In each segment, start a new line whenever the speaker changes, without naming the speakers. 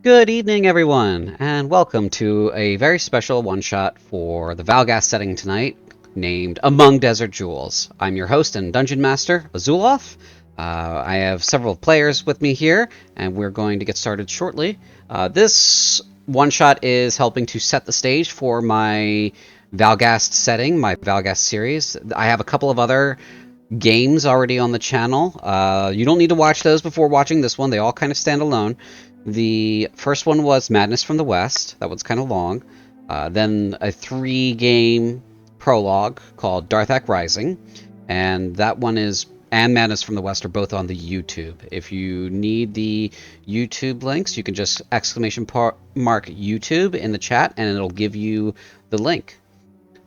Good evening, everyone, and welcome to a very special one-shot for the Val'Ghast setting tonight, named Among Desert Jewels. I'm your host and Dungeon Master, Azulov. I have several players with me here, and we're going to get started shortly. This one-shot is helping to set the stage for my Val'Ghast setting, my Val'Ghast series. I have a couple of other games already on the channel. You don't need to watch those before watching this one. They all kind of stand alone. The first one was Madness from the West. That one's kind of long. Then a 3-game prologue called Darthak Rising. And that one and Madness from the West are both on the YouTube. If you need the YouTube links, you can just exclamation mark YouTube in the chat and it'll give you the link.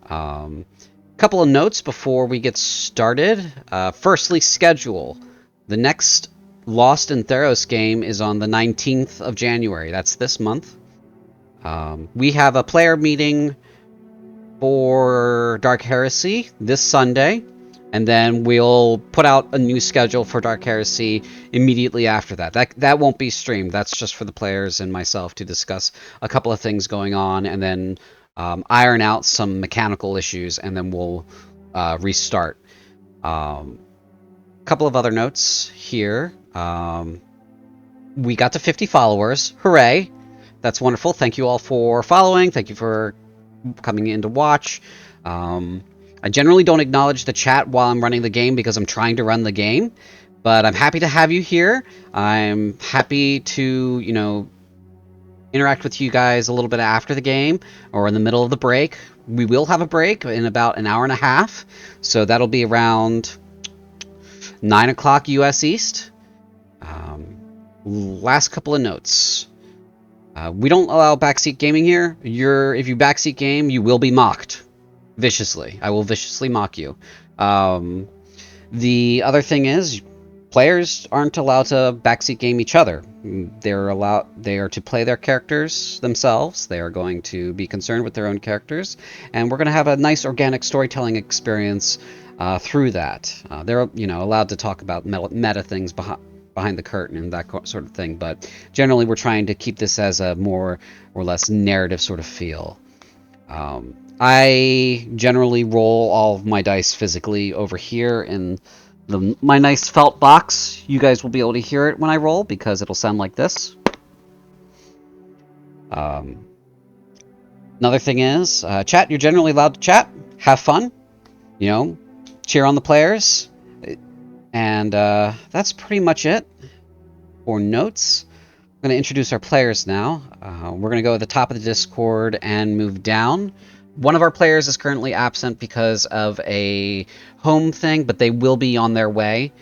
Couple of notes before we get started. Firstly, schedule. The next Lost in Theros game is on the 19th of January. That's this month. We have a player meeting for Dark Heresy this Sunday, and then we'll put out a new schedule for Dark Heresy immediately after that. That won't be streamed. That's just for the players and myself to discuss a couple of things going on, and then iron out some mechanical issues, and then we'll restart. Couple of other notes here. We got to 50 followers. Hooray! That's wonderful. Thank you all for following. Thank you for coming in to watch. I generally don't acknowledge the chat while I'm running the game because I'm trying to run the game, but I'm happy to have you here. I'm happy to, interact with you guys a little bit after the game or in the middle of the break. We will have a break in about an hour and a half, so that'll be around 9 o'clock US East. Last couple of notes. We don't allow backseat gaming here. If you backseat game, you will be mocked viciously. I will viciously mock you. The other thing is, players aren't allowed to backseat game each other. They are to play their characters themselves. They are going to be concerned with their own characters, and we're going to have a nice organic storytelling experience through that. They're allowed to talk about meta things behind the curtain and that sort of thing, but generally we're trying to keep this as a more or less narrative sort of feel. I generally roll all of my dice physically over here in my nice felt box. You guys will be able to hear it when I roll because it'll sound like this. Another thing is, chat, you're generally allowed to chat, have fun, cheer on the players, and that's pretty much it for notes. I'm going to introduce our players now. We're going to go at the top of the Discord and move down. One of our players is currently absent because of a home thing, but they will be on their way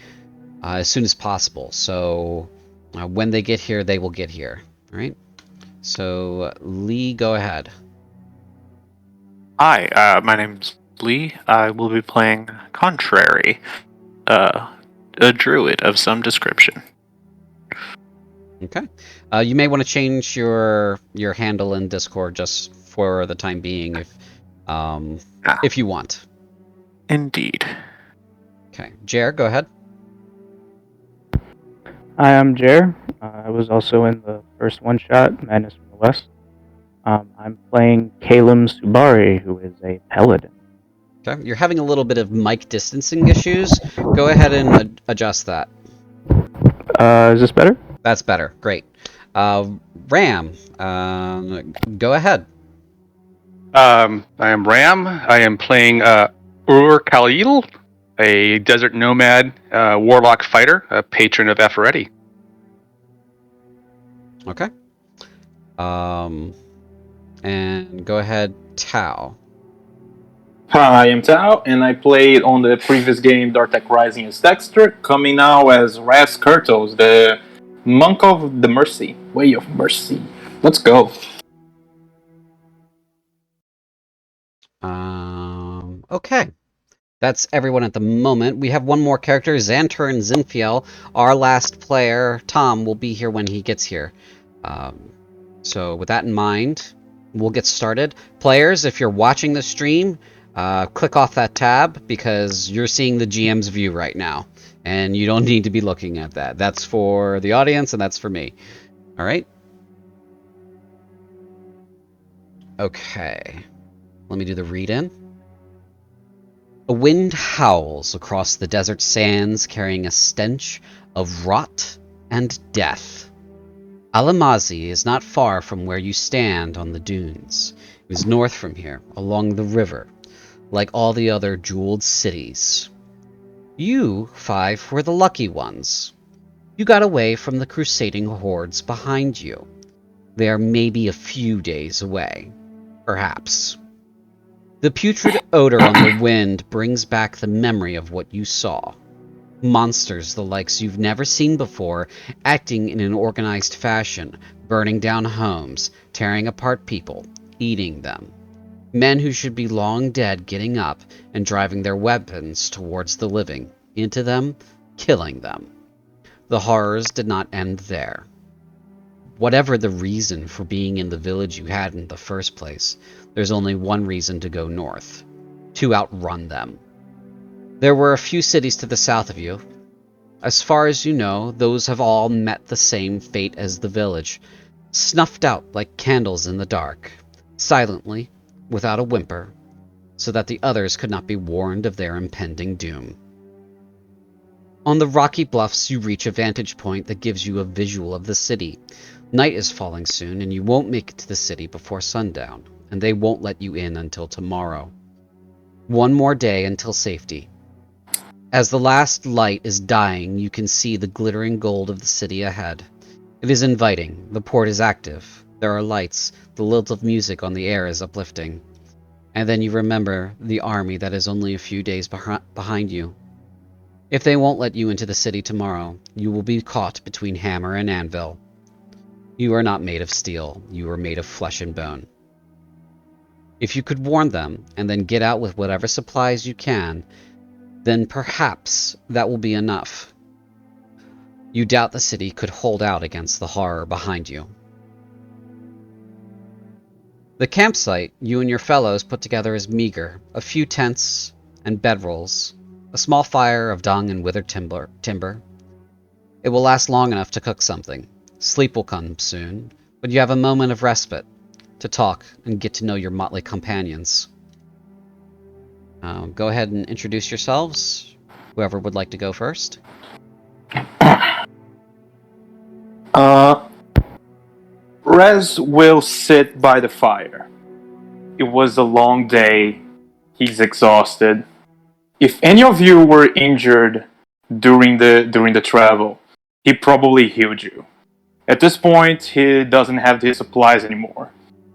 as soon as possible. So when they get here, they will get here. All right. So Lee, go ahead.
Hi, my name's Lee. I will be playing Contrary, a druid of some description.
Okay. You may want to change your handle in Discord just for the time being, if you want.
Indeed.
Okay, Jer, go ahead.
Hi, I'm Jer. I was also in the first one-shot, Madness from the West. I'm playing Kalem Subari, who is a paladin.
Okay, you're having a little bit of mic distancing issues. Go ahead and adjust that.
Is this better?
That's better. Great. Ram, go ahead.
I am Ram. I am playing Khalil, a desert nomad warlock fighter, a patron of Epheretti.
Okay. And go ahead, Tao.
Hi, I am Tao, and I played on the previous game Darthak Rising as Dexter, coming now as Ras Kurtos, the Monk of the Mercy, Way of Mercy. Let's go.
Okay. That's everyone at the moment. We have one more character, Xantur and Zinfiel. Our last player, Tom, will be here when he gets here. So with that in mind, we'll get started. Players, if you're watching the stream, click off that tab because you're seeing the GM's view right now. And you don't need to be looking at that. That's for the audience and that's for me. All right? Okay. Let me do the read-in. A wind howls across the desert sands, carrying a stench of rot and death. Alamazi is not far from where you stand on the dunes. It is north from here, along the river, like all the other jeweled cities. You 5 were the lucky ones. You got away from the crusading hordes behind you. They are maybe a few days away. Perhaps. The putrid odor on the wind brings back the memory of what you saw. Monsters the likes you've never seen before, acting in an organized fashion, burning down homes, tearing apart people, eating them. Men who should be long dead getting up and driving their weapons towards the living, into them, killing them. The horrors did not end there. Whatever the reason for being in the village you had in the first place, there's only one reason to go north: to outrun them. There were a few cities to the south of you. As far as you know, those have all met the same fate as the village, snuffed out like candles in the dark, silently, without a whimper, so that the others could not be warned of their impending doom. On the rocky bluffs you reach a vantage point that gives you a visual of the city. Night is falling soon, and you won't make it to the city before sundown, and they won't let you in until tomorrow. One more day until safety. As the last light is dying, you can see the glittering gold of the city ahead. It is inviting, the port is active, there are lights, the lilt of music on the air is uplifting. And then you remember the army that is only a few days behind you. If they won't let you into the city tomorrow, you will be caught between hammer and anvil. You are not made of steel, you are made of flesh and bone. If you could warn them, and then get out with whatever supplies you can, then perhaps that will be enough. You doubt the city could hold out against the horror behind you. The campsite you and your fellows put together is meager: a few tents and bedrolls, a small fire of dung and withered timber. It will last long enough to cook something. Sleep will come soon, but you have a moment of respite to talk and get to know your motley companions. Go ahead and introduce yourselves, whoever would like to go first.
Rez will sit by the fire. It was a long day. He's exhausted. If any of you were injured during the travel, he probably healed you. At this point, he doesn't have his supplies anymore.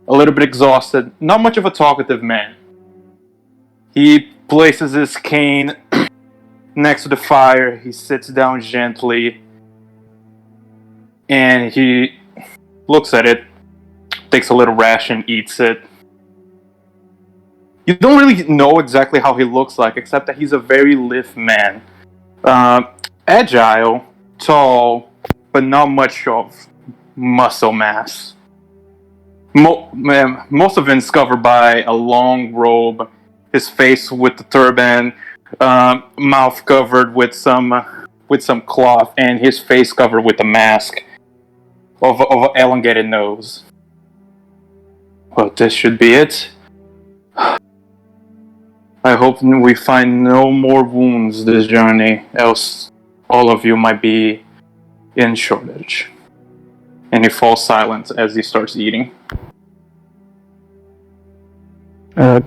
A little bit exhausted, not much of a talkative man. He places his cane next to the fire. He sits down gently, and he looks at it, takes a little ration, eats it. You don't really know exactly how he looks like, except that he's a very lithe man. Agile, tall, but not much of muscle mass. Most of it is covered by a long robe, his face with the turban, mouth covered with some cloth, and his face covered with a mask of an elongated nose. But this should be it. I hope we find no more wounds this journey, else all of you might be in shortage. And he falls silent as he starts eating.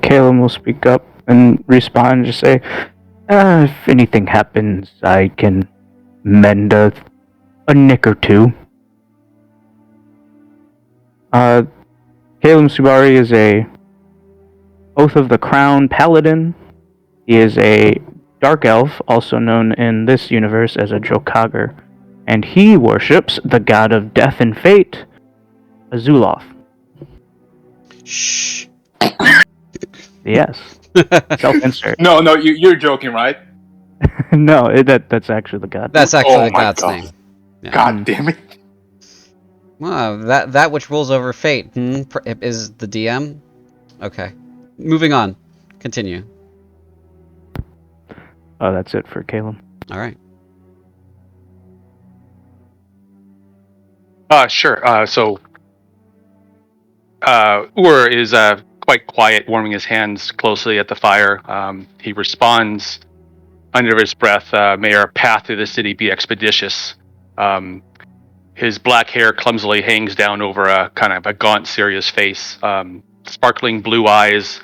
Caleb will speak up and respond and just say, if anything happens, I can mend a nick or two. Caleb Subari is a Oath of the Crown Paladin. He is a dark elf, also known in this universe as a Jokager, and he worships the god of death and fate, Azuloth.
Shh.
Yes. Self-insert.
No, you're joking, right?
No, that's actually the god.
That's actually
Oh
the
my
god's
God.
name. Yeah.
God damn it.
Wow, that which rules over fate is the DM? Okay. Moving on. Continue.
Oh, that's it for Caleb.
Alright.
Sure. So Ur is quite quiet, warming his hands closely at the fire. He responds under his breath, "May our path through the city be expeditious." His black hair clumsily hangs down over a kind of a gaunt, serious face. Sparkling blue eyes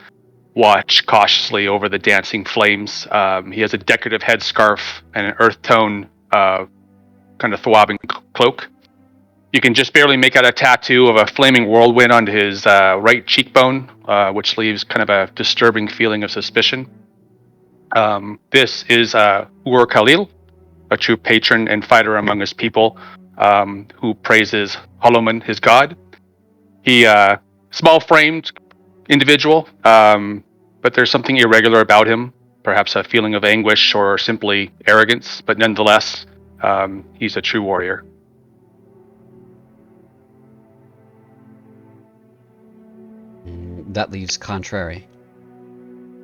watch cautiously over the dancing flames. He has a decorative headscarf and an earth tone kind of throbbing cloak. You can just barely make out a tattoo of a flaming whirlwind on his right cheekbone, which leaves kind of a disturbing feeling of suspicion. This is Ur Khalil, a true patron and fighter among his people, who praises Omen, his god. He small-framed individual, but there's something irregular about him, perhaps a feeling of anguish or simply arrogance, but nonetheless, he's a true warrior.
That leaves contrary.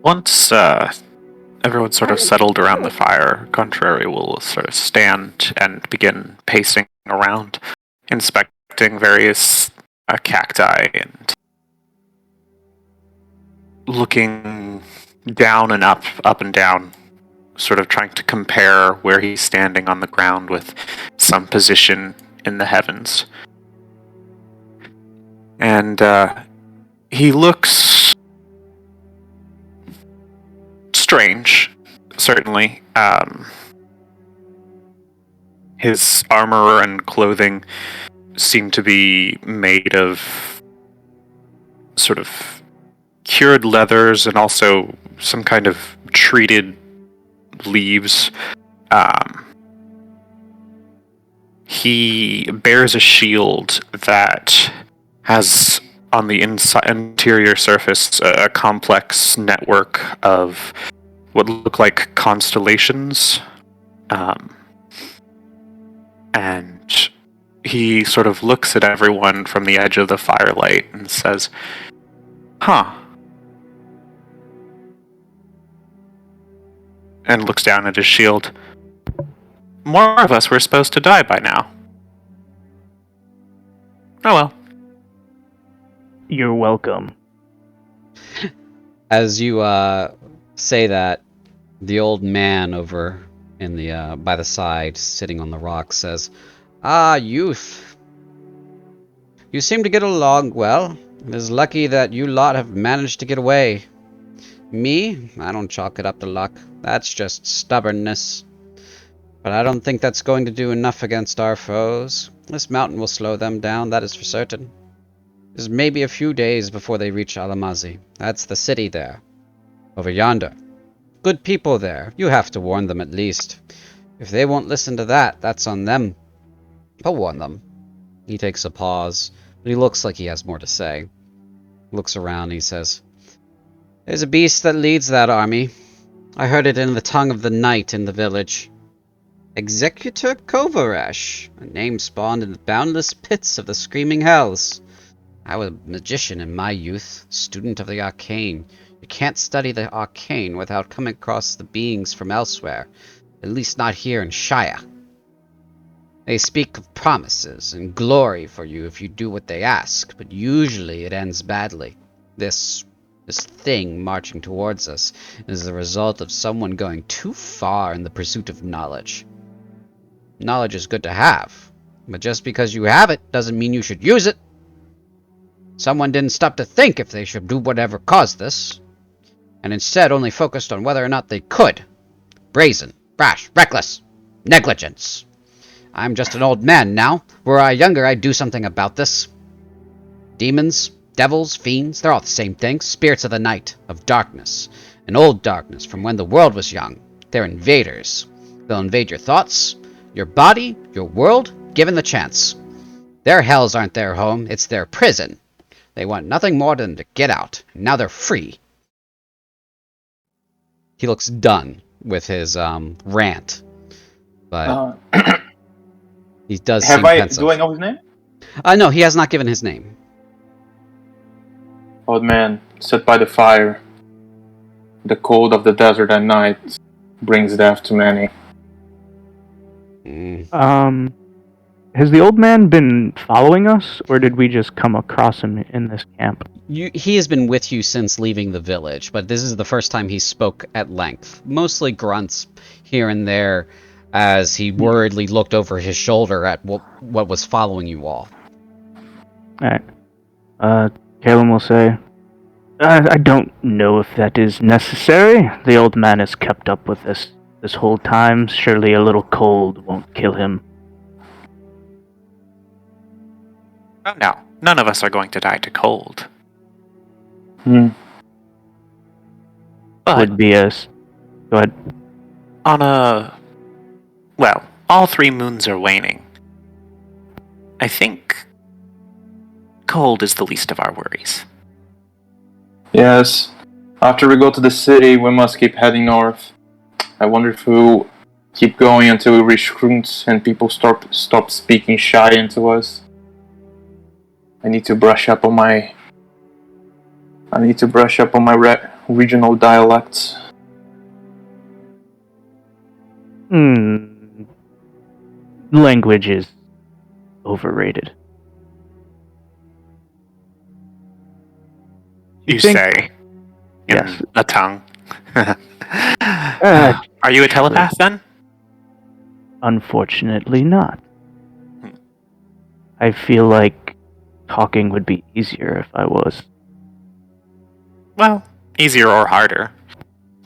Once everyone sort of settled around the fire, Contrary will sort of stand and begin pacing around, inspecting various cacti and looking down and up and down, sort of trying to compare where he's standing on the ground with some position in the heavens. And he looks strange, certainly. His armor and clothing seem to be made of sort of cured leathers and also some kind of treated leaves. He bears a shield that has on the interior surface a complex network of what look like constellations. And he sort of looks at everyone from the edge of the firelight and says, "Huh." And looks down at his shield. "More of us were supposed to die by now. Oh well."
You're welcome.
As you say that, the old man over in the by the side, sitting on the rock, says, "Ah, youth. You seem to get along well. It is lucky that you lot have managed to get away. Me, I don't chalk it up to luck. That's just stubbornness. But I don't think that's going to do enough against our foes. This mountain will slow them down, that is for certain. There's maybe a few days before they reach Alamazi. That's the city there. Over yonder. Good people there. You have to warn them at least. If they won't listen to that, that's on them. But warn them." He takes a pause, but he looks like he has more to say. Looks around and he says, "There's a beast that leads that army. I heard it in the tongue of the night in the village. Executor Kovaresh, a name spawned in the boundless pits of the screaming hells. I was a magician in my youth, student of the arcane. You can't study the arcane without coming across the beings from elsewhere, at least not here in Shire. They speak of promises and glory for you if you do what they ask, but usually it ends badly. This thing marching towards us is the result of someone going too far in the pursuit of knowledge. Knowledge is good to have, but just because you have it doesn't mean you should use it. Someone didn't stop to think if they should do whatever caused this, and instead only focused on whether or not they could. Brazen, rash, reckless, negligence. I'm just an old man now. Were I younger, I'd do something about this. Demons, devils, fiends, they're all the same thing. Spirits of the night, of darkness. An old darkness from when the world was young. They're invaders. They'll invade your thoughts, your body, your world, given the chance. Their hells aren't their home, it's their prison. They want nothing more than to get out. Now they're free." He looks done with his rant, but he does seem pensive.
Do I know his name?
No, he has not given his name.
Old man, sit by the fire. The cold of the desert at night brings death to many.
has the old man been following us, or did we just come across him in this camp?
He has been with you since leaving the village, but this is the first time he spoke at length. Mostly grunts here and there as he worriedly looked over his shoulder at what was following you all.
Alright. Caleb will say, I don't know if that is necessary. The old man has kept up with us this whole time. Surely a little cold won't kill him.
Oh no, none of us are going to die to cold.
Hmm.
But
Would be a... Go ahead.
well, all 3 moons are waning. I think cold is the least of our worries.
Yes. After we go to the city, we must keep heading north. I wonder if we'll keep going until we reach Kruntz and people stop speaking shy into us. I need to brush up on my regional dialects.
Language is overrated.
You
think-
say in
Yes.
a tongue. Are you a telepath then?
Unfortunately not.
Hmm.
I feel like talking would be easier if I was.
Well, easier or harder.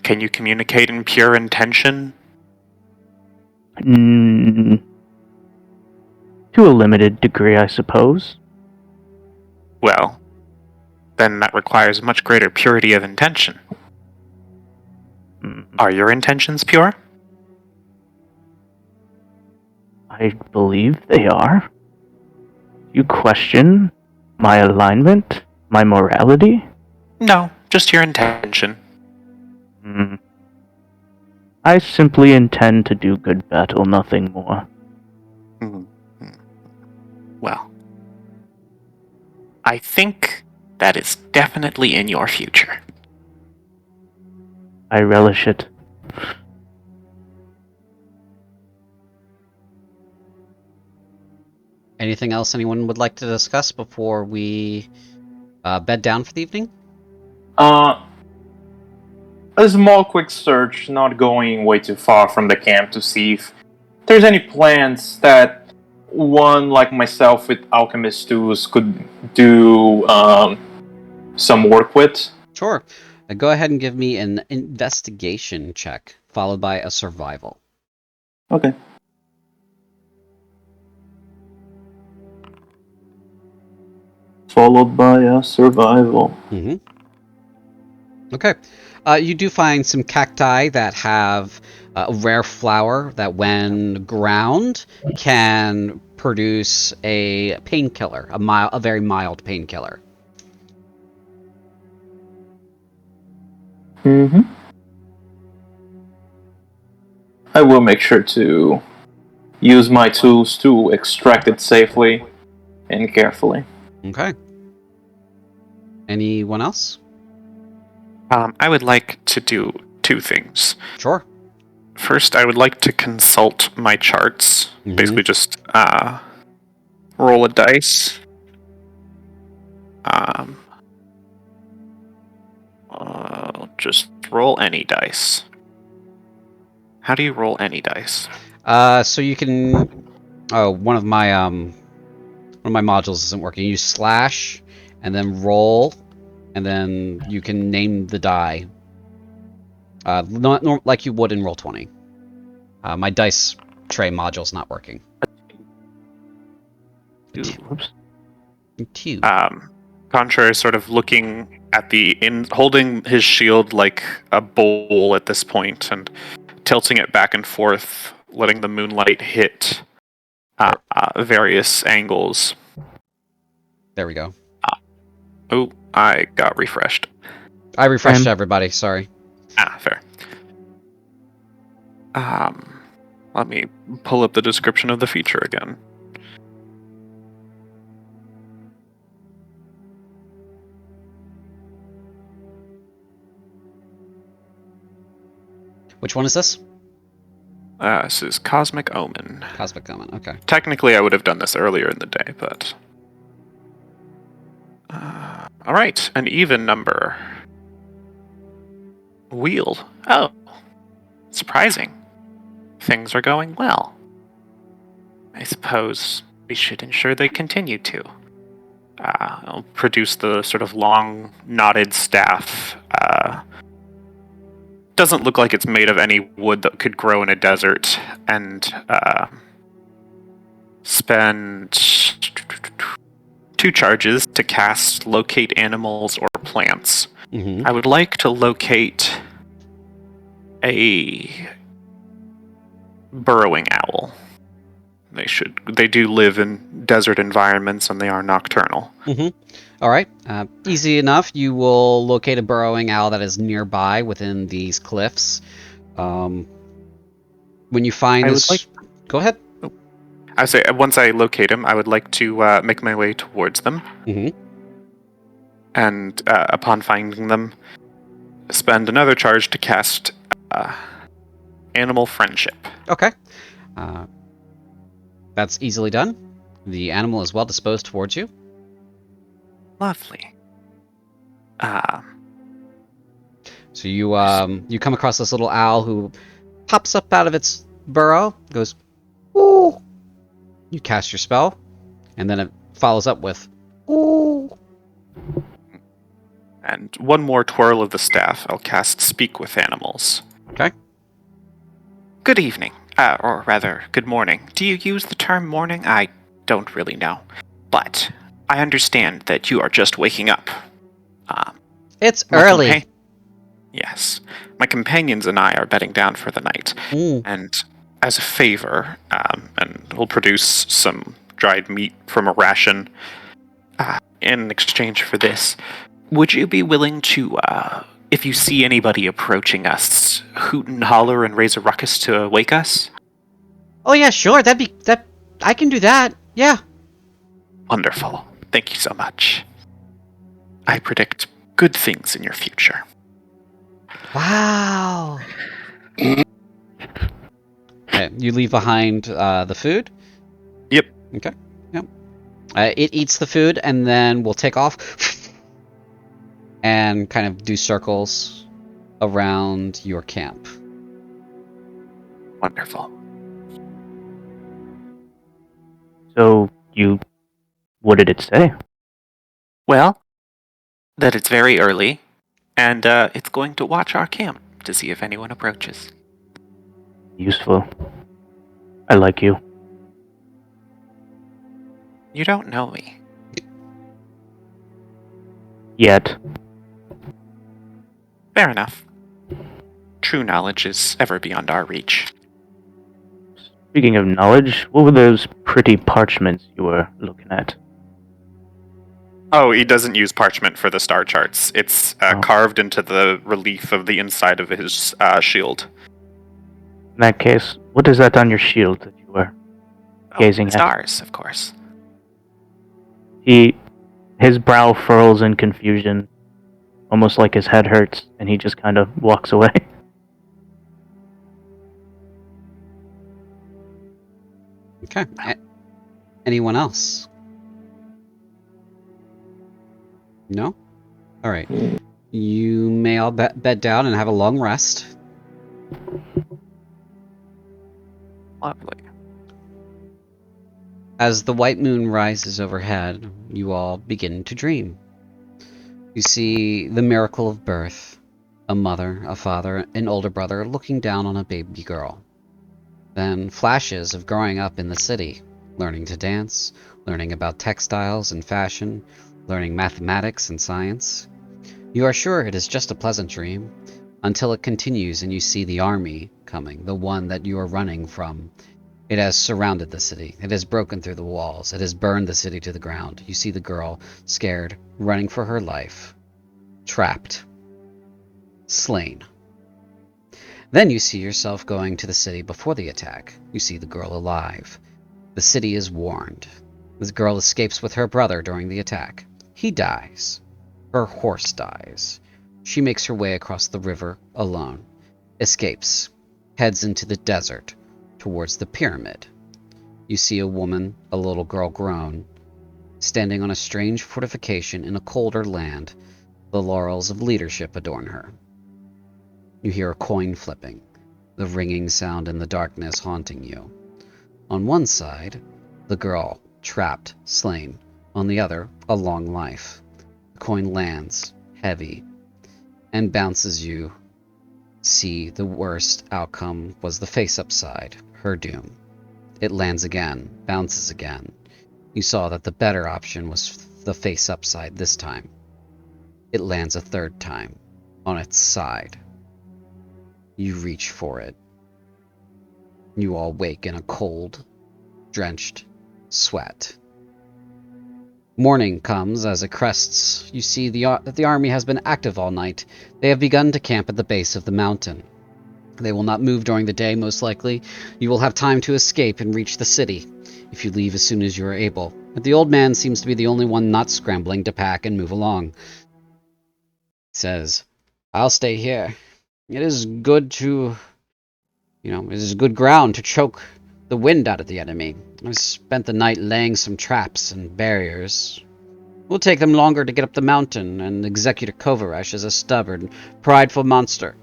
Can you communicate in pure intention?
To a limited degree, I suppose.
Well, then that requires much greater purity of intention. Are your intentions pure?
I believe they are. You question my alignment, my morality?
No, just your intention.
I simply intend to do good battle, nothing more.
Well, I think that is definitely in your future.
I relish it.
Anything else anyone would like to discuss before we bed down for the evening?
A small quick search, not going way too far from the camp to see if there's any plants that one like myself with alchemist tools could do some work with.
Sure. Go ahead and give me an investigation check, followed by a survival.
Okay. Followed by a survival.
Mm-hmm. Okay. You do find some cacti that have a rare flower that, when ground, can produce a painkiller, a very mild painkiller.
Mm-hmm. I will make sure to use my tools to extract it safely and carefully.
Okay. Anyone else?
I would like to do 2 things.
Sure.
First, I would like to consult my charts.
Mhm.
Basically, just roll a dice. Just roll any dice. How do you roll any dice?
So you can. Oh, one of my modules isn't working. You slash, and then roll, and then you can name the die. Not like you would in Roll20. My dice tray module's not working.
Oops.
2.
Contrary sort of looking at holding his shield like a bowl at this point and tilting it back and forth, letting the moonlight hit various angles.
There we go.
Oh, I got refreshed.
I refreshed everybody, sorry.
Fair. Let me pull up the description of the feature again.
Which one is this?
This is Cosmic Omen.
Cosmic Omen, okay.
Technically, I would have done this earlier in the day, but... Alright, an even number. Wheel. Oh. Surprising. Things are going well. I suppose we should ensure they continue to. I'll produce the sort of long, knotted staff. Doesn't look like it's made of any wood that could grow in a desert, and spend 2 charges to cast Locate Animals or Plants.
Mm-hmm.
I would like to locate a burrowing owl. They do live in desert environments, and they are nocturnal.
Mm-hmm. All right. Easy enough. You will locate a burrowing owl that is nearby within these cliffs. When you find this... Go ahead.
I say once I locate him, I would like to make my way towards them.
Mm-hmm.
And upon finding them, spend another charge to cast Animal Friendship.
Okay. That's easily done. The animal is well disposed towards you.
Lovely.
So you come across this little owl who pops up out of its burrow, goes, ooh. You cast your spell, and then it follows up with, ooh.
And one more twirl of the staff, I'll cast Speak with Animals.
Okay.
Good evening. Or rather, good morning. Do you use the term morning? I don't really know. But I understand that you are just waking up.
It's early.
Yes. My companions and I are bedding down for the night. And as a favor, and we'll produce some dried meat from a ration in exchange for this, would you be willing to, if you see anybody approaching us, hoot and holler and raise a ruckus to wake us?
Oh yeah, sure. I can do that. Yeah.
Wonderful. Thank you so much. I predict good things in your future.
Wow. Okay, you leave behind the food?
Yep.
Okay. Yep. It eats the food and then will take off and kind of do circles around your camp.
Wonderful.
So, what did it say?
Well, that it's very early, and it's going to watch our camp to see if anyone approaches.
Useful. I like you.
You don't know me.
Yet.
Fair enough. True knowledge is ever beyond our reach.
Speaking of knowledge, what were those pretty parchments you were looking at?
Oh, he doesn't use parchment for the star charts. It's carved into the relief of the inside of his shield.
In that case, what is that on your shield that you were gazing at?
Stars, of course.
His brow furls in confusion, almost like his head hurts, and he just kind of walks away.
Okay. Anyone else? No? Alright. You may all bed down and have a long rest.
Lovely.
As the white moon rises overhead, you all begin to dream. You see the miracle of birth, a mother, a father, an older brother looking down on a baby girl. Then flashes of growing up in the city, learning to dance, learning about textiles and fashion, learning mathematics and science. You are sure it is just a pleasant dream, until it continues and you see the army coming, the one that you are running from. It has surrounded the city. It has broken through the walls. It has burned the city to the ground. You see the girl, scared, running for her life. Trapped. Slain. Then you see yourself going to the city before the attack. You see the girl alive. The city is warned. The girl escapes with her brother during the attack. He dies. Her horse dies. She makes her way across the river alone. Escapes. Heads into the desert. towards the pyramid. You see a woman, a little girl grown, standing on a strange fortification in a colder land. The laurels of leadership adorn her. You hear a coin flipping, the ringing sound in the darkness haunting you. On one side, the girl, trapped, slain. On the other, a long life. The coin lands, heavy, and bounces. You see the worst outcome was the face-up side, her doom. It lands again, bounces again. You saw that the better option was the face-up side this time. It lands a third time, on its side. You reach for it. You all wake in a cold, drenched sweat. Morning comes as it crests. You see that the army has been active all night. They have begun to camp at the base of the mountain. They will not move during the day, most likely. You will have time to escape and reach the city, if you leave as soon as you are able. But the old man seems to be the only one not scrambling to pack and move along. He says, "I'll stay here. It is good to... it is good ground to choke the wind out of the enemy. I've spent the night laying some traps and barriers. It will take them longer to get up the mountain, and Executor Kovaresh is a stubborn, prideful monster.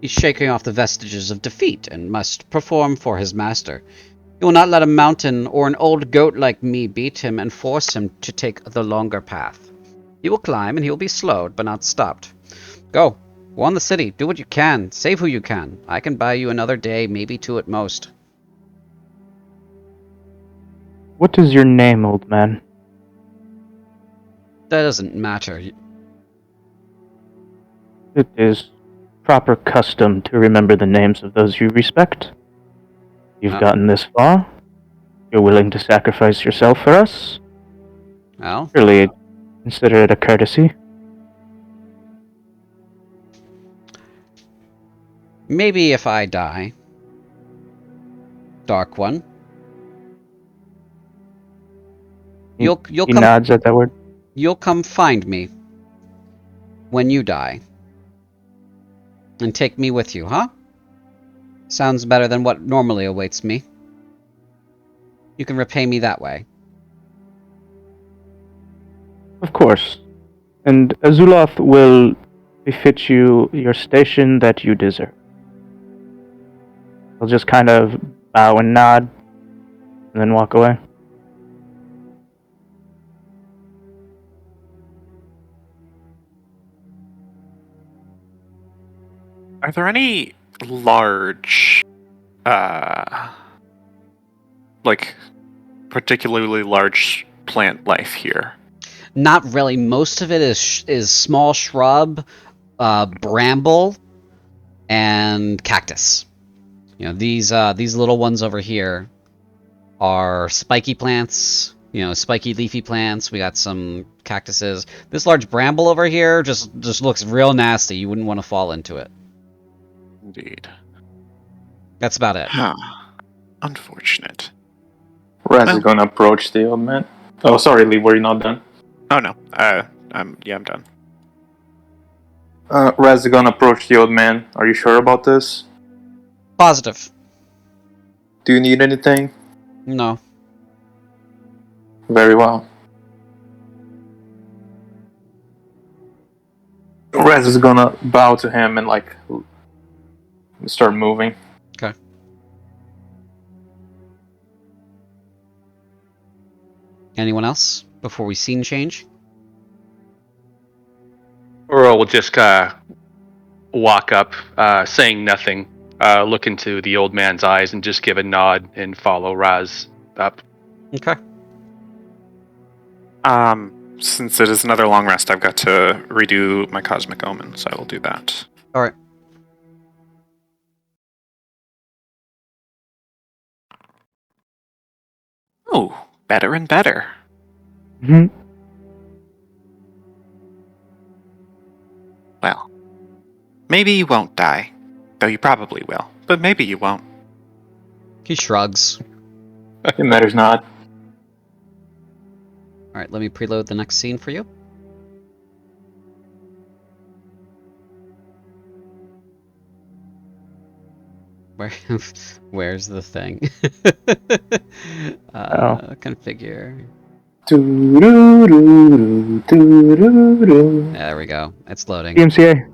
He's shaking off the vestiges of defeat and must perform for his master. He will not let a mountain or an old goat like me beat him and force him to take the longer path. He will climb and he will be slowed, but not stopped. Go on the city, do what you can, save who you can. I can buy you another day, maybe two at most."
What is your name, old man?
That doesn't matter.
It is proper custom to remember the names of those you respect. You've gotten this far. You're willing to sacrifice yourself for us.
Well,
Surely consider it a courtesy.
maybe if I die. Dark One. You'll
He
come
nods at that word.
You'll come find me when you die. And take me with you, huh? Sounds better than what normally awaits me. You can repay me that way.
Of course. And Azuloth will befit you your station that you deserve. He'll just kind of bow and nod, and then walk away.
Are there any large, particularly large plant life here?
Not really. Most of it is small shrub, bramble, and cactus. These little ones over here are spiky plants. Spiky leafy plants. We got some cactuses. This large bramble over here just looks real nasty. You wouldn't want to fall into it.
Indeed.
That's about it.
Huh. Unfortunate.
Raz is gonna approach the old man. Oh, sorry, Lee, were you not done?
Oh no. I'm done.
Raz is gonna approach the old man. Are you sure about this?
Positive.
Do you need anything?
No.
Very well. Raz is gonna bow to him and start moving.
Okay. Anyone else before we scene change?
Earl will just walk up, saying nothing, look into the old man's eyes and just give a nod and follow Raz up.
Okay.
Since it is another long rest, I've got to redo my Cosmic Omen, so I will do that.
All right.
Oh, better and better.
Mm-hmm.
Well, maybe you won't die. Though you probably will. But maybe you won't.
He shrugs.
It matters not.
All right, let me preload the next scene for you. Where's the thing? Configure.
Doo-doo-doo-doo, doo-doo-doo.
There we go. It's loading.
DMCA.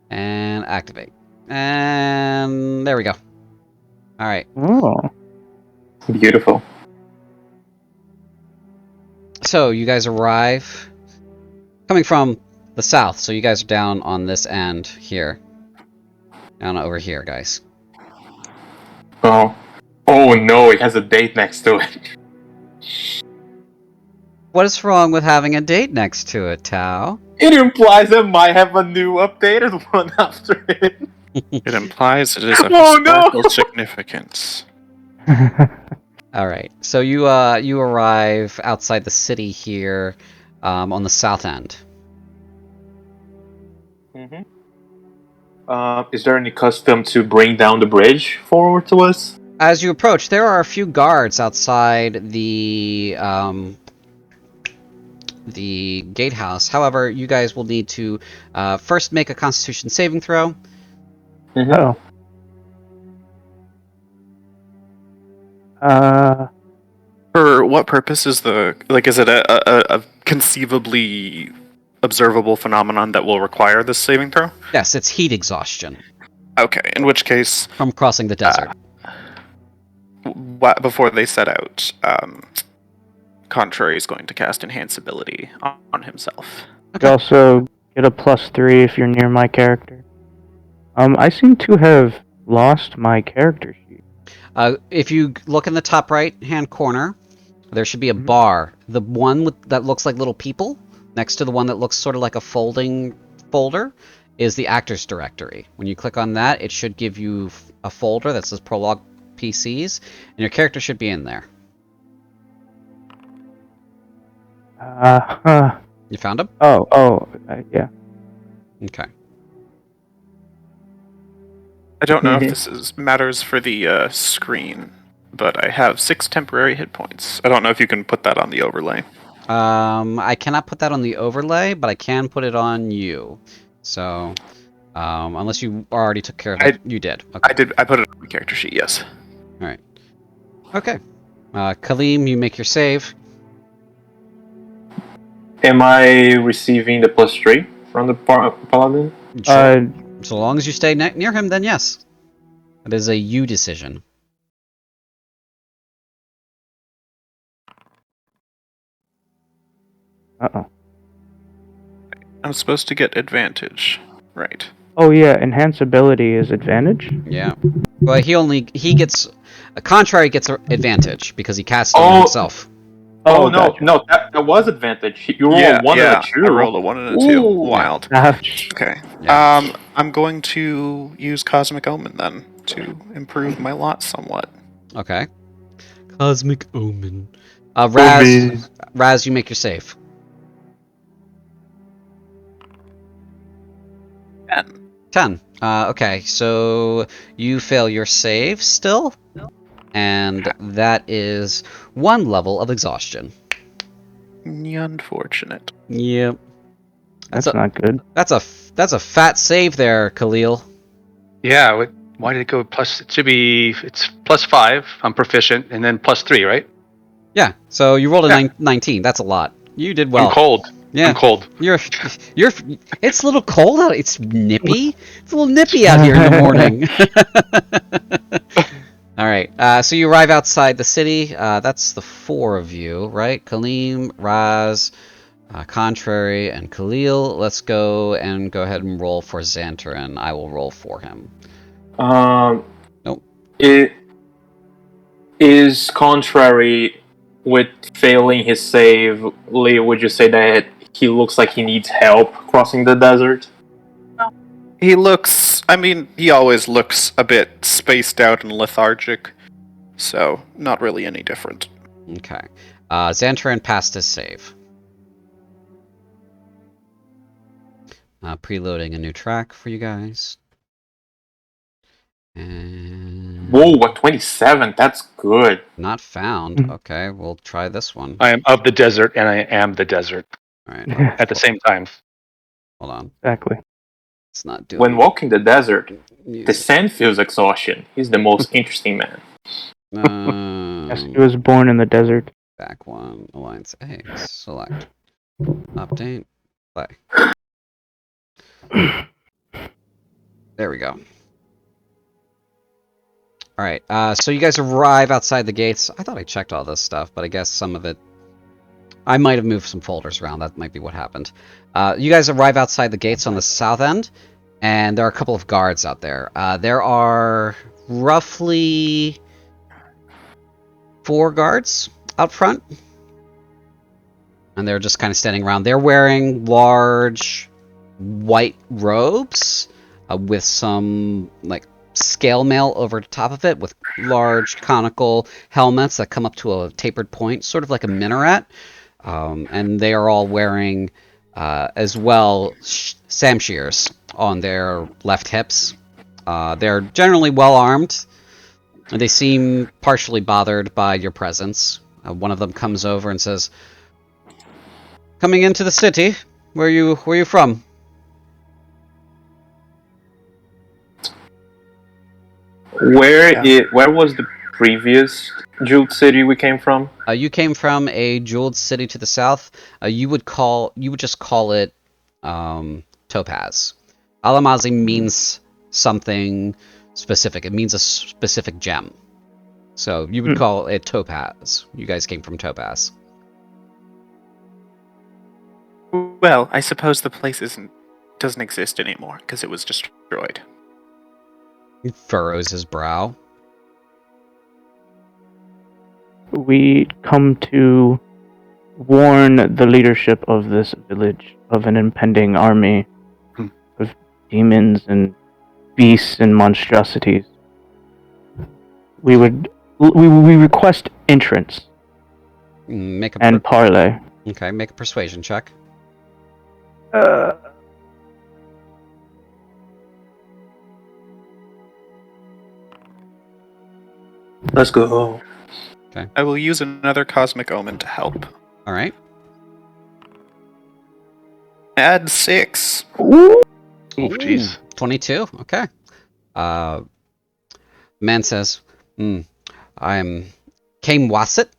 And activate. And there we go. All right.
Oh.
Beautiful.
So you guys arrive coming from the south. So you guys are down on this end here. Down over here, guys.
Oh. Oh no, it has a date next to it.
What is wrong with having a date next to it, Tao?
It implies it might have a new updated one after it.
It implies it is of
Oh, no!
historical significance.
All right. So you arrive outside the city here, on the south end.
Mm-hmm. Is there any custom to bring down the bridge forward to us?
As you approach, there are a few guards outside the gatehouse. However, you guys will need to first make a Constitution saving throw.
Mm-hmm.
Oh.
For what purpose is is it a conceivably observable phenomenon that will require this saving throw?
Yes, it's heat exhaustion
Okay, in which case,
from crossing the desert.
before they set out, Contrary is going to cast Enhanceability on himself.
You also get a +3 if you're near my character. I seem to have lost my character sheet.
If you look in the top right-hand corner, there should be a bar. The one that looks like little people, next to the one that looks sort of like a folding folder, is the actors directory. When you click on that, it should give you a folder that says Prologue PCs, and your character should be in there. You found him?
Yeah.
Okay.
I don't know if this matters for the screen, but I have 6 temporary hit points. I don't know if you can put that on the overlay.
I cannot put that on the overlay, but I can put it on you. So, unless you already took care of it, you did. Okay.
I did. I put it on the character sheet. Yes.
All right. Okay. Kaleem, you make your save.
Am I receiving the +3 from the paladin?
Sure. So long as you stay near him, then yes. It is a you decision.
Uh-oh.
I'm supposed to get advantage, right?
Oh yeah, enhanceability is advantage?
Yeah. Well, he gets a contrary gets an advantage because he casts it on himself.
Oh no,
gotcha.
no, that was advantage. You roll a 1 and a 2.
I rolled a 1 and a 2.
Ooh.
Wild. Okay.
Yeah.
I'm going to use Cosmic Omen then to improve my lot somewhat.
Okay. Cosmic Omen. Raz, you make your save. 10. Okay, so you fail your save still, and that is 1 level of exhaustion.
Unfortunate.
Yep.
That's not good.
That's a fat save there, Khalil.
Yeah, why did it go plus? It should be, it's +5. I'm proficient, and then +3, right?
Yeah. So you rolled a 19. That's a lot. You did well.
I'm cold.
Yeah.
I'm cold.
You're. It's a little cold out. It's nippy. It's a little nippy out here in the morning. All right. So you arrive outside the city. That's the 4 of you, right? Kaleem, Raz, Contrary, and Khalil. Let's go ahead and roll for Xanter, and I will roll for him. Nope.
It is Contrary with failing his save. Lee, would you say that he looks like he needs help crossing the desert?
He looks... I mean, he always looks a bit spaced out and lethargic, so not really any different.
Okay. Xantaran passed his save. Preloading a new track for you guys. And...
Whoa, a 27. That's good.
Not found. Okay, we'll try this one.
I am of the desert, and I am the desert
All right.
at the same time.
Hold on.
Exactly.
It's not doing
When walking the desert, the
music.
sand feels exhaustion. He's the most interesting man.
Yes, he was born in the desert.
Back one, Alliance A, select, update, play. There we go. Alright, so you guys arrive outside the gates. I thought I checked all this stuff, but I guess some of it... I might have moved some folders around. That might be what happened. You guys arrive outside the gates on the south end, and there are a couple of guards out there. There are roughly 4 guards out front. And they're just kind of standing around. They're wearing large white robes with some like scale mail over the top of it, with large conical helmets that come up to a tapered point, sort of like a minaret. And they are all wearing as well samshears on their left hips. They're generally well armed. And they seem partially bothered by your presence. One of them comes over and says, "Coming into the city. Where are you from?"
Where was the previous jeweled city we came from?
You came from a jeweled city to the south. You would just call it Topaz. Alamazi means something specific. It means a specific gem. So you would call it Topaz. You guys came from Topaz.
Well, I suppose the place doesn't exist anymore because it was destroyed.
He furrows his brow.
We come to warn the leadership of this village of an impending army of demons and beasts and monstrosities. We request entrance
Make a
and parley.
Okay, make a persuasion check.
Let's go.
I will use another cosmic omen to help.
All right.
Add 6.
Oof, jeez.
22. Okay. Man says, "I'm Kame Wasset,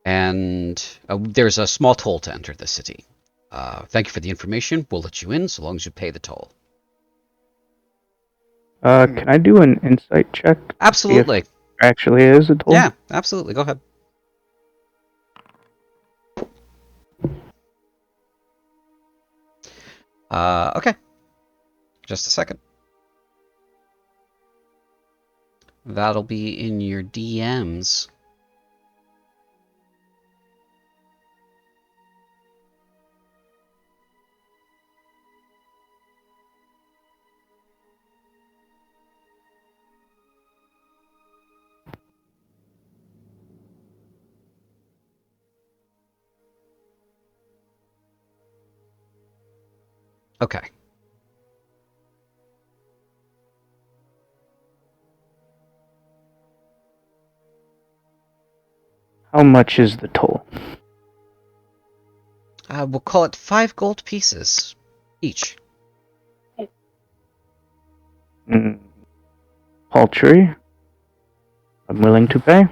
and there's a small toll to enter the city. Thank you for the information. We'll let you in so long as you pay the toll."
Can I do an insight check?
Absolutely.
If there actually is a toll?
Yeah, absolutely. Go ahead. Okay. Just a second. That'll be in your DMs. Okay.
How much is the toll?
We'll call it 5 gold pieces each.
Paltry. I'm willing to pay.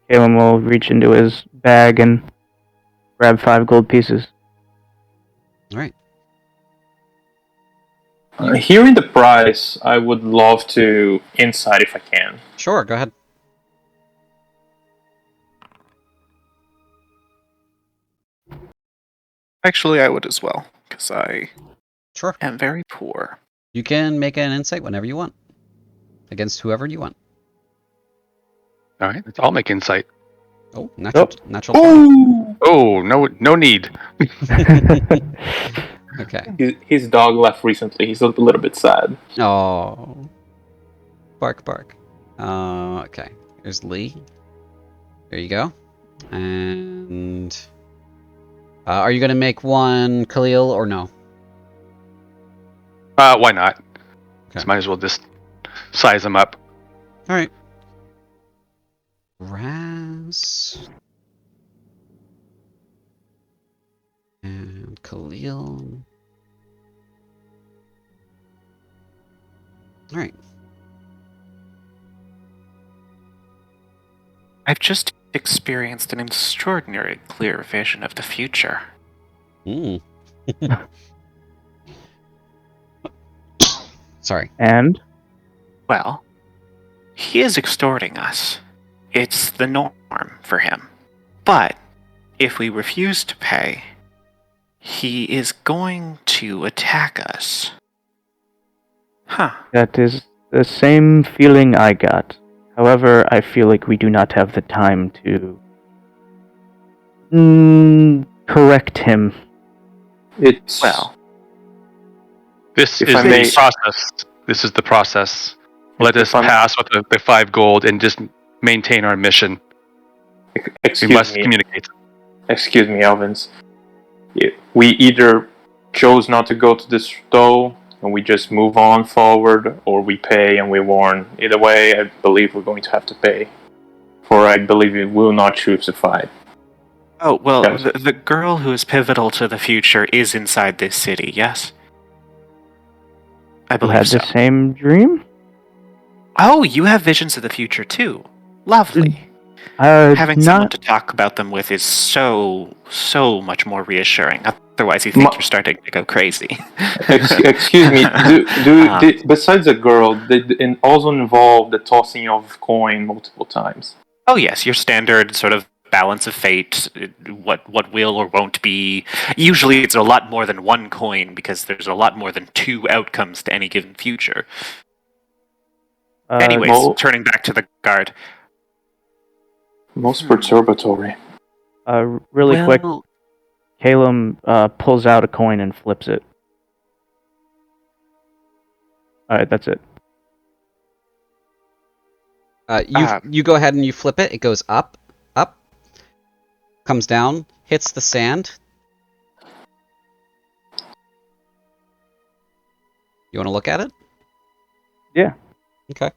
Caleb will reach into his bag and grab 5 gold pieces.
All right.
Hearing the price, I would love to insight if I can.
Sure, go ahead.
Actually, I would as well, because I
Sure.
am very poor.
You can make an insight whenever you want. Against whoever you want.
All right, I'll make insight.
Oh, natural 20.
Oh, no need.
Okay.
His dog left recently. He's a little bit sad.
Oh. Bark, bark. Okay. Here's Lee. There you go. And... are you going to make one Khalil or no?
Why not?
Okay.
So might as well just size them up.
All right. Raz. And Khalil. All right.
I've just experienced an extraordinary clear vision of the future.
Mm. Sorry.
And
Well, he is extorting us. It's the norm for him. But if we refuse to pay, he is going to attack us. Huh.
that is the same feeling I got. However, I feel like we do not have the time to correct him.
It's
Well,
This
If
is
I
the
may-
process. This is the process. Let us
If I'm-
pass with the 5 gold and just maintain our mission. We
excuse
must
me.
communicate.
Excuse me, Elvins. We either chose not to go to this stove and we just move on forward, or we pay and we warn. Either way, I believe we're going to have to pay. For I believe we will not choose to fight.
oh, well,
Yes.
the girl who is pivotal to the future is inside this city, yes? I
You
believe
had
so.
the same dream?
Oh, you have visions of the future too. Lovely.
Uh,
Having someone
not.
to talk about them with is so much more reassuring. Otherwise, you think
Ma-
you're starting to go crazy.
Excuse me. Besides the girl, did it also involve the tossing of coin multiple times?
Oh yes, your standard sort of balance of fate, what will or won't be. Usually it's a lot more than one coin because there's a lot more than 2 outcomes to any given future. Anyways,
well-
turning back to the guard.
Most perturbatory.
Really quick,
Well,
Calum pulls out a coin and flips it. Alright, that's it.
You go ahead and you flip it. It goes up, comes down, hits the sand. You want to look at it?
Yeah.
Okay.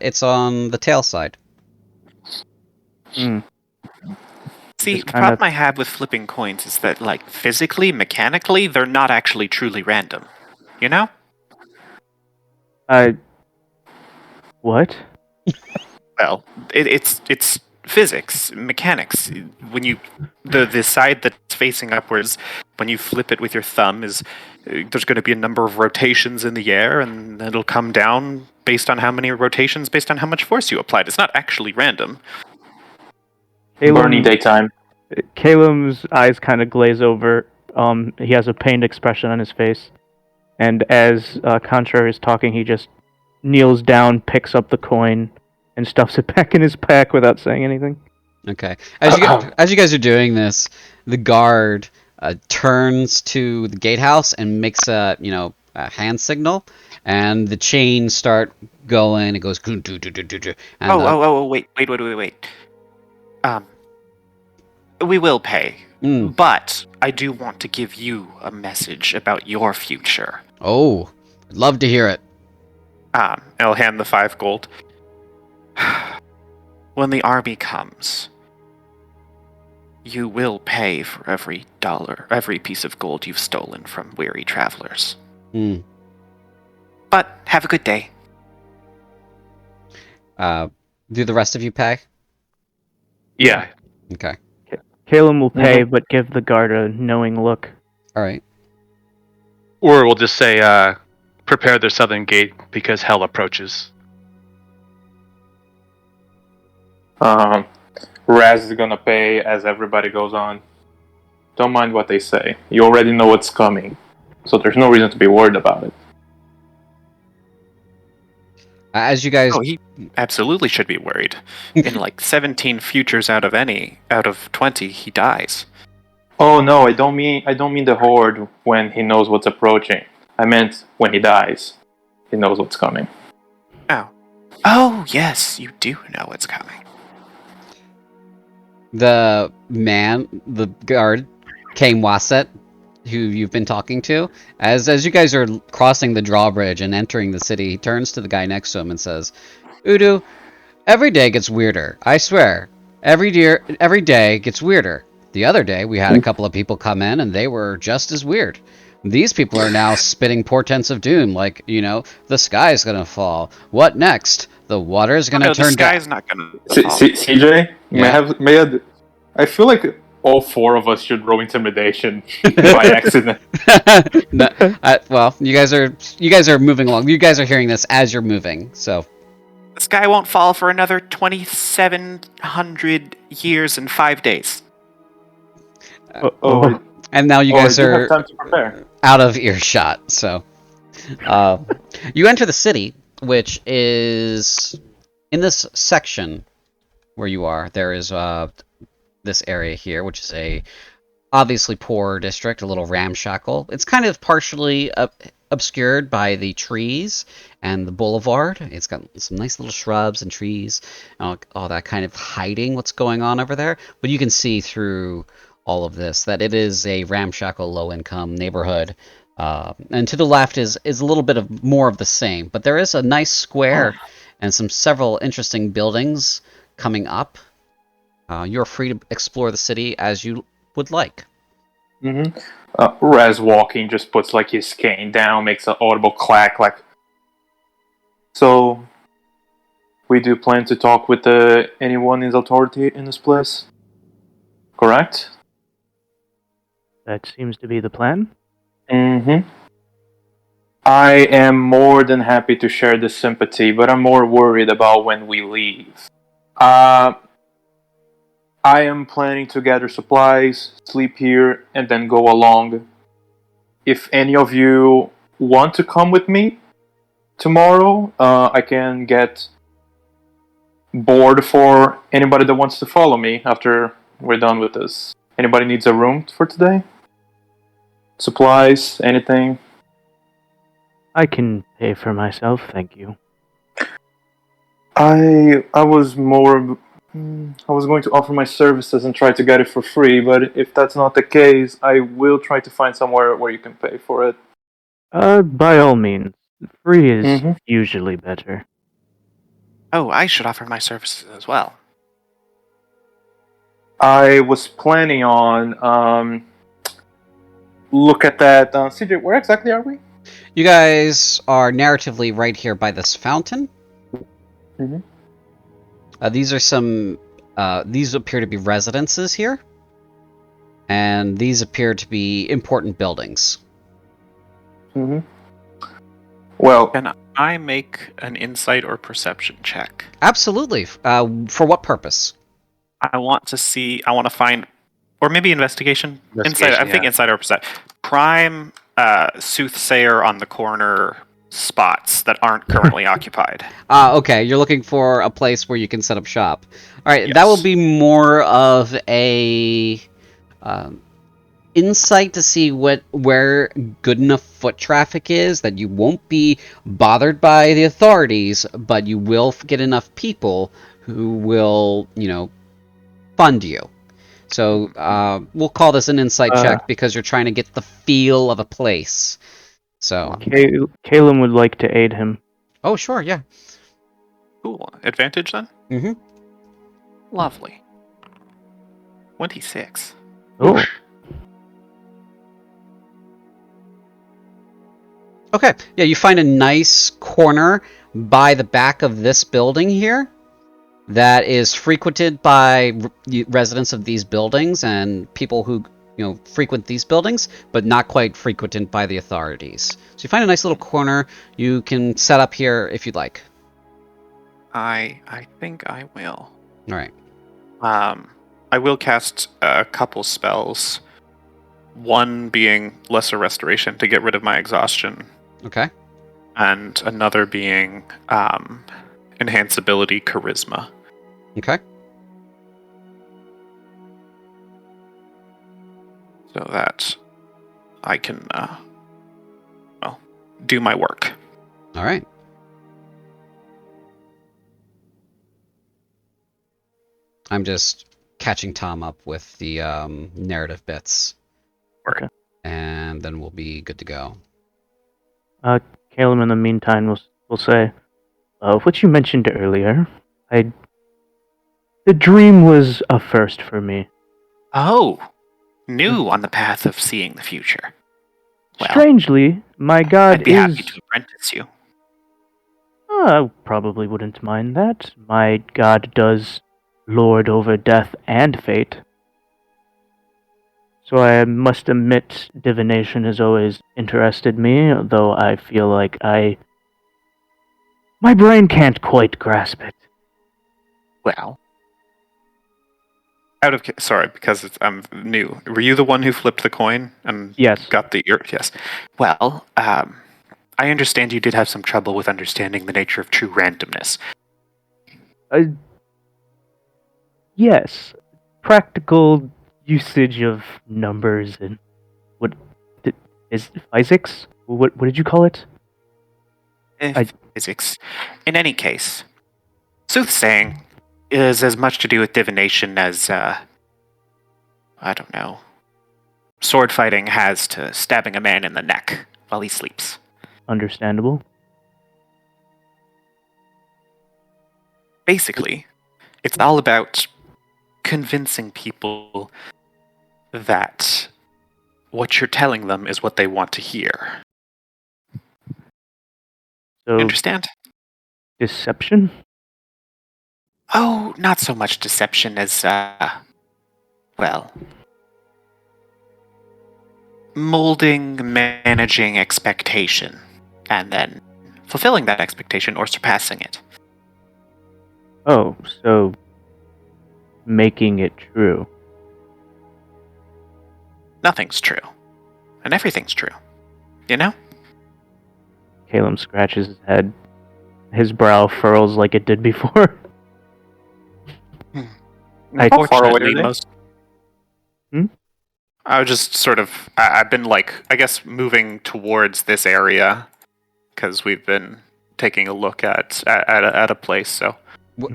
It's on the tail side.
Hmm.
see,
Just
the
kinda-
problem I have with flipping coins is that, like, physically, mechanically, they're not actually truly random. You know?
What?
Well, it's physics, mechanics. When you the side that's facing upwards, when you flip it with your thumb, is there's going to be a number of rotations in the air, and it'll come down based on how many rotations, based on how much force you applied. It's not actually random.
Burning daytime.
Calum's eyes kind of glaze over. He has a pained expression on his face. And as Contrary is talking, he just kneels down, picks up the coin, and stuffs it back in his pack without saying anything.
Okay. As you guys are doing this, the guard turns to the gatehouse and makes a hand signal, and the chains start going. It goes. And
Wait. We will pay, but I do want to give you a message about your future.
Oh, I'd love to hear it.
I'll hand the 5 gold. When the army comes, you will pay for every dollar, every piece of gold you've stolen from weary travelers.
Hmm.
But have a good day.
Do the rest of you pay?
Yeah.
Okay.
Calum will pay, but give the guard a knowing look.
All right.
Or we'll just say, prepare the southern gate because hell approaches.
Raz is gonna pay as everybody goes on. Don't mind what they say. You already know what's coming, so there's no reason to be worried about it.
As you guys,
Oh, he absolutely should be worried. In like 17 futures out of 20, he dies.
Oh no, I don't mean the horde when he knows what's approaching. I meant when he dies, he knows what's coming.
Oh, yes, you do know what's coming.
the guard, Kame Wasset, who you've been talking to, as you guys are crossing the drawbridge and entering the city, he turns to the guy next to him and says, "Udu, every day gets weirder. I swear, every day gets weirder. The other day we had a couple of people come in and they were just as weird. These people are now spitting portents of doom, like, the sky's gonna fall. What next? The water's gonna
No, the
turn down.
sky's not gonna fall.
CJ,
Yeah.
I feel like all four of us should roll intimidation by accident.
No, well, you guys are moving along. You guys are hearing this as you're moving, so.
The sky won't fall for another 2,700 years and 5 days.
And now you
I
guys
do have
are
time to prepare.
out of earshot, so. You enter the city, which is in this section where you are. There is this area here, which is a obviously poor district, a little ramshackle. It's kind of partially obscured by the trees and the boulevard. It's got some nice little shrubs and trees, all that kind of hiding what's going on over there. But you can see through all of this that it is a ramshackle, low-income neighborhood. And to the left is a little bit of more of the same. But there is a nice square and several interesting buildings coming up. You're free to explore the city as you would like.
Raz walking just puts like his cane down, makes an audible clack. Like, so we do plan to talk with anyone in authority in this place, correct?
That seems to be the plan.
I am more than happy to share this sympathy, but I'm more worried about when we leave. I am planning to gather supplies, sleep here, and then go along. If any of you want to come with me tomorrow, I can get board for anybody that wants to follow me after we're done with this. Anybody needs a room for today? Supplies, anything?
I can pay for myself, thank you.
I was going to offer my services and try to get it for free, but if that's not the case, I will try to find somewhere where you can pay for it.
By all means. Free is usually better.
Oh, I should offer my services as well.
I was planning on look at that. CJ, where exactly are we?
You guys are narratively right here by this fountain. These are some. These appear to be residences here, and these appear to be important buildings.
Well,
Can I make an insight or perception check?
Absolutely. For what purpose?
I want to find, or maybe investigation.
Investigation,
Insight. I think
yeah.
insight or perception. Prime soothsayer on the corner spots that aren't currently occupied.
Okay, you're looking for a place where you can set up shop. All right, that will
Yes.
be more of a insight to see where good enough foot traffic is that you won't be bothered by the authorities, but you will get enough people who will, fund you. So we'll call this an insight check because you're trying to get the feel of a place. So.
Caleb would like to aid him.
Oh, sure, yeah.
Cool. Advantage then?
Mm-hmm.
Lovely. 26.
Oh.
Okay, yeah, you find a nice corner by the back of this building here that is frequented by residents of these buildings and people who frequent these buildings, but not quite frequented by the authorities. So you find a nice little corner. You can set up here if you'd like.
I think I will.
All right.
I will cast a couple spells. One being Lesser Restoration to get rid of my exhaustion.
Okay.
And another being Enhance Ability Charisma.
Okay.
So that I can, do my work.
All right. I'm just catching Tom up with the narrative bits.
Okay.
And then we'll be good to go.
Caleb, in the meantime, will say, what you mentioned earlier, the dream was a first for me.
Oh, new on the path of seeing the future. Well,
Strangely, my god
I'd be happy
is...
to apprentice you.
I probably wouldn't mind that. My god does lord over death and fate. So I must admit, divination has always interested me, though I feel like my brain can't quite grasp it.
Well, sorry, because I'm new. Were you the one who flipped the coin and
Yes.
got the ear? Yes. Well, I understand you did have some trouble with understanding the nature of true randomness.
Yes. Practical usage of numbers and is physics? What did you call it?
Physics. In any case, soothsaying is as much to do with divination as, I don't know, sword fighting has to stabbing a man in the neck while he sleeps.
Understandable.
Basically, it's all about convincing people that what you're telling them is what they want to hear.
So,
Understand?
deception?
Oh, not so much deception as, well, molding, managing expectation, and then fulfilling that expectation or surpassing it.
Oh, so making it true.
Nothing's true. And everything's true. You know?
Caleb scratches his head. His brow furrows like it did before.
How far away are they?
Most... I was just sort of... I've been, I guess, moving towards this area, because we've been taking a look at a place, so...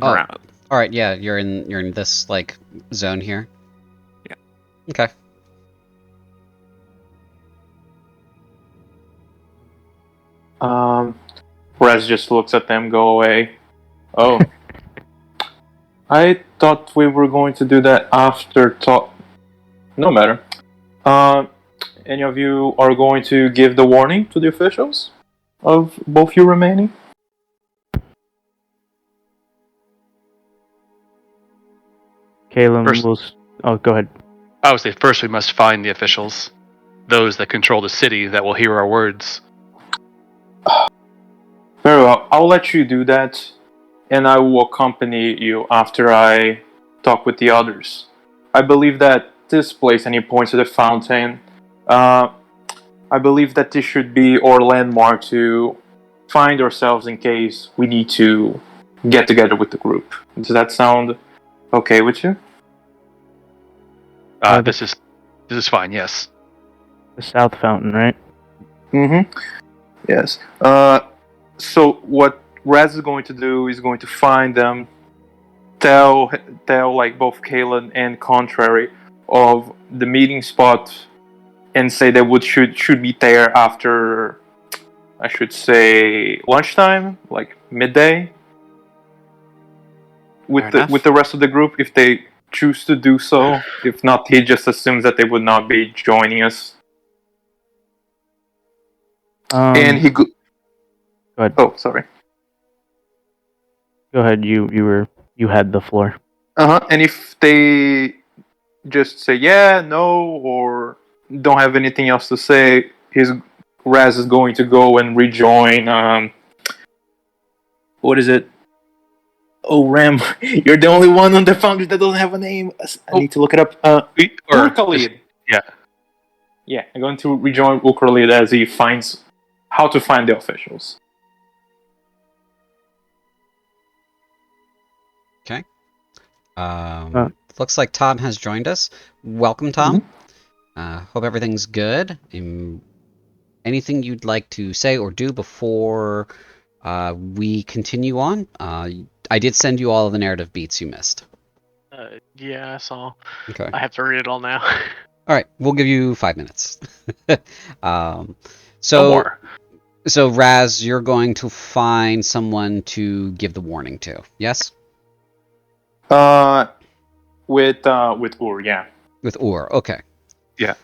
around.
All right, yeah, you're in this, zone here?
Yeah.
Okay.
Raz just looks at them, go away. Oh. I thought we were going to do that after talk. No matter. Any of you are going to give the warning to the officials of both you remaining?
Caleb
First-
will... Oh, go ahead.
I would say first we must find the officials, those that control the city that will hear our words.
Very well. I'll let you do that, and I will accompany you after I talk with the others. I believe that this place, and he points to the fountain, I believe that this should be our landmark to find ourselves in case we need to get together with the group. Does that sound okay with you?
This is fine. Yes.
The South Fountain, right?
Mm-hmm. Yes. So what Raz is going to do is going to find them, tell both Kalen and Contrary of the meeting spot, and say they should be there after, I should say, lunchtime, midday. With the rest of the group, if they choose to do so. If not, he just assumes that they would not be joining us. And he
Go ahead.
Oh, sorry.
Go ahead. You had the floor.
And if they just say yeah, no, or don't have anything else to say, Raz is going to go and rejoin. What is it? Oh, Ram, you're the only one on the Founders that doesn't have a name. I need to look it up. Urkalid.
Yeah.
Yeah, I'm going to rejoin Urkalid as he finds how to find the officials.
Okay. Looks like Tom has joined us. Welcome, Tom. Hope everything's good. Anything you'd like to say or do before we continue on? I did send you all of the narrative beats you missed.
Yeah, I saw.
Okay.
I have to read it all now.
All right, we'll give you 5 minutes.
No more.
So Raz, you're going to find someone to give the warning to. Yes.
With Ur, yeah.
With Ur, okay.
Yeah.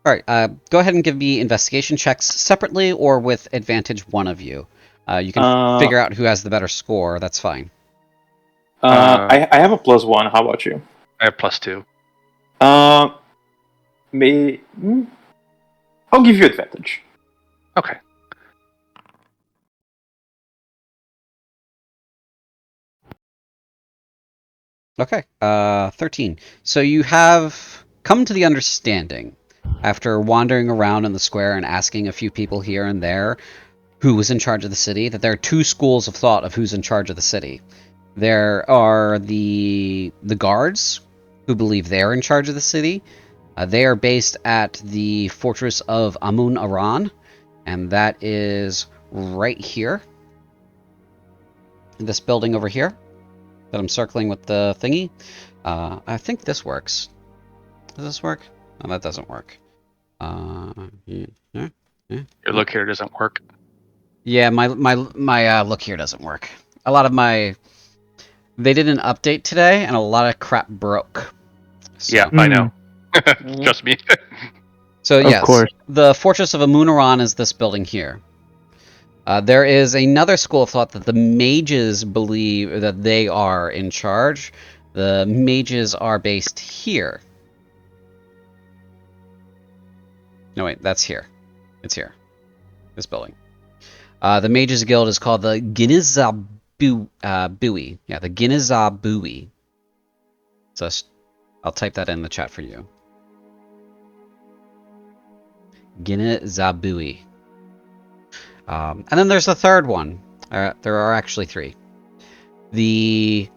All right. Go ahead and give me investigation checks separately or with advantage one of you. You can figure out who has the better score. That's fine.
I have a +1. How about you?
I have +2.
I'll give you advantage.
Okay.
Okay. 13. So you have come to the understanding, after wandering around in the square and asking a few people here and there who was in charge of the city, that there are two schools of thought of who's in charge of the city. There are the guards, who believe they're in charge of the city. They are based at the fortress of Amun Aran, and that is right here. This building over here that I'm circling with the thingy. I think this works. Does this work? No, that doesn't work. Yeah.
Your look here doesn't work.
Yeah, my look here doesn't work. A lot of they did an update today, and a lot of crap broke. So.
Yeah, I know. Trust me.
So yes,
Of course.
the Fortress of Amunaran is this building here. There is another school of thought that the mages believe that they are in charge. The mages are based here. No, wait, that's here. It's here. This building. The Mages Guild is called the Ginizabui. Yeah, the Ginizabui. So I'll type that in the chat for you. Ginizabui. And then there's the third one. There are actually three. The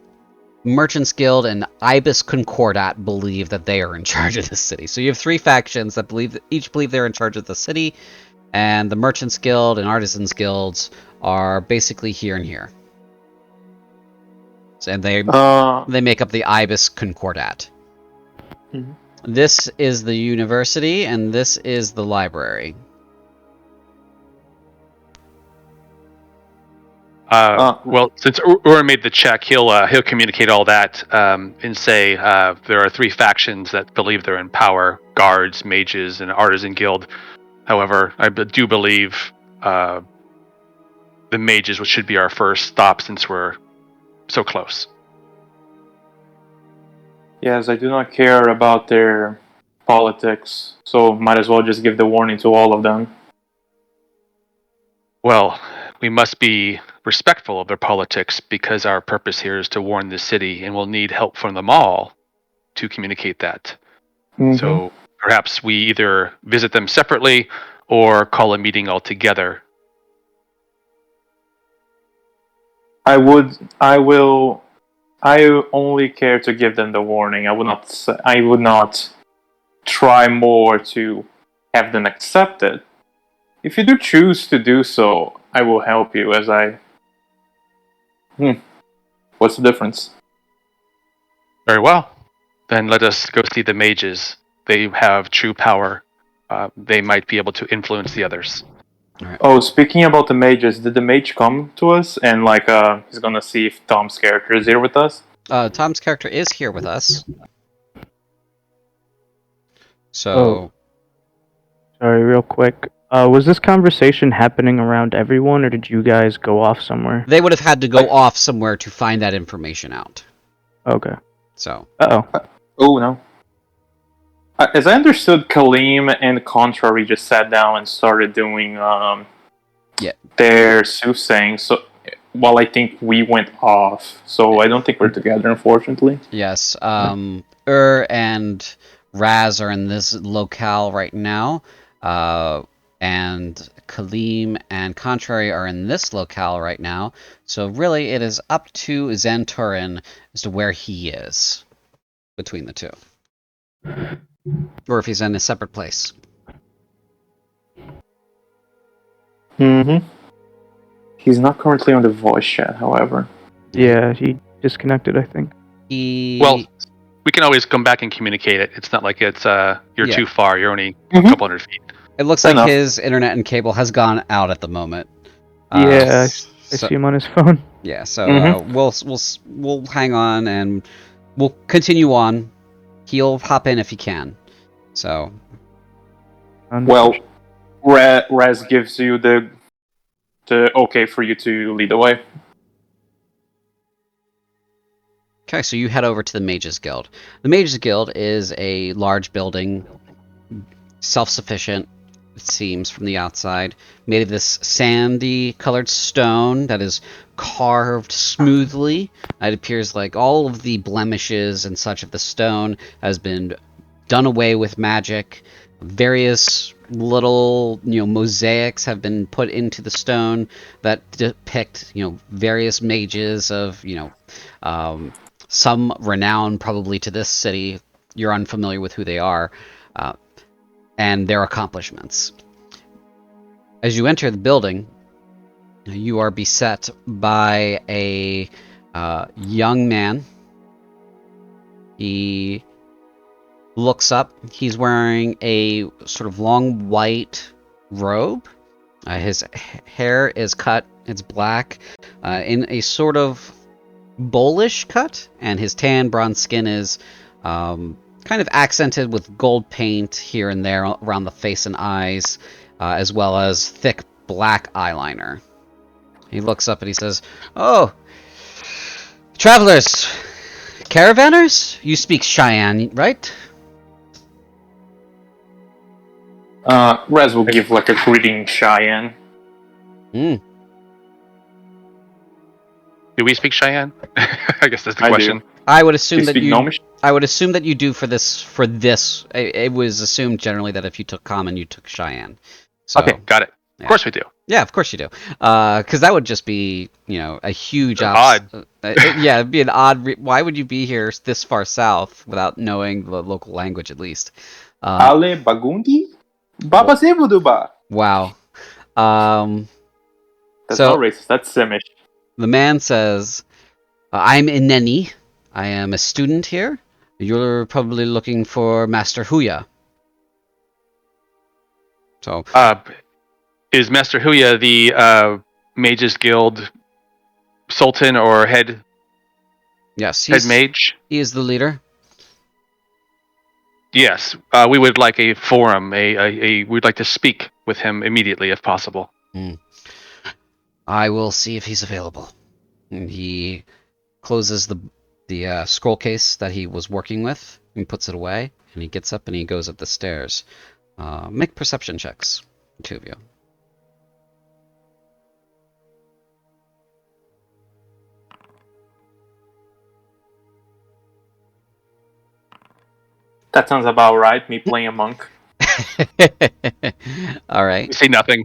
Merchants Guild and Ibis Concordat believe that they are in charge of the city. So you have three factions that each believe they're in charge of the city, and the Merchants Guild and Artisans Guilds are basically here and here. So, and they make up the Ibis Concordat.
Mhm.
This is the university, and this is the library.
Well, since Ur made the check, he'll communicate all that and say there are three factions that believe they're in power: guards, mages, and artisan guild. However, I do believe the mages should be our first stop since we're so close.
Yes, I do not care about their politics, so might as well just give the warning to all of them.
Well, we must be respectful of their politics because our purpose here is to warn the city, and we'll need help from them all to communicate that.
Mhm.
So perhaps we either visit them separately or call a meeting altogether.
I only care to give them the warning. I would not try more to have them accept it. If you do choose to do so, I will help you as I... What's the difference?
Very well. Then let us go see the mages. They have true power. They might be able to influence the others.
Oh, speaking about the mages, did the mage come to us and he's gonna see if Tom's character is here with us?
Tom's character is here with us. So...
Oh. Sorry, real quick. Was this conversation happening around everyone, or did you guys go off somewhere?
They would have had to go off somewhere to find that information out.
Okay.
So.
Oh, no. As I understood, Kaleem and Contrary just sat down and started doing their soothsaying, so while I think we went off. So I don't think we're together, unfortunately.
Yes. and Raz are in this locale right now. And Kaleem and Contrary are in this locale right now. So really, it is up to Xanturin as to where he is between the two. Or if he's in a separate place.
Mm-hmm. He's not currently on the voice chat, however.
Yeah, he disconnected, I think.
Well, we can always come back and communicate it. It's not like it's you're too far. You're only a couple hundred feet.
It looks like his internet and cable has gone out at the moment.
Yeah, I see him on his phone.
Yeah, so we'll hang on and we'll continue on. He'll hop in if he can. So
Well, Raz gives you the okay for you to lead the way.
Okay, so you head over to the Mages Guild. The Mages Guild is a large building, self-sufficient, it seems from the outside, made of this sandy-colored stone that is carved smoothly. It appears like all of the blemishes and such of the stone has been done away with magic. Various little, mosaics have been put into the stone that depict, various mages of, some renown probably to this city. You're unfamiliar with who they are, and their accomplishments. As you enter the building, you are beset by a young man. He looks up. He's wearing a sort of long white robe. His hair is cut. It's black in a sort of bowlish cut, and his tan bronze skin is kind of accented with gold paint here and there around the face and eyes, as well as thick black eyeliner. He looks up and he says, "Oh, travelers, caravanners? You speak Cheyenne, right?"
Raz will give like a greeting Cheyenne.
Do we speak Cheyenne? I guess that's the
I
question.
do.
I would assume
You
that
speak
you.
Gnomish?
I would assume that you do for this. It was assumed generally that if you took Common, you took Cheyenne. So,
Okay, got it.
yeah.
Of course we do.
Yeah, of course you do. Because that would just be, a huge
Odd.
yeah, it'd be an odd. Why would you be here this far south without knowing the local language at least?
Ale Bagundi? Baba Sebuduba.
Wow.
That's
So-
not racist. That's Semish.
The man says, "I'm Ineni. I am a student here. You're probably looking for Master Huya." So,
Is Master Huya the Mages Guild Sultan or head
yes,
head mage?
he is the leader.
Yes, we would like a forum. We'd like to speak with him immediately, if possible.
I will see if he's available. And he closes the scroll case that he was working with and puts it away. And he gets up and he goes up the stairs. Make perception checks, two of you.
That sounds about right. Me playing a monk.
All right.
We say nothing.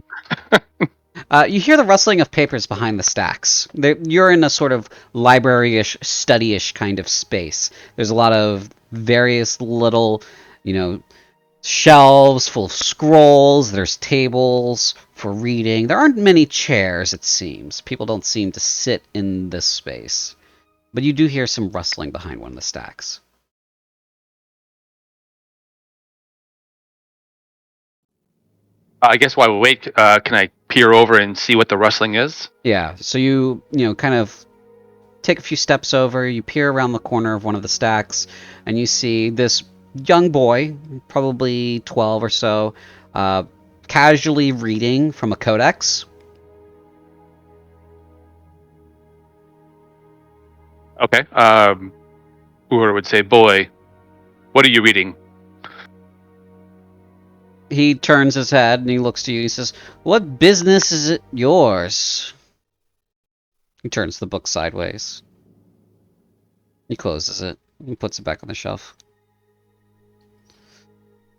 You hear the rustling of papers behind the stacks. You're in a sort of library-ish, study-ish kind of space. There's a lot of various little, shelves full of scrolls. There's tables for reading. There aren't many chairs, it seems. People don't seem to sit in this space. But you do hear some rustling behind one of the stacks.
I guess while we wait, can I peer over and see what the rustling is?
Yeah, so you kind of take a few steps over, you peer around the corner of one of the stacks, and you see this young boy, probably 12 or so, casually reading from a codex.
Okay. Uhura would say, "Boy, what are you reading?"
He turns his head and he looks to you and he says, "What business is it yours?" He turns the book sideways. He closes it. He puts it back on the shelf.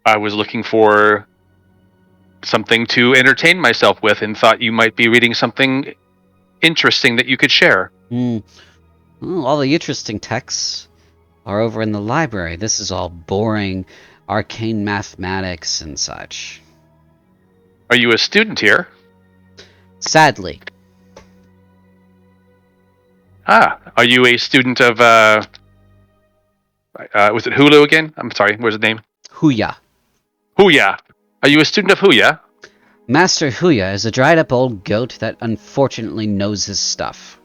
I was looking for something to entertain myself with and thought you might be reading something interesting that you could share.
Well, all the interesting texts are over in the library. This is all boring arcane mathematics and such.
Are you a student here?
Sadly.
Are you a student of, was it Hulu again? I'm sorry, what's the name?
Huya.
Huya. Are you a student of Huya?
Master Huya is a dried up old goat that unfortunately knows his stuff.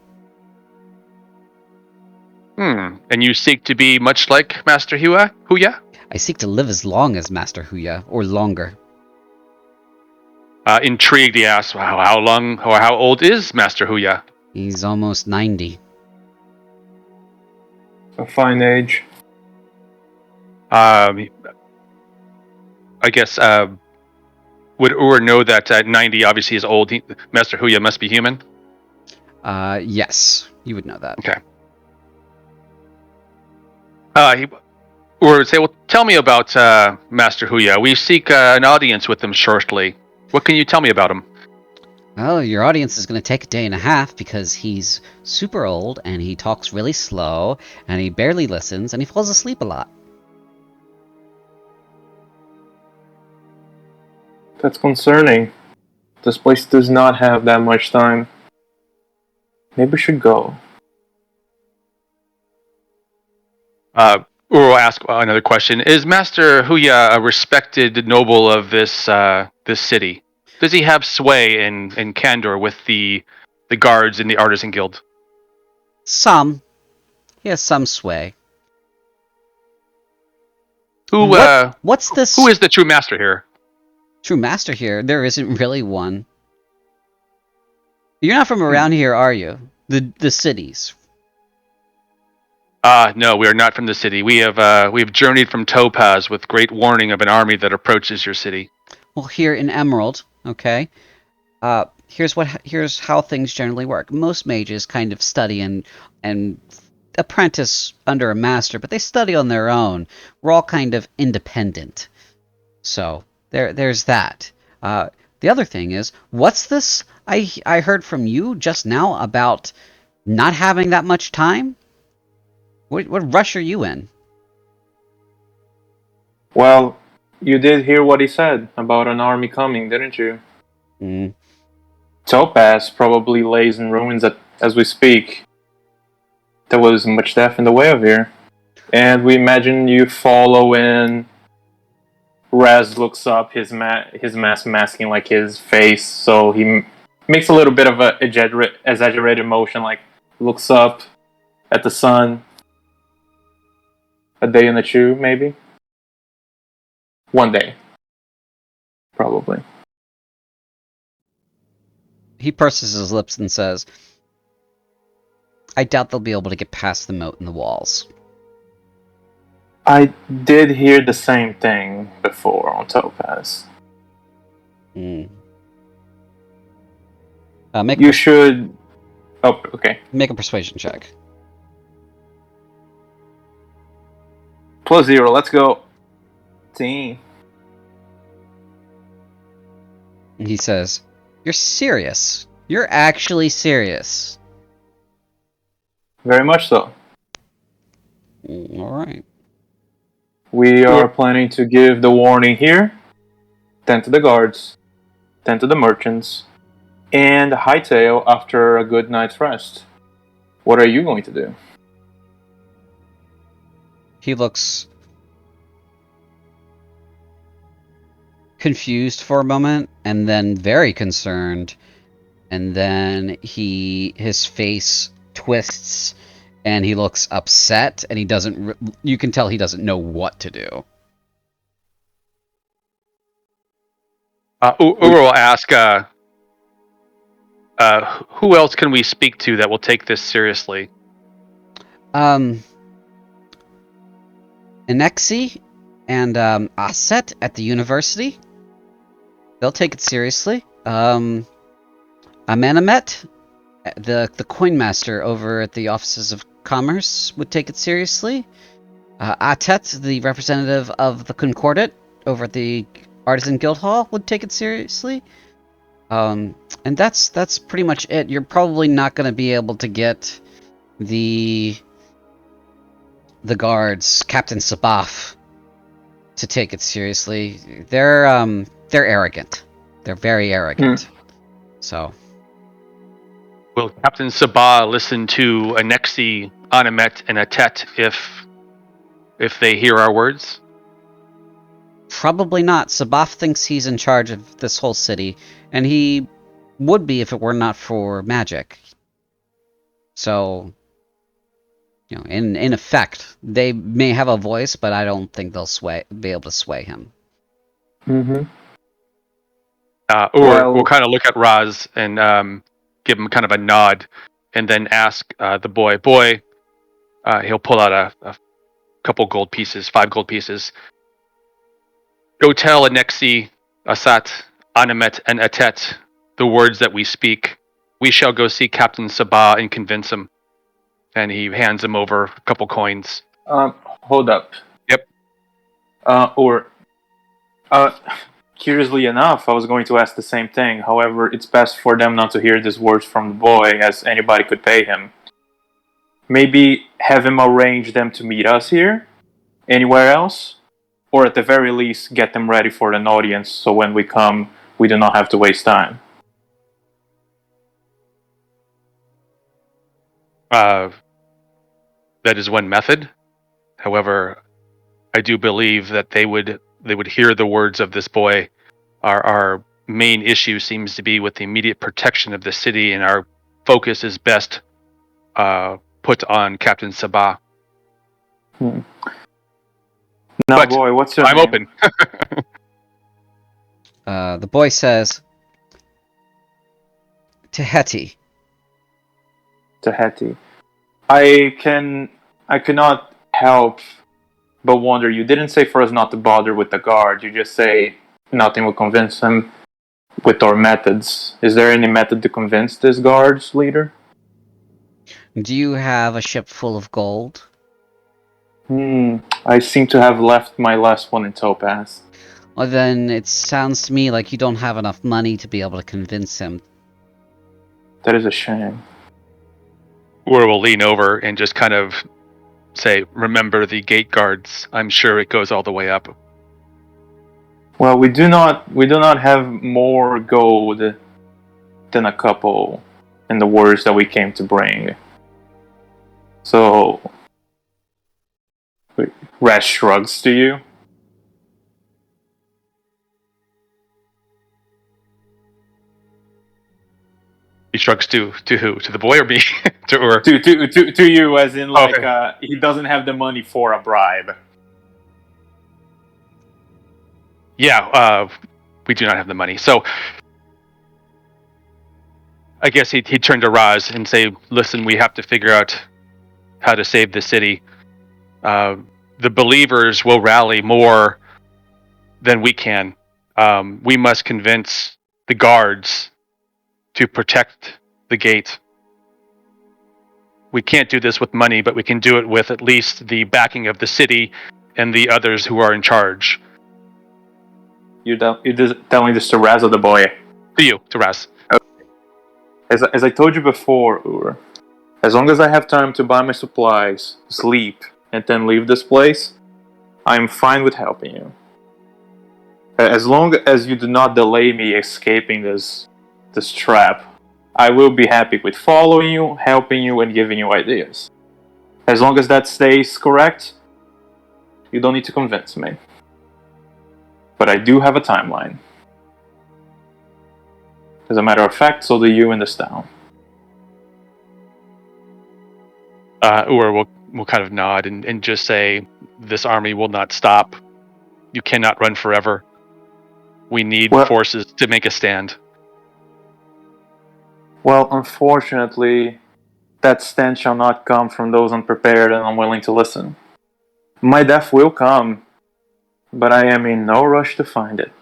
And you seek to be much like Master Huya?
I seek to live as long as Master Huya, or longer.
Intrigued, he asks, how long or how old is Master Huya?
He's almost 90.
A fine age.
I guess, would Ur know that 90 obviously is old? Master Huya must be human?
Yes, you would know that.
Okay. Ur would say, well, tell me about Master Huya. We seek an audience with him shortly. What can you tell me about him?
Well, your audience is going to take a day and a half because he's super old and he talks really slow and he barely listens and he falls asleep a lot.
That's concerning. This place does not have that much time. Maybe we should go.
Ur will ask another question. Is Master Huya a respected noble of this this city? Does he have sway in Kandor with the guards in the Artisan Guild?
Some. He has some sway. What's this?
Who is the true master here?
True master here? There isn't really one. You're not from around here, are you? The cities.
No, we are not from the city. We have journeyed from Topaz with great warning of an army that approaches your city.
Well, here in Emerald, okay. Here's how things generally work. Most mages kind of study and apprentice under a master, but they study on their own. We're all kind of independent. So there's that. The other thing is, what's this I heard from you just now about not having that much time? What rush are you in?
Well, you did hear what he said about an army coming, didn't you? Topaz probably lays in ruins as we speak. There was much death in the way of here. And we imagine you follow in. Raz looks up, his mask masking like his face, so he makes a little bit of a exaggerated motion, like looks up at the sun. A day in the chew, maybe? One day. Probably.
He purses his lips and says, I doubt they'll be able to get past the moat in the walls.
I did hear the same thing before on Topaz. You should... Oh, okay.
Make a persuasion check.
+0, let's go. Team.
And he says, you're serious. You're actually serious.
Very much so.
Alright.
We are planning to give the warning here, tend to the guards, tend to the merchants, and hightail after a good night's rest. What are you going to do?
He looks confused for a moment, and then very concerned, and then his face twists, and he looks upset, and he doesn't. You can tell he doesn't know what to do.
Ur will ask, who else can we speak to that will take this seriously?
Anexi and Aset at the university. They'll take it seriously. Amanamet, the coin master over at the offices of commerce, would take it seriously. Atet, the representative of the Concordat over at the Artisan Guild Hall, would take it seriously. And that's pretty much it. You're probably not going to be able to get the guards, Captain Sabaf, to take it seriously. They're arrogant. They're very arrogant. So,
will Captain Sabah listen to Anexi, Anamet, and Atet if they hear our words?
Probably not. Sabaf thinks he's in charge of this whole city, and he would be if it were not for magic. So, you know, in effect, they may have a voice, but I don't think they'll be able to sway him.
We'll kind of look at Raz and give him kind of a nod, and then ask the boy. He'll pull out a couple gold pieces, 5 gold pieces. Go tell Anexi, Asat, Animet, and Atet the words that we speak. We shall go see Captain Sabah and convince him. And he hands him over a couple coins.
Hold up.
Yep.
Curiously enough, I was going to ask the same thing. However, it's best for them not to hear these words from the boy, as anybody could pay him. Maybe have him arrange them to meet us here? Anywhere else? Or at the very least, get them ready for an audience, so when we come, we do not have to waste time.
That is one method. However, I do believe that they would hear the words of this boy. Our main issue seems to be with the immediate protection of the city, and our focus is best put on Captain Sabah.
Now,
But
boy, what's your
I'm
name?
open.
The boy says, Teheti.
Tahiti. I cannot help but wonder, you didn't say for us not to bother with the guard, you just say nothing will convince him with our methods. Is there any method to convince this guard's leader?
Do you have a ship full of gold?
I seem to have left my last one in Topaz.
Well, then it sounds to me like you don't have enough money to be able to convince him.
That is a shame.
Or we'll lean over and just kind of say, remember the gate guards. I'm sure it goes all the way up.
Well, we do not have more gold than a couple in the words that we came to bring. So, Raz shrugs to you.
He shrugs to who? To the boy or me? to
you, as in like
Okay.
he doesn't have the money for a bribe.
Yeah, we do not have the money. So I guess he'd turn to Raz and say, listen, we have to figure out how to save the city. The believers will rally more than we can. We must convince the guards to protect the gate. We can't do this with money, but we can do it with at least the backing of the city and the others who are in charge.
You're telling this to Raz or the boy?
To Raz.
As I told you before, Ur, as long as I have time to buy my supplies, sleep, and then leave this place, I'm fine with helping you. As long as you do not delay me escaping this trap, I will be happy with following you, helping you, and giving you ideas. As long as that stays correct, you don't need to convince me. But I do have a timeline. As a matter of fact, so do you in this town.
Or we'll kind of nod and just say, this army will not stop. You cannot run forever. We need forces to make a stand.
Well, unfortunately, that stand shall not come from those unprepared and unwilling to listen. My death will come, but I am in no rush to find it.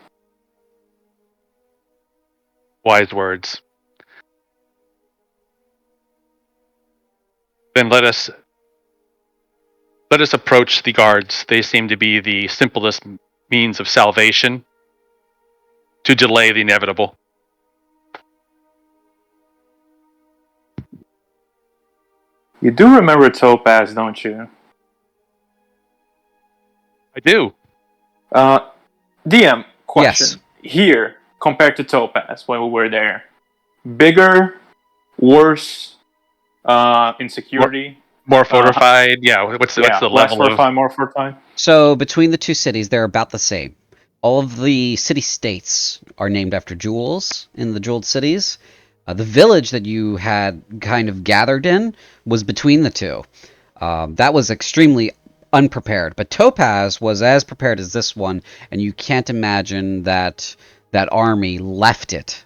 Wise words. Then let us approach the guards. They seem to be the simplest means of salvation to delay the inevitable.
You do remember Topaz, don't you?
I do.
DM, question.
Yes.
Here, compared to Topaz, when we were there. Bigger, worse, insecurity?
More fortified? What's the level
less
of...
fortified, more fortified?
So between the two cities, they're about the same. All of the city-states are named after jewels in the jeweled cities. The village that you had kind of gathered in was between the two. That was extremely unprepared, but Topaz was as prepared as this one, and you can't imagine that that army left it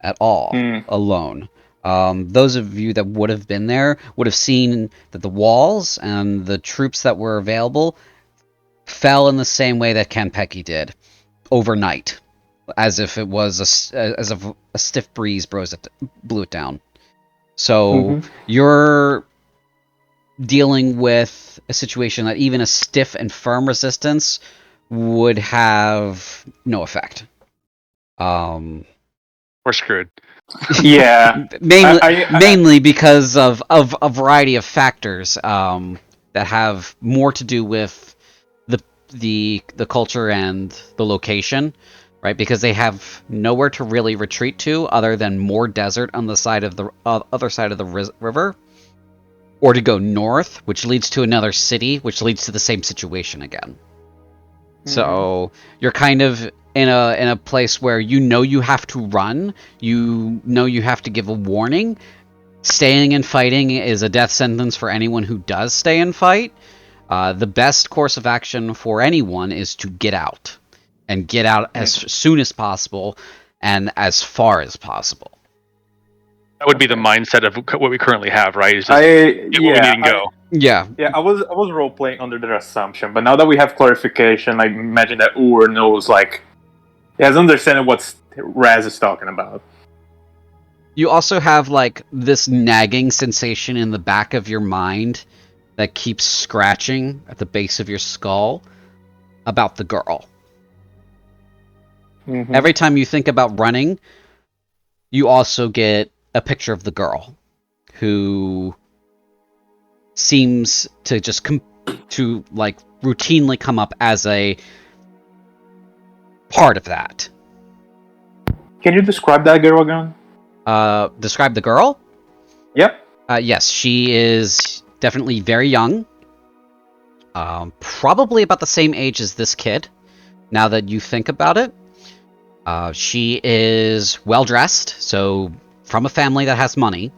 at all alone. Those of you that would have been there would have seen that the walls and the troops that were available fell in the same way that Kanpeki did, overnight, as if it was as if a stiff breeze blew it down. So you're dealing with a situation that even a stiff and firm resistance would have no effect.
We're screwed.
Yeah.
Mainly because of a variety of factors that have more to do with the culture and the location, right? Because they have nowhere to really retreat to other than more desert on the side of the other side of the river, or to go north, which leads to another city, which leads to the same situation again. So you're kind of in a place where you have to run, you have to give a warning. Staying and fighting is a death sentence for anyone who does stay and fight. The best course of action for anyone is to get out, and get out as soon as possible and as far as possible.
That would be the mindset of what we currently have, right? Is just get where we need and go.
Yeah.
I was role playing under that assumption, but now that we have clarification, I imagine that Ur knows, like, he has understanding what Raz is talking about.
You also have like this nagging sensation in the back of your mind that keeps scratching at the base of your skull about the girl. Every time you think about running, you also get a picture of the girl, who seems to just routinely come up as a part of that.
Can you describe that girl again?
Describe the girl?
Yep.
Yes, she is definitely very young. Probably about the same age as this kid, now that you think about it. She is well-dressed, so from a family that has money,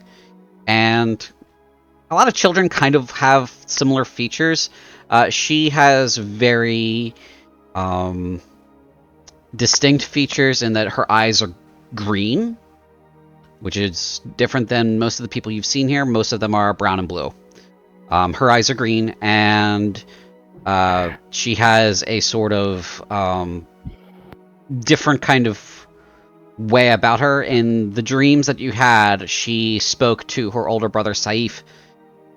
and a lot of children kind of have similar features. She has very distinct features in that her eyes are green, which is different than most of the people you've seen here. Most of them are brown and blue. Her eyes are green, and she has a sort of different kind of way about her. In the dreams that you had, she spoke to her older brother Saif,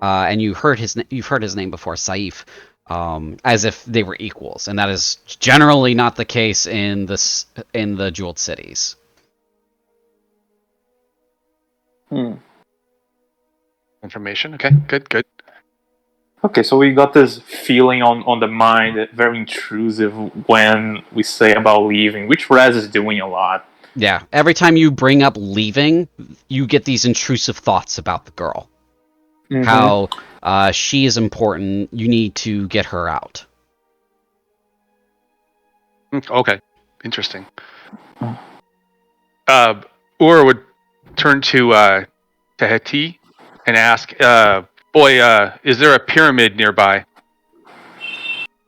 and you've heard his name before, Saif, as if they were equals, and that is generally not the case in the Jeweled Cities.
Information. Okay, good.
Okay, so we got this feeling on the mind, very intrusive when we say about leaving, which Raz is doing a lot.
Yeah, every time you bring up leaving, you get these intrusive thoughts about the girl. How she is important, you need to get her out.
Okay, interesting. Ur would turn to Tahiti and ask, "Boy, is there a pyramid nearby?"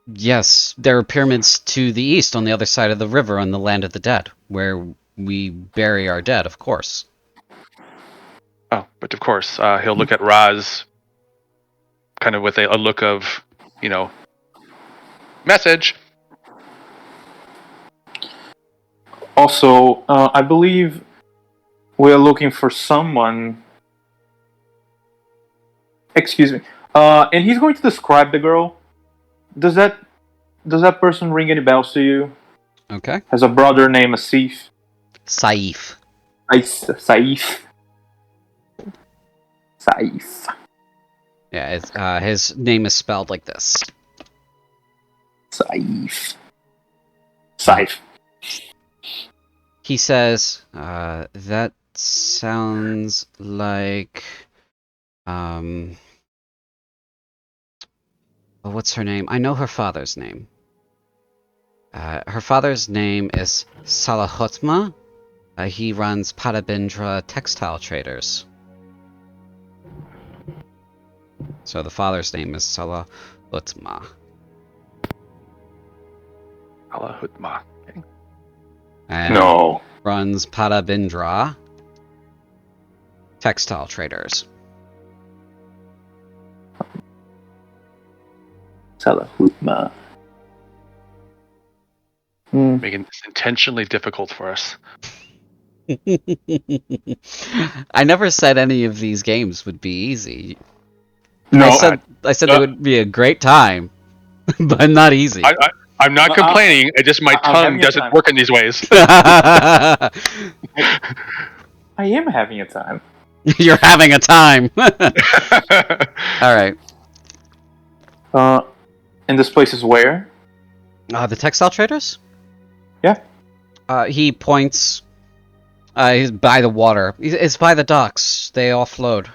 Yes, there are pyramids to the east on the other side of the river on the land of the dead, where we bury our dead, of course.
Oh, but of course, he'll look at Raz kind of with a look of, message.
Also, I believe we're looking for someone. Excuse me. And he's going to describe the girl. Does that person ring any bells to you?
Okay.
Has a brother named Asif.
Saif.
Saif.
Yeah, his name is spelled like this.
Saif.
He says, that sounds like, what's her name? I know her father's name. Her father's name is Salahotma. He runs Padabindra Textile Traders. So the father's name is Salahotma.
Allahutma. Okay.
and
No.
runs Padabindra Textile Traders.
Salahutma.
Making this intentionally difficult for us.
I never said any of these games would be easy.
No,
I said they would be a great time, but not easy.
I'm not complaining. It's just my
I'm
tongue
having a
doesn't
time.
work in these ways.
I am having a time.
You're having a time. All right.
And this place is where?
The Textile Traders?
Yeah.
He points. He's by the water. It's by the docks. They offload.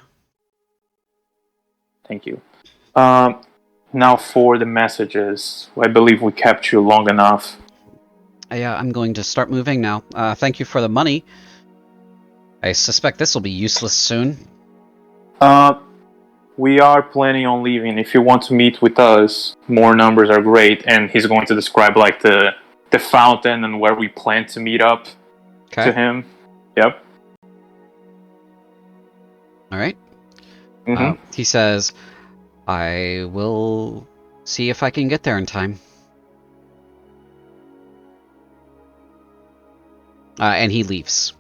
Thank you. Now for the messages. I believe we kept you long enough.
Yeah, I'm going to start moving now. Thank you for the money. I suspect this will be useless soon.
We are planning on leaving. If you want to meet with us, more numbers are great. And he's going to describe like the fountain and where we plan to meet up to him. Yep.
All right.
Mm-hmm.
He says, I will see if I can get there in time. And he leaves.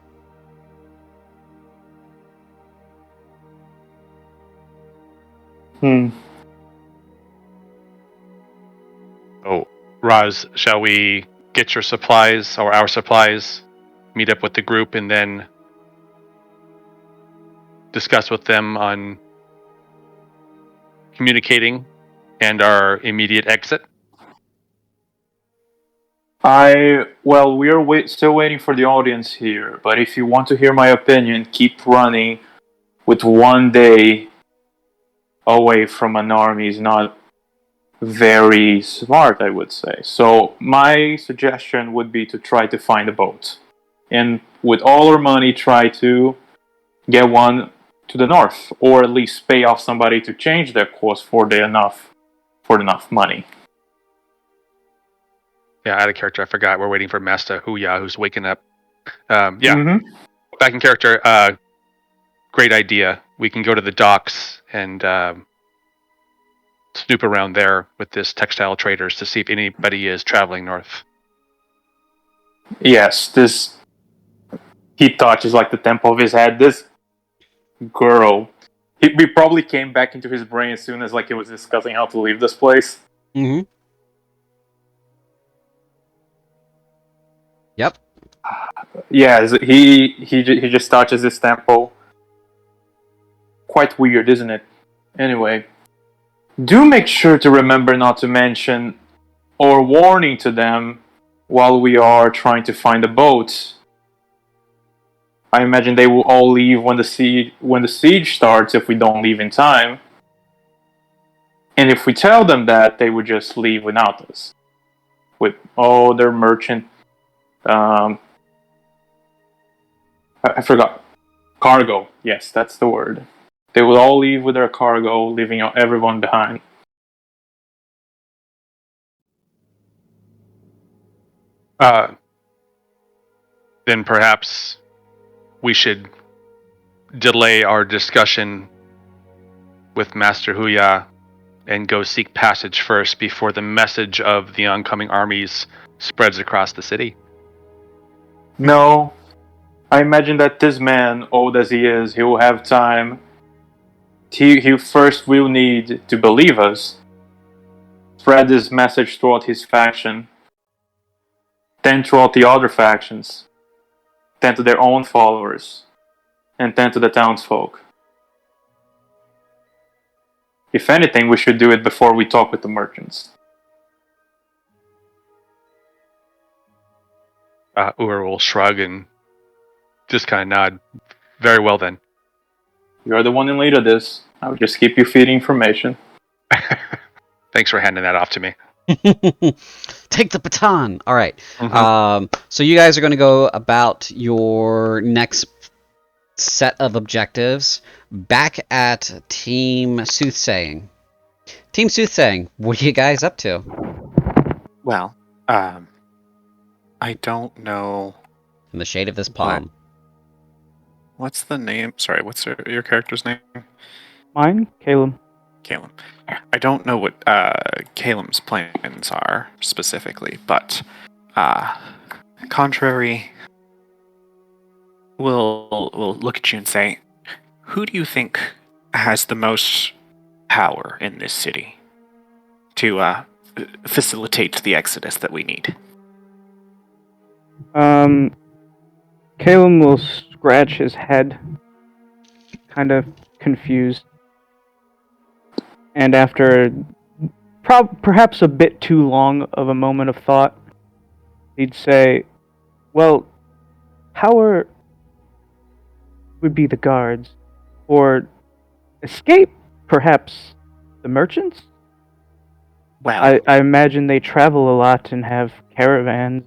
Oh, Raz, shall we get your supplies or our supplies, meet up with the group, and then discuss with them on communicating and our immediate exit?
We are still waiting for the audience here, but if you want to hear my opinion, keep running with 1 day away from an army is not very smart, I would say. So my suggestion would be to try to find a boat. And with all our money, try to get one to the north, or at least pay off somebody to change their course for enough money.
Yeah, out of character, I forgot. We're waiting for Master Huya, who's waking up.
Mm-hmm.
Back in character, great idea. We can go to the docks and snoop around there with this Textile Traders to see if anybody is traveling north.
Yes, he touches like the temple of his head. This girl, he probably came back into his brain as soon as like he was discussing how to leave this place.
Mm-hmm. Yep.
Yeah, he just touches this temple. Quite weird, isn't it? Anyway, do make sure to remember not to mention or warning to them while we are trying to find a boat. I imagine they will all leave when the siege starts if we don't leave in time. And if we tell them that, they would just leave without us. With all their merchant... I forgot. Cargo. Yes, that's the word. They will all leave with their cargo, leaving everyone behind.
Then perhaps we should delay our discussion with Master Huya and go seek passage first before the message of the oncoming armies spreads across the city.
No. I imagine that this man, old as he is, he will have time. He first will need to believe us, spread this message throughout his faction, then throughout the other factions, then to their own followers, and then to the townsfolk. If anything, we should do it before we talk with the merchants.
Ur will shrug and just kind of nod. Very well then.
You're the one in lead of this. I'll just keep you feeding information.
Thanks for handing that off to me.
Take the baton. All right.
Mm-hmm.
So you guys are going to go about your next set of objectives back at Team Soothsaying. Team Soothsaying, what are you guys up to?
Well, I don't know.
In the shade of this palm.
What's the name? Sorry, what's your character's name?
Mine, Caleb.
Caleb. I don't know what Caleb's plans are specifically, but Contrary will look at you and say, "Who do you think has the most power in this city to facilitate the exodus that we need?"
Caleb will scratch his head, kind of confused, and after perhaps a bit too long of a moment of thought, he'd say, "Well, power would be the guards, or escape, perhaps the merchants?
Well,
I imagine they travel a lot and have caravans,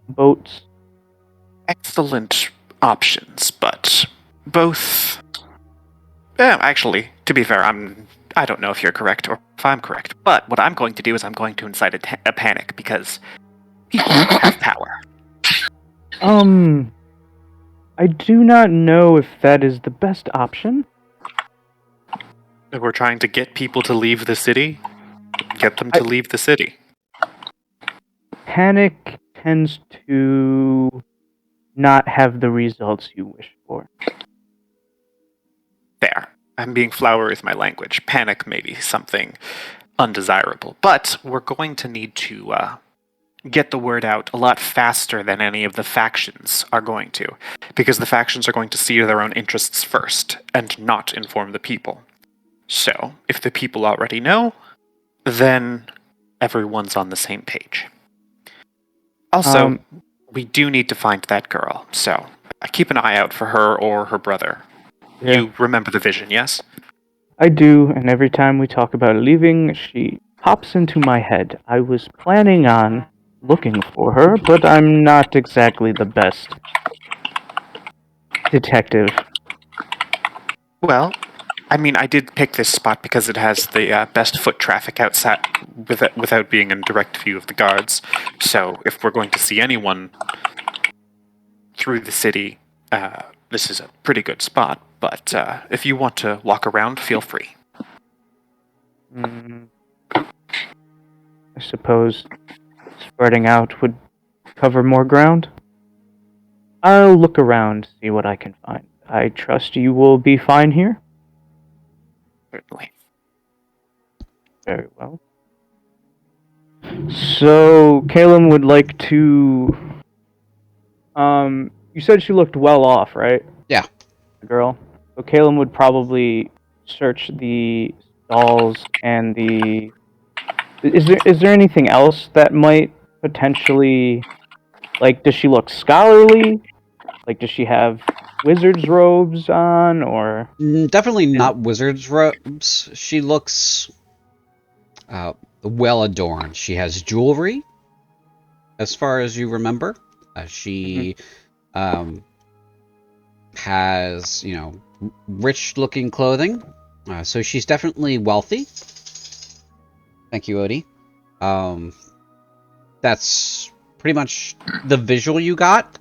boats."
excellent options, but both. Actually, to be fair, I don't know if you're correct or if I'm correct, but what I'm going to do is I'm going to incite a panic because people have power.
I do not know if that is the best option.
We're trying to get people to leave the city. Get them to leave the city.
Panic tends to not have the results you wish for.
There. I'm being flowery with my language. Panic may be something undesirable, but we're going to need to get the word out a lot faster than any of the factions are going to, because the factions are going to see their own interests first and not inform the people. So, if the people already know, then everyone's on the same page. Also, we do need to find that girl, so keep an eye out for her or her brother.
Yeah.
You remember the vision, yes?
I do, and every time we talk about leaving, she pops into my head. I was planning on looking for her, but I'm not exactly the best detective.
Well, I mean, I did pick this spot because it has the best foot traffic outside without being in direct view of the guards. So if we're going to see anyone through the city, this is a pretty good spot. But if you want to walk around, feel free.
I suppose spreading out would cover more ground. I'll look around, see what I can find. I trust you will be fine here?
Certainly.
Very well. So, Caleb would like to... you said she looked well off, right?
Yeah.
The girl. So Caleb would probably search the stalls and the... Is there anything else that might potentially... Like, does she look scholarly? Like, does she have wizard's robes on, or...
Definitely not wizard's robes. She looks well adorned. She has jewelry, as far as you remember. She has, rich looking clothing. So she's definitely wealthy. Thank you, Odie. That's pretty much the visual you got,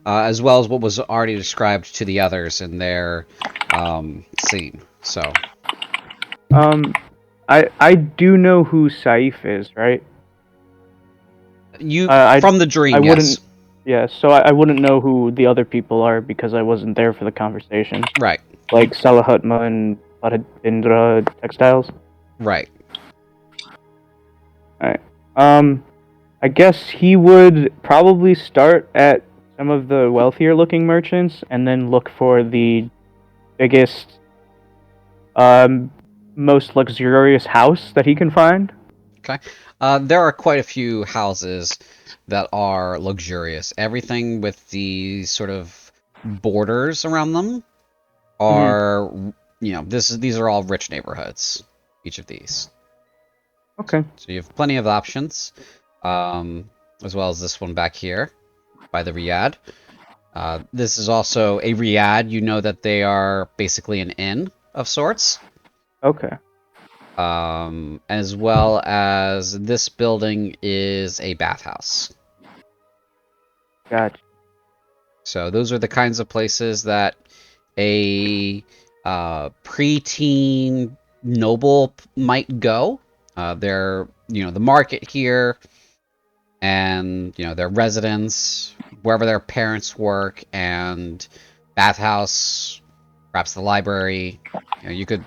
as well as what was already described to the others in their scene. So,
I do know who Saif is, right?
You from the dream,
I
yes.
wouldn't. Yeah, so I wouldn't know who the other people are because I wasn't there for the conversation.
Right.
Like Salahutma and Indra Textiles.
Right.
Alright. I guess he would probably start at some of the wealthier looking merchants and then look for the biggest, most luxurious house that he can find.
Okay. There are quite a few houses that are luxurious. Everything with the sort of borders around them are, these are all rich neighborhoods. Each of these.
Okay.
So you have plenty of options, as well as this one back here by the Riad. This is also a Riad. You know that they are basically an inn of sorts.
Okay.
As well as this building is a bathhouse.
Gotcha.
So those are the kinds of places that a preteen noble might go. They're, the market here, and their residence, wherever their parents work, and bathhouse, perhaps the library. You could.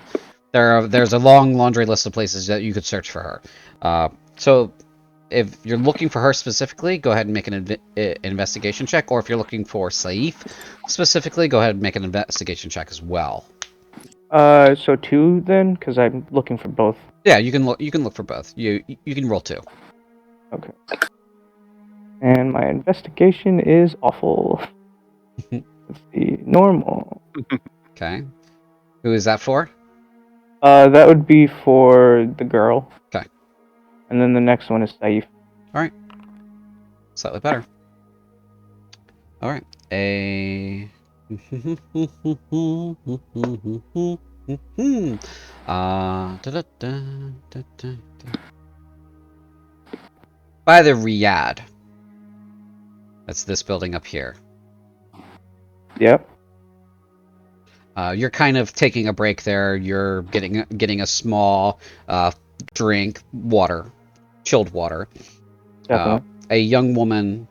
There's a long laundry list of places that you could search for her. So if you're looking for her specifically, go ahead and make an investigation check. Or if you're looking for Saif specifically, go ahead and make an investigation check as well.
So 2 then, because I'm looking for both.
Yeah, you can look. You can look for both. You can roll 2.
Okay. And my investigation is awful. Let's see, normal.
Okay. Who is that for?
That would be for the girl.
Okay.
And then the next one is Saif.
All right. Slightly better. All right. A. By the Riad. That's this building up here.
Yep.
You're kind of taking a break there. You're getting a small drink, water, chilled water. A young woman,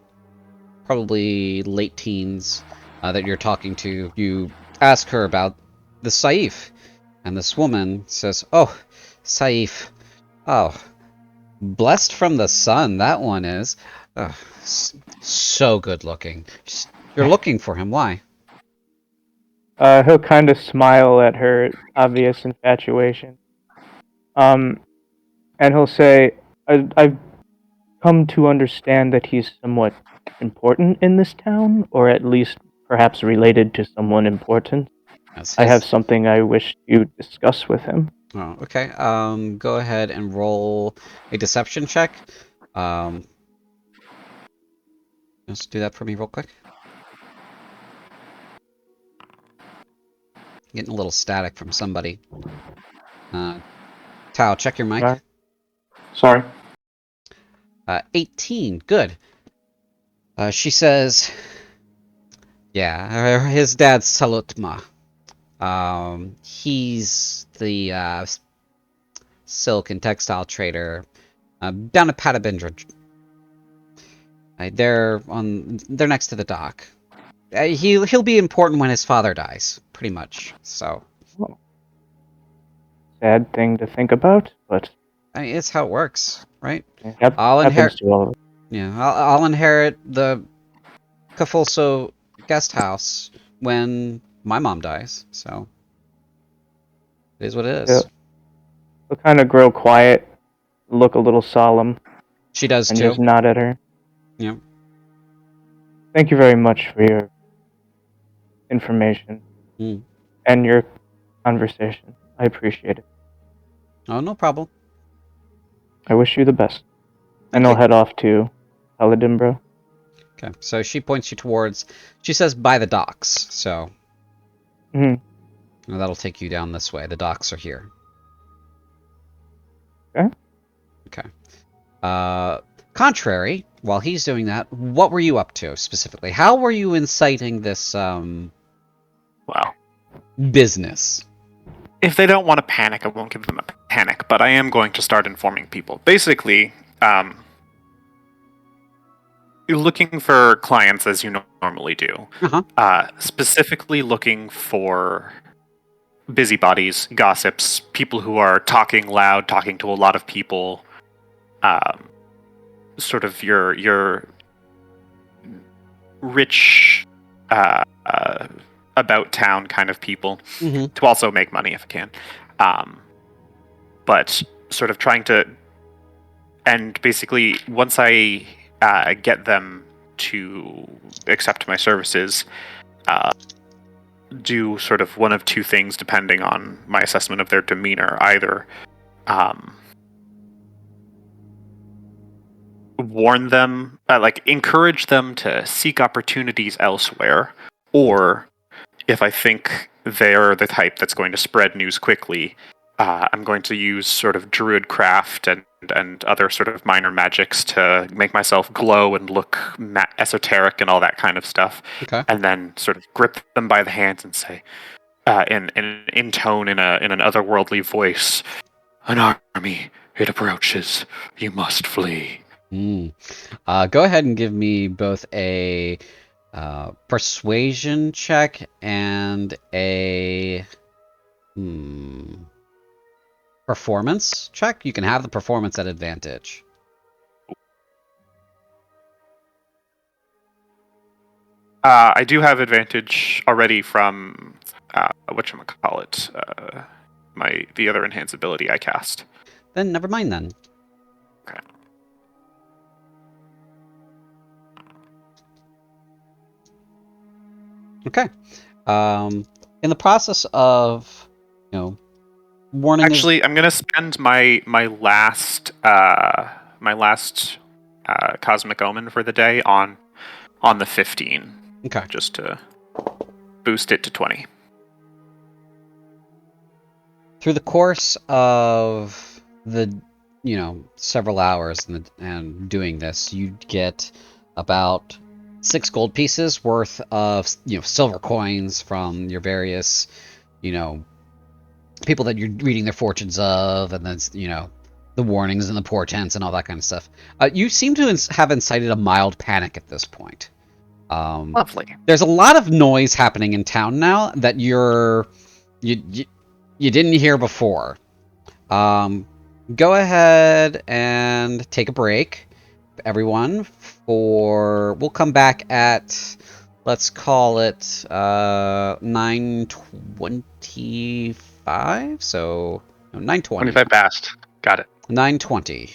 probably late teens, that you're talking to. You ask her about the Saif, and this woman says, "Oh, Saif. Oh, blessed from the sun. That one is. Oh, so good looking. You're looking for him. Why?"
He'll kind of smile at her obvious infatuation. And he'll say, I've come to understand that he's somewhat important in this town, or at least perhaps related to someone important. I have something I wish to discuss with him.
Oh, okay. Go ahead and roll a deception check. Just do that for me real quick. Getting a little static from somebody. Tao, check your mic.
Sorry.
18. Good. She says, yeah, his dad's Salutma. He's the silk and textile trader down at Patabindra. They're next to the dock. He'll be important when his father dies, pretty much. So.
Sad thing to think about, but
I mean, it's how it works, right?
Yep,
I'll inherit.
to all of us.
Yeah, I'll inherit the Cafulso guest house when my mom dies. So it is what it is.
Yeah. He'll kind of grow quiet, look a little solemn.
She does
and
too.
Just nod at her.
Yeah.
Thank you very much for your information and your conversation. I appreciate it.
Oh, no problem.
I wish you the best. And I'll head off to Paladimbro.
Okay, so she points you towards. She says by the docks. So. That'll take you down this way. The docks are here. Okay. Contrary, while he's doing that, what were you up to specifically? How were you inciting this business?
If they don't want to panic, I won't give them a panic, but I am going to start informing people. Basically, you're looking for clients as you normally do. Specifically looking for busybodies, gossips, people who are talking loud, talking to a lot of people, sort of your rich, about town kind of people, to also make money if I can. But sort of trying to, and basically once I get them to accept my services, do sort of one of two things depending on my assessment of their demeanor. Either warn them, encourage them to seek opportunities elsewhere, or if I think they're the type that's going to spread news quickly, I'm going to use sort of druid craft and and other sort of minor magics to make myself glow and look esoteric and all that kind of stuff.
Okay.
And then sort of grip them by the hands and say, in tone, in an otherworldly voice, "An army, it approaches. You must flee."
Go ahead and give me both a persuasion check and a performance check. You can have the performance at advantage.
I do have advantage already from whatchamacallit, the other enhanced ability I cast.
Then never mind then.
Okay.
Okay. In the process of, warning.
Actually, I'm gonna spend my last cosmic omen for the day on the 15.
Okay.
Just to boost it to 20.
Through the course of the, several hours and doing this, you get about 6 gold pieces worth of, silver coins from your various, people that you're reading their fortunes of, and then, the warnings and the portents and all that kind of stuff. You seem to have incited a mild panic at this point.
Lovely.
There's a lot of noise happening in town now that you didn't hear before. Go ahead and take a break, everyone. We'll come back at, let's call it 9:25. So 9:20.
25 past. Got it.
9:20.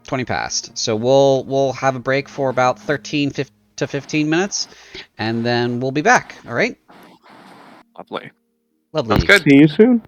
20 past. So we'll have a break for about 13 to 15 minutes, and then we'll be back. All right.
Lovely.
Sounds good.
See you soon.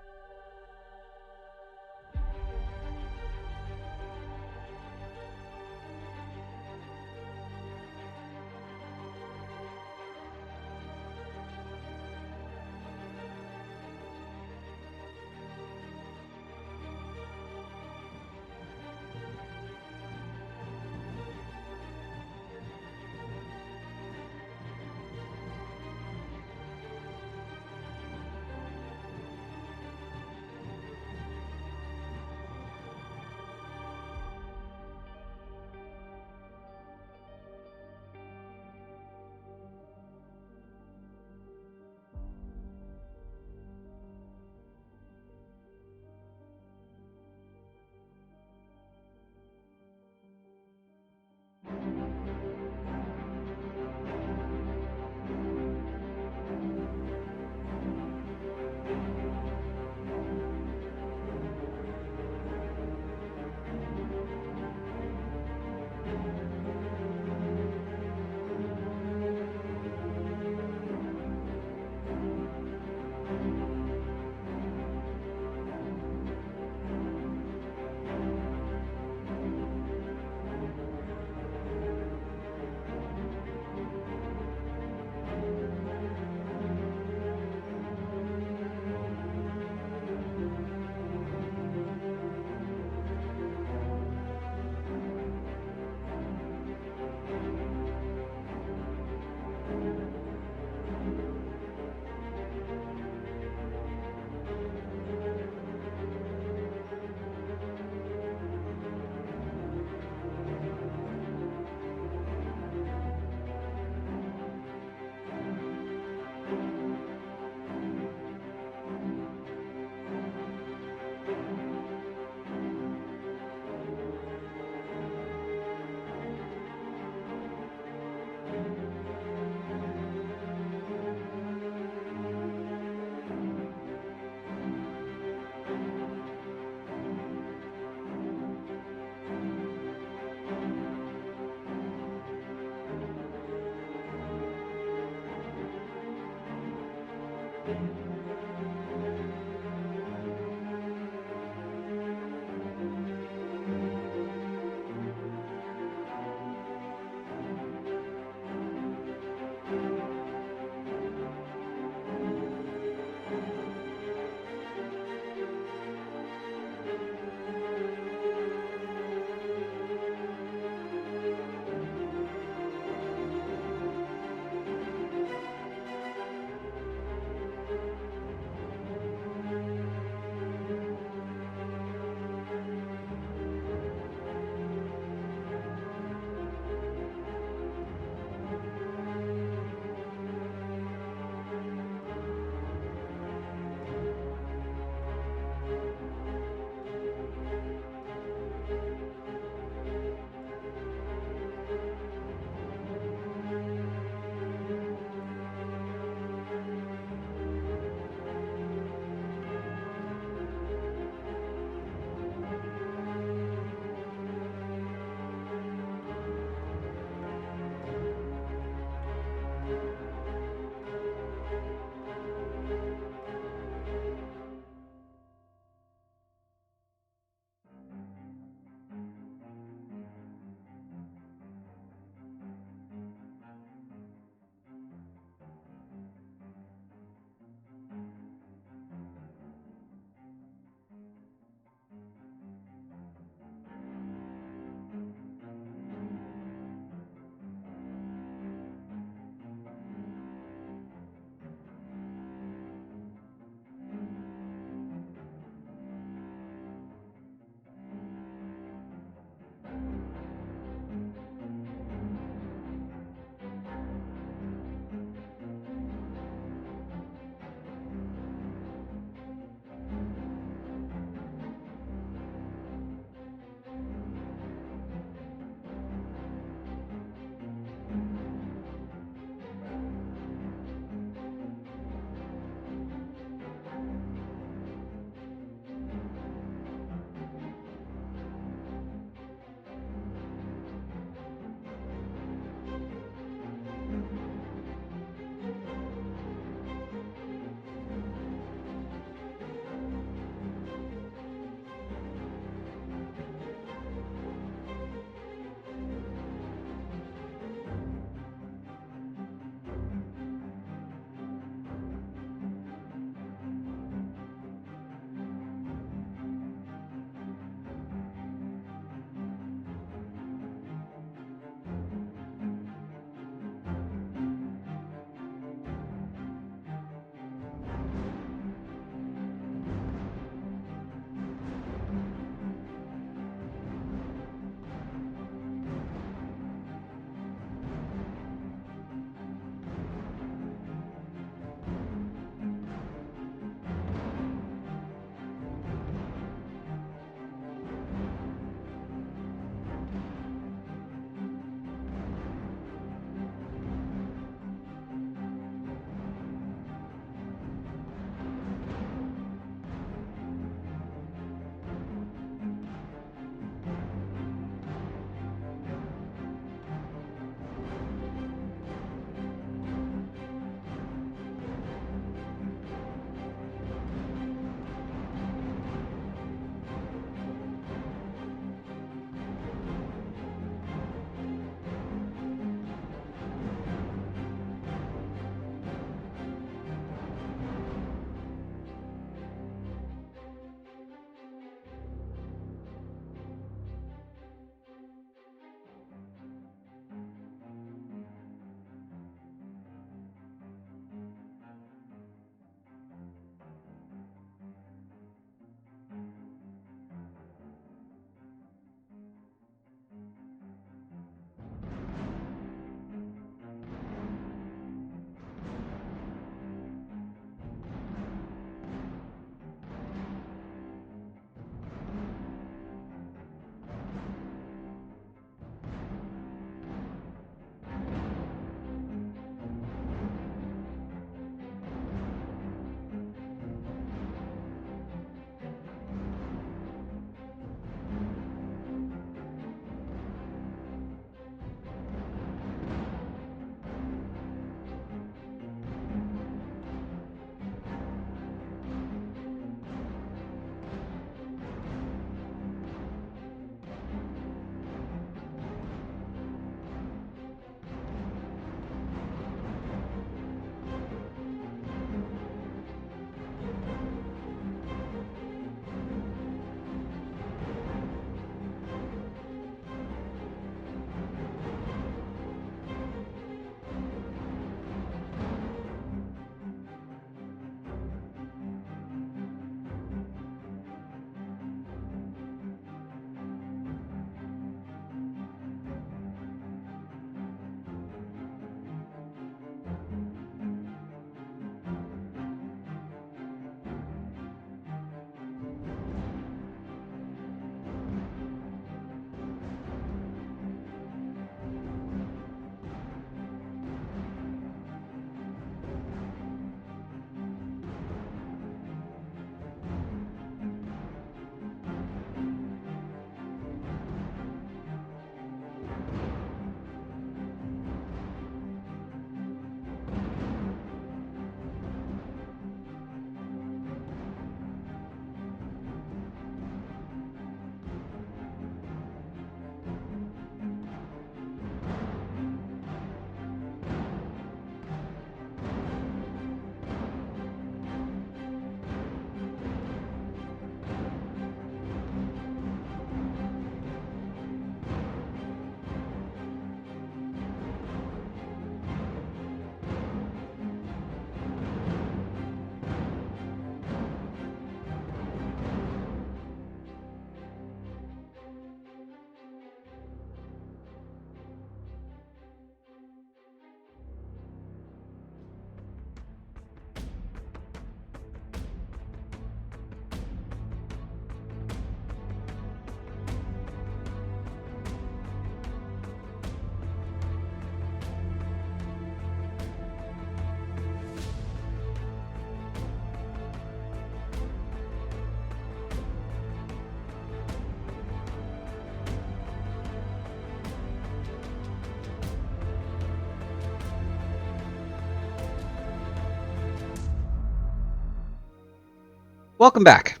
Welcome back.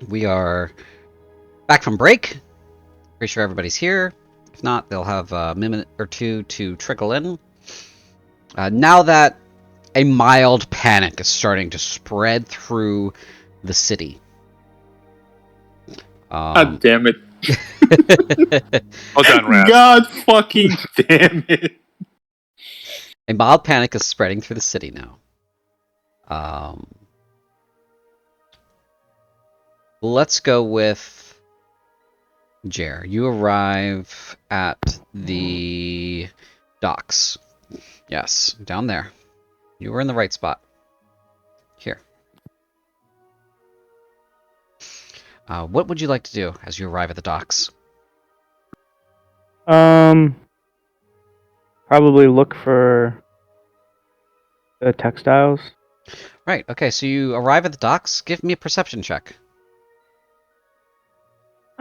We are back from break. Pretty sure everybody's here. If not, they'll have a minute or two to trickle in. Now that a mild panic is starting to spread through the city.
God damn it.
Well done, Raz.
God fucking damn it.
A mild panic is spreading through the city now. Let's go with Jer. You arrive at the docks. Yes, down there. You were in the right spot. Here. What would you like to do as you arrive at the docks?
Probably look for the textiles.
Right, okay, so you arrive at the docks. Give me a perception check.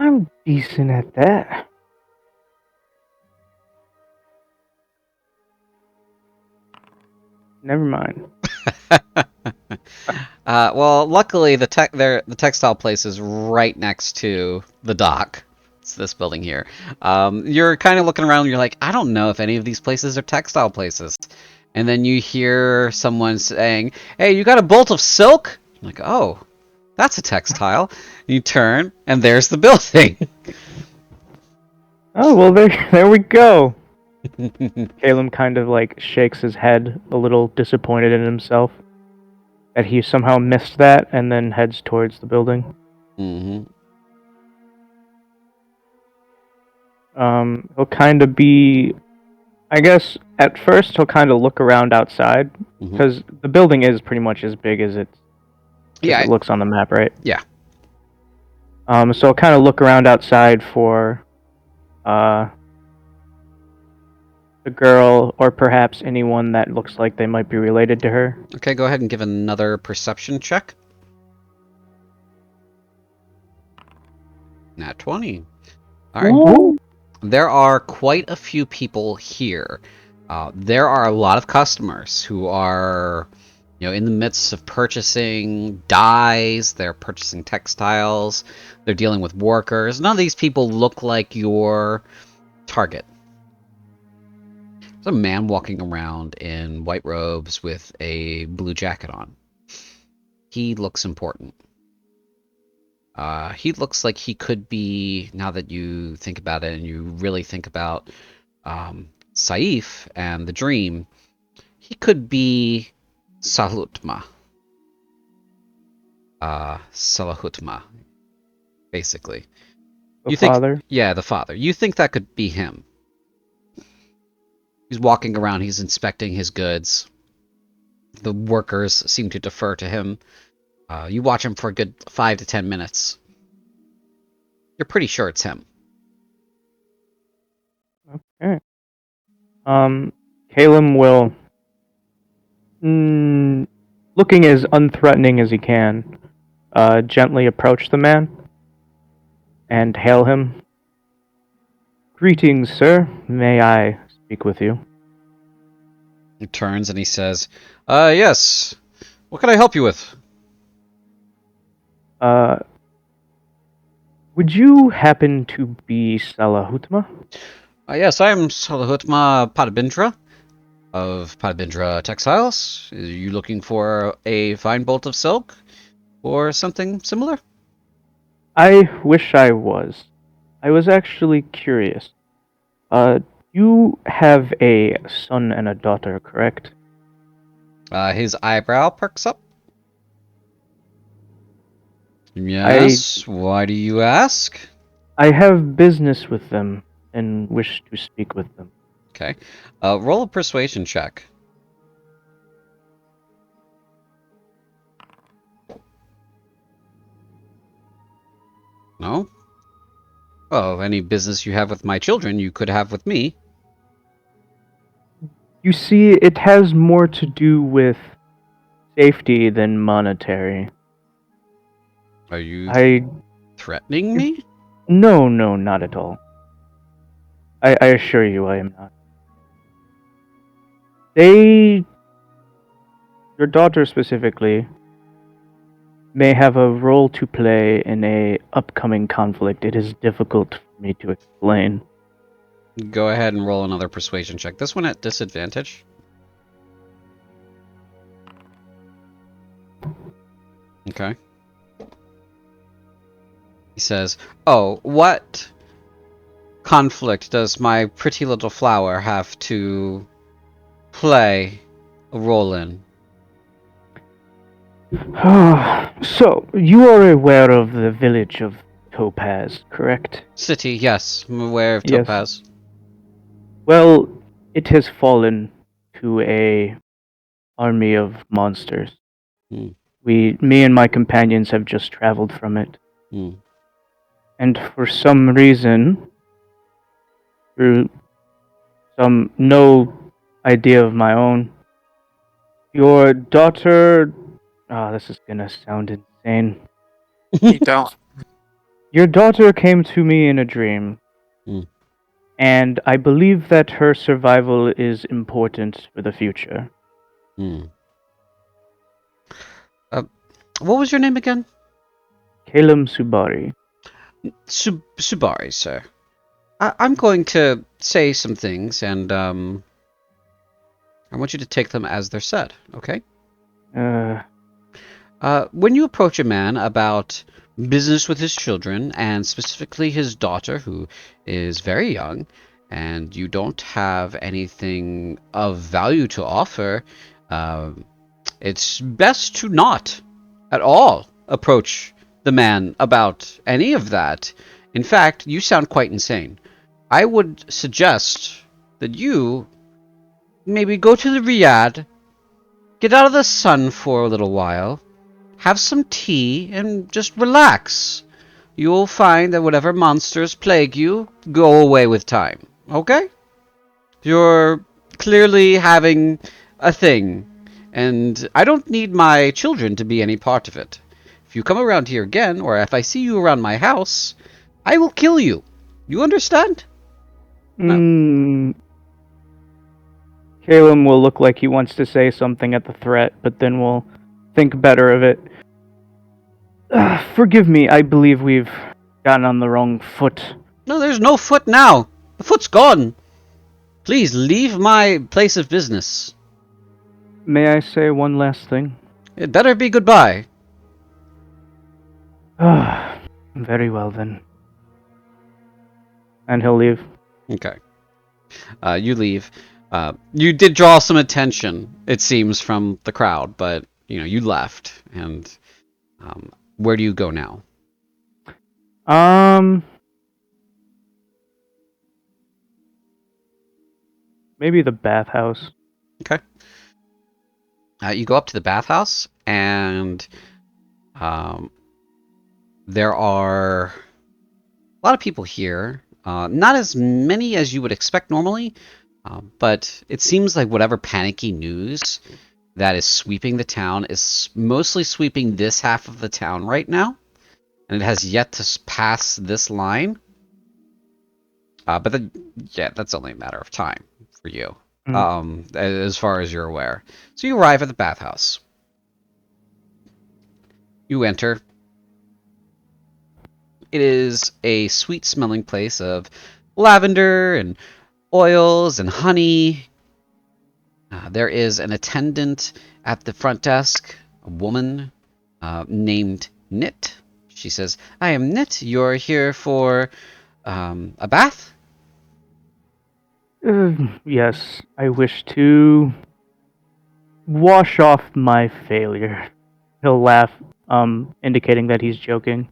I'm decent at that. Never mind.
Well, luckily the textile place is right next to the dock. It's this building here. You're kind of looking around. And you're like, I don't know if any of these places are textile places. And then you hear someone saying, "Hey, you got a bolt of silk?" I'm like, oh, that's a textile. You turn, and there's the building.
Oh, well, there we go. Caleb kind of like shakes his head, a little disappointed in himself that he somehow missed that, and then heads towards the building.
Mm-hmm.
He'll kind of be, I guess, at first he'll kind of look around outside, because the building is pretty much as big as it looks on the map, right?
Yeah.
So he'll kind of look around outside for the girl, or perhaps anyone that looks like they might be related to her.
Okay, go ahead and give another perception check. Nat 20. All right.
Whoa.
There are quite a few people here. There are a lot of customers who are, in the midst of purchasing dyes. They're purchasing textiles. They're dealing with workers. None of these people look like your target. There's a man walking around in white robes with a blue jacket on. He looks important. He looks like he could be, now that you think about it and you really think about Saif and the dream, he could be Salutma. Salahutma, basically.
The father?
Yeah, the father. You think that could be him. He's walking around, he's inspecting his goods. The workers seem to defer to him. You watch him for a good 5 to 10 minutes. You're pretty sure it's him.
Okay. Caleb will, looking as unthreatening as he can, gently approach the man and hail him. "Greetings, sir. May I speak with you?"
He turns and he says, yes. What can I help you with?
Would you happen to be Salahutma?
Yes, I am Salahutma Padabindra of Padabindra Textiles. Are you looking for a fine bolt of silk or something similar?
I wish I was. I was actually curious. You have a son and a daughter, correct?
His eyebrow perks up. Yes, why do you ask?
I have business with them and wish to speak with them.
Okay. Roll a persuasion check. No? Oh, any business you have with my children, you could have with me.
You see, it has more to do with safety than monetary.
Are you threatening me?
No, not at all. I assure you I am not. Your daughter specifically, may have a role to play in a upcoming conflict. It is difficult for me to explain.
Go ahead and roll another persuasion check. This one at disadvantage. Okay. He says, "Oh, what conflict does my pretty little flower have to play a role in?"
So, you are aware of the village of Topaz, correct?
City, yes. I'm aware of
Yes.
Topaz.
Well, it has fallen to a army of monsters.
Hmm.
Me and my companions have just traveled from it.
Hmm.
And for some reason, through some no idea of my own, your daughter... this is gonna sound insane.
You don't.
Your daughter came to me in a dream.
Hmm.
And I believe that her survival is important for the future.
Hmm. What was your name again?
Kalem Subari.
Subari, sir. I'm going to say some things, and I want you to take them as they're said, okay? When you approach a man about business with his children, and specifically his daughter, who is very young, and you don't have anything of value to offer, it's best to not at all approach the man about any of that. In fact, you sound quite insane. I would suggest that you maybe go to the riad, get out of the sun for a little while, have some tea, and just relax. You'll find that whatever monsters plague you go away with time, okay? You're clearly having a thing, and I don't need my children to be any part of it. If you come around here again, or if I see you around my house, I will kill you. You understand?
Kalem will look like he wants to say something at the threat, but then will think better of it. Forgive me, I believe we've gotten on the wrong foot.
No, there's no foot now. The foot's gone. Please leave my place of business.
May I say one last thing?
It better be goodbye.
Very well then. And he'll leave.
Okay. You leave. You did draw some attention, it seems, from the crowd, but you left. And where do you go now?
Maybe the bathhouse.
Okay. You go up to the bathhouse, and there are a lot of people here. Not as many as you would expect normally, but it seems like whatever panicky news that is sweeping the town is mostly sweeping this half of the town right now, and it has yet to pass this line. But that's only a matter of time for you, as far as you're aware. So you arrive at the bathhouse. You enter. It is a sweet-smelling place of lavender and oils and honey. There is an attendant at the front desk, a woman named Knit. She says, "I am Knit. You're here for a bath?"
Yes, I wish to wash off my failure. He'll laugh, indicating that he's joking.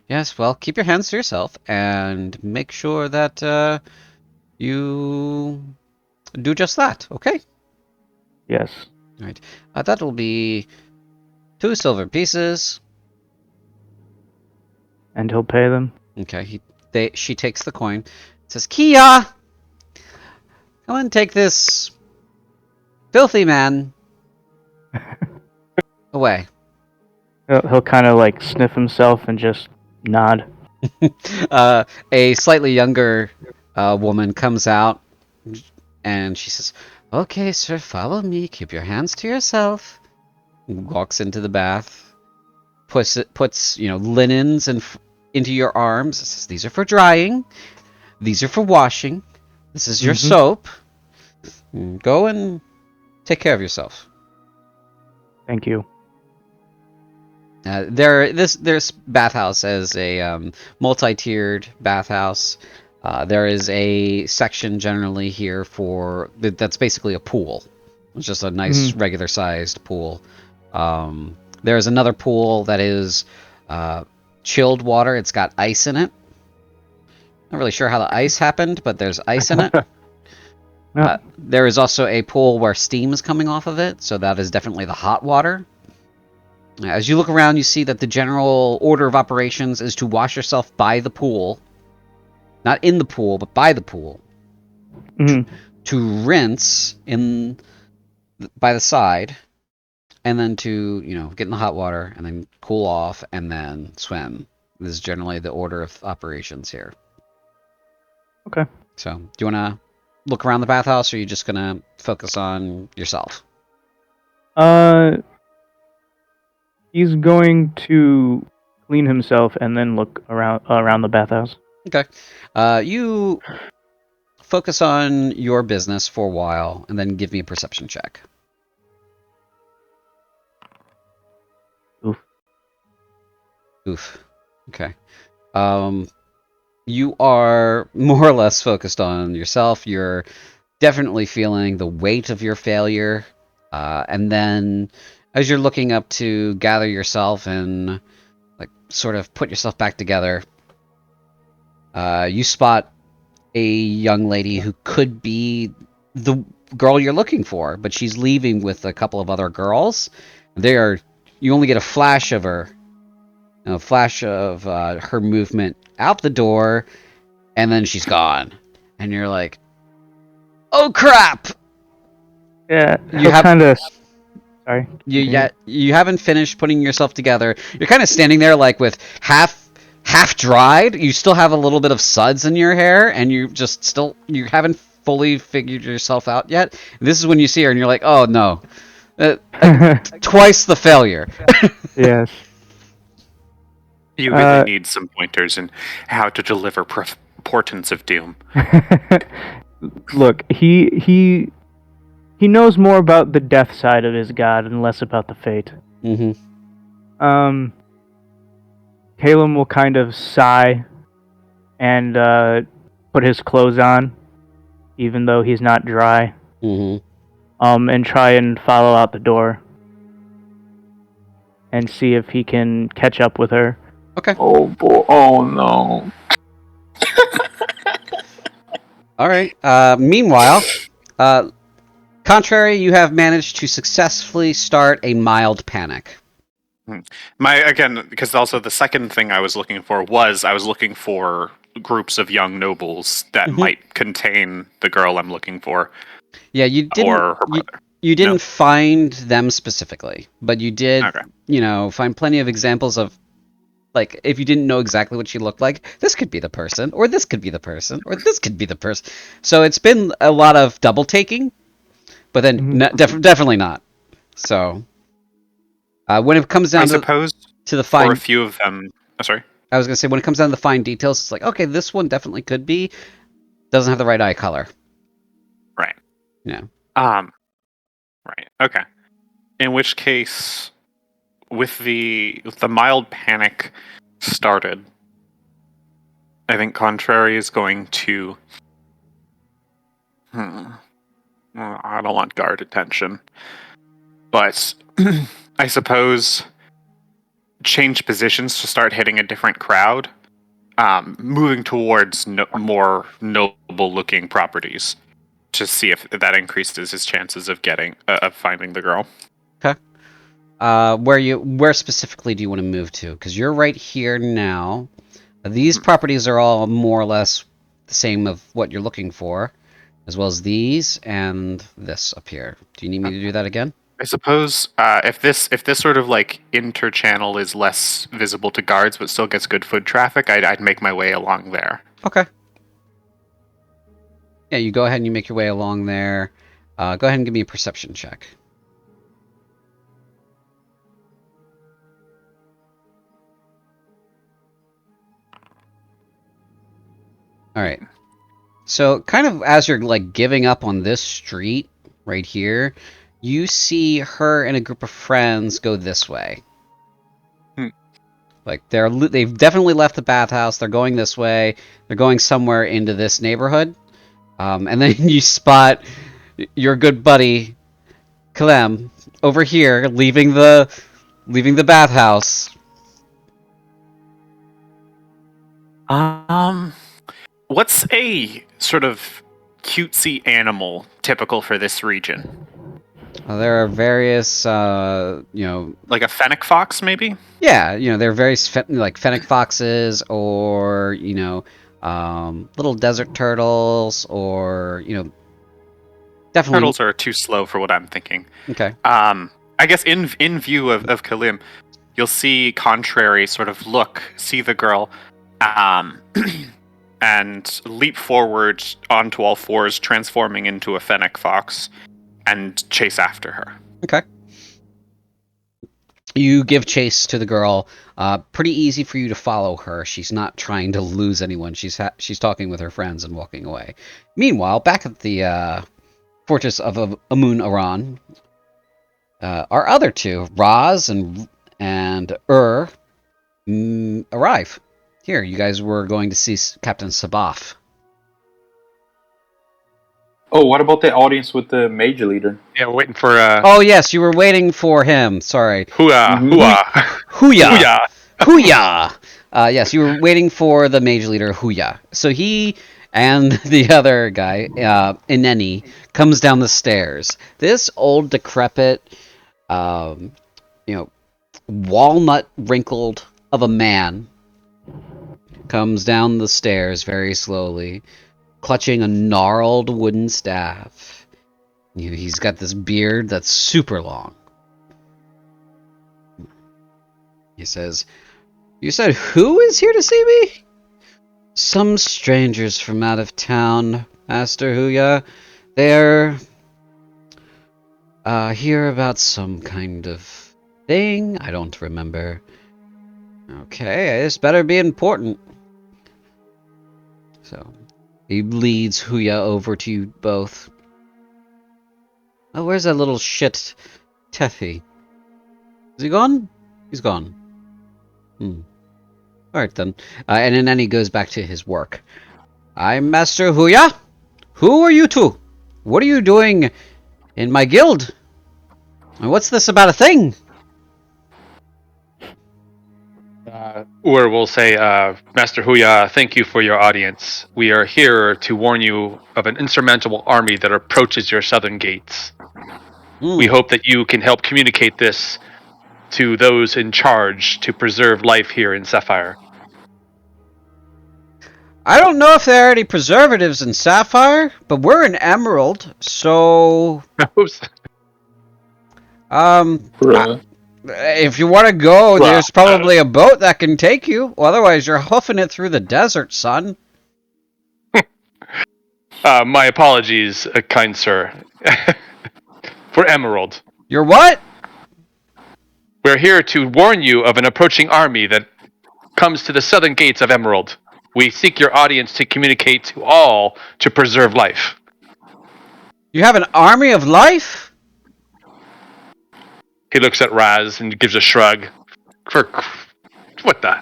Yes, well, keep your hands to yourself and make sure that you do just that, okay?
Yes.
All right. That will be 2 silver pieces.
And he'll pay them?
Okay. She takes the coin. Says, "Kia! Come and take this filthy man away."
He'll kind of like sniff himself and just nod.
A slightly younger woman comes out, and she says, "Okay, sir, follow me. Keep your hands to yourself." walks into the bath, puts linens into your arms. Says, these are for drying. These are for washing. This is your soap. Go and take care of yourself.
Thank you.
This bathhouse is a multi-tiered bathhouse. There is a section generally here that's basically a pool. It's just a nice regular-sized pool. There is another pool that is chilled water. It's got ice in it. Not really sure how the ice happened, but there's ice in it. There is also a pool where steam is coming off of it, so that is definitely the hot water. As you look around, you see that the general order of operations is to wash yourself by the pool. Not in the pool, but by the pool. To rinse by the side, and then to, get in the hot water, and then cool off, and then swim. This is generally the order of operations here.
Okay.
So, do you want to look around the bathhouse, or are you just going to focus on yourself?
He's going to clean himself and then look around the bathhouse.
Okay. You focus on your business for a while, and then give me a perception check. Oof. Okay. You are more or less focused on yourself. You're definitely feeling the weight of your failure. And then as you're looking up to gather yourself and sort of put yourself back together, you spot a young lady who could be the girl you're looking for, but she's leaving with a couple of other girls. You only get a flash of her. A flash of her movement out the door, and then she's gone. And you're like, "Oh crap!"
Yeah,
you have
kind of. Sorry.
You haven't finished putting yourself together. You're kind of standing there with half dried. You still have a little bit of suds in your hair, and you haven't fully figured yourself out yet. And this is when you see her, and you're like, "Oh no, twice the failure."
Yes.
You really need some pointers in how to deliver portents of doom.
Look, he knows more about the death side of his god and less about the fate. Caleb will kind of sigh and put his clothes on, even though he's not dry. And try and follow out the door and see if he can catch up with her.
Okay.
Oh boy! Oh no!
All right. Meanwhile, contrary, you have managed to successfully start a mild panic.
Because also the second thing I was looking for groups of young nobles that might contain the girl I'm looking for.
Yeah, you didn't.
Or her brother.
You didn't find them specifically, but you did.
Okay.
Find plenty of examples of. If you didn't know exactly what she looked like, this could be the person, or this could be the person, or this could be the person. So it's been a lot of double taking, but then definitely not. So when it comes down to the fine,
for a few of them. Oh, sorry.
I was gonna say when it comes down to the fine details, it's like, okay, this one definitely could be. Doesn't have the right eye color.
Right.
Yeah.
Right. Okay. In which case, with the mild panic started, I think Contrary is going to. I don't want guard attention, but I suppose change positions to start hitting a different crowd, moving towards more noble-looking properties to see if that increases his chances of finding the girl.
Okay. Where specifically do you want to move to? Because you're right here now. These properties are all more or less the same of what you're looking for, as well as these and this up here. Do you need me to do that again?
I suppose if this sort of interchannel is less visible to guards but still gets good foot traffic, I'd make my way along there.
Okay. Yeah, you go ahead and you make your way along there. Go ahead and give me a perception check. All right. So, kind of as you're like giving up on this street right here, you see her and a group of friends go this way. Like they've definitely left the bathhouse. They're going this way. They're going somewhere into this neighborhood. And then you spot your good buddy Clem over here leaving the bathhouse.
What's a sort of cutesy animal typical for this region?
There are various,
Like a fennec fox, maybe?
yeah, there are various like fennec foxes, or little desert turtles, or definitely.
Turtles are too slow for what I'm thinking.
Okay.
I guess in view of Kalim, you'll see Contrary sort of see the girl, and leap forward onto all fours, transforming into a fennec fox, and chase after her.
Okay. You give chase to the girl. Pretty easy for you to follow her. She's not trying to lose anyone. She's talking with her friends and walking away. Meanwhile, back at the fortress of Amun Aran, our other two, Raz and arrive. Here, you guys were going to see Captain Sabaf.
Oh, what about the audience with the major leader?
Yeah, we're waiting for
Oh yes, you were waiting for him. Sorry.
Hooah,
Mhm.
Hooyah. Hooyah! Yes, you were waiting for the major leader, Hooyah. So he and the other guy, Ineni, comes down the stairs. This old, decrepit, walnut wrinkled of a man comes down the stairs very slowly, clutching a gnarled wooden staff. He's got this beard that's super long. He says, "You said who is here to see me?" "Some strangers from out of town, Master Huya. They're here about some kind of thing. I don't remember." "Okay, this better be important." So he leads Huya over to you both. "Oh, where's that little shit Tethi? Is he gone?" "He's gone." Alright then. And then he goes back to his work. "I'm Master Huya? Who are you two? What are you doing in my guild? And what's this about a thing?"
Ur will say, Master Huya, thank you for your audience. We are here to warn you of an insurmountable army that approaches your southern gates. We hope that you can help communicate this to those in charge to preserve life here in Sapphire.
I don't know if there are any preservatives in Sapphire, but we're in Emerald, so
Bruh.
if you want to go, there's probably a boat that can take you. Otherwise, you're hoofing it through the desert, son.
My apologies, kind sir. For Emerald.
You're what?
We're here to warn you of an approaching army that comes to the southern gates of Emerald. We seek your audience to communicate to all to preserve life.
You have an army of life?
He looks at Raz and gives a shrug. What the?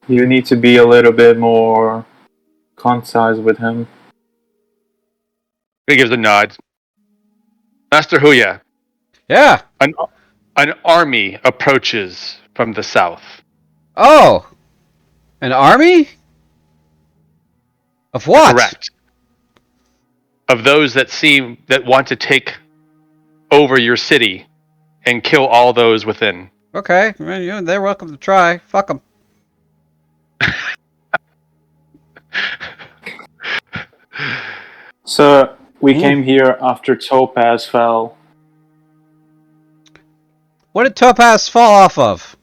You need to be a little bit more concise with him.
He gives a nod. Master Huya,
Yeah.
an army approaches from the south.
Oh. An army? Of what?
Correct. Of those that want to take over your city and kill all those within.
Okay, well, they're welcome to try. Fuck them.
So, we came here after Topaz fell.
What did Topaz fall off of?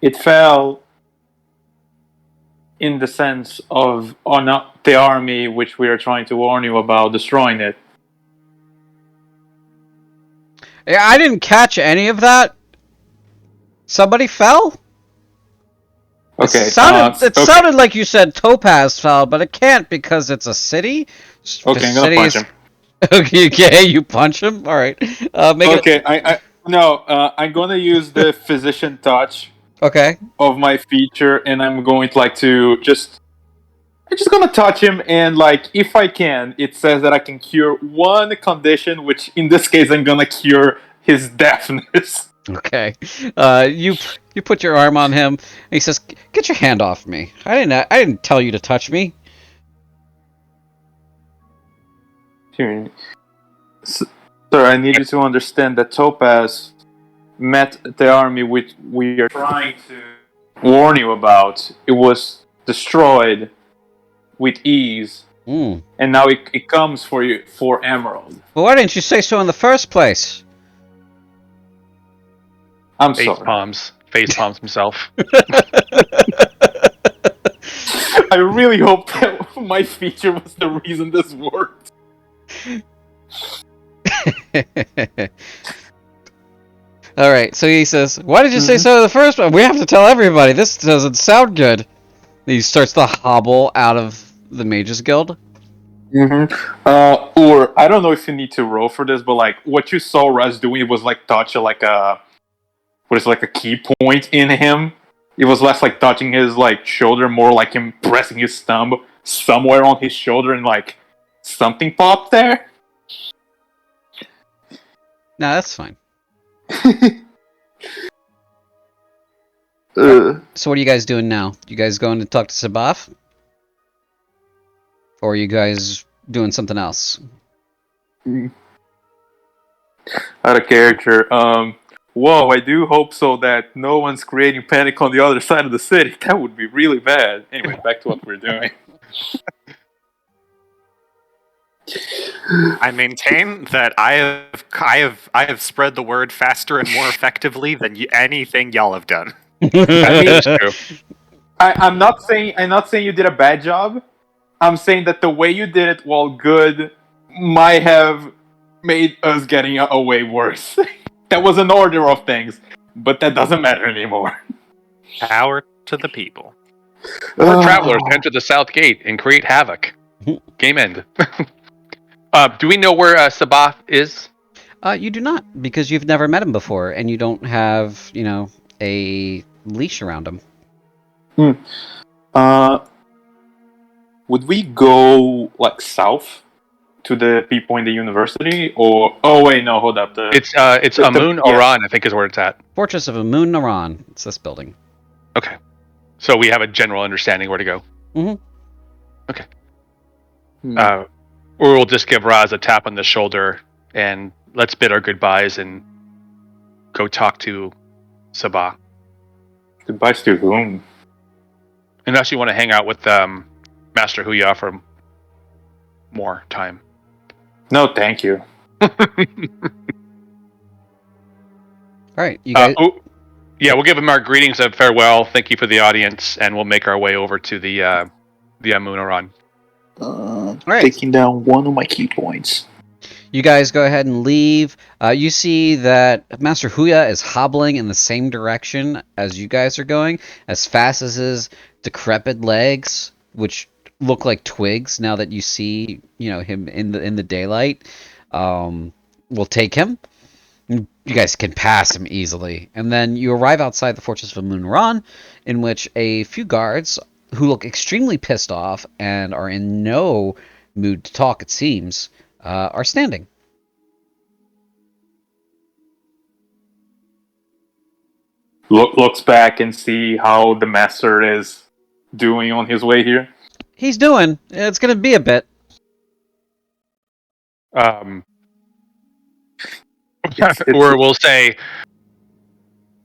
It fell in the sense of on the army which we are trying to warn you about, destroying it.
Yeah, I didn't catch any of that. Somebody fell?
Okay.
It sounded,
okay.
sounded like you said Topaz fell, but it can't because it's a city.
Okay, I'm gonna punch him.
Okay, you punch him. All right. Make it.
Okay, I'm gonna use the physician touch
Okay.
of my feature, and I'm going to I'm just gonna touch him, and like, if I can, it says that I can cure one condition, which in this case, I'm gonna cure his deafness.
Okay. You put your arm on him, and he says, "Get your hand off me. I didn't tell you to touch me."
Sir, I need you to understand that Topaz met the army which we are trying to warn you about. It was destroyed with ease,
Hmm.
and now it comes for you for Emerald.
Well, why didn't you say so in the first place?
I'm
Face
sorry.
palms. Face palms himself.
I really hope that my feature was the reason this worked.
All right. So he says, "Why did you say so in the first place? We have to tell everybody. This doesn't sound good." He starts to hobble out of the Mages Guild.
Or I don't know if you need to roll for this, but like what you saw Raz doing was like touch like a key point in him. It was less like touching his like shoulder, more like him pressing his thumb somewhere on his shoulder, and like something popped there.
No, that's fine. So what are you guys doing now? You guys going to talk to Sabaf? Or are you guys doing something else?
Out of character. Whoa, I do hope so that no one's creating panic on the other side of the city. That would be really bad. Anyway, back to what we're doing.
I maintain that I have spread the word faster and more effectively than anything y'all have done.
I mean, it's true.
I'm not saying you did a bad job. I'm saying that the way you did it, while good, might have made us getting away worse. That was an order of things, but that doesn't matter anymore.
Power to the people.
More travelers enter the south gate and create havoc. Game end. Do we know where Sabath is?
You do not, because you've never met him before, and you don't have, a leash around him.
Would we go like south to the people in the university, or wait, no, hold up.
It's Amun Oran, I think is where it's at.
Fortress of Amun Naran. It's this building.
Okay, so we have a general understanding where to go.
Mm-hmm.
Okay. Or we'll just give Raz a tap on the shoulder and let's bid our goodbyes and go talk to Sabah.
Goodbyes to whom?
Unless you want to hang out with Master Huya for more time.
No, thank you.
All right, you guys.
We'll give him our greetings of farewell. Thank you for the audience, and we'll make our way over to the Amunaran.
Right.
Taking down one of my key points.
You guys go ahead and leave. You see that Master Huya is hobbling in the same direction as you guys are going, as fast as his decrepit legs, which look like twigs now that you see, him in the daylight, will take him. You guys can pass him easily. And then you arrive outside the Fortress of Amun-Ra, in which a few guards, who look extremely pissed off and are in no mood to talk, it seems, are standing.
Looks back and see how the master is doing on his way here.
He's doing. It's going to be a bit.
Or we'll say,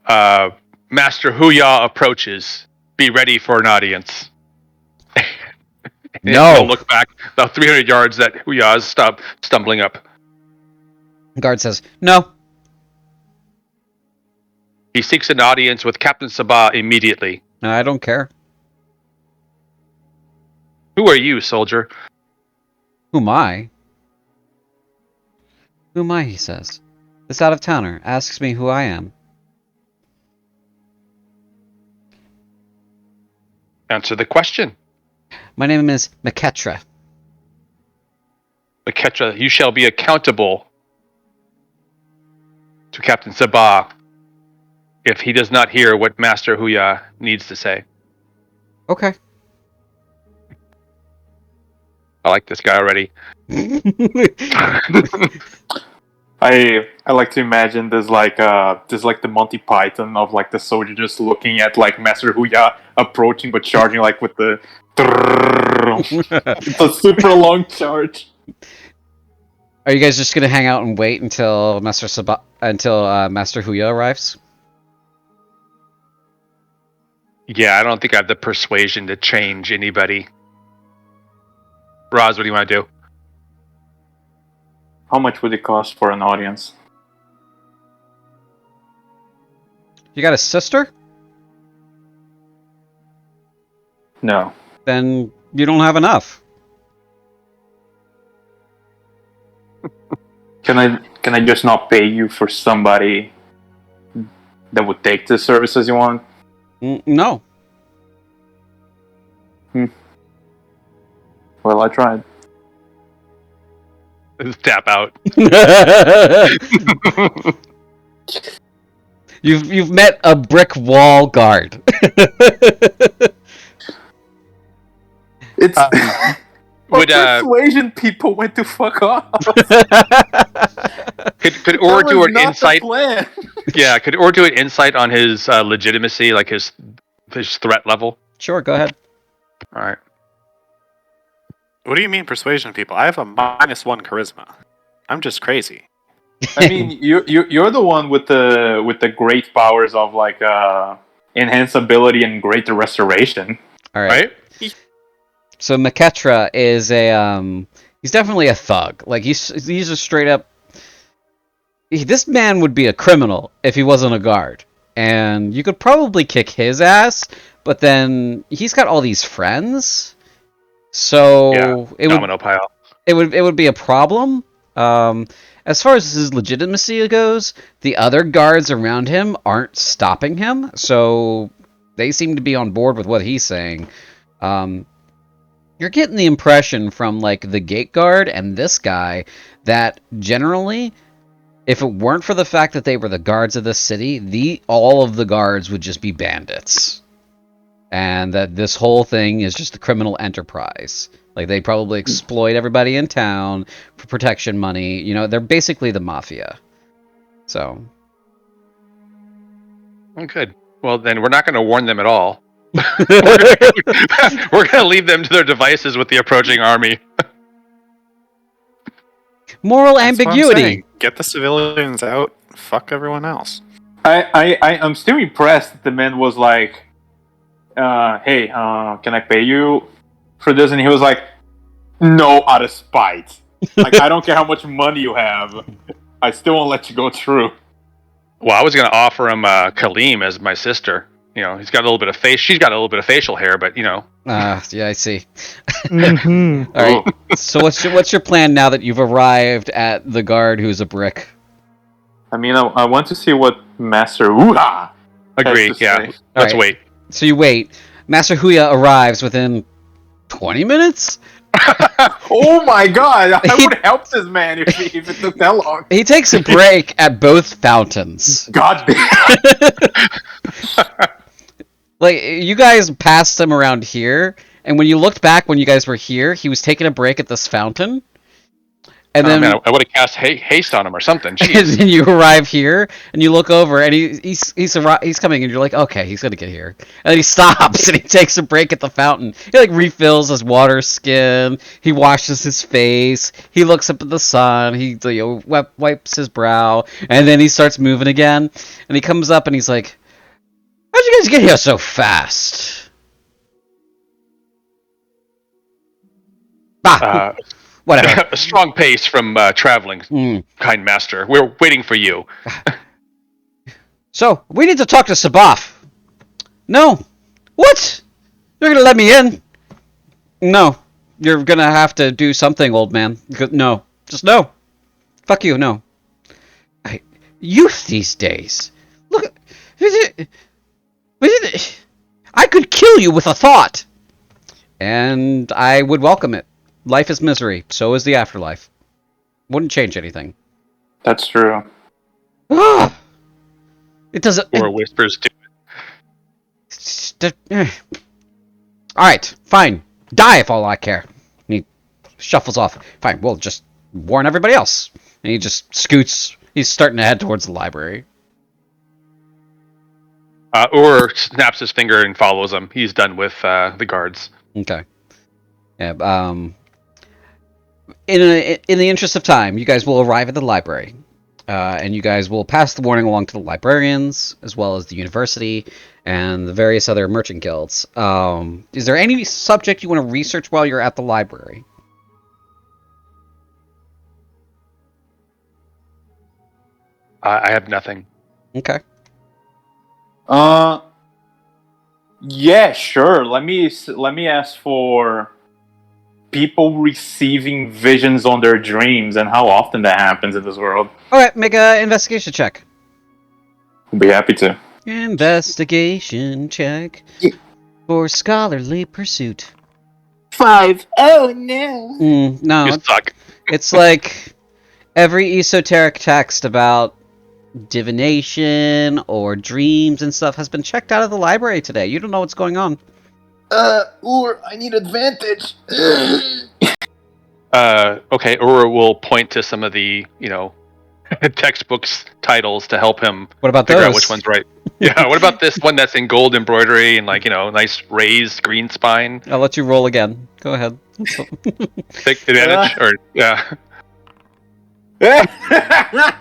Master Huya approaches. Be ready for an audience.
No.
He'll look back about 300 yards that Huya is stumbling up.
Guard says, no.
He seeks an audience with Captain Sabah immediately.
I don't care.
Who are you, soldier?
Who am I? Who am I, he says. This out-of-towner asks me who I am.
Answer the question.
My name is Maketra.
Maketra, you shall be accountable to Captain Sabah if he does not hear what Master Huya needs to say.
Okay.
I like this guy already.
I like to imagine there's like the Monty Python of like the soldier just looking at like Master Huya approaching but charging like with the it's a super long charge.
Are you guys just gonna hang out and wait until Master Huya arrives?
Yeah, I don't think I have the persuasion to change anybody. Roz, what do you want to do?
How much would it cost for an audience?
You got a sister?
No.
Then you don't have enough.
Can I just not pay you for somebody that would take the services you want?
No.
Well, I tried.
Tap out.
You've met a brick wall guard.
It's
Would
persuasion people went to fuck off.
could Or do an insight?
Plan.
Yeah, could Or do an insight on his legitimacy, like his threat level?
Sure, go ahead.
All right.
What do you mean persuasion people? I have a -1 charisma. I'm just crazy.
I mean, you're the one with the great powers of like enhanced ability and greater restoration.
All right. So Maketra is he's definitely a thug. Like he's a straight up. This man would be a criminal if he wasn't a guard, and you could probably kick his ass. But then he's got all these friends, so
domino pile.
It would be a problem. As far as his legitimacy goes, the other guards around him aren't stopping him, so they seem to be on board with what he's saying. You're getting the impression from like the gate guard and this guy that generally, if it weren't for the fact that they were the guards of the city, all of the guards would just be bandits, and that this whole thing is just a criminal enterprise. Like they probably exploit everybody in town for protection money. You know, they're basically the mafia. So.
Oh, good. Well, then we're not going to warn them at all. We're going to leave them to their devices with the approaching army.
Moral
That's what I'm
ambiguity.
saying. Get the civilians out. Fuck everyone else.
I'm still impressed that the man was like, hey, can I pay you for this? And he was like, no, out of spite. Like, I don't care how much money you have. I still won't let you go through.
Well, I was going to offer him Kaleem as my sister. You know, he's got a little bit of face. She's got a little bit of facial hair, but you know.
Yeah, I see.
Mm-hmm.
All right. So what's your plan now that you've arrived at the guard who's a brick?
I mean, I want to see what Master Uha
Agree.
has to
Yeah.
say.
Let's
Right.
wait.
So you wait. Master Huya arrives within 20 minutes?
Oh my god! I would help this man if it took that long.
He takes a break at both fountains.
God damn.
Like, you guys passed him around here, and when you looked back when you guys were here, he was taking a break at this fountain. And then,
Man, I would have cast haste on him or something.
and
Jeez.
then you arrive here, and you look over, and he's coming, and you're like, okay, he's gonna get here. And then he stops, and he takes a break at the fountain. He like refills his water skin. He washes his face. He looks up at the sun. He wipes his brow, and then he starts moving again. And he comes up, and he's like, how'd you guys get here so fast? Whatever.
A strong pace from traveling, kind master. We're waiting for you.
So, we need to talk to Sabaf. No. What? You're gonna let me in? No. You're gonna have to do something, old man. No. Just no. Fuck you, no. Youth these days. Look. I I could kill you with a thought! And I would welcome it. Life is misery, so is the afterlife. Wouldn't change anything.
That's true.
It doesn't...
Or whispers to
Alright, fine. Die if all I care. And he shuffles off. Fine, we'll just warn everybody else. And he just scoots. He's starting to head towards the library.
Or snaps his finger and follows him. He's done with the guards.
Okay. Yeah, in the interest of time, you guys will arrive at the library. And you guys will pass the warning along to the librarians, as well as the university, and the various other merchant guilds. Is there any subject you want to research while you're at the library?
I have nothing.
Okay.
Yeah, sure. Let me ask for people receiving visions on their dreams and how often that happens in this world.
Alright, make an investigation check.
I'll be happy to.
Investigation check for scholarly pursuit.
5. Oh no.
No,
You suck.
it's like every esoteric text about divination or dreams and stuff has been checked out of the library today. You don't know what's going on.
Or I need advantage.
Okay, Ura will point to some of the, textbooks titles to help him
What about
figure
those?
out which one's right. Yeah, what about this one that's in gold embroidery and nice raised green spine?
I'll let you roll again. Go ahead.
Take advantage? Or yeah.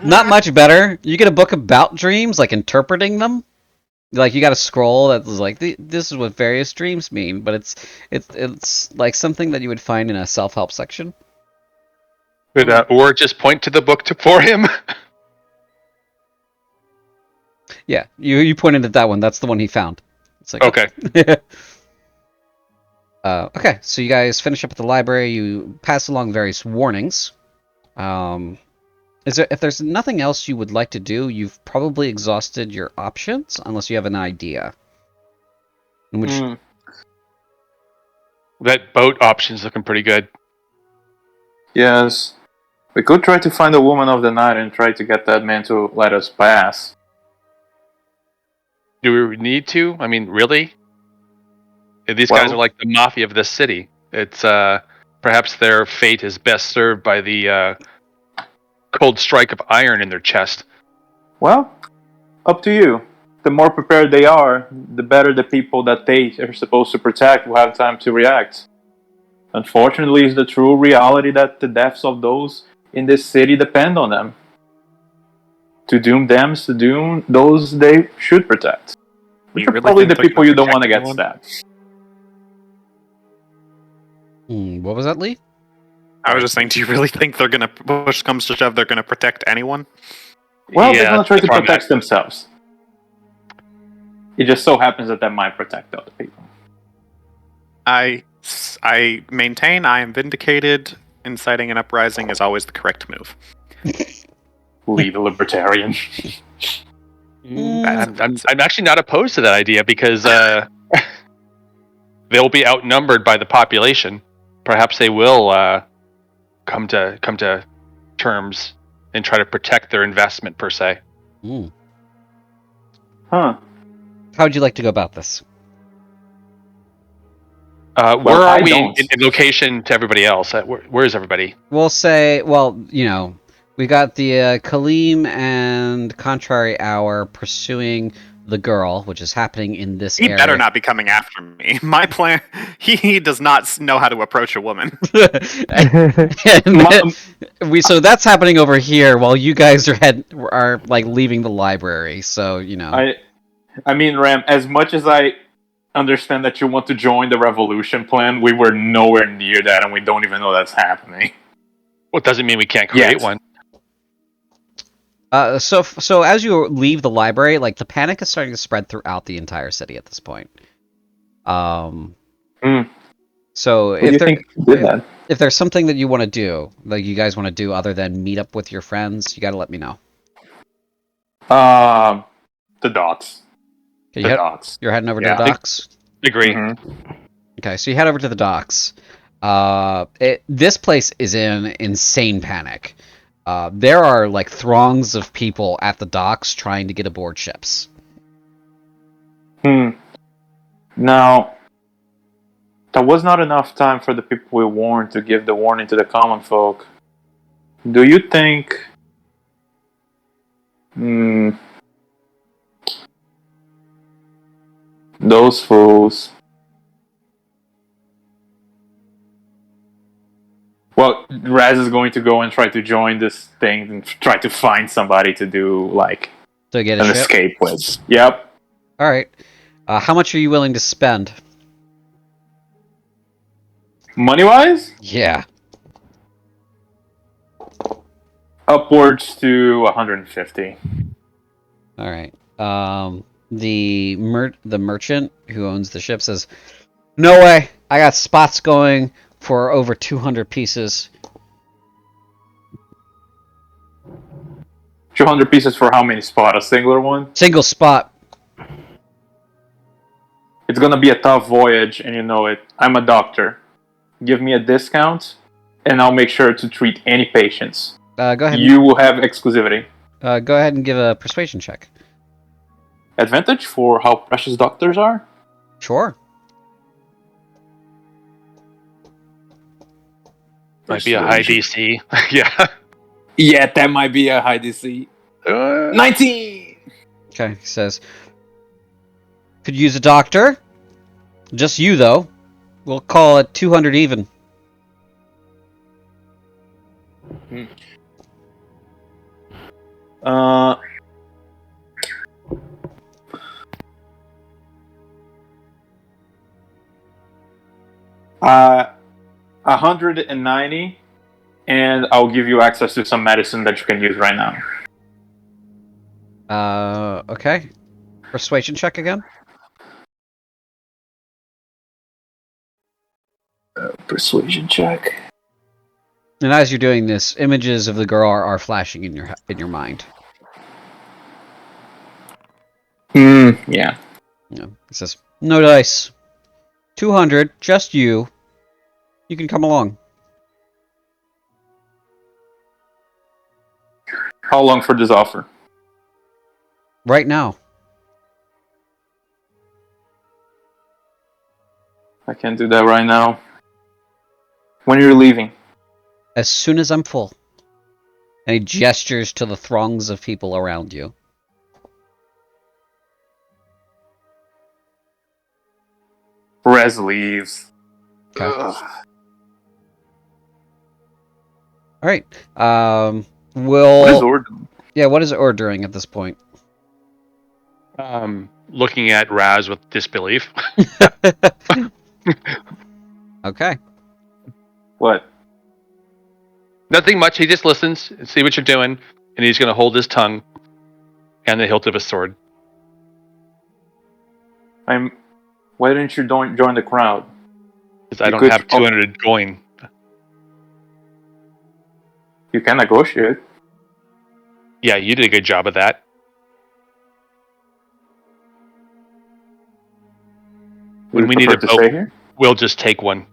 Not much better. You get a book about dreams, like interpreting them. Like you got a scroll that's like this is what various dreams mean, but it's like something that you would find in a self-help section.
Or just point to the book for him.
Yeah, you pointed at that one. That's the one he found. It's like
Okay.
Okay, so you guys finish up at the library. You pass along various warnings. If there's nothing else you would like to do, you've probably exhausted your options, unless you have an idea. In which,
That boat option's looking pretty good.
Yes. We could try to find a woman of the night and try to get that man to let us pass.
Do we need to? I mean, really? These guys are like the mafia of this city. It's perhaps their fate is best served by the cold strike of iron in their chest.
Well, up to you. The more prepared they are, the better the people that they are supposed to protect will have time to react. Unfortunately, it's the true reality that the deaths of those in this city depend on them. To doom them is to doom those they should protect. Which are probably the people you don't want to get stabbed.
what was that, Lee?
I was just saying, do you really think they're gonna, push comes to shove, they're gonna protect anyone?
Well, they're
Yeah,
going to try to
that's
protect themselves. It just so happens that might protect other people.
I maintain I am vindicated. Inciting an uprising is always the correct move.
Leave a libertarian.
I'm actually not opposed to that idea because they'll be outnumbered by the population. Perhaps they will come to terms and try to protect their investment per se.
Huh.
How would you like to go about this?
Where are
I
we
don't.
in location to everybody else? Where is everybody?
We'll say, we got the Kaleem and Contrary Hour pursuing the girl, which is happening in this
He
area.
better not be coming after me. My plan, he does not know how to approach a woman.
So that's happening over here while you guys are like leaving the library. So
I mean, Ram, as much as I understand that you want to join the revolution plan, we were nowhere near that, and we don't even know that's happening.
Well, it doesn't mean we can't create
Yes.
one.
So as you leave the library, like the panic is starting to spread throughout the entire city at this point. So
What do you think did that?
if there's something that you want to do, like you guys want to do other than meet up with your friends, you got to let me know.
The docks.
Okay,
The docks.
you're heading over to
Yeah.
the docks.
Agree.
Okay, so you head over to the docks. This place is in insane panic. There are like throngs of people at the docks trying to get aboard ships.
Now, that was not enough time for the people we warned to give the warning to the common folk. Do you think... those fools... Well, Raz is going to go and try to join this thing and try to find somebody to do, like,
To get a
an
ship?
escape with. Yep.
Alright. How much are you willing to spend?
Money-wise?
Yeah.
Upwards to 150.
Alright. The merchant who owns the ship says, "No way! I got spots going for over 200 pieces."
200 pieces for how many spot? A singular one?
Single spot.
It's gonna be a tough voyage, and you know it. I'm a doctor. Give me a discount, and I'll make sure to treat any patients.
Go ahead.
You will have exclusivity.
Go ahead and give a persuasion check.
Advantage for how precious doctors are?
Sure.
Might be a high DC. Yeah.
Yeah, that might be a high DC. 19!
Okay, he says, "Could use a doctor. Just you, though. We'll call it 200 even."
Uh... 190, and I'll give you access to some medicine that you can use right now.
Okay. Persuasion check again.
Persuasion check.
And as you're doing this, images of the girl are flashing in your mind.
Yeah.
It says, "No dice. 200, just you. You can come along."
How long for this offer?
Right now.
I can't do that right now. When are you leaving?
As soon as I'm full. And he gestures to the throngs of people around you.
Rez leaves.
Okay.
Ugh.
Alright.
What is Ord doing?
Yeah, what is Ord doing at this point?
Looking at Raz with disbelief.
Okay.
What?
Nothing much. He just listens and see what you're doing, and he's going to hold his tongue and the hilt of his sword.
Why didn't you join the crowd?
Because I don't have 200 going.
You can negotiate.
Yeah, you did a good job of that. When we need a boat,
stay here?
we'll just take one.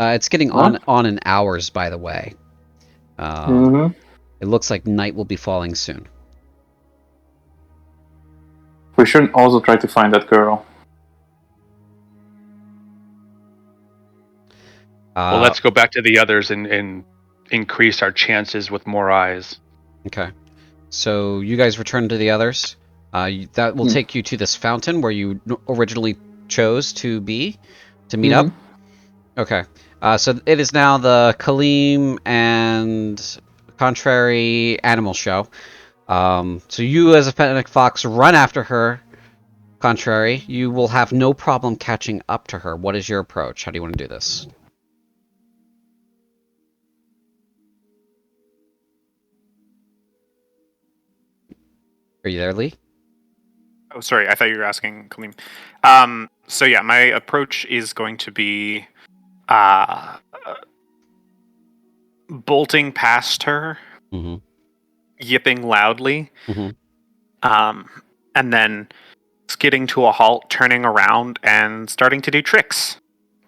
It's getting on in hours, by the way. It looks like night will be falling soon.
We shouldn't also try to find that girl.
Well, let's go back to the others and increase our chances with more eyes.
Okay. So you guys return to the others. That will take you to this fountain where you originally chose to meet up. Okay. So it is now the Kaleem and Contrary Animal Show. So you, as a Fennec Fox, run after her. Contrary, you will have no problem catching up to her. What is your approach? How do you want to do this? Are you there, Lee?
Oh, sorry. I thought you were asking Kaleem. So yeah, my approach is going to be bolting past her, yipping loudly, and then skidding to a halt, turning around, and starting to do tricks.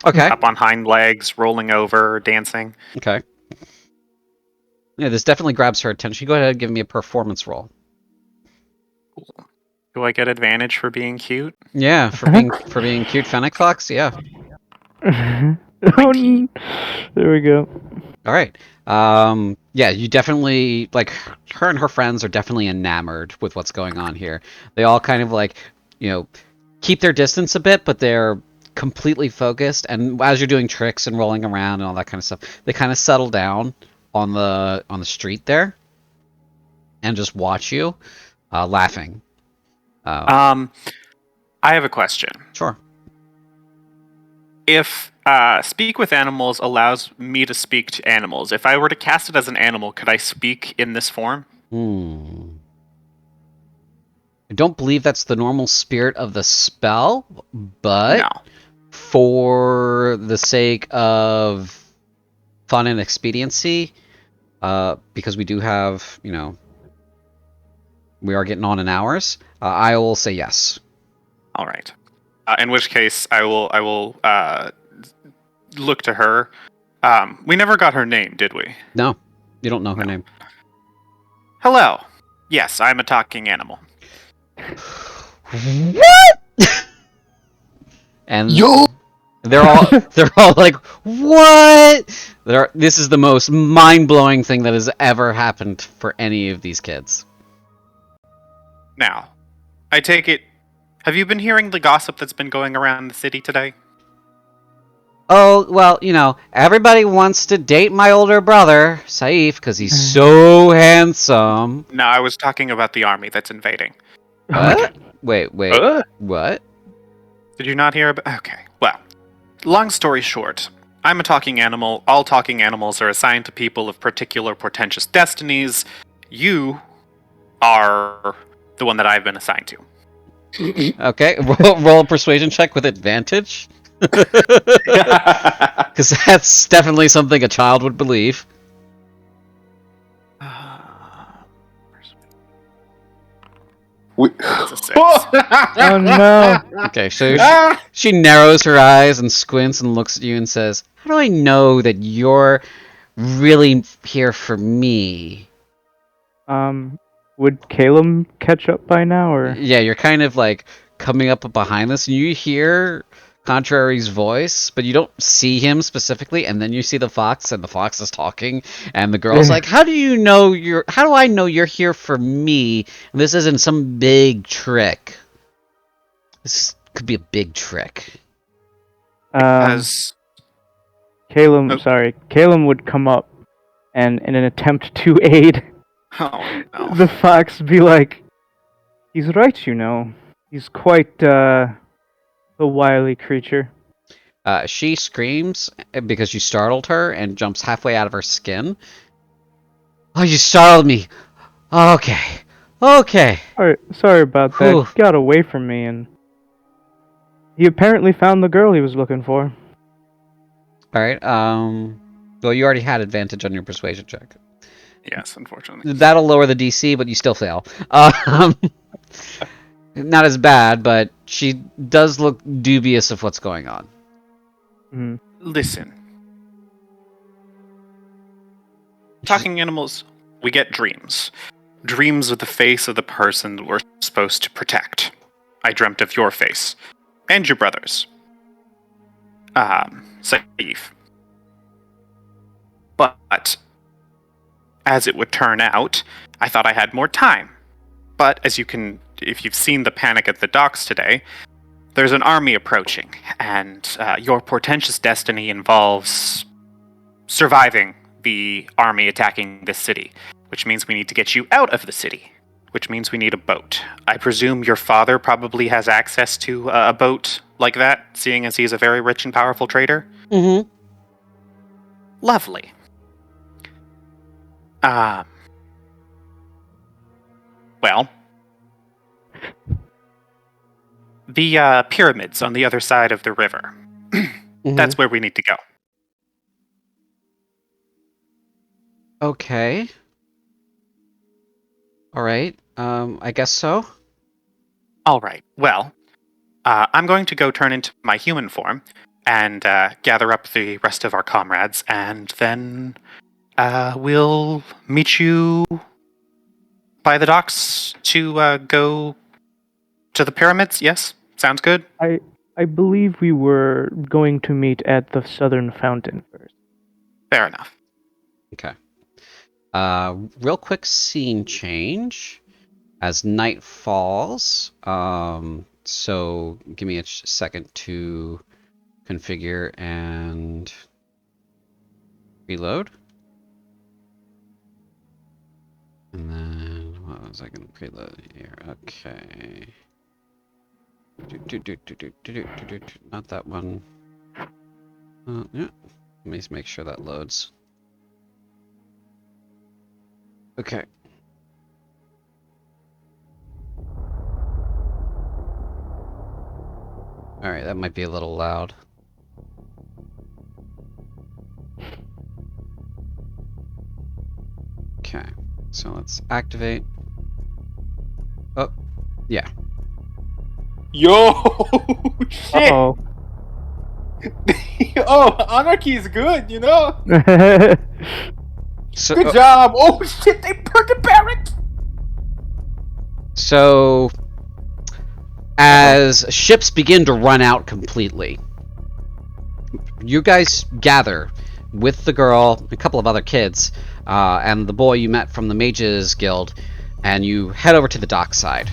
Okay.
Up on hind legs, rolling over, dancing.
Okay. Yeah, this definitely grabs her attention. Go ahead and give me a performance roll.
Do I get advantage for being cute?
Yeah, for being cute Fennec Fox. Yeah.
Oh, there we go.
All right. Yeah, you definitely like her and her friends are definitely enamored with what's going on here. They all kind of like, keep their distance a bit, but they're completely focused. And as you're doing tricks and rolling around and all that kind of stuff, they kind of settle down on the street there and just watch you, laughing.
I have a question.
Sure.
If speak with animals allows me to speak to animals, if I were to cast it as an animal, could I speak in this form?
I don't believe that's the normal spirit of the spell, but
No.
for the sake of fun and expediency, because we do have, we are getting on in hours, I will say yes.
All right. In which case, I will look to her. We never got her name, did we?
No, you don't know her name.
Hello. Yes, I'm a talking animal.
What? And
Yo!
they're all like, what? This is the most mind-blowing thing that has ever happened for any of these kids.
Now, I take it. Have you been hearing the gossip that's been going around the city today?
Oh, well, everybody wants to date my older brother, Saif, because he's so handsome.
No, I was talking about the army that's invading.
What? Wait, what?
Did you not hear about... Okay, well, long story short, I'm a talking animal. All talking animals are assigned to people of particular portentous destinies. You are the one that I've been assigned to.
Okay, roll a persuasion check with advantage. Because that's definitely something a child would believe.
That's a 6.
Oh no.
Okay, so she narrows her eyes and squints and looks at you and says, "How do I know that you're really here for me?"
Would Caleb catch up by now, or?
Yeah, you're kind of like coming up behind this, and you hear Contrary's voice, but you don't see him specifically, and then you see the fox, and the fox is talking, and the girl's like, how do I know you're here for me? And this isn't some big trick. Could be a big trick.
As
Caleb,
Oh.
sorry, Caleb would come up, and in an attempt to aid
oh no.
the fox, be like, "He's right, He's quite a wily creature."
She screams because you startled her and jumps halfway out of her skin. Oh, you startled me. Okay.
Sorry about that.
Whew.
He got away from me, and he apparently found the girl he was looking for.
All right. Well, you already had advantage on your persuasion check.
Yes, unfortunately.
That'll lower the DC, but you still fail. Not as bad, but she does look dubious of what's going on.
Mhm.
Listen. Talking animals, we get dreams. Dreams with the face of the person that we're supposed to protect. I dreamt of your face. And your brother's. Saif. But, as it would turn out, I thought I had more time. But, if you've seen the panic at the docks today, there's an army approaching, and your portentous destiny involves surviving the army attacking this city, which means we need to get you out of the city, which means we need a boat. I presume your father probably has access to a boat like that, seeing as he's a very rich and powerful trader?
Mm-hmm.
Lovely. Well, the pyramids on the other side of the river. That's where we need to go.
Okay. All right. I guess so.
All right. Well, I'm going to go turn into my human form and gather up the rest of our comrades, and then we'll meet you by the docks to go to the pyramids. Yes? Sounds good?
I believe we were going to meet at the southern fountain first.
Fair enough.
Okay. Real quick scene change as night falls. So give me a second to configure and reload. And then what was I going to preload here? Okay. Not that one. Yeah. Let me just make sure that loads. Okay. Alright, that might be a little loud. Okay, so let's activate. Oh, yeah.
Yo! Shit!
Oh.
Oh, anarchy is good, you know?
So,
Good job! Oh shit, they burned the barracks!
So, as ships begin to run out completely, you guys gather with the girl, a couple of other kids, and the boy you met from the Mages Guild, and you head over to the dockside.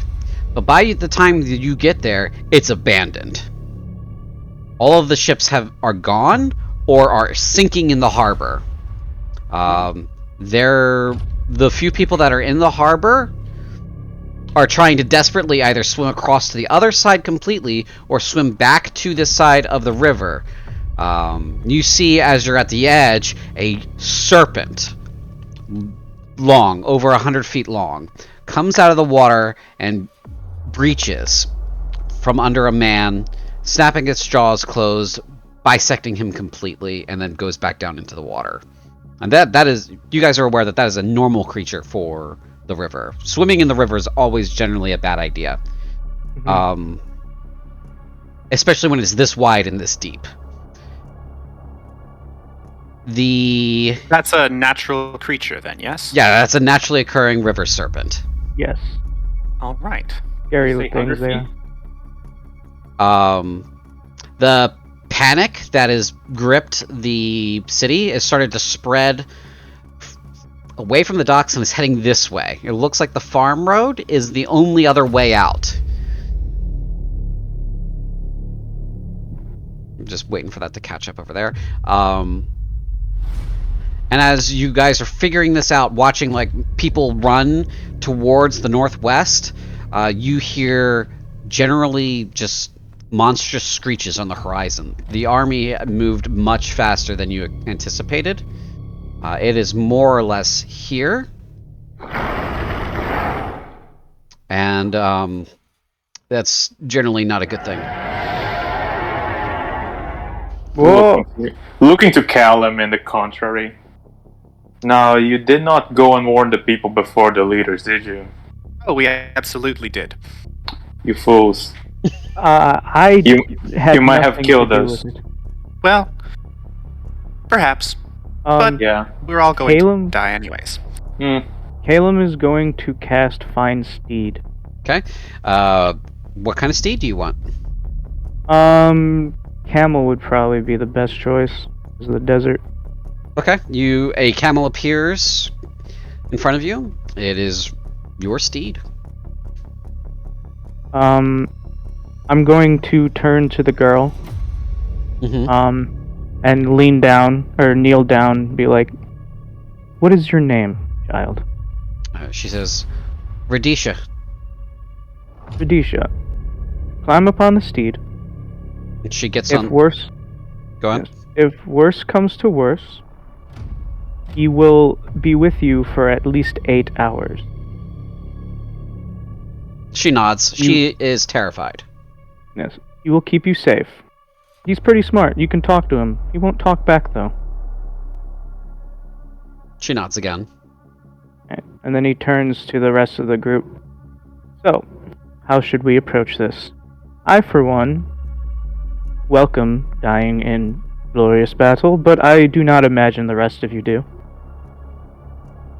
But by the time that you get there, it's abandoned. All of the ships are gone or are sinking in the harbor. The few people that are in the harbor are trying to desperately either swim across to the other side completely or swim back to this side of the river. You see, as you're at the edge, a serpent, long, over 100 feet long, comes out of the water and breaches from under a man, snapping its jaws closed, bisecting him completely, and then goes back down into the water. And that is, you guys are aware that is a normal creature for the river. Swimming in the river is always generally a bad idea. Mm-hmm. Especially when it's this wide and this deep.
That's a natural creature then, yes?
Yeah, that's a naturally occurring river serpent.
Yes.
All right.
Scary things there.
The panic that has gripped the city has started to spread away from the docks and is heading this way. It looks like the farm road is the only other way out. I'm just waiting for that to catch up over there. And as you guys are figuring this out, watching like people run towards the northwest, you hear generally just monstrous screeches on the horizon. The army moved much faster than you anticipated. It is more or less here. And that's generally not a good thing.
Whoa!
Looking to Callum in the contrary. No, you did not go and warn the people before the leaders, did you?
Oh, we absolutely did.
You fools.
You
might have killed us.
Well, perhaps. But
yeah,
we're all going to die anyways.
Calum is going to cast Find Steed.
Okay. What kind of steed do you want?
Camel would probably be the best choice. Because of the desert.
Okay. A camel appears in front of you. It is your steed.
I'm going to turn to the girl.
Mm-hmm.
And lean down, or kneel down, and be like, "What is your name, child?"
She says, Radisha.
Radisha. Climb upon the steed.
And she gets
If
on...
worse...
Go on.
Yes, if worse comes to worse, he will be with you for at least 8 hours.
She nods. She is terrified.
Yes. He will keep you safe. He's pretty smart. You can talk to him. He won't talk back, though.
She nods again.
And then he turns to the rest of the group. So, how should we approach this? I, for one, welcome dying in glorious battle, but I do not imagine the rest of you do.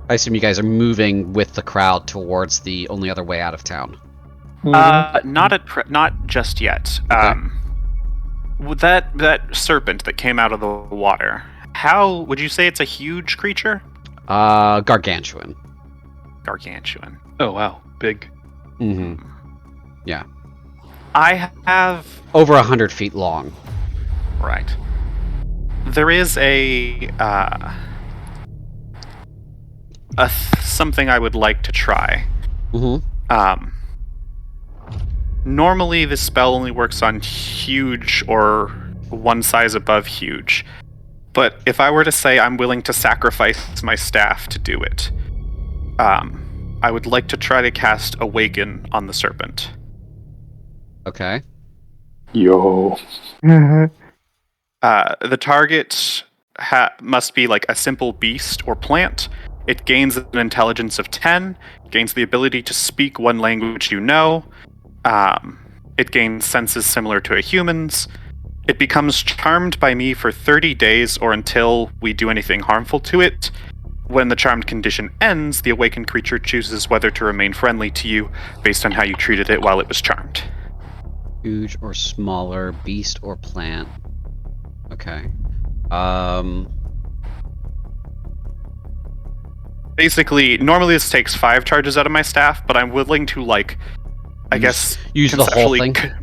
I assume you guys are moving with the crowd towards the only other way out of town.
Not just yet.
Okay.
With that serpent that came out of the water, how would you say it's a huge creature?
Gargantuan.
Gargantuan.
Oh wow, big.
Mm-hmm. Yeah.
I have
Over 100 feet long.
right. There is something I would like to try.
Mm-hmm.
Normally this spell only works on huge or one size above huge. But if I were to say I'm willing to sacrifice my staff to do it, I would like to try to cast Awaken on the serpent.
Okay.
Yo.
The target must be like a simple beast or plant. It gains an intelligence of 10, gains the ability to speak one language you know. It gains senses similar to a human's. It becomes charmed by me for 30 days or until we do anything harmful to it. When the charmed condition ends, the awakened creature chooses whether to remain friendly to you based on how you treated it while it was charmed.
Huge or smaller, beast or plant. Okay.
Basically, normally this takes 5 charges out of my staff, but I'm willing to, like, I guess,
use the whole
conceptually
thing.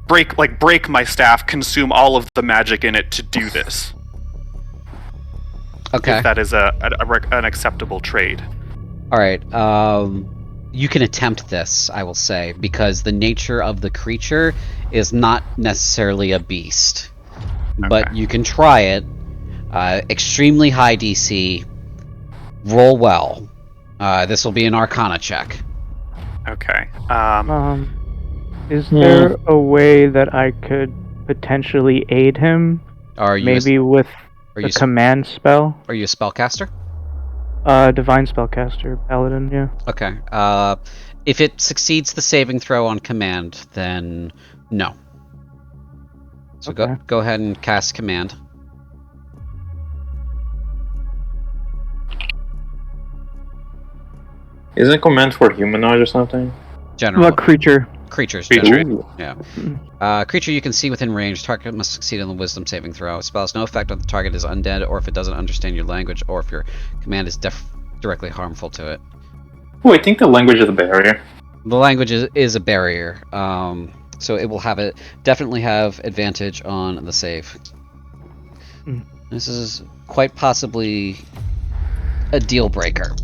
break my staff, consume all of the magic in it to do this.
Okay.
If that is an acceptable trade.
All right. You can attempt this, I will say, because the nature of the creature is not necessarily a beast. But
Okay.
you can try it. Extremely high DC. Roll well. This will be an Arcana check.
Okay.
Is there a way that I could potentially aid him?
Are you
Maybe with
are
the
you
command spell?
are you a spellcaster?
Divine spellcaster, paladin, yeah.
Okay. If it succeeds the saving throw on command, then no. So
Okay.
go ahead and cast command.
Isn't command for humanoid or something?
General
What creature?
creatures.
Creature.
General.
Ooh.
Yeah. Creature you can see within range. Target must succeed on the Wisdom saving throw. Spell has no effect if the target is undead, or if it doesn't understand your language, or if your command is directly harmful to it.
Oh, I think the language is a barrier.
The language is a barrier, so it will definitely have advantage on the save.
Hmm.
This is quite possibly a deal breaker.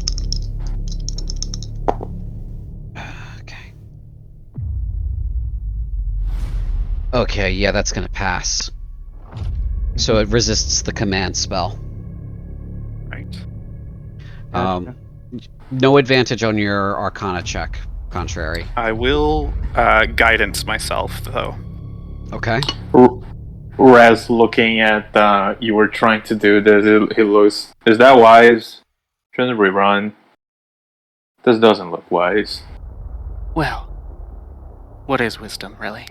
Okay. Okay, yeah, that's gonna pass. So it resists the command spell.
Right.
Gotcha.
No advantage on your Arcana check, contrary.
I will guidance myself, though.
Okay.
Raz looking at you were trying to do this, he looks. Is that wise? Trying to rerun. This doesn't look wise.
Well, what is wisdom, really?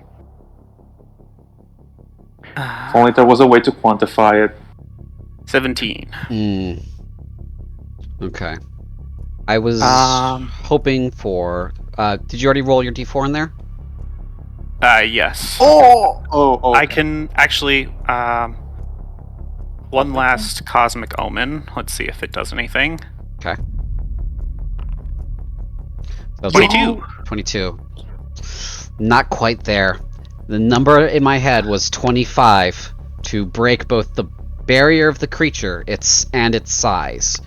If only there was a way to quantify it.
17.
Okay. I was hoping for. Did you already roll your d4 in there?
Yes.
Oh,
I can actually, one last Cosmic Omen. Let's see if it does anything.
Okay. So
22.
22. Not quite there. The number in my head was 25 to break both the barrier of the creature and its size.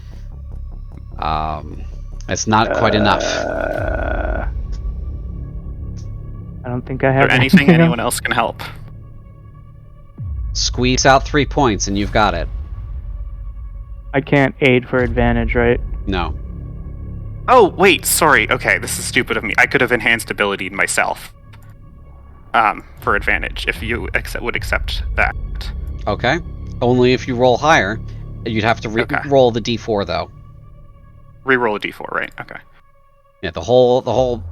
It's not quite enough.
I don't think I
Is
have
there anything
else.
anyone else can help?
Squeeze out 3 points and you've got it.
I can't aid for advantage, right?
No.
Oh, wait, sorry. Okay, this is stupid of me. I could have enhanced ability myself. For advantage, if you would accept that.
Okay. Only if you roll higher. You'd have to
Okay.
roll the d4 though.
Reroll a d4, right? Okay.
Yeah, the whole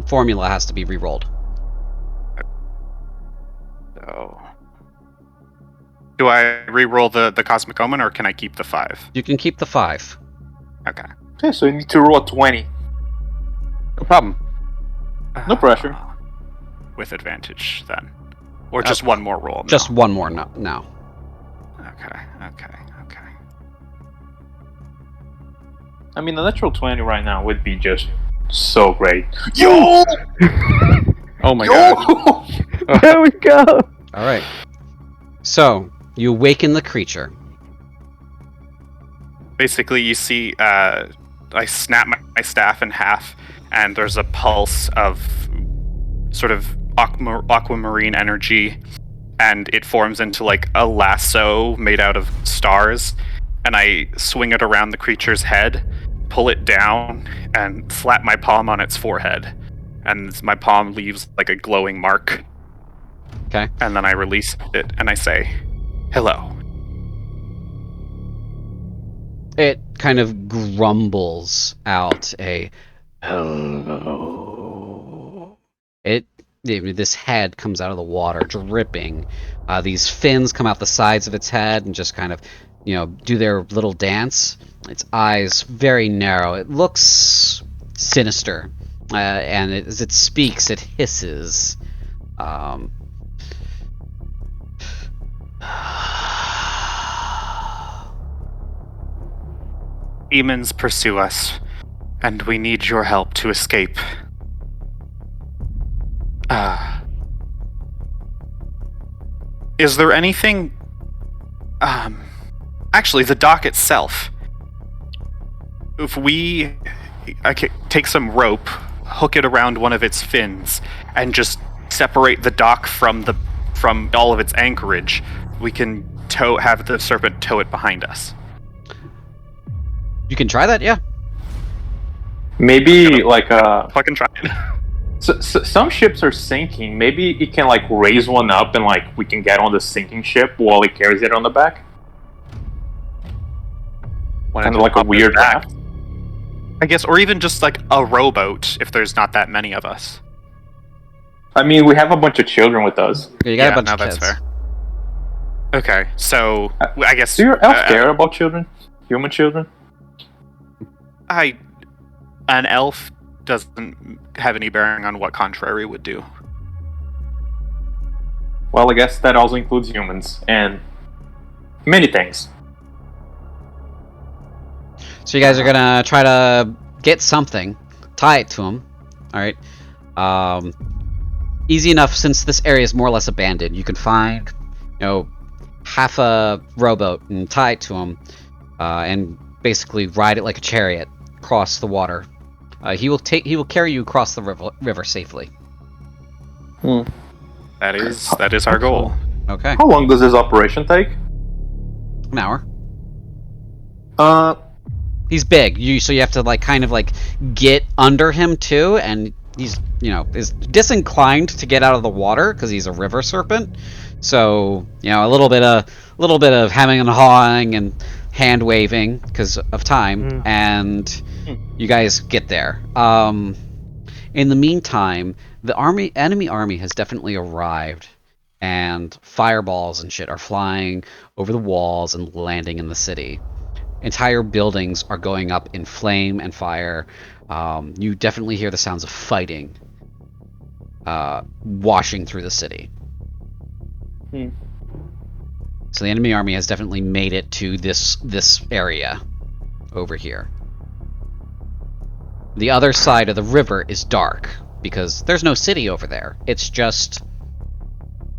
formula has to be re-rolled.
So, do I re-roll the Cosmic Omen, or can I keep the 5?
You can keep the 5.
Okay.
Okay, so you need to roll a 20.
No problem.
No pressure.
With advantage, then. Or just one more roll? No.
Just one more now.
Okay.
I mean, a natural 20 right now would be just so great. Yo!
Oh my god.
There we go.
All right. So you awaken the creature.
Basically, you see, I snap my staff in half, and there's a pulse of sort of aquamarine energy, and it forms into like a lasso made out of stars, and I swing it around the creature's head, pull it down, and slap my palm on its forehead, and my palm leaves like a glowing mark.
Okay.
And then I release it, and I say, "Hello."
It kind of grumbles out a hello. This head comes out of the water, dripping. These fins come out the sides of its head and just kind of, do their little dance. Its eyes very narrow. It looks sinister, and as it speaks, it hisses.
Demons pursue us, and we need your help to escape. Is there anything... Actually, the dock itself. If I could take some rope, hook it around one of its fins, and just separate the dock from all of its anchorage, we can have the serpent tow it behind us.
You can try that, yeah.
Maybe like
Fucking try it.
So some ships are sinking. Maybe it can like raise one up and like we can get on the sinking ship while it carries it on the back. Kind of like a weird raft.
I guess, or even just like a rowboat if there's not that many of us.
I mean, we have a bunch of children with us.
Yeah, you got a bunch of
that's
kids.
fair. Okay, so I guess.
Do your elf care about children? Human children?
An elf doesn't have any bearing on what contrary would do.
Well, I guess that also includes humans and many things.
So you guys are gonna try to get something, tie it to him. All right. Easy enough since this area is more or less abandoned. You can find, half a rowboat and tie it to him, and basically ride it like a chariot across the water. He will carry you across the river safely.
That is our goal.
Okay.
How long does this operation take?
An hour.
He's
He's big, so you have to kind of get under him too, and he's is disinclined to get out of the water because he's a river serpent. So a little bit of hemming and hawing and hand waving because of time, and you guys get there. In the meantime, the enemy army has definitely arrived, and fireballs and shit are flying over the walls and landing in the city. Entire buildings are going up in flame and fire. You definitely hear the sounds of fighting washing through the city. So the enemy army has definitely made it to this area over here. The other side of the river is dark because there's no city over there. It's just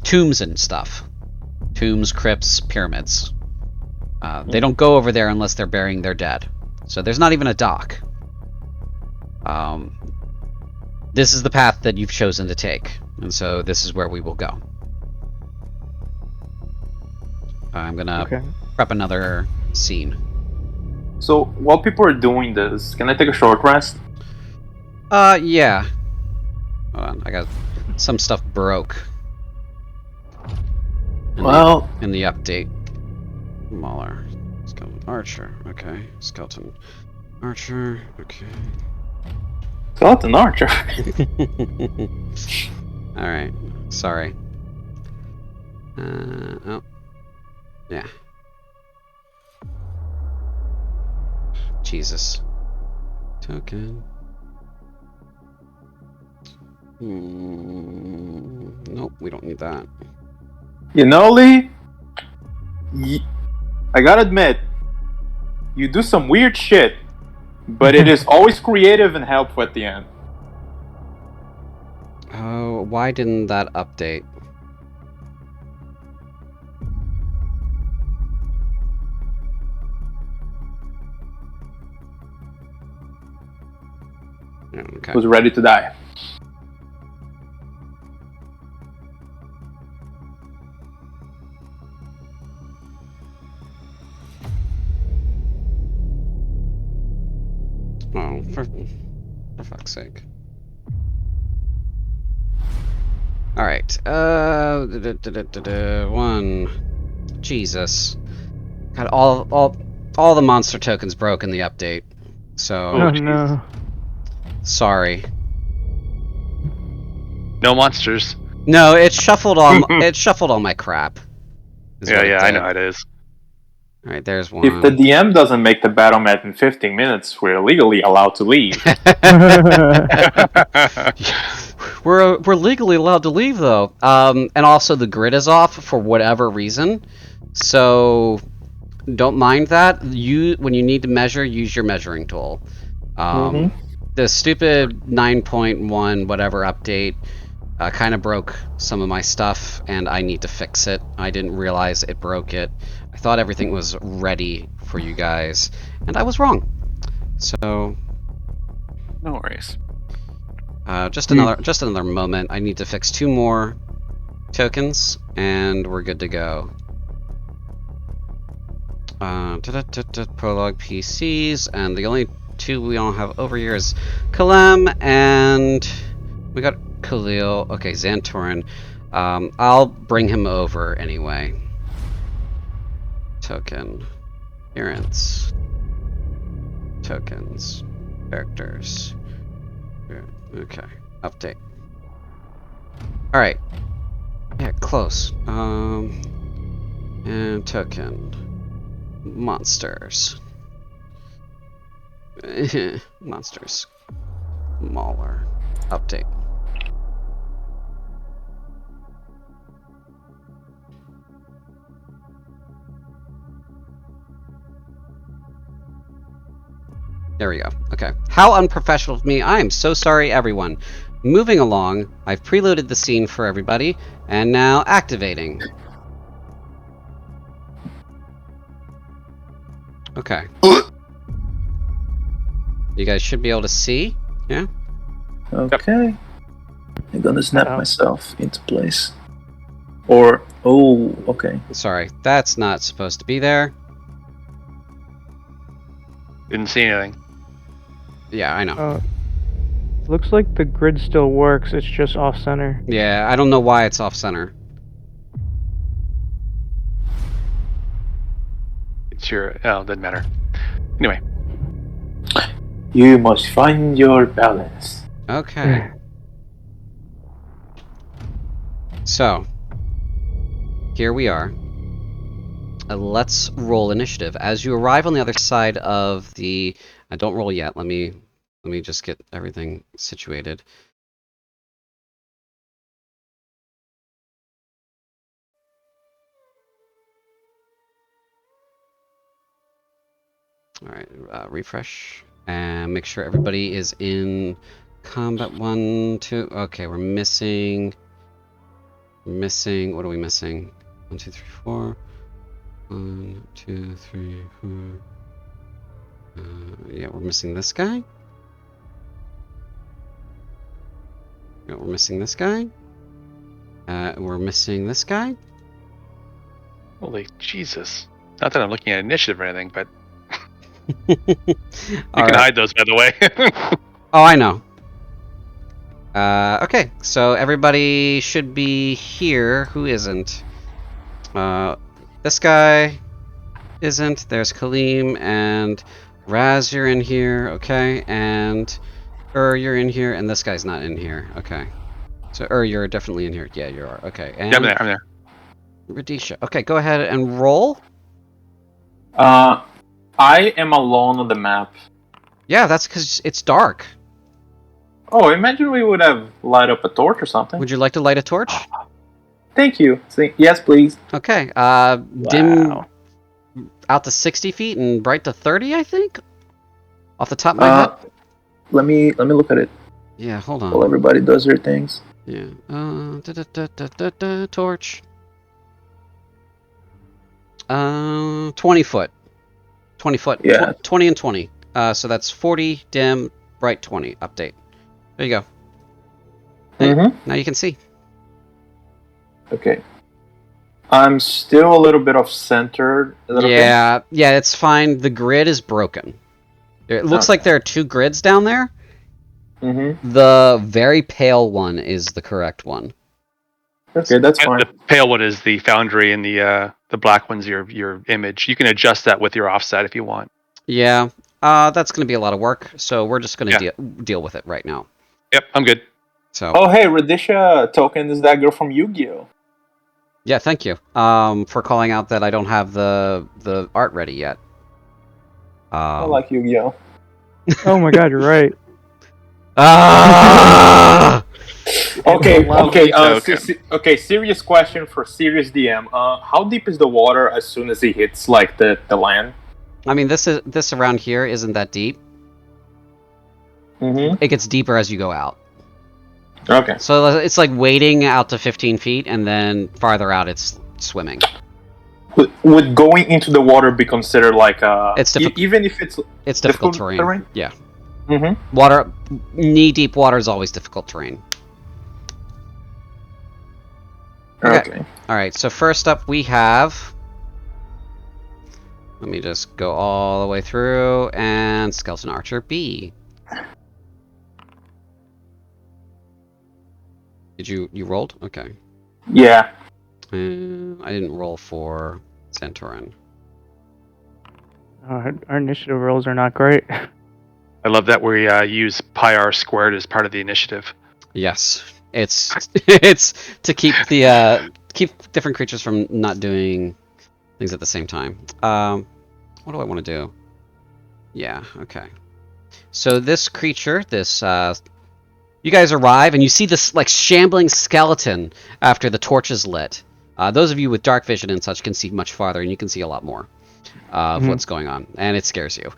tombs and stuff. Tombs, crypts, pyramids. They don't go over there unless they're burying their dead. So there's not even a dock. This is the path that you've chosen to take, and so this is where we will go. I'm gonna prep another scene.
So while people are doing this, can I take a short rest?
Yeah. Hold on, I got some stuff broke. In the update. Mauler. Skeleton Archer. Okay. Skeleton Archer. Okay.
Skeleton archer.
Alright, sorry. Oh. Yeah. Jesus. Token. Nope, we don't need that.
You know, Lee? I gotta admit, you do some weird shit, but it is always creative and helpful at the end.
Oh, why didn't that update? Okay.
Was ready to die.
Oh, for fuck's sake. Alright, one. Jesus. Got all the monster tokens broke in the update. So,
Oh no.
sorry.
No monsters.
No, it shuffled all my crap. is what it
Yeah, I
did.
know how it is.
Alright, there's one.
If the DM doesn't make the battle map in 15 minutes, we're legally allowed to leave.
We're legally allowed to leave though. And also the grid is off for whatever reason. So don't mind that. When you need to measure, use your measuring tool. The stupid 9.1 whatever update kind of broke some of my stuff, and I need to fix it. I didn't realize it broke it. I thought everything was ready for you guys, and I was wrong. So
No worries.
just another moment. I need to fix 2 more tokens, and we're good to go. Prologue PCs, and the only 2 we don't have over here is Kalem, and we got Khalil. Okay, Xantorin. I'll bring him over anyway. Token. Appearance. Tokens. Characters. Okay. Update. Alright. Yeah, close. And token. Monsters. Monsters. Mauler. Update. There we go. Okay. How unprofessional of me. I am so sorry, everyone. Moving along, I've preloaded the scene for everybody, and now activating. Okay. You guys should be able to see, yeah?
Okay. I'm gonna snap myself into place. Or, oh, okay.
Sorry, that's not supposed to be there.
Didn't see anything.
Yeah, I know.
Looks like the grid still works, it's just off-center.
Yeah, I don't know why it's off-center.
It's your... Oh, doesn't matter. Anyway.
You must find your balance.
Okay. So, here we are. Let's roll initiative. As you arrive on the other side of the... don't roll yet. Let me just get everything situated. Alright, refresh. And make sure everybody is in combat 1, 2... Okay, we're missing... What are we missing? 1, 2, 3, 4... 1, 2, 3, 4... yeah, we're missing this guy. Yeah, we're missing this guy. We're missing this guy.
Holy Jesus. Not that I'm looking at initiative or anything, but...
You
can hide those, by the way.
Oh, I know. Okay, so everybody should be here. Who isn't? This guy isn't. There's Kaleem and Raz, you're in here. Okay, and You're in here, and this guy's not in here. Okay. So, you're definitely in here. Yeah, you are. Okay. And
Yeah, I'm there.
Radisha. Okay, go ahead and roll.
I am alone on the map.
Yeah, that's because it's dark.
Oh, imagine we would have light up a torch or something.
Would you like to light a torch?
Thank you. Yes, please.
Okay.
Wow.
Dim out to 60 feet and bright to 30, I think? Off the top of my head?
Let me look at it
Yeah, hold
while
on.
everybody does their things.
Yeah. Torch. 20 foot. 20 foot.
Yeah.
20 and 20. So that's 40, dim, bright 20. Update. There you go.
Mm-hmm.
Now you can see.
Okay. I'm still a little bit off center. Is that okay?
Yeah, it's fine. The grid is broken. It looks like there are two grids down there.
Mm-hmm.
The very pale one is the correct one.
Okay, that's fine.
The pale one is the foundry, and the black one's your image. You can adjust that with your offset if you want.
Yeah, that's going to be a lot of work, so we're just going to deal with it right now.
Yep, I'm good.
So.
Oh, hey, Radisha Token is that girl from Yu-Gi-Oh!
Yeah, thank you. For calling out that I don't have the art ready yet.
I like Yu-Gi-Oh!
Oh my god, you're right.
Ah!
Okay. Serious question for serious DM. How deep is the water as soon as it hits like the land?
I mean, this around here isn't that deep.
Mm-hmm.
It gets deeper as you go out.
Okay.
So it's like wading out to 15 feet, and then farther out it's swimming.
Would going into the water be considered like
It's difficult,
even if it's
difficult terrain? Yeah.
Mm-hmm.
Water, knee-deep water is always difficult terrain.
Okay.
All right. So first up, we have. Let me just go all the way through, and Skeleton Archer B. Did you rolled? Okay.
Yeah.
I didn't roll for Centauran.
Our initiative rolls are not great.
I love that we use pi r squared as part of the initiative.
Yes, it's it's to keep the keep different creatures from not doing things at the same time. What do I want to do? Yeah. Okay. So this creature, you guys arrive and you see this like shambling skeleton after the torch is lit. Those of you with dark vision and such can see much farther, and you can see a lot more of what's going on, and it scares you.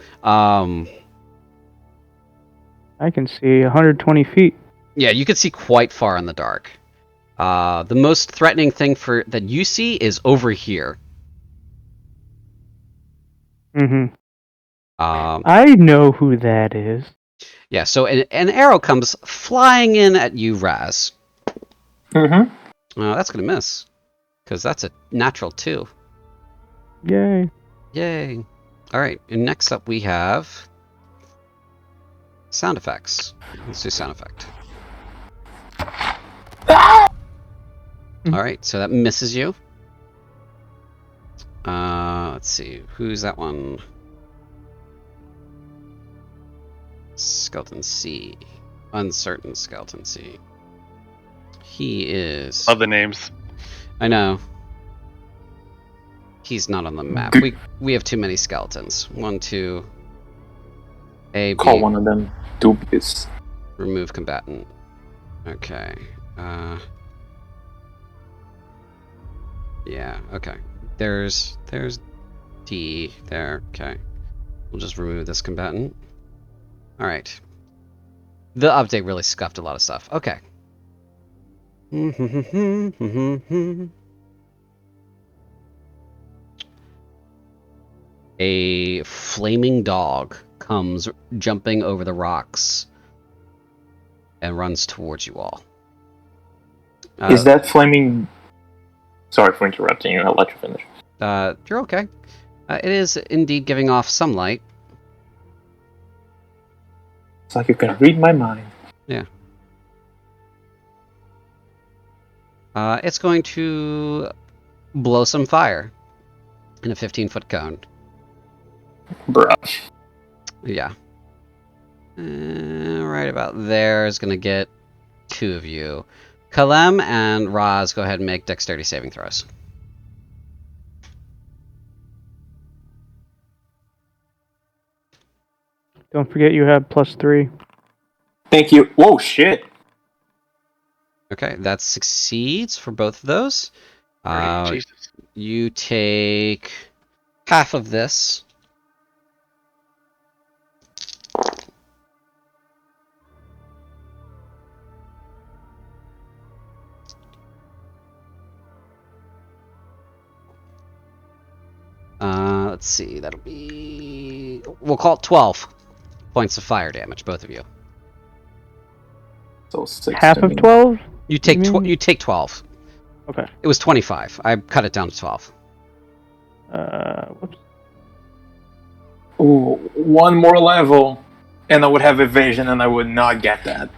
I can see 120 feet.
Yeah, you can see quite far in the dark. The most threatening thing that you see is over here.
Mm-hmm. I know who that is.
Yeah, so an arrow comes flying in at you, Raz.
Mm-hmm.
That's gonna miss, because that's a natural 2.
Yay.
Yay. All right, and next up we have sound effects. Let's do sound effect. All right, so that misses you. Let's see, who's that one? Skeleton C. Uncertain Skeleton C. He is...
Love the names.
I know. He's not on the map. We have too many skeletons. 1, 2... A, B.
Call one of them dubious.
Remove combatant. Okay. Yeah, okay. There's D there. Okay. We'll just remove this combatant. Alright. The update really scuffed a lot of stuff. Okay. A flaming dog comes jumping over the rocks and runs towards you all.
Is that flaming... Sorry for interrupting you. I'll let you finish.
You're okay. It is indeed giving off some light.
It's like you can read my mind.
Yeah. It's going to blow some fire in a 15-foot cone.
Bruh.
Yeah. Right about there is going to get 2 of you. Kalem and Raz, go ahead and make dexterity saving throws.
Don't forget you have +3.
Thank you. Whoa, shit.
Okay, that succeeds for both of those.
Jesus.
You take half of this. Let's see, that'll be... We'll call it 12 points of fire damage, both of you.
So 6
Half
to
of
me.
12?
You take
mean-
you take 12.
Okay.
It was 25. I cut it down to 12.
Whoops.
Ooh, 1 more level, and I would have evasion, and I would not get that.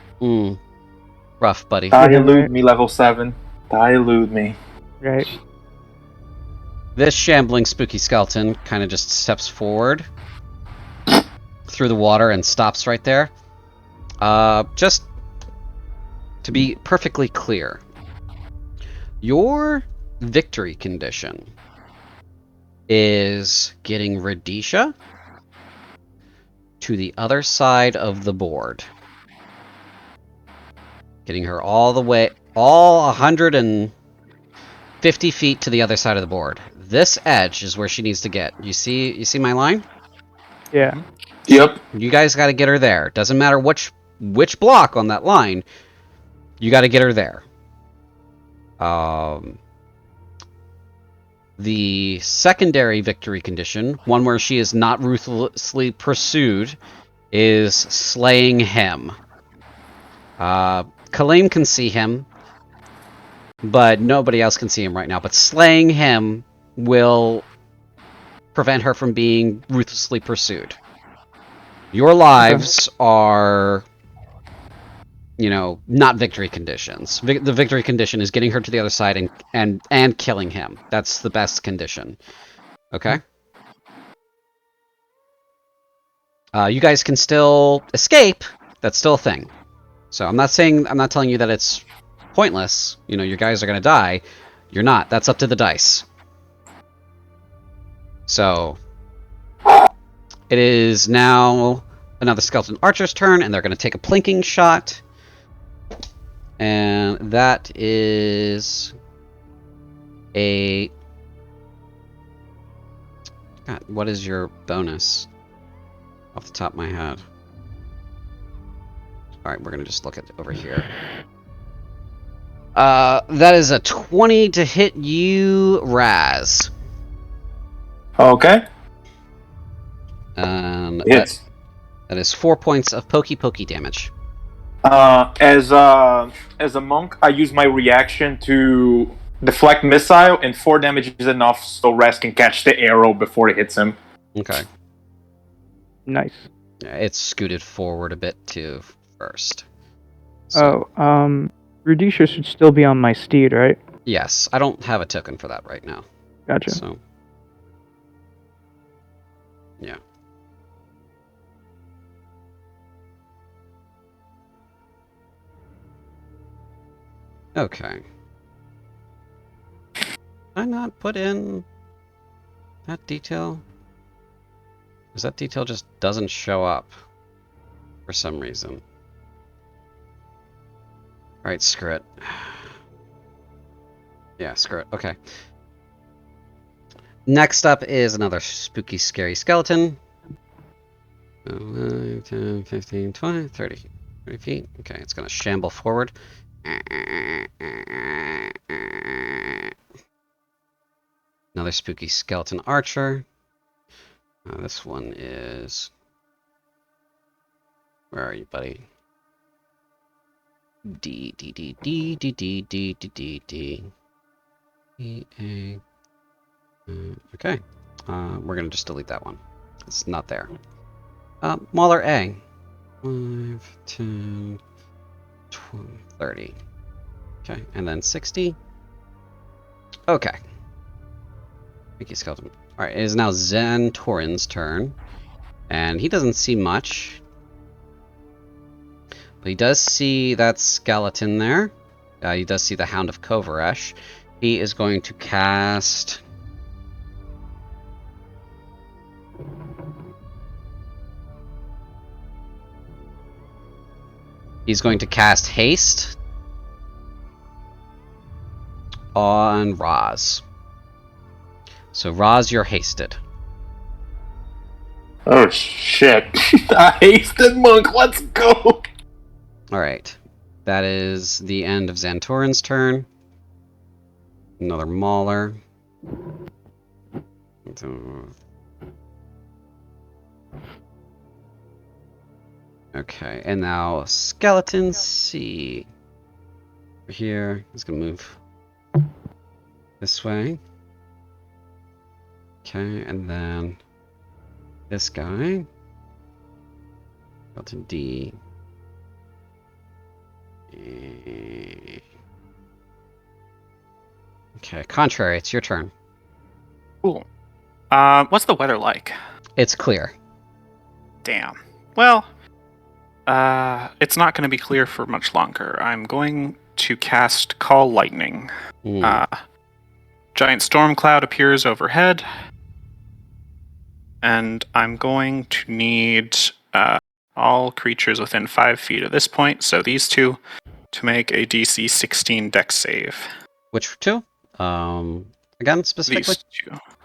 Rough, buddy.
Dilute
right.
me, level 7. Dilute me.
Right.
This shambling spooky skeleton kind of just steps forward through the water and stops right there. Just to be perfectly clear, your victory condition is getting Radisha to the other side of the board. Getting her all 150 feet to the other side of the board. This edge is where she needs to get. You see my line?
Yeah.
Yep.
You guys got to get her there. Doesn't matter which block on that line. You got to get her there. The secondary victory condition, one where she is not ruthlessly pursued, is slaying him. Kalame can see him, but nobody else can see him right now. But slaying him will prevent her from being ruthlessly pursued. Your lives are, not victory conditions. The victory condition is getting her to the other side and killing him. That's the best condition. Okay? You guys can still escape. That's still a thing. So I'm not telling you that it's pointless. Your guys are going to die. You're not. That's up to the dice. So it is now another skeleton archer's turn, and they're going to take a plinking shot. And that is a... God, what is your bonus? Off the top of my head. Alright, we're going to just look at over here. That is a 20 to hit you, Raz.
Okay.
That is 4 points of pokey damage.
As a monk, I use my reaction to deflect missile, and 4 damage is enough so Raz can catch the arrow before it hits him.
Okay.
Nice.
Yeah, it's scooted forward a bit too first. So,
Radisha should still be on my steed, right?
yes, I don't have a token for that right now.
Gotcha.
So, yeah. Okay. Did I not put in that detail? Because that detail just doesn't show up for some reason. Alright, screw it. Yeah, screw it. Okay. Next up is another spooky, scary skeleton. 9, 10, 15, 20, 30 feet. Okay, it's going to shamble forward. Another spooky skeleton archer. This one is... Where are you, buddy? D. E, A. Okay. We're going to just delete that one. It's not there. Mauler A. 5, 10, 20, 30. Okay, and then 60. Okay. Mickey Skeleton. Alright, it is now Zen Torin's turn. And he doesn't see much. But he does see that skeleton there. He does see the Hound of Kovaresh. He is going to cast... He's going to cast Haste on Roz. So Roz, you're hasted.
Oh shit! I hasted monk. Let's go.
All right, that is the end of Xantorin's turn. Another Mauler. Okay, and now Skeleton C. Here, he's gonna move this way. Okay, and then this guy. Skeleton D. Okay, Contrary, it's your turn.
Cool. What's the weather like?
It's clear.
Damn. Well, it's not going to be clear for much longer. I'm going to cast Call Lightning. Giant storm cloud appears overhead, and I'm going to need all creatures within 5 feet of this point, so these two, to make a DC 16 Dex save.
Which two? Again, specifically?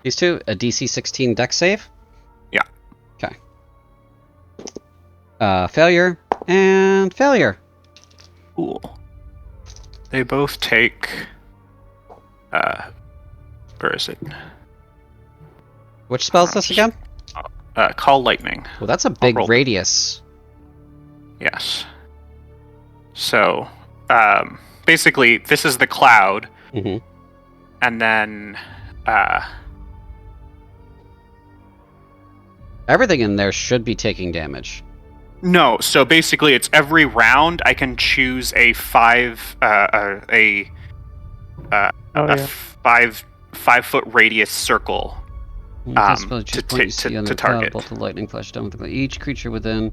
These two? A DC 16 Dex save?
Yeah.
Okay. Failure and failure.
Cool. They both take... where is it?
Which spell is this again?
Call Lightning.
Well, that's a big radius.
Yes. So, basically, this is the cloud, and then
everything in there should be taking damage.
No, so basically, it's every round I can choose a 5-foot radius circle to target.
Bolt of lightning flash down with each creature within.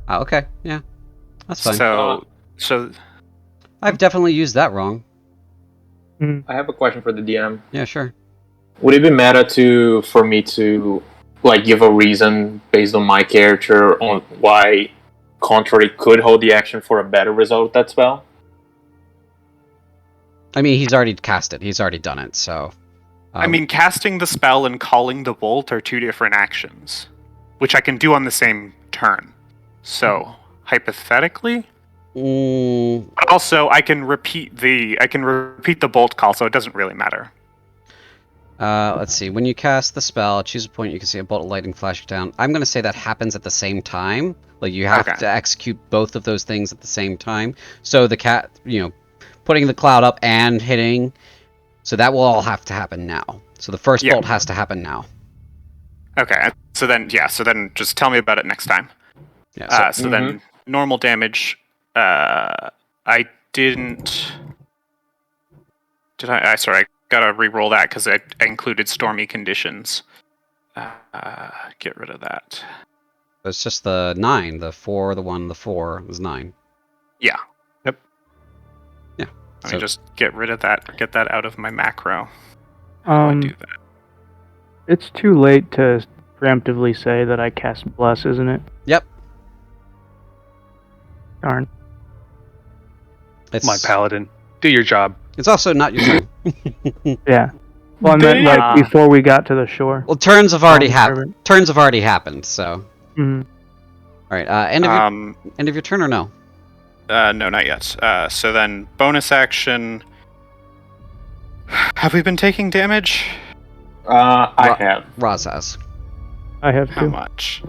Okay, yeah, that's fine.
So
I've definitely used that wrong.
I have a question for the DM.
Yeah, sure.
Would it be meta for me to give a reason based on my character on why Contrary could hold the action for a better result with that spell?
I mean, he's already cast it. He's already done it, so...
I mean, casting the spell and calling the bolt are two different actions, which I can do on the same turn. So, hypothetically... Also, I can repeat the bolt call, so it doesn't really matter.
Let's see. When you cast the spell, choose a point, you can see a bolt of lightning flash down. I'm going to say that happens at the same time. Like, you have to execute both of those things at the same time. So the cat, putting the cloud up and hitting, so that will all have to happen now. So the first bolt has to happen now.
Okay, so then just tell me about it next time.
Yeah.
So then normal damage, I didn't... Sorry, I gotta re-roll that because I included stormy conditions. Get rid of that.
It's just the 9, the 4, the 1, the 4 is 9.
Yeah.
Yep.
Yeah.
Let me just get rid of that, get that out of my macro. How do I do that?
It's too late to preemptively say that I cast Bless, isn't it?
Yep.
Darn.
It's
My paladin. Do your job.
It's also not your turn.
Yeah. Well, I meant before we got to the shore.
Well, turns have already happened. Turns have already happened, so...
Mm-hmm.
Alright, end of your turn or no?
No, not yet. So then, bonus action... Have we been taking damage?
I have.
Roz has.
I have
How
2.
much?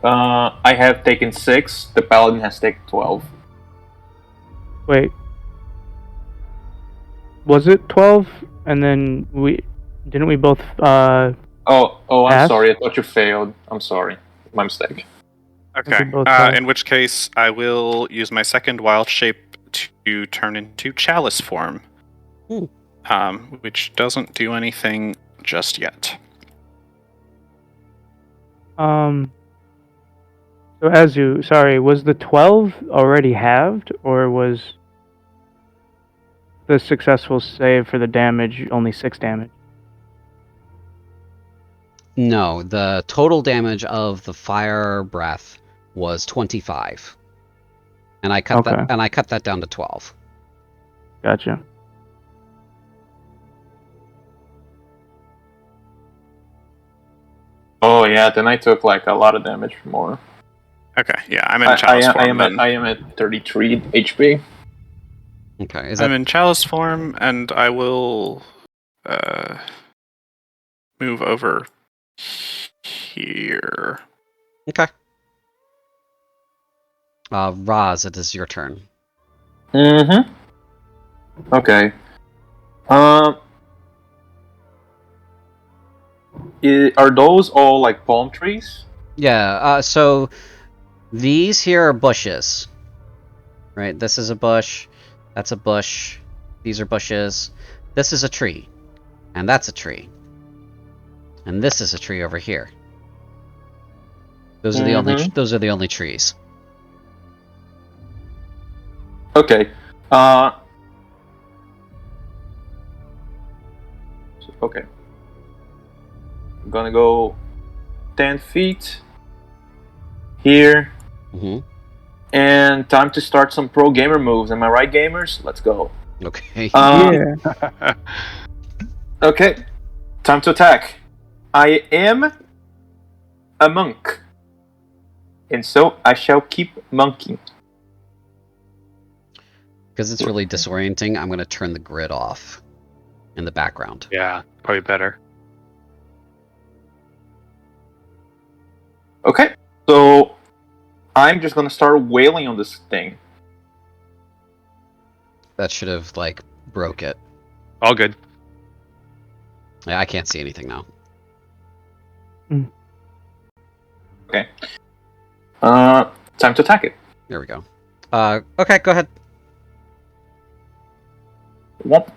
I have taken 6. The paladin has taken 12.
Wait. Was it 12? And then didn't we both
I'm
pass?
sorry. I thought you failed. I'm sorry. My mistake.
Okay.
both failed.
In which case, I will use my second wild shape to turn into chalice form. Which doesn't do anything just yet.
So Azu, sorry, was the 12 already halved, or was the successful save for the damage only 6 damage?
No, the total damage of the fire breath was 25, and I cut that down to 12.
Gotcha.
Oh yeah, then I took like a lot of damage more.
Okay, yeah, I'm in chalice form.
I am at 33 HP.
Okay,
I'm in chalice form, and I will move over here.
Okay. Raz, it is your turn.
Mm-hmm. Okay. Are those all like palm trees?
Yeah, so these here are bushes. Right, this is a bush, that's a bush, these are bushes, this is a tree, and that's a tree. And this is a tree over here. Those are the only trees.
Okay. Okay. I'm gonna go 10 feet here.
Mm-hmm.
And time to start some pro gamer moves. Am I right, gamers? Let's go.
Okay.
Yeah.
Okay. Time to attack. I am a monk. And so I shall keep monking.
Because it's really disorienting, I'm going to turn the grid off in the background.
Yeah, probably better.
Okay. So I'm just gonna start wailing on this thing.
That should have, like, broke it.
All good.
Yeah, I can't see anything now.
Okay. Time to attack it.
There we go. Okay, go ahead.
Womp.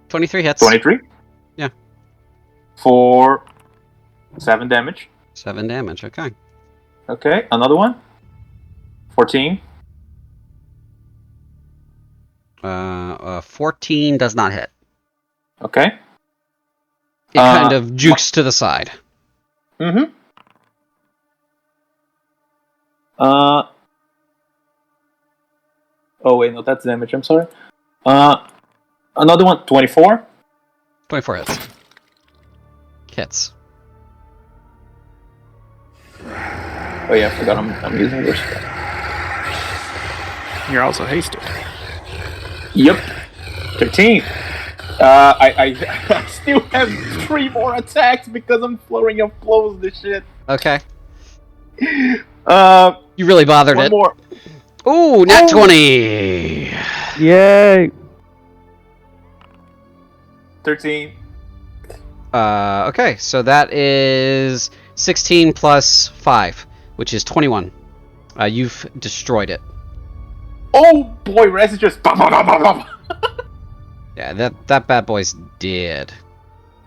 23 hits.
23?
Yeah.
For 7 damage.
7 damage, okay.
Okay, another one. 14.
14 does not hit.
Okay.
It kind of jukes to the side.
Mm-hmm. Oh wait, no, that's damage, I'm sorry. Another one, 24.
24 hits. Hits.
Oh yeah, I forgot I'm using this.
You're also hasted.
Yep. 13. I still have 3 more attacks because I'm flurrying of blows this shit.
Okay.
You
really bothered
one
it.
More.
Ooh, nat 20!
Yay!
13.
Okay, so that is 16 plus 5, which is 21. You've destroyed it.
Oh boy, Res is just.
Yeah, that bad boy's dead.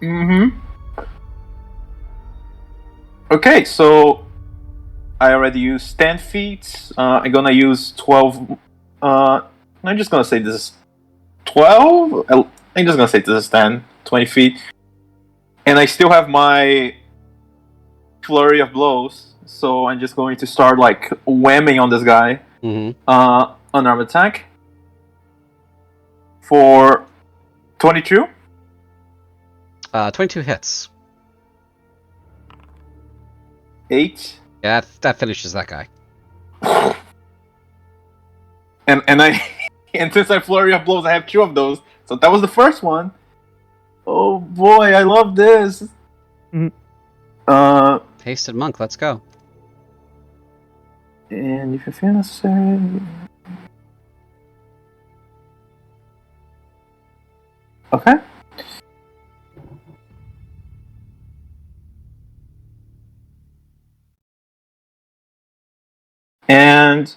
Mm-hmm. Okay, so I already used 10 feet. I'm gonna use 12. I'm just gonna say this is 12. I'm just gonna say this is 10, 20 feet. And I still have my flurry of blows, so I'm just going to start like whamming on this guy.
Mm-hmm.
Unarmed attack for 22.
22 hits.
8.
Yeah, that finishes that guy.
And I and since I flurry of blows, I have 2 of those. So that was the first one. Oh boy, I love this.
Mm-hmm.
Hasted monk, let's go.
And if you feel necessary. Okay. And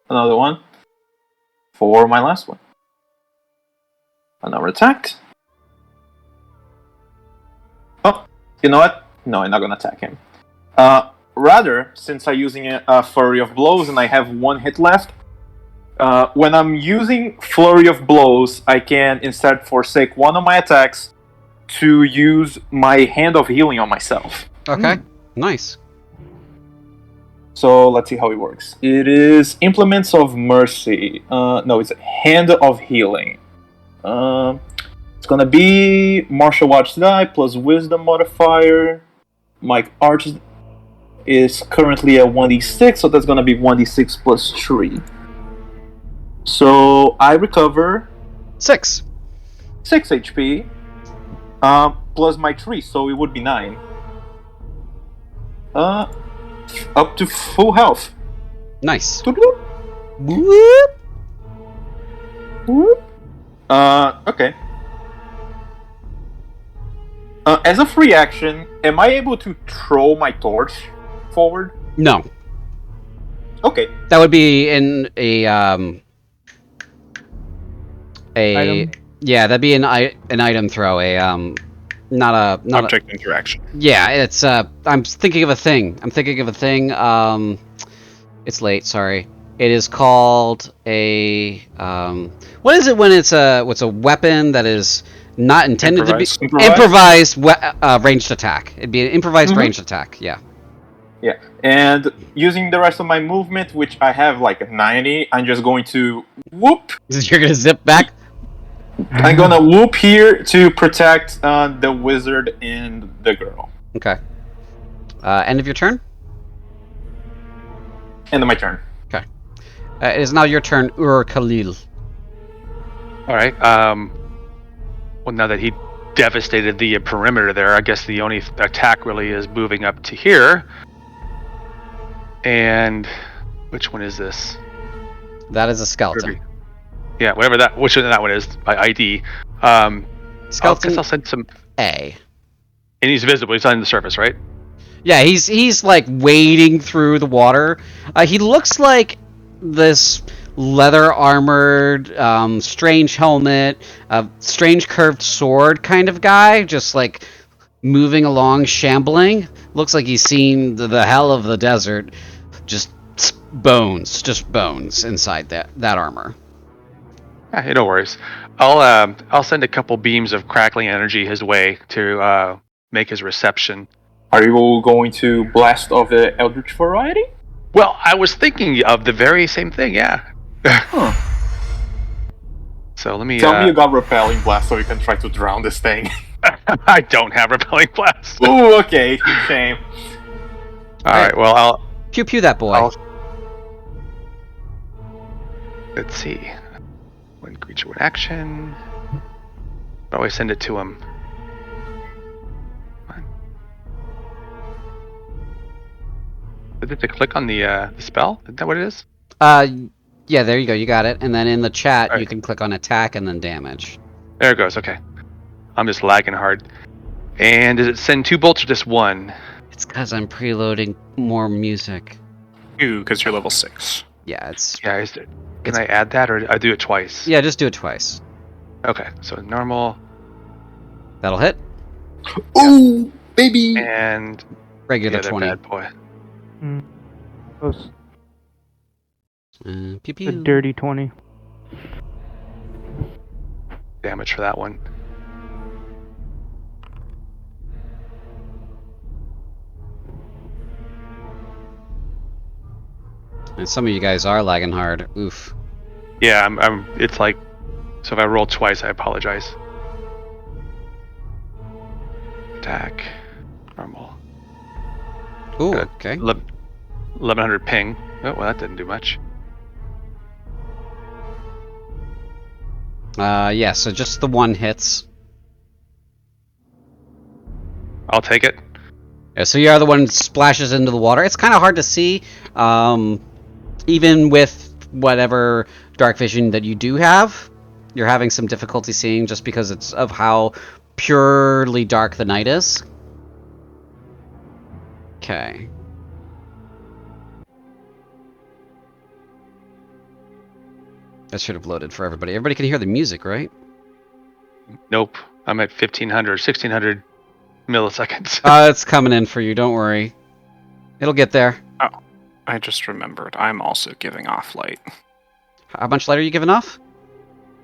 another one for my last one. Another attack. Oh, You know what? No, I'm not gonna attack him. Rather, since I'm using a Flurry of Blows and I have 1 hit left, when I'm using Flurry of Blows, I can instead forsake one of my attacks to use my Hand of Healing on myself.
Okay, nice.
So let's see how it works. It is Implements of Mercy. No, it's Hand of Healing. It's gonna be Martial Arts die plus Wisdom modifier. My Arch is currently at 1d6, so that's gonna be 1d6 plus 3. So I recover
6.
6 HP, plus my 3, so it would be 9. Up to full health.
Nice.
Toodaloo.
Whoop.
Whoop. Okay. As a free action, am I able to throw my torch forward?
No,
Okay.
that would be in a
Item?
yeah, that'd be an item throw. Not a
Object interaction.
yeah. It's I'm thinking of a thing. It's late. Sorry. It is called a what is it when it's a weapon that is not intended to be
Improvised.
ranged attack. It'd be an improvised ranged attack. Yeah.
Yeah. And using the rest of my movement, which I have like 90, I'm just going to whoop.
You're gonna zip back.
I'm gonna whoop here to protect the wizard and the girl.
Okay. End of your turn.
End of my turn.
Okay. It is now your turn, Khalil.
All right. Well, now that he devastated the perimeter there, I guess the only attack really is moving up to here. And which one is this?
That is a skeleton.
Yeah, which one that one is by ID.
Skeleton
I'll send some.
A.
And he's visible. He's on the surface, right?
Yeah, he's like wading through the water. He looks like this leather armored, strange helmet, strange curved sword kind of guy, just like moving along, shambling. Looks like he's seen the hell of the desert. Just bones inside that armor.
Yeah, no worries. I'll send a couple beams of crackling energy his way to make his reception.
Are you going to blast of the Eldritch variety?
Well, I was thinking of the very same thing. Yeah.
Huh.
So let me
Tell me you got repelling blast so you can try to drown this thing.
I don't have repelling blast.
Ooh, okay, shame.
All right. Well, I'll
Pew pew that boy.
let's see. One creature, one action. Always send it to him. Did it to click on the spell? Is that what it is?
Yeah, there you go. You got it. And then in the chat,
Right.
you can click on attack and then damage.
There it goes. Okay. I'm just lagging hard. And does it send 2 bolts or just 1?
It's because I'm preloading more music.
2, because you're level 6.
Yeah, it's
Yeah. Can I add that or I do it twice?
yeah. Just do it twice.
Okay. So normal
That'll hit.
Ooh, baby!
and
Regular
the other
20.
bad boy.
Close.
Pew
A
pew.
dirty 20.
Damage for that one.
And some of you guys are lagging hard. Oof.
Yeah. I'm. It's like. So if I roll twice, I apologize. Attack. Normal.
Ooh.
Good.
Okay.
1100 ping. Oh, well, that didn't do much.
Yeah. So just the one hits.
I'll take it.
Yeah, so you are the one that splashes into the water. It's kind of hard to see, even with whatever dark vision that you do have. You're having some difficulty seeing just because it's of how purely dark the night is. Okay. That should have loaded for everybody. Everybody can hear the music, right?
Nope. I'm at 1500, 1600. milliseconds.
It's coming in for you. Don't worry. It'll get there.
Oh, I just remembered. I'm also giving off light.
How much light are you giving off?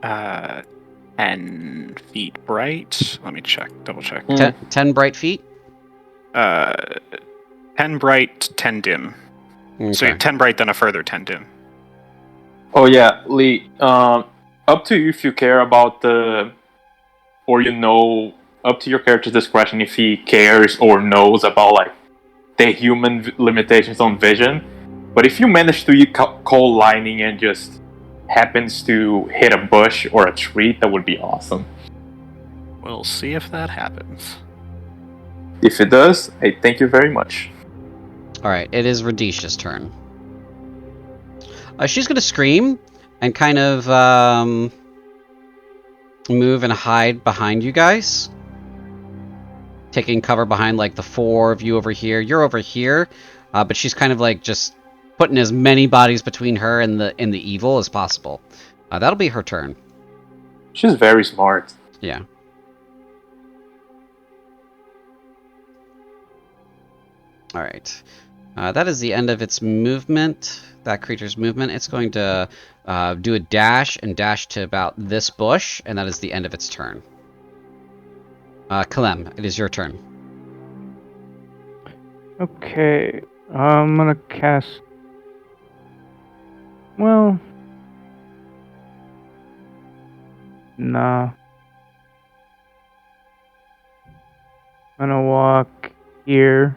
10 feet bright. Let me check. Double check.
10 bright feet?
10 bright, 10 dim.
Okay.
So 10 bright, then a further 10 dim.
Oh yeah, Lee. Up to you if you care about up to your character's discretion if he cares or knows about like the human limitations on vision. But if you manage to coal lining and just happens to hit a bush or a tree, that would be awesome.
We'll see if that happens.
If it does, I thank you very much.
Alright, it is Radisha's turn. She's going to scream and kind of move and hide behind you guys. Taking cover behind like the 4 of you over here. You're over here, but she's kind of like just putting as many bodies between her and the evil as possible. That'll be her turn.
She's very smart.
Yeah. Alright. That is the end of its movement. That creature's movement. It's going to do a dash and dash to about this bush, and that is the end of its turn. Kalem, it is your turn.
Okay, I'm gonna cast. Well, nah. I'm gonna walk here.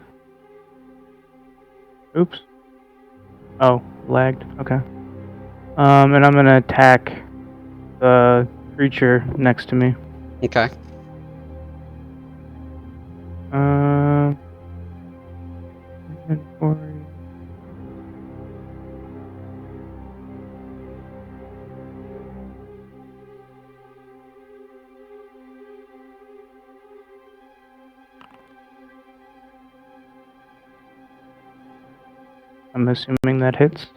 Oops. Oh, lagged. Okay. And I'm gonna attack the creature next to me.
Okay.
Inventory. I'm assuming that hits.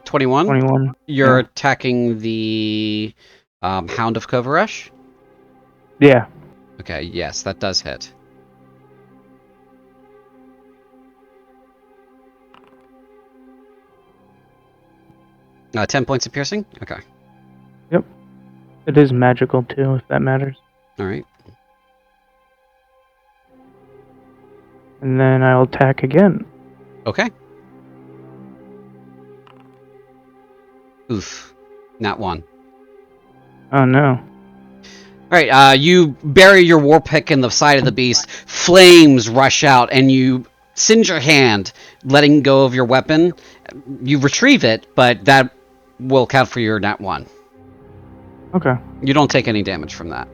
21?
21.
You're
Yeah.
attacking the Hound of Kovaresh?
Yeah.
Okay, yes, that does hit. Uh, 10 points of piercing? Okay.
Yep. It is magical too, if that matters.
Alright.
And then I'll attack again.
Okay. Oof. Not one.
Oh no.
Alright, you bury your war pick in the side of the beast, flames rush out, and you singe your hand, letting go of your weapon. You retrieve it, but that will count for your nat 1.
Okay.
You don't take any damage from that.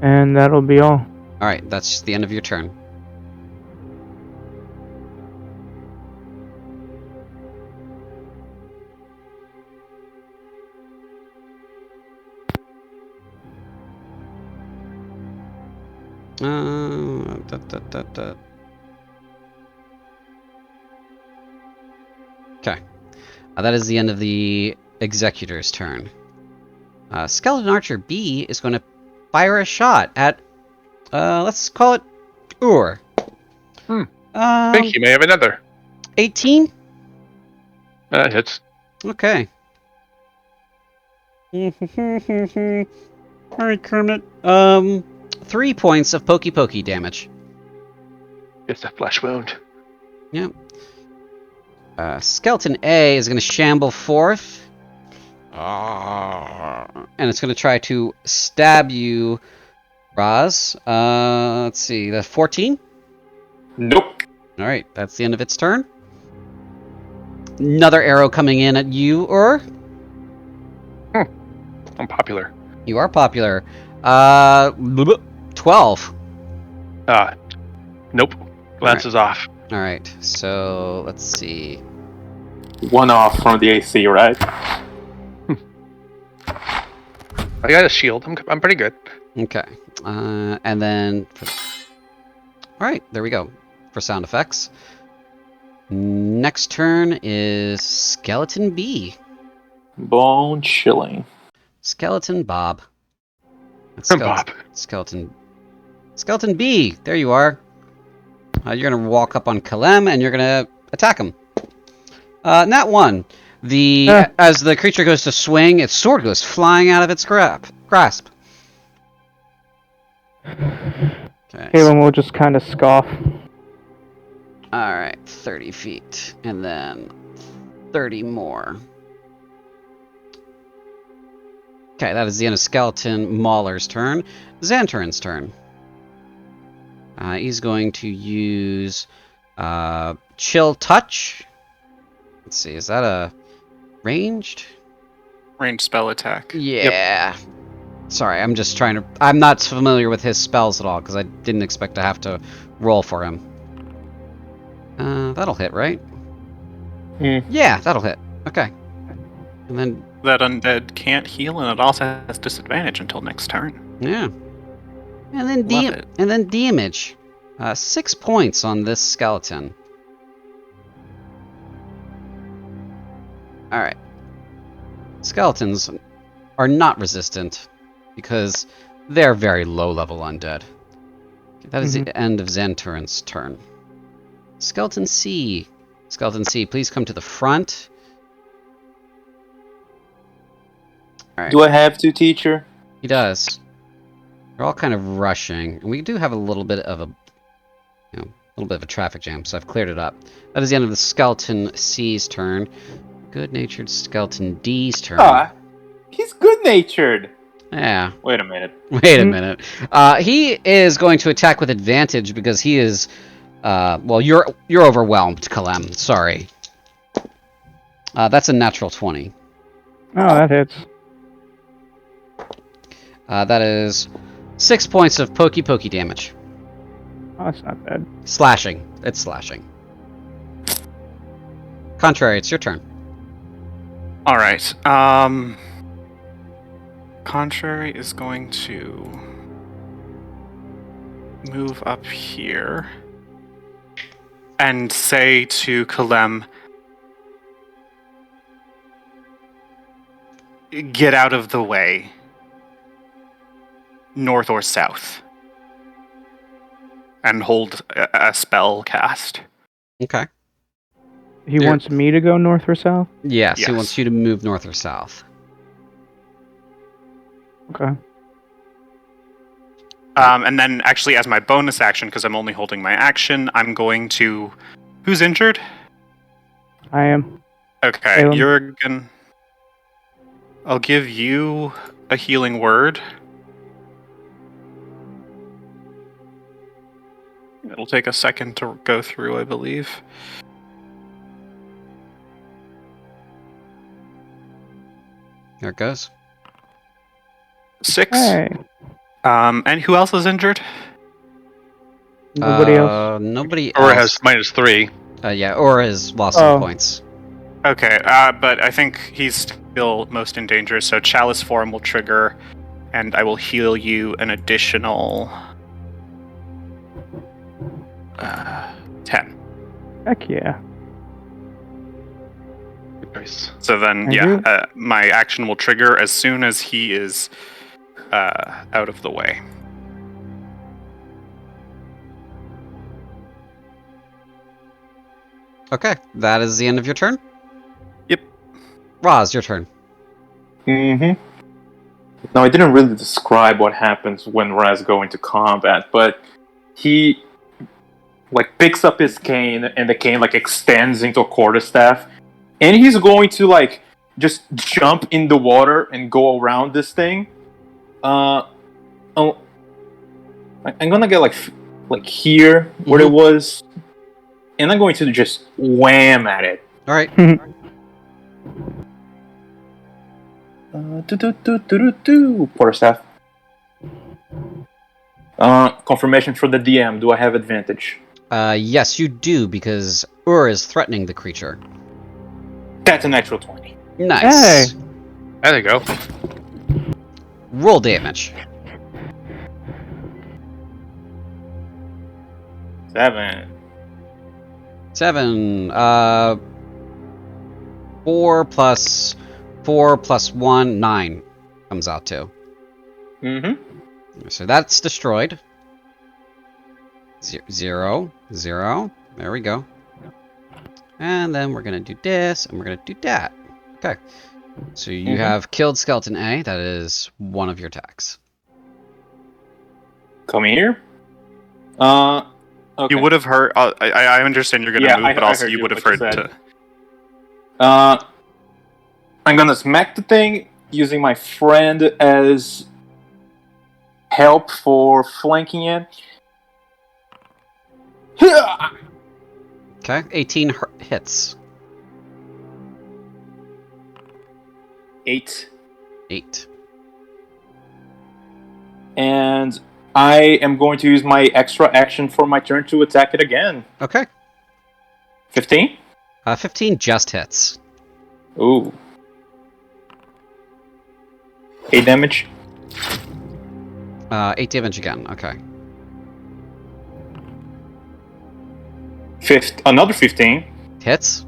And that'll be all.
Alright, that's the end of your turn. Okay. That is the end of the Executor's turn. Skeleton Archer B is going to fire a shot at, let's call it Ur.
I think you may have another.
18?
Hits.
Okay. Alright, Kermit. 3 points of pokey damage.
It's a flesh wound.
Yep. Skeleton A is going to shamble forth. And it's going to try to stab you, Raz. Let's see. The 14?
Nope.
Alright, that's the end of its turn. Another arrow coming in at you, Ur.
I'm popular.
You are popular. 12.
Nope. Glances off.
Alright, so let's see.
1 off from the AC, right?
I got a shield. I'm pretty good.
Okay. And then... Alright, there we go. For sound effects. Next turn is Skeleton B.
Bone chilling.
Skeleton Bob. That's
Bob.
Skeleton B. There you are. You're gonna walk up on Kalem and you're gonna attack him. Nat 1. As the creature goes to swing, its sword goes flying out of its grasp. Okay.
Caleb will just kind of scoff.
Alright, 30 feet. And then 30 more. Okay, that is the end of Skeleton Mauler's turn. Xantern's turn. He's going to use Chill Touch. Let's see, is that a ranged?
Ranged spell attack.
Yeah. Sorry, I'm just trying to... I'm not familiar with his spells at all, because I didn't expect to have to roll for him. That'll hit, right? Yeah, that'll hit. Okay. And then...
That undead can't heal, and it also has disadvantage until next turn.
Yeah. And then damage. 6 points on this skeleton. Alright. Skeletons are not resistant because they're very low-level undead. That is the end of Xantern's turn. Skeleton C. Skeleton C, please come to the front. Alright.
Do I have to, teacher?
He does. They're all kind of rushing, and we do have a little bit of a traffic jam, so I've cleared it up. That is the end of the Skeleton C's turn. Good-natured Skeleton D's turn.
Ah, he's good-natured.
Yeah.
Wait a minute.
Wait a minute. He is going to attack with advantage because he is. Well, you're overwhelmed, Kalem. Sorry. That's a natural 20.
Oh, that hits.
That is 6 points of pokey damage.
Oh, that's not bad.
Slashing. It's slashing. Contrary, it's your turn.
All right. Contrary is going to move up here and say to Kalem, "Get out of the way. North or south." And hold a spell cast.
Okay.
He wants me to go north or south?
Yes,
Yes.
he wants you to move north or south.
Okay.
And then, actually, as my bonus action, because I'm only holding my action, I'm going to... Who's injured?
I am.
Okay,
Caleb.
you're gonna... I'll give you a healing word. It'll take a second to go through, I believe.
There it goes.
6.
Hey.
And who else is injured?
Nobody else?
Nobody
Or
else.
has -3.
Yeah, Aura has lost some points.
Okay, but I think he's still most in danger, so Chalice Form will trigger, and I will heal you an additional... 10.
Heck yeah.
Nice.
So then,
Thank you.
my action will trigger as soon as he is out of the way.
Okay, that is the end of your turn.
Yep.
Roz, your turn.
Mm-hmm. Now, I didn't really describe what happens when Raz go into combat, but he picks up his cane, and the cane extends into a quarterstaff, and he's going to just jump in the water and go around this thing. I'm gonna get here where it was, and I'm going to just wham at it.
All right.
Quarterstaff. Confirmation for the DM. Do I have advantage?
Yes, you do, because Ur is threatening the creature.
That's an actual 20.
Nice.
Hey.
There you go.
Roll damage.
7.
7. 4 plus 4 plus 1, 9 comes out to.
Mm-hmm.
So that's destroyed. 0, 0. There we go. And then we're going to do this, and we're going to do that. Okay. So you have killed Skeleton A. That is one of your attacks.
Come here. Okay.
You would have heard. I understand you're going to move, but also you would have heard.
I'm gonna smack the thing using my friend as help for flanking it.
Okay. 18 hits.
8.
8.
And I am going to use my extra action for my turn to attack it again.
Okay.
15?
15 just hits.
Ooh. 8 damage.
8 damage again. Okay.
Another 15.
Hits.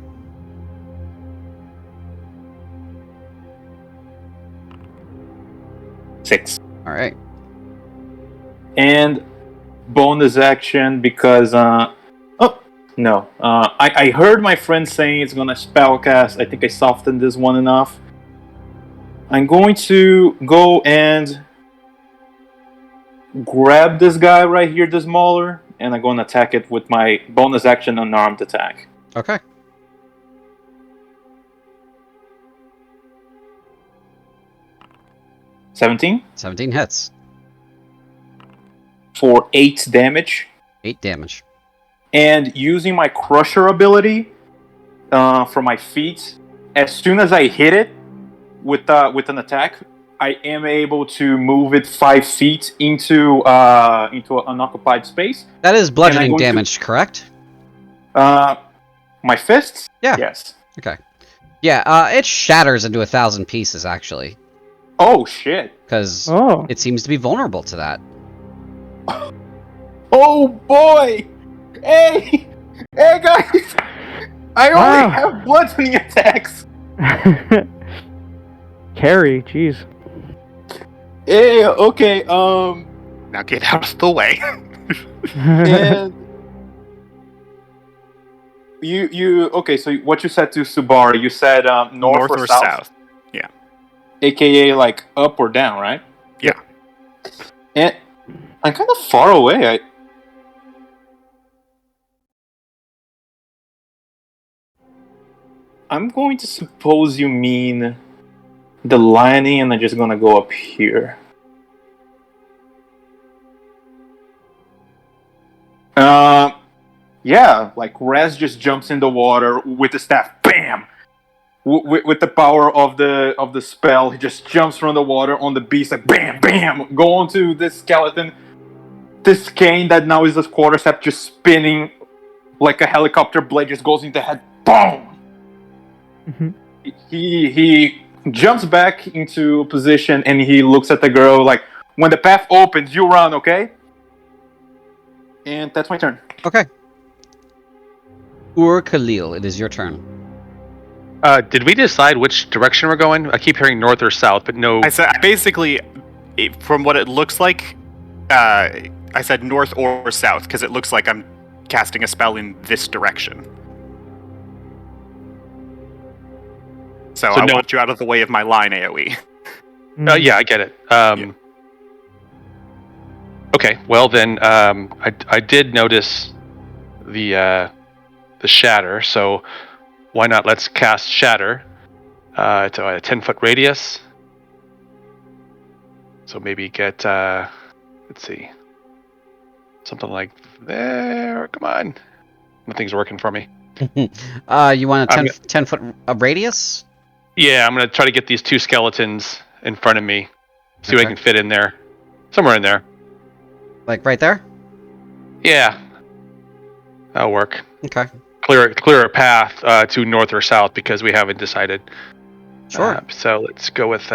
Six.
All right.
And bonus action because no. I heard my friend saying it's gonna spellcast. I think I softened this one enough. I'm going to go and grab this guy right here, this mauler, and I'm going to attack it with my bonus action unarmed attack.
Okay.
$17
hits.
for 8 damage.
8 damage.
And using my crusher ability for my feet, as soon as I hit it with an attack, I am able to move it 5 feet into an unoccupied space.
That is bludgeoning damage, correct?
My fists?
Yeah.
Yes.
Okay. Yeah, it shatters into 1,000 pieces, actually.
Oh, shit.
Because it seems to be vulnerable to that.
Oh, boy! Hey! Hey, guys! I only have bludgeoning attacks!
Carry, jeez.
Hey, okay,
Now get out of the way.
and... Okay, so what you said to Subari, you said north or south?
Yeah.
AKA, like, up or down, right?
Yeah.
And I'm kind of far away. I'm going to suppose you mean the lining, and I'm just gonna go up here. Yeah, like Rez just jumps in the water with the staff, bam! With the power of the spell, he just jumps from the water on the beast, like bam, bam, go onto this skeleton. This cane that now is a quarterstaff just spinning like a helicopter blade, just goes into the head, boom!
Mm-hmm.
He jumps back into position and he looks at the girl like, when the path opens, you run, okay? And that's my turn.
Okay. Khalil, it is your turn.
Did we decide which direction we're going? I keep hearing north or south, but no.
I said basically, from what it looks like, I said north or south because it looks like I'm casting a spell in this direction. So I want you out of the way of my line AoE.
Yeah, I get it. Okay, well then, I did notice the shatter, so why not let's cast shatter to a 10-foot radius. So maybe get let's see, something like there. Come on, nothing's working for me.
You want a 10-foot radius?
Yeah, I'm gonna try to get these 2 skeletons in front of me. See what I can fit in there, somewhere in there.
Like right there?
Yeah, that'll work.
Okay.
Clear a path to north or south because we haven't decided.
Sure.
So let's go with.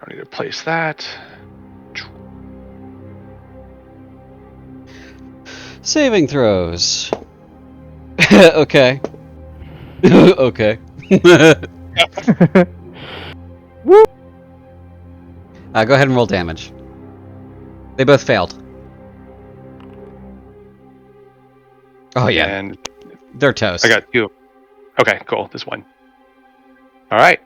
I need to place that.
Saving throws. Okay. Okay. Go ahead and roll damage. They both failed. Oh yeah,
And
they're toast.
I got 2. Okay, cool. This one. All right.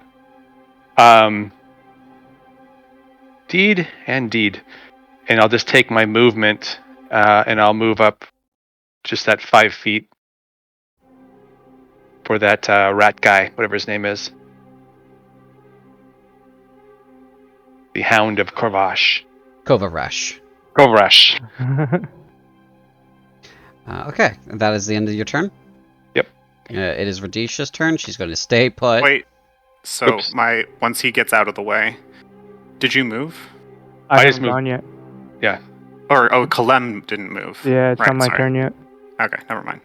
Deed and deed. And I'll just take my movement, and I'll move up just that 5 feet for that rat guy, whatever his name is. The Hound of Korvash.
Kovarash.
Korvash.
Okay, that is the end of your turn.
Yep.
It is Radisha's turn. She's going to stay put.
Wait. So
Oops.
once he gets out of the way, did you move?
I
just
haven't
moved.
gone yet.
Yeah.
Or Kalem didn't move.
Yeah, it's
Right,
not my
sorry.
turn yet.
Okay, never mind.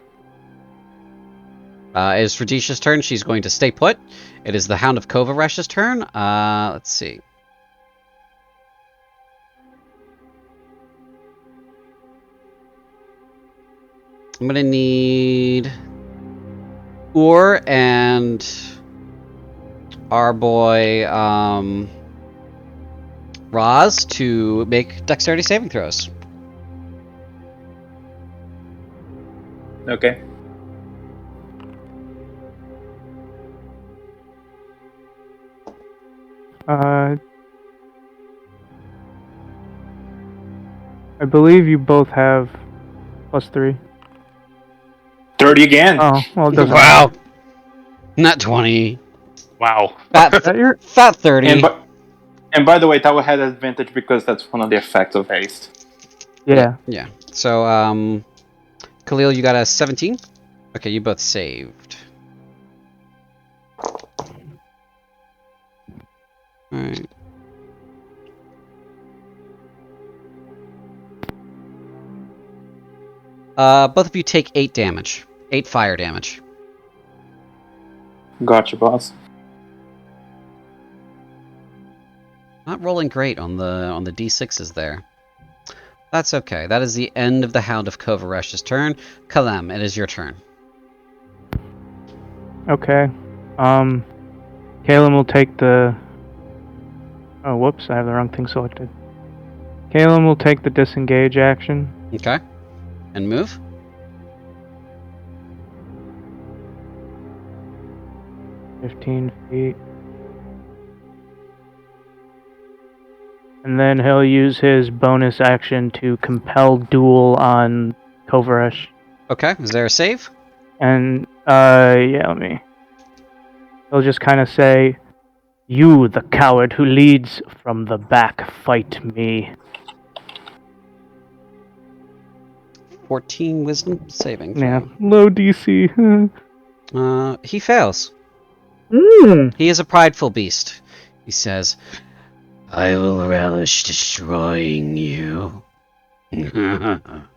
It is Radisha's turn. She's going to stay put. It is the Hound of Kovarash's turn. Let's see. I'm going to need Ur and our boy Roz to make dexterity saving throws.
Okay.
I believe you both have +3.
30 again.
Oh, well, it doesn't
Wow. Not 20.
Wow.
Fat,
Is that your...
fat 30.
And by the way, Tower had advantage because that's one of the effects of haste.
Yeah.
Yeah. So, Khalil, you got a 17? Okay, you both saved. Alright. Both of you take 8 damage. 8 fire damage.
Gotcha, boss.
Not rolling great on the d6s there. That's okay. That is the end of the Hound of Kovaresh's turn. Kalem, it is your turn.
Okay. Kalen will take the... Oh, whoops, I have the wrong thing selected. Kalen will take the disengage action.
Okay. And move.
$15 feet. And then he'll use his bonus action to compel duel on Kovaresh.
Okay, is there a save?
And, yeah, let me... He'll just kind of say, "You, the coward who leads from the back, fight me."
14 wisdom saving
Yeah,
throw.
low DC.
He fails. He is a prideful beast. He says, "I will relish destroying you."
Kalen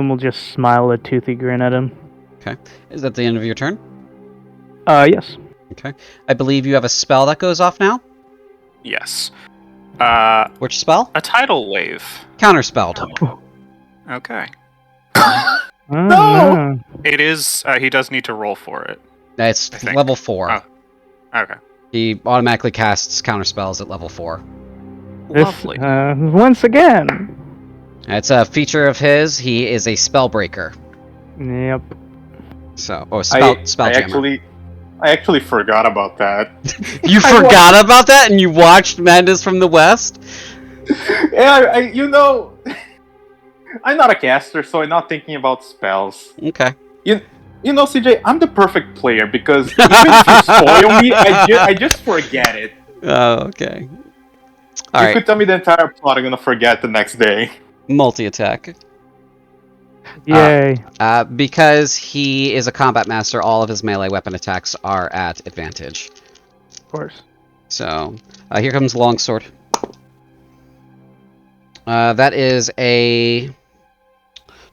will just smile a toothy grin at him.
Okay. Is that the end of your turn?
Yes.
Okay. I believe you have a spell that goes off now.
Yes.
Which spell?
A tidal wave.
Counterspelled.
Okay.
No!
It is. He does need to roll for it.
It's
I think.
level 4.
Oh. Okay.
He automatically casts counterspells at level 4.
Lovely.
Once again.
It's a feature of his. He is a spellbreaker.
Yep.
So, spelljammer.
I actually forgot about that.
You forgot about that, and you watched Madness from the West.
Yeah, you know, I'm not a caster, so I'm not thinking about spells.
Okay.
You know, CJ, I'm the perfect player because even if you spoil me, I just forget it.
Oh, okay. All
You
right.
could tell me the entire plot, I'm gonna forget the next day.
Multi-attack.
Yay.
Because he is a combat master, all of his melee weapon attacks are at advantage.
Of course.
So, here comes longsword. That is a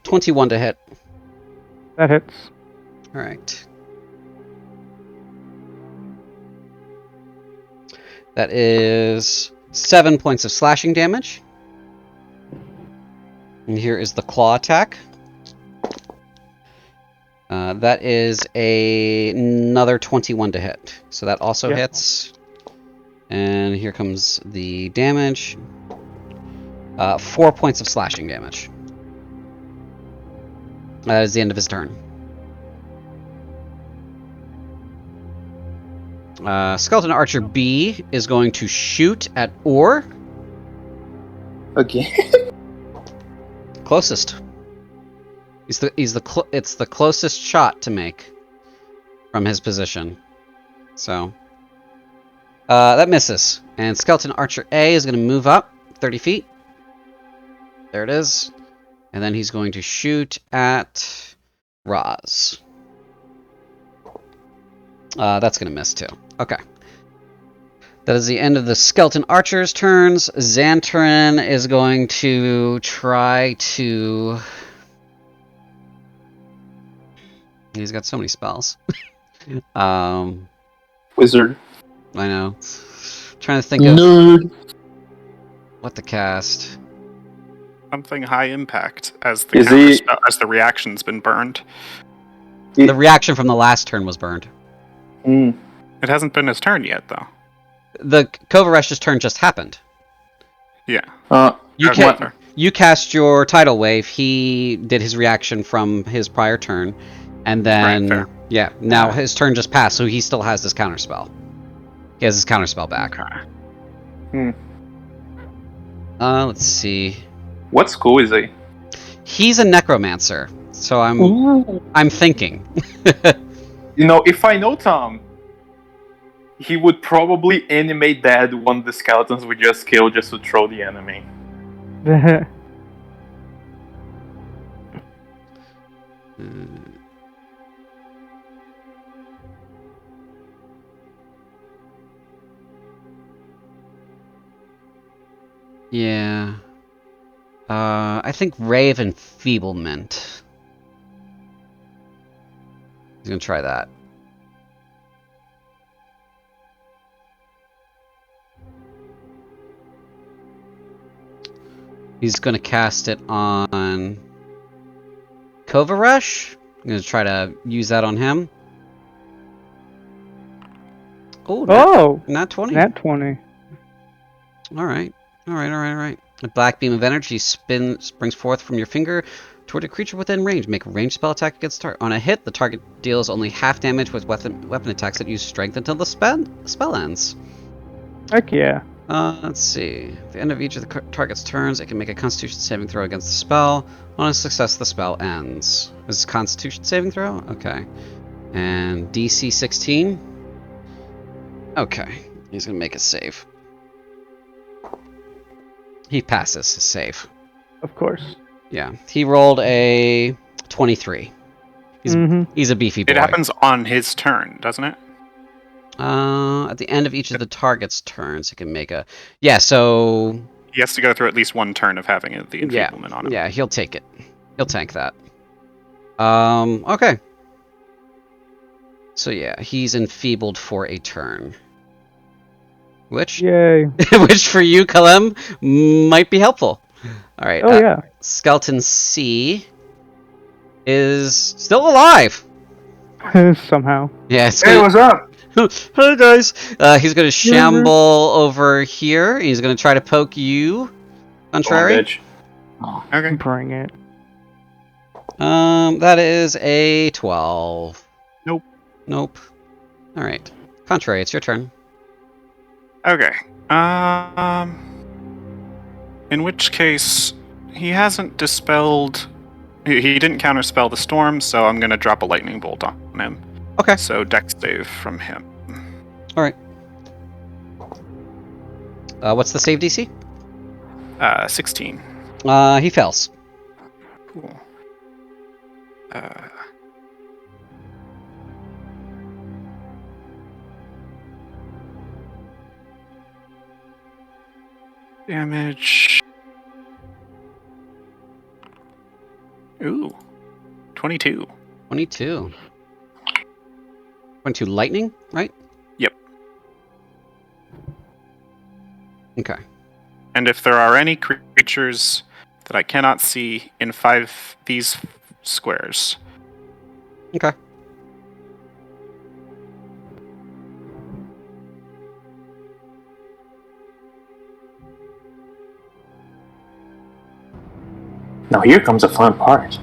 21 to hit.
That hits.
All right. That is 7 points of slashing damage. And here is the claw attack. That is another 21 to hit. So that also hits. And here comes the damage. 4 points of slashing damage. That is the end of his turn. Skeleton Archer B is going to shoot at Orr.
Again?
Closest. It's the closest shot to make from his position. So that misses. And Skeleton Archer A is going to move up 30 feet. There it is. And then he's going to shoot at Roz. That's going to miss too. Okay. That is the end of the Skeleton Archer's turns. Xantran is going to try to... He's got so many spells.
Wizard.
I know. Trying to think of
Nerd.
what to cast.
Something high impact as the reaction's been burned.
The reaction from the last turn was burned.
Mm.
It hasn't been his turn yet, though.
The Kovaresh's turn just happened.
Yeah.
You cast your tidal wave. He did his reaction from his prior turn, and then now his turn just passed, so he still has his counterspell. He has his counterspell back.
Okay.
Let's see.
What school is he?
He's a necromancer, so I'm thinking.
You know, if I know Tom, he would probably animate that one of the skeletons we just killed just to throw the enemy.
Yeah. I think Ray of Enfeeblement. He's gonna try that. He's gonna cast it on Kovaresh. I'm gonna try to use that on him. Oh, not 20.
Nat 20.
All right. A black beam of energy springs forth from your finger toward a creature within range. Make a ranged spell attack against target. On a hit, the target deals only half damage with weapon attacks that use strength until the spell ends.
Heck yeah.
Let's see. At the end of each of the target's turns, it can make a Constitution saving throw against the spell. On a success, the spell ends. This is Constitution saving throw? Okay. And DC 16. Okay. He's going to make a save. He passes his save.
Of course.
Yeah. He rolled a 23. He's a beefy boy.
It happens on his turn, doesn't it?
At the end of each of the target's turns, it can make a... Yeah, so...
He has to go through at least one turn of having the enfeeblement on him.
Yeah, he'll take it. He'll tank that. Okay. So yeah, he's enfeebled for a turn. Which...
Yay.
which for you, Kalem, might be helpful. Alright.
Oh, yeah.
Skeleton C is still alive!
Somehow.
Yeah,
Hey, what's up?
Hi guys. He's gonna shamble over here. He's gonna try to poke you, Contrary.
Okay.
Bring it.
That is a 12. Nope. All right. Contrary, it's your turn.
Okay. In which case, he hasn't dispelled... He didn't counterspell the storm, so I'm gonna drop a lightning bolt on him.
Okay.
So dex save from him.
All right. What's the save DC?
16.
He fails.
Cool. Damage. Ooh. 22.
22. 22 lightning, right?
Yep.
Okay.
And if there are any creatures that I cannot see in these squares.
Okay.
Now here comes the fun part.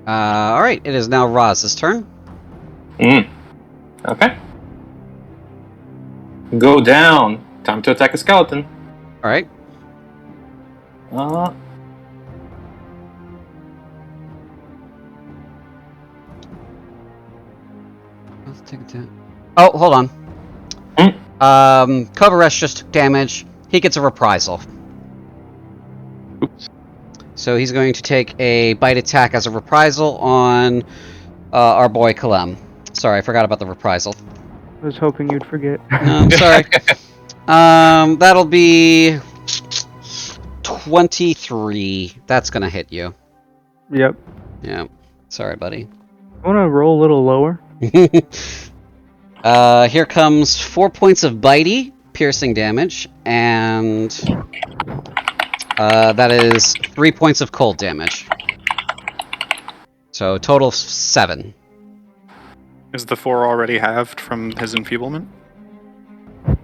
Alright, it is now Roz's turn.
Okay. Go down. Time to attack a skeleton.
Alright. Let's take it down. Oh, hold on. Kovaresh just took damage. He gets a reprisal.
Oops.
So he's going to take a bite attack as a reprisal on our boy Kalem. Sorry, I forgot about the reprisal.
I was hoping you'd forget.
I'm sorry. That'll be 23. That's gonna hit you.
Yep.
Yeah. Sorry, buddy.
I want to roll a little lower.
Here comes 4 points of bitey, piercing damage, and that is 3 points of cold damage. So total 7.
Is the 4 already halved from his enfeeblement?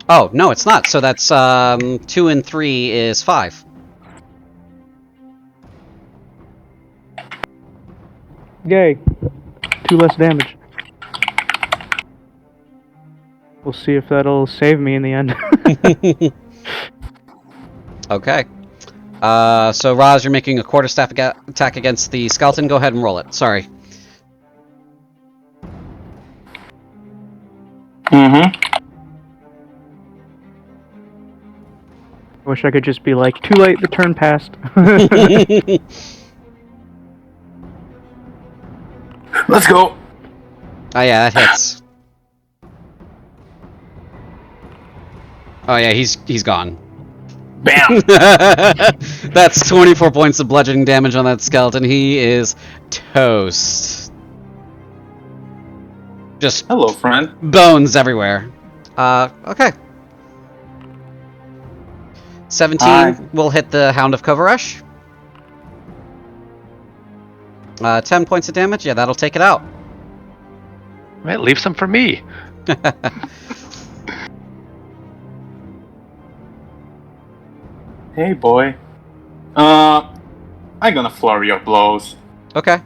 Oh, no, it's not. So that's 2 and 3 is 5.
Yay. 2 less damage. We'll see if that'll save me in the end.
Okay. So Roz, you're making a quarterstaff attack against the skeleton. Go ahead and roll it. Sorry.
I wish I could just be like, too late, the turn passed.
Let's go.
Oh yeah, that hits. Oh yeah, he's gone.
Bam.
That's 24 points of bludgeoning damage on that skeleton. He is toast. Just
Hello, friend.
bones everywhere. Okay. 17
Hi.
will hit the Hound of Kovaresh. 10 points of damage. Yeah, that'll take it out.
Right, leave some for me.
Hey, boy. I'm gonna flurry of blows.
Okay.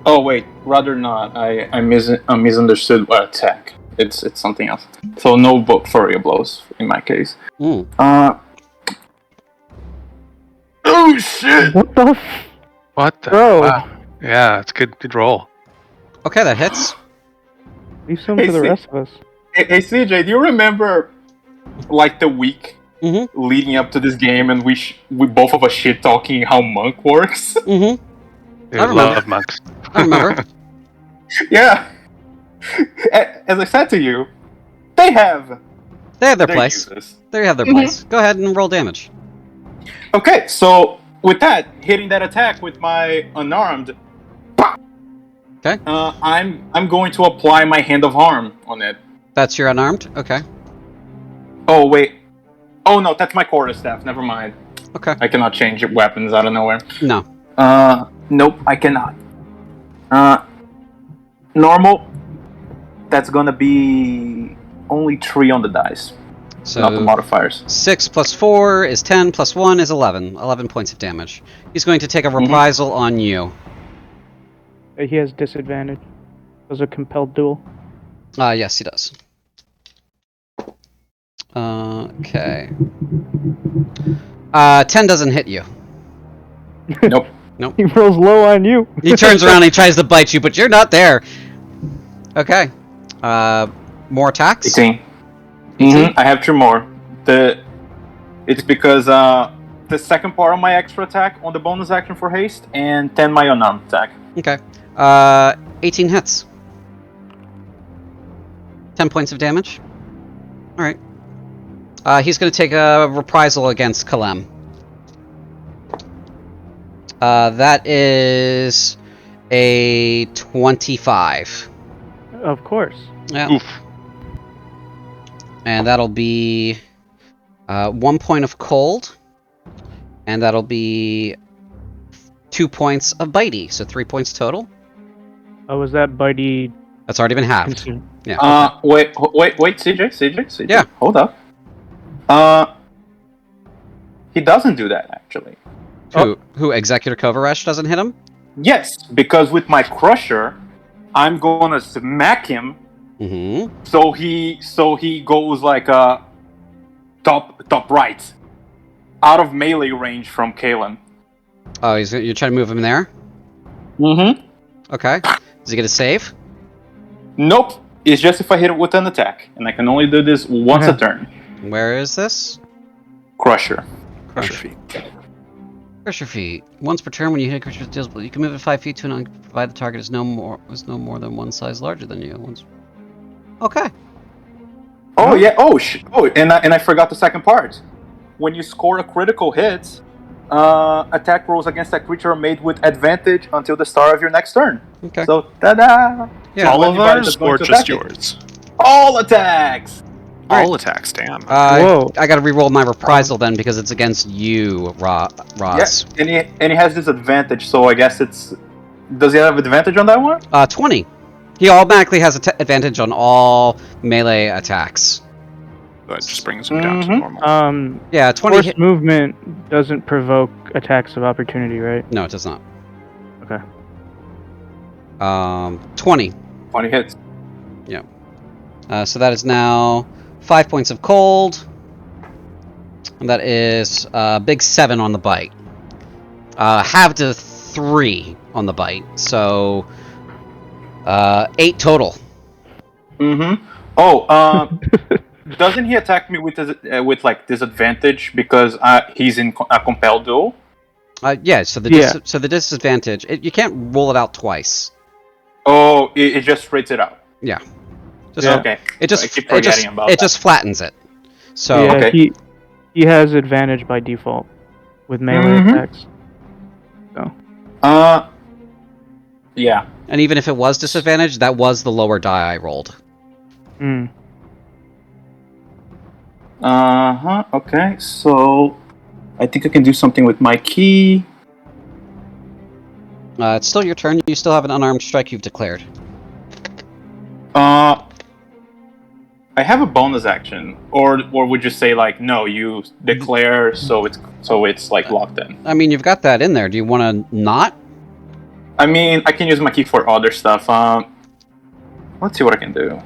Oh wait, rather not. I misunderstood what attack. It's something else. So no flurry of blows in my case. Oh shit!
What the
What the?
Bro.
Wow. Yeah, it's good roll.
Okay, that hits.
Leave some
Hey,
for the
see-
rest of us.
Hey CJ, do you remember like the week leading up to this game, and we both of us shit talking how monk works?
Mm-hmm.
I
remember.
love monks.
I remember.
Yeah. As I said to you, they have
They have their
their
place.
uses.
They have their place. Go ahead and roll damage.
Okay, so with that, hitting that attack with my unarmed,
Okay.
I'm going to apply my hand of harm on it.
That's your unarmed? Okay.
Oh wait, oh no, that's my quarterstaff. Never mind.
Okay.
I cannot change weapons out of nowhere.
No.
Nope, I cannot. Normal. That's gonna be only 3 on the dice, not the
So
modifiers.
6 plus 4 is 10, plus 1 is 11. 11 points of damage. He's going to take a reprisal on you.
He has disadvantage. It was a compelled duel.
Yes, he does. Okay. 10 doesn't hit you.
Nope.
He rolls low on you.
He turns around and he tries to bite you, but you're not there. Okay. More attacks?
18.
18?
I have 2 more. It's because the second part of my extra attack on the bonus action for haste, and 10 my unarmed attack.
Okay. 18 hits. 10 points of damage. Alright. He's going to take a reprisal against Kalem. That is a 25.
Of course.
Yeah.
Oof.
And that'll be 1 point of cold. And that'll be 2 points of bitey, so 3 points total.
Oh, was that bitey?
That's already been halved.
Consumed?
Yeah.
Wait, CJ.
Yeah.
Hold up. He doesn't do that actually.
Who Executor Kovaresh doesn't hit him?
Yes, because with my crusher, I'm gonna smack him.
Mm-hmm.
So he goes like top right, out of melee range from Kalen.
Oh, you're trying to move him there?
Mm-hmm.
Okay. Does he get a save?
Nope. It's just if I hit it with an attack, and I can only do this once a turn.
Where is this?
Crusher.
Crusher feet.
Crusher feet. Once per turn, when you hit a creature with deals, you can move it 5 feet to and provide the target is no more than one size larger than you. Okay.
Oh yeah. And I forgot the second part. When you score a critical hit, attack rolls against that creature are made with advantage until the start of your next turn.
Okay.
So ta-da!
Yeah.
All of
Anybody
ours
that's going
or
to
just
attack it.
yours?
All attacks.
All attacks, damn.
Whoa.
I gotta re-roll my reprisal then because it's against you, Ross.
Yeah, and he has this advantage, so I guess it's. Does he have advantage on that one?
20. He automatically has advantage on all melee attacks.
That just brings him down to normal.
Yeah, 20
Force
hit.
movement doesn't provoke attacks of opportunity, right?
No, it does not.
Okay.
20.
20 hits.
So that is now 5 points of cold. And that is big 7 on the bite. Halved to 3 on the bite. So 8 total.
Mm-hmm. Oh, doesn't he attack me with like disadvantage because he's in a compelled duel?
Yeah. So the disadvantage. You can't roll it out twice.
Oh, it just rates it out.
Yeah.
Okay.
It just
I keep forgetting about that.
just flattens it. So
Yeah,
Okay.
he has advantage by default with melee
Mhm.
attacks.
Yeah.
and even if it was disadvantage, that was the lower die I rolled.
Mm.
Okay, so I think I can do something with my key.
It's still your turn. You still have an unarmed strike you've declared.
I have a bonus action, or would you say like no? You declare, so it's like locked in.
I mean, you've got that in there. Do you want to not?
I mean, I can use my key for other stuff. Let's see what I can do.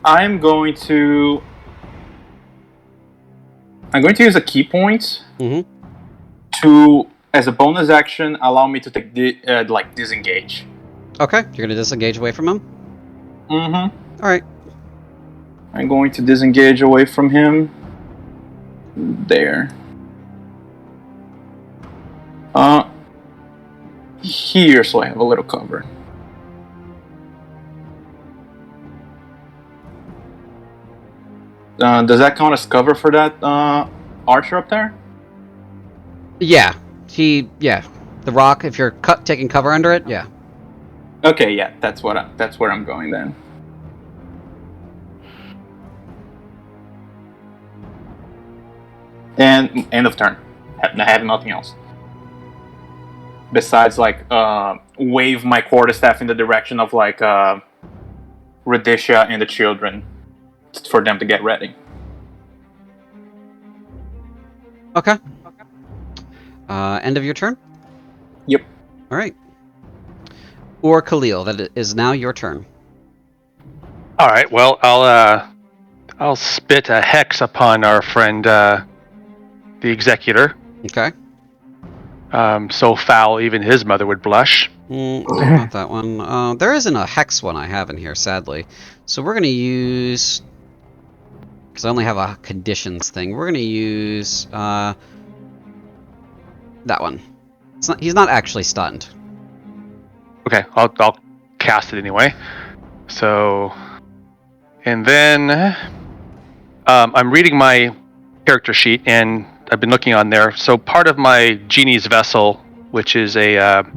I'm going to use a key point to, as a bonus action, allow me to take disengage.
Okay, you're gonna disengage away from him.
Mm-hmm.
All right.
I'm going to disengage away from him. There. Here, so I have a little cover. Does that count as cover for that archer up there?
Yeah. The rock. If you're taking cover under it, yeah.
Okay, yeah, that's where I'm going then. And end of turn. I have nothing else. Besides, wave my quarterstaff in the direction of, Radisha and the children for them to get ready.
Okay. End of your turn?
Yep.
All right. Or Khalil, that is now your turn.
All right. Well, I'll spit a hex upon our friend, the Executor.
Okay.
So foul, even his mother would blush.
Not that one. There isn't a hex one I have in here, sadly. So we're gonna use, because I only have a conditions thing. We're gonna use that one. He's not actually stunned.
Okay, I'll cast it anyway. So, and then I'm reading my character sheet, and I've been looking on there. So part of my Genie's Vessel, which is it's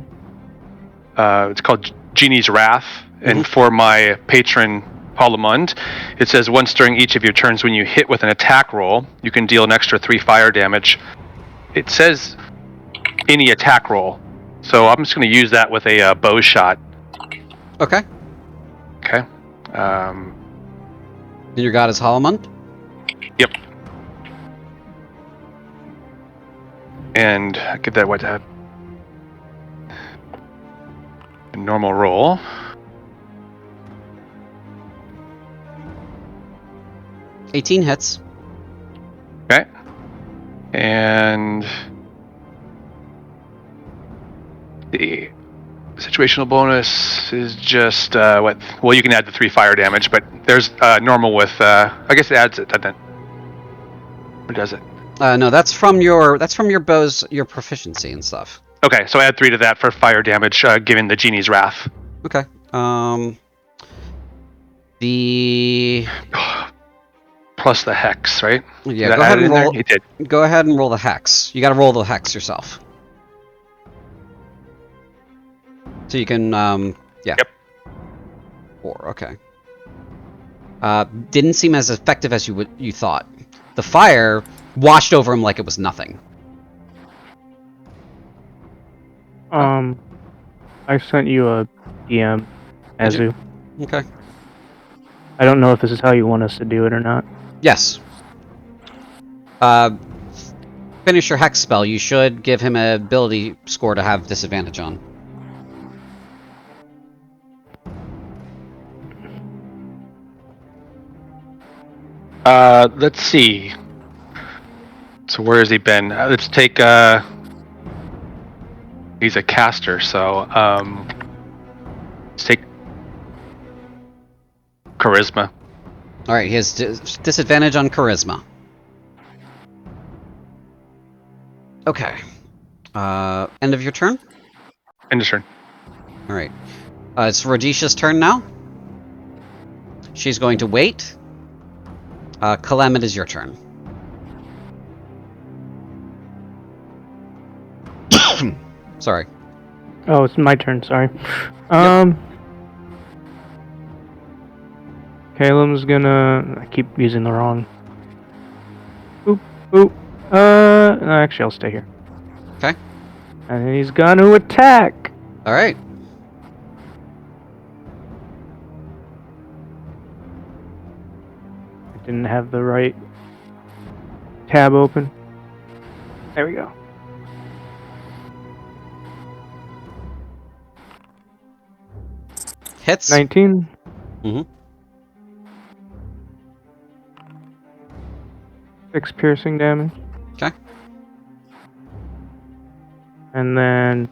called Genie's Wrath, and for my patron Palamund, it says once during each of your turns when you hit with an attack roll, you can deal an extra 3 fire damage. It says any attack roll, so I'm just going to use that with a bow shot.
Okay.
Okay.
And your god is Palamund?
Yep. And get that what a normal roll.
$18 hits.
Okay. And the situational bonus is just what? Well, you can add the 3 fire damage, but there's normal with. I guess it adds it, doesn't it? Or does it?
No, that's from your bow's your proficiency and stuff.
Okay, so add 3 to that for fire damage, given the Genie's Wrath.
Okay. The
Plus the hex, right?
Yeah, go ahead and roll.
You did.
Go ahead and roll the hex. You got to roll the hex yourself. So you can, yeah.
Yep.
4. Okay. Didn't seem as effective as you thought. The fire washed over him like it was nothing.
I sent you a DM, Azu.
Okay.
I don't know if this is how you want us to do it or not.
Yes. Finish your hex spell. You should give him an ability score to have disadvantage on.
Let's see. So where has he been? Let's take. He's a caster, so let's take charisma.
All right, he has disadvantage on charisma. Okay. End of your turn?
End of turn.
All right. It's Rhodesia's turn now. She's going to wait. Kalem, it is your turn. Sorry.
Oh, it's my turn, sorry. Caleb's gonna... I keep using the wrong... Oop, oop. Actually, I'll stay here.
Okay.
And he's gonna attack!
All right.
I didn't have the right tab open. There we go.
Hits.
19.
Mm-hmm.
6 piercing damage.
Okay.
And then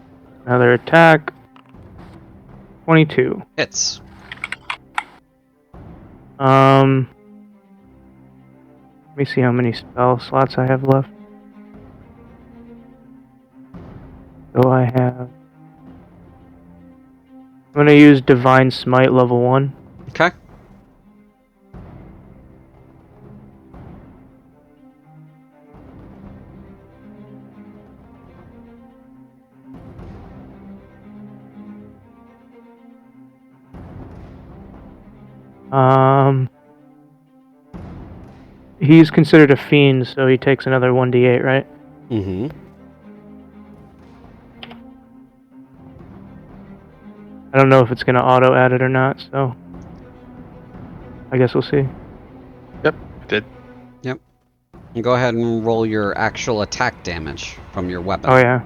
another attack. 22.
Hits.
Let me see how many spell slots I have left. So I have... I'm gonna use Divine Smite level 1.
Okay.
He's considered a fiend, so he takes another 1d8, right?
Mm-hmm.
I don't know if it's gonna auto add it or not, so I guess we'll see.
Yep, did.
Yep. And go ahead and roll your actual attack damage from your weapon.
Oh yeah.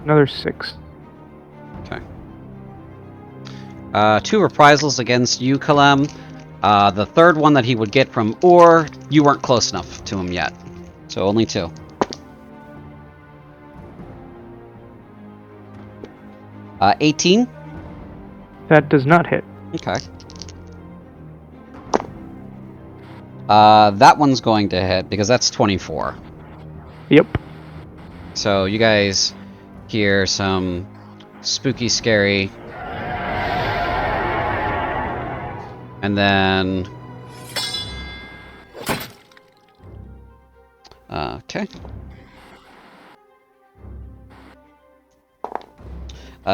Another 6.
Okay. 2 reprisals against you, Kalem. The third one that he would get from Or, you weren't close enough to him yet. So only 2. 18?
That does not hit.
Okay. That one's going to hit because that's 24.
Yep.
So you guys hear some spooky, scary, and then Okay.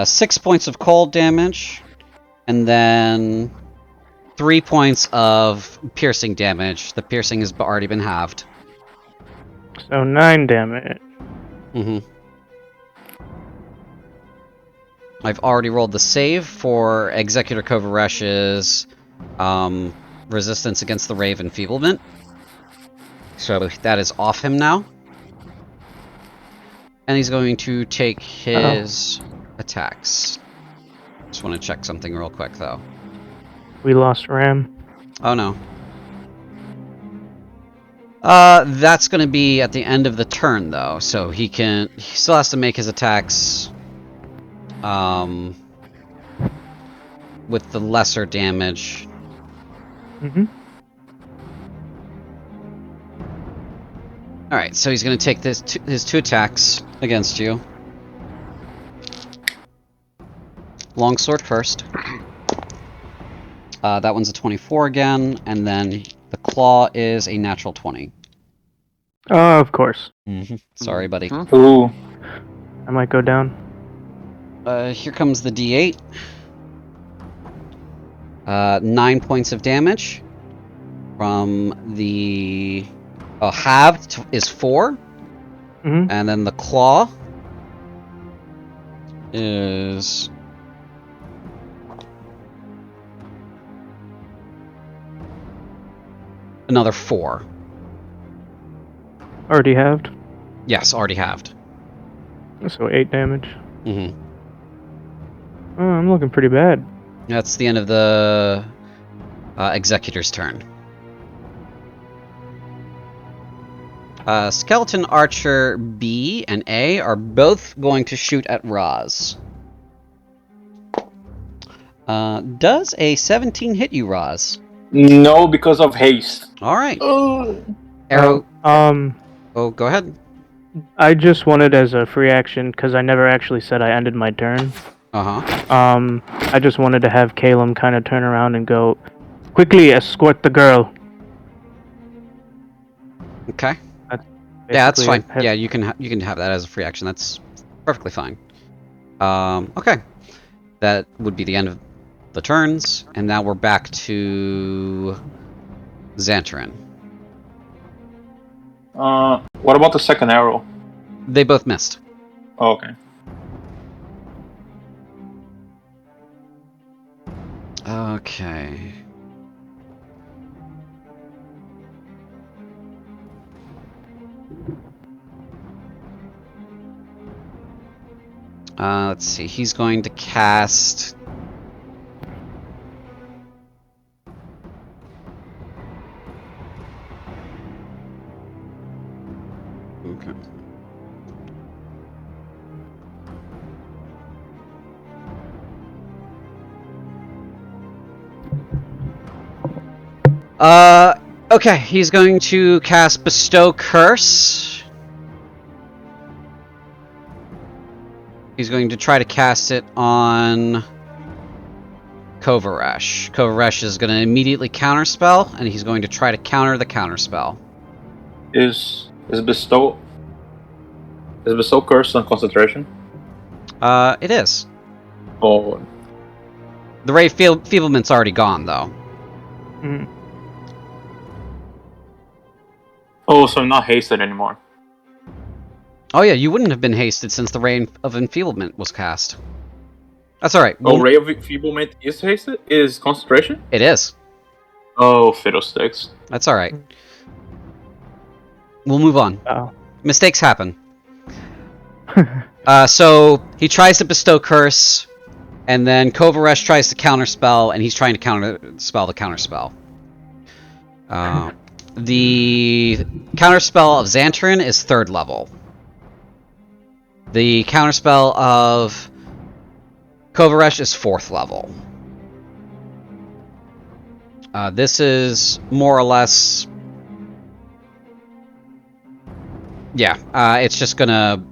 6 points of cold damage, and then 3 points of piercing damage. The piercing has already been halved.
So 9 damage.
Mm-hmm. I've already rolled the save for Executor Kovaresh's resistance against the Rave Enfeeblement. So that is off him now. And he's going to take his attacks. Just want to check something real quick, though.
We lost Ram.
Oh, no. That's going to be at the end of the turn, though. So he still has to make his attacks with the lesser damage.
Mm-hmm.
Alright, so he's going to take his 2 attacks against you. Longsword first. That one's a 24 again, and then the claw is a natural 20.
Of course.
Mm-hmm. Sorry, buddy.
Ooh.
I might go down.
Here comes the D8. 9 points of damage from the halved is 4,
Mm-hmm.
and then the claw is another 4.
Already halved.
Yes, already halved.
So 8 damage.
Mm-hmm.
Oh, I'm looking pretty bad.
That's the end of the Executor's turn. Skeleton Archer B and A are both going to shoot at Roz. Does a 17 hit you, Roz?
No, because of haste.
Alright.
Ugh.
Arrow.
Oh,
Go ahead.
I just wanted as a free action, because I never actually said I ended my turn.
Uh-huh.
I just wanted to have Calum kind of turn around and go, quickly escort the girl.
Okay. Yeah, that's fine.
Basically,
Yeah, you can have that as a free action. That's perfectly fine. Okay. That would be the end of the turns, and now we're back to Xantarin.
What about the second arrow?
They both missed.
Oh, okay.
Okay. Let's see. He's going to cast. Okay. Okay, he's going to cast Bestow Curse. He's going to try to cast it on Kovaresh. Kovaresh is going to immediately counterspell, and he's going to try to counter the counterspell.
Is bestow curse on concentration?
It is.
Oh.
The Ray Feeblement's already gone, though.
Mm.
Oh, so I'm not hasted anymore.
Oh yeah, you wouldn't have been hasted since the Ray of Enfeeblement was cast. That's alright.
Oh, Ray of Enfeeblement is hasted? Is concentration?
It is.
Oh, fiddlesticks.
That's alright. We'll move on.
Oh.
Mistakes happen. So, he tries to bestow Curse, and then Kovaresh tries to counterspell, and he's trying to counterspell the counterspell. The counterspell of Xantarin is 3rd level. The counterspell of Kovaresh is 4th level. This is more or less... Yeah, it's just gonna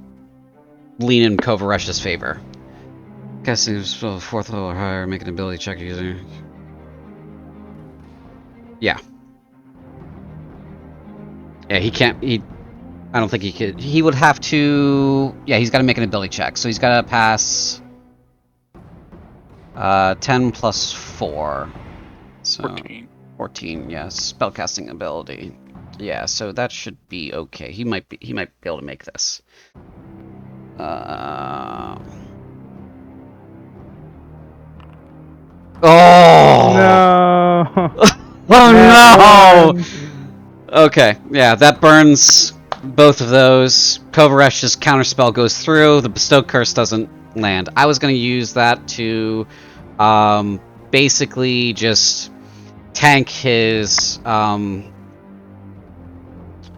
lean in Kovaresh's favor. Casting 4th level or higher, make an ability check using... Yeah. Yeah, he can't... I don't think he could. He would have to. Yeah, he's got to make an ability check. So he's got to pass 10 plus 4. So
14.
14, yes. Spellcasting ability. Yeah, so that should be okay. He might be able to make this. Oh!
No.
Oh no! Okay, yeah, that burns both of those. Kovaresh's counterspell goes through. The bestowed curse doesn't land. I was going to use that to basically just tank his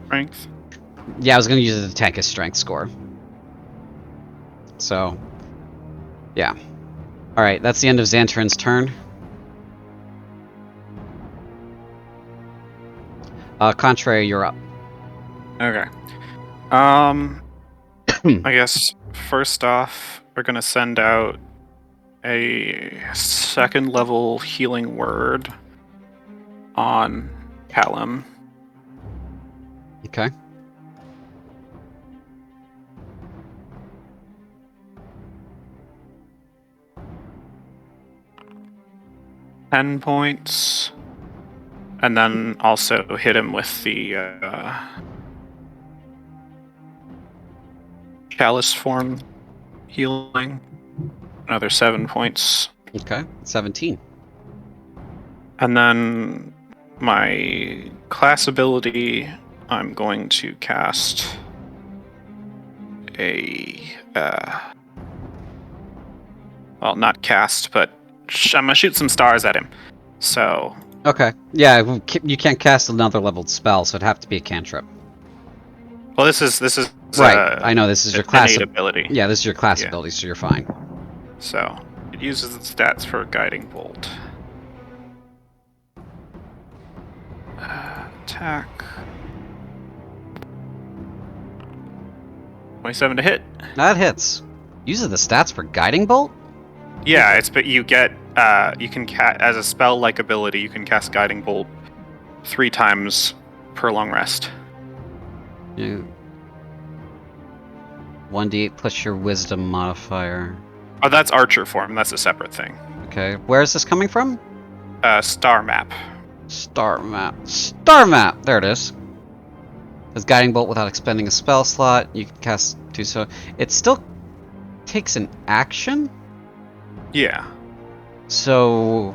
Strength.
yeah, I was going to use it to tank his strength score. So, yeah. Alright, that's the end of Xantarin's turn. Contrary, you're up.
Okay. I guess first off, we're gonna send out a second level healing word on Callum.
Okay.
$10 points. And then also hit him with the chalice form healing. Another 7 points.
Okay, 17.
And then my class ability, I'm going to cast a well, not cast, but I'm gonna shoot some stars at him. So
Okay. Yeah, you can't cast another leveled spell, so it'd have to be a cantrip.
well, this is
Right. I know this is your class
innate ability.
Yeah, this is your class
Yeah.
ability, so you're fine.
So it uses its stats for guiding bolt. Attack. 27 to hit.
That hits. Uses the stats for guiding bolt?
Yeah, but you get you can as a spell like ability, you can cast guiding bolt 3 times per long rest.
Yeah. 1d8 plus your wisdom modifier.
Oh, that's archer form. That's a separate thing.
Okay, where is this coming from?
Star map.
Star map. Star map! There it is. As guiding bolt without expending a spell slot, you can cast 2, so it still takes an action?
Yeah.
So...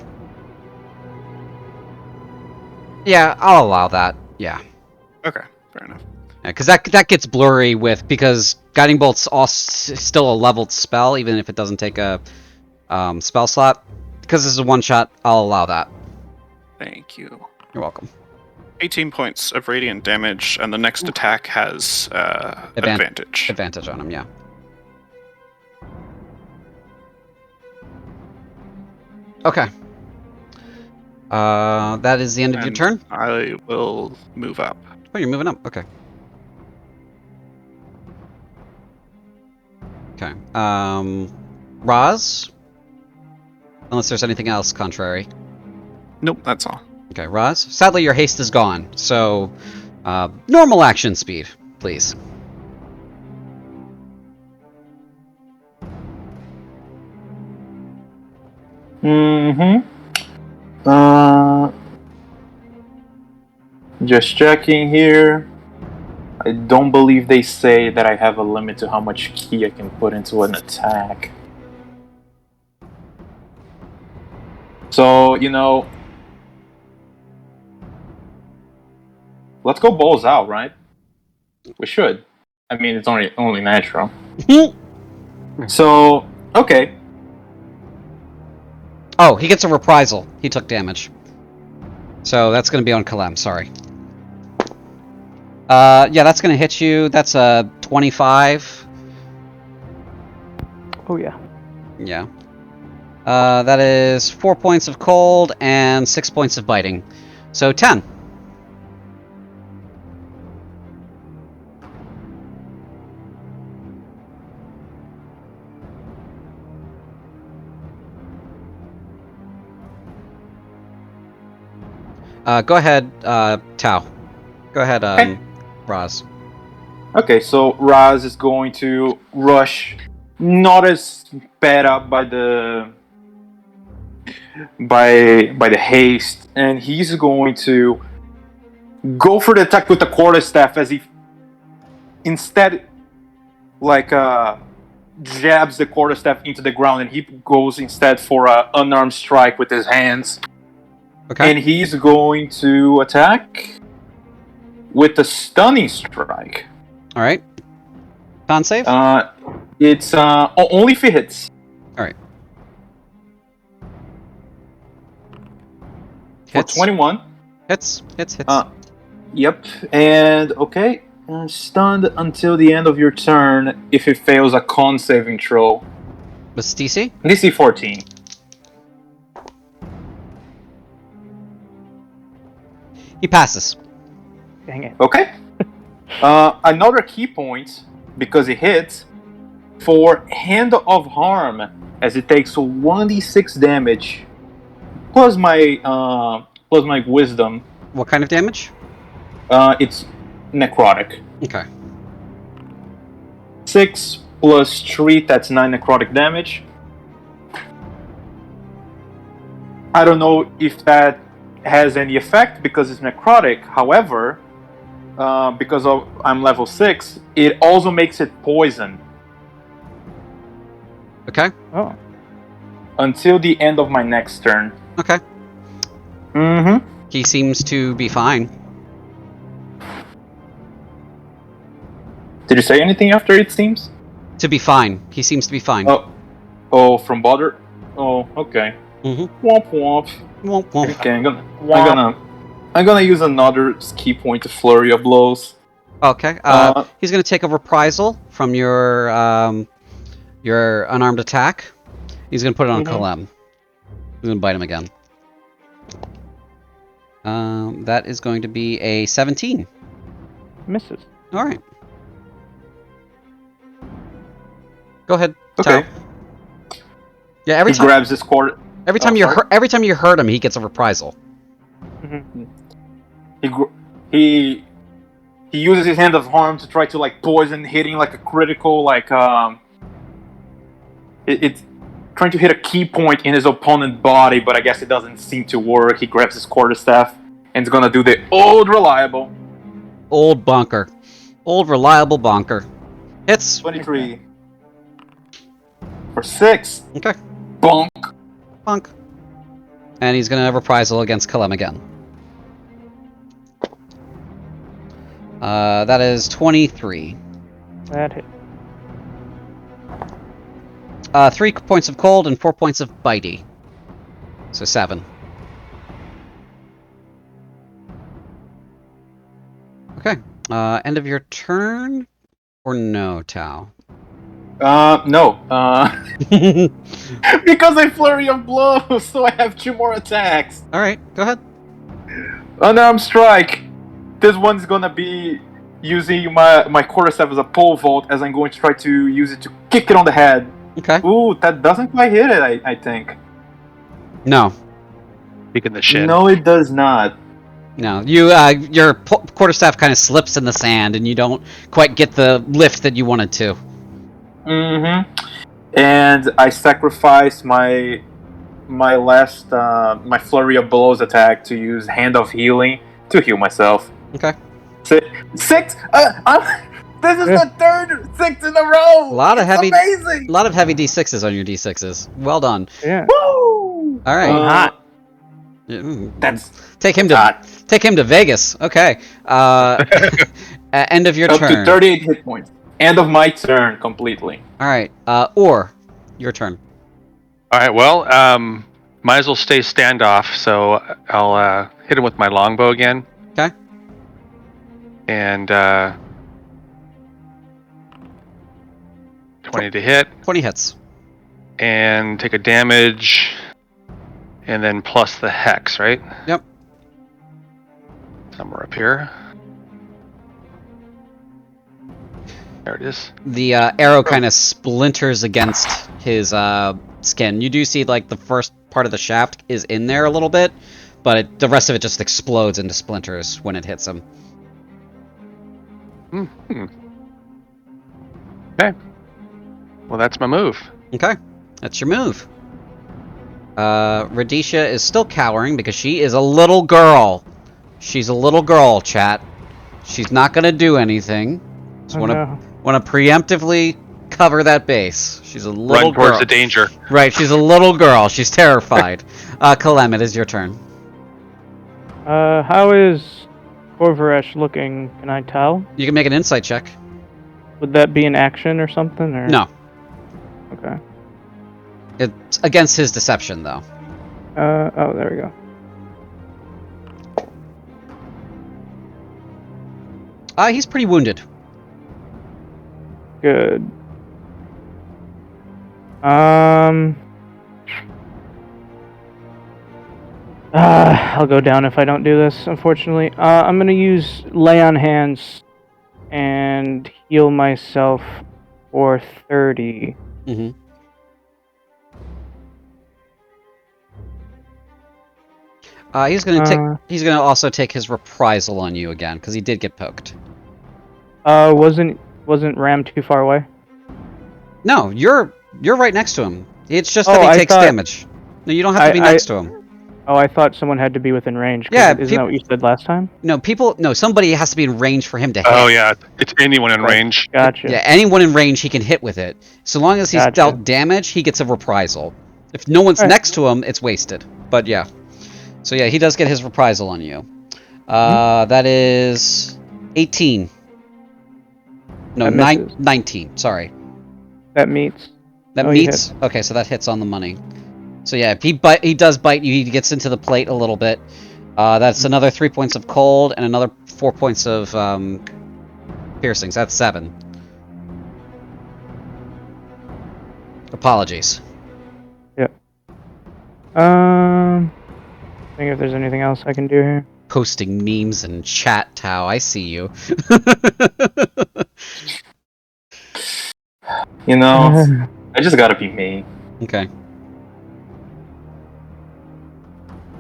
yeah, I'll allow that. Yeah.
Okay, fair enough.
Because that gets blurry because Guiding Bolt's still a leveled spell, even if it doesn't take a spell slot. Because this is a one-shot, I'll allow that.
Thank you.
You're welcome.
18 points of radiant damage, and the next attack has advantage.
Advantage on him, yeah. Okay. That is the end of your turn?
I will move up.
Oh, you're moving up. Okay. Okay. Roz? Unless there's anything else contrary.
Nope, that's all.
Okay, Roz. Sadly, your haste is gone, so normal action speed, please.
Just checking here. I don't believe they say that I have a limit to how much ki I can put into an attack. So, let's go balls out, right? We should. I mean, it's only natural. So, okay.
Oh, he gets a reprisal. He took damage. So that's going to be on Kalem, sorry. Yeah, that's going to hit you. That's a 25.
Oh, yeah.
Yeah. That is 4 points of cold and 6 points of biting. So 10. Go ahead, Tao. Go ahead,
Okay.
Roz.
Okay, so Raz is going to rush, not as sped up by the haste, and he's going to go for the attack with the quarterstaff as he instead jabs the quarterstaff into the ground, and he goes instead for an unarmed strike with his hands.
Okay.
And he's going to attack with a stunning strike.
All right. Con save.
It's only if it hits.
All right.
For
Hits.
21.
Hits.
Yep. And okay. Stunned until the end of your turn if it fails a con saving throw.
What's DC?
DC 14.
He passes.
Dang it.
Okay. Another key point, because it hits, for Hand of Harm, as it takes 1d6 damage, plus my wisdom.
What kind of damage?
It's necrotic.
Okay.
6 plus 3, that's 9 necrotic damage. I don't know if that has any effect because it's necrotic. However, because I'm level 6, it also makes it poison.
Okay.
Oh.
Until the end of my next turn.
Okay.
Mm-hmm.
He seems to be fine.
Did you say anything after it seems?
To be fine. He seems to be fine.
Oh, from bother? Oh, okay.
Mm-hmm.
Womp womp.
Womp womp.
Okay, I'm gonna use another key point to flurry of blows.
Okay. He's gonna take a reprisal from your unarmed attack. He's gonna put it on Kalem. He's gonna bite him again. That is going to be a 17.
Misses.
All right. Go ahead.
Okay.
Tao. Yeah. Every
He
time.
grabs his cord.
Every time every time you hurt him, he gets a reprisal.
He uses his Hand of Harm to try to poison, hitting a critical it's trying to hit a key point in his opponent's body, but I guess it doesn't seem to work. He grabs his quarterstaff and is gonna do the old reliable
reliable bonker. Hits.
23 for 6.
Okay.
Bonk.
Bonk. And he's gonna reprisal against Kalem again. That is 23.
That hit.
3 points of cold and 4 points of bitey. So 7. Okay. End of your turn? Or no, Tao?
No. Because I flurry of blows, so I have 2 more attacks.
Alright, go ahead.
Unarmed strike. This one's gonna be using my quarterstaff as a pole vault, as I'm going to try to use it to kick it on the head.
Okay.
Ooh, that doesn't quite hit it, I think.
No.
Speaking the shin.
No, it does not.
No. You, your quarterstaff kind of slips in the sand, and you don't quite get the lift that you wanted to.
Mm-hmm. And I sacrifice my last my flurry of blows attack to use Hand of Healing to heal myself.
Okay.
6. This is the third 6 in a row.
A lot of heavy D6s on your D6s. Well done.
Yeah.
Woo!
All right.
Hot.
That's
take him to Vegas. Okay. End of your
up
turn.
to 38 hit points. End of my turn completely.
All right. Or your turn.
All right. Well, might as well stay standoff. So I'll hit him with my longbow again.
Okay.
And 20 to hit.
20 hits.
And take a damage. And then plus the hex, right?
Yep.
Somewhere up here. There it is.
The arrow kind of splinters against his skin. You do see the first part of the shaft is in there a little bit, but the rest of it just explodes into splinters when it hits him.
Okay. Well, that's my move.
Okay, that's your move. Radisha is still cowering because she is a little girl. She's a little girl, chat. She's not gonna do anything. Just wanna preemptively cover that base. She's a little
Run towards
girl.
the danger.
Right, she's a little girl. She's terrified. Kalem, it is your turn.
How is Corvaresh looking? Can I tell?
You can make an insight check.
Would that be an action or something? Or?
No.
Okay.
It's against his deception, though.
Oh, there we go.
He's pretty wounded.
Good. I'll go down if I don't do this, unfortunately. I'm gonna use Lay on Hands and heal myself for 30.
Mm-hmm. He's gonna also take his reprisal on you again because he did get poked.
Wasn't Ram too far away?
No, you're right next to him. It's just that he takes damage. No, you don't have to be next to him.
Oh, I thought someone had to be within range.
Yeah,
isn't that what you said last time?
No, somebody has to be in range for him to hit.
Oh yeah, it's anyone in range.
Gotcha.
Yeah, anyone in range he can hit with it. So long as he's dealt damage, he gets a reprisal. If no one's next to him, it's wasted. But yeah. So yeah, he does get his reprisal on you. That is 18. No, 19. Sorry.
That meets.
That meets? Okay, so that hits on the money. So yeah, if he does bite you, he gets into the plate a little bit. That's another 3 points of cold and another 4 points of piercings. That's 7. Apologies.
Yep. Think if there's anything else I can do here.
Posting memes in chat, Tao. I see you.
You know, I just gotta be me.
Okay.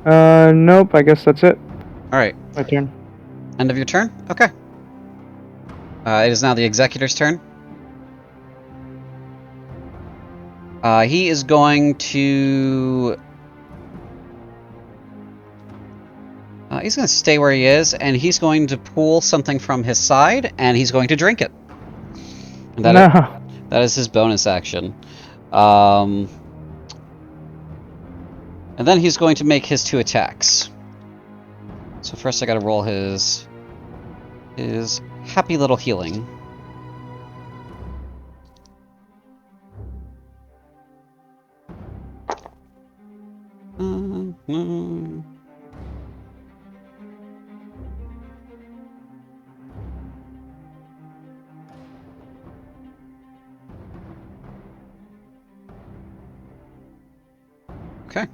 Nope, I guess that's it.
Alright.
My turn.
End of your turn? Okay. It is now the Executor's turn. He is going to... he's going to stay where he is, and he's going to pull something from his side, and he's going to drink it. And that is his bonus action. And then he's going to make his 2 attacks. So first I gotta roll his happy little healing. Okay.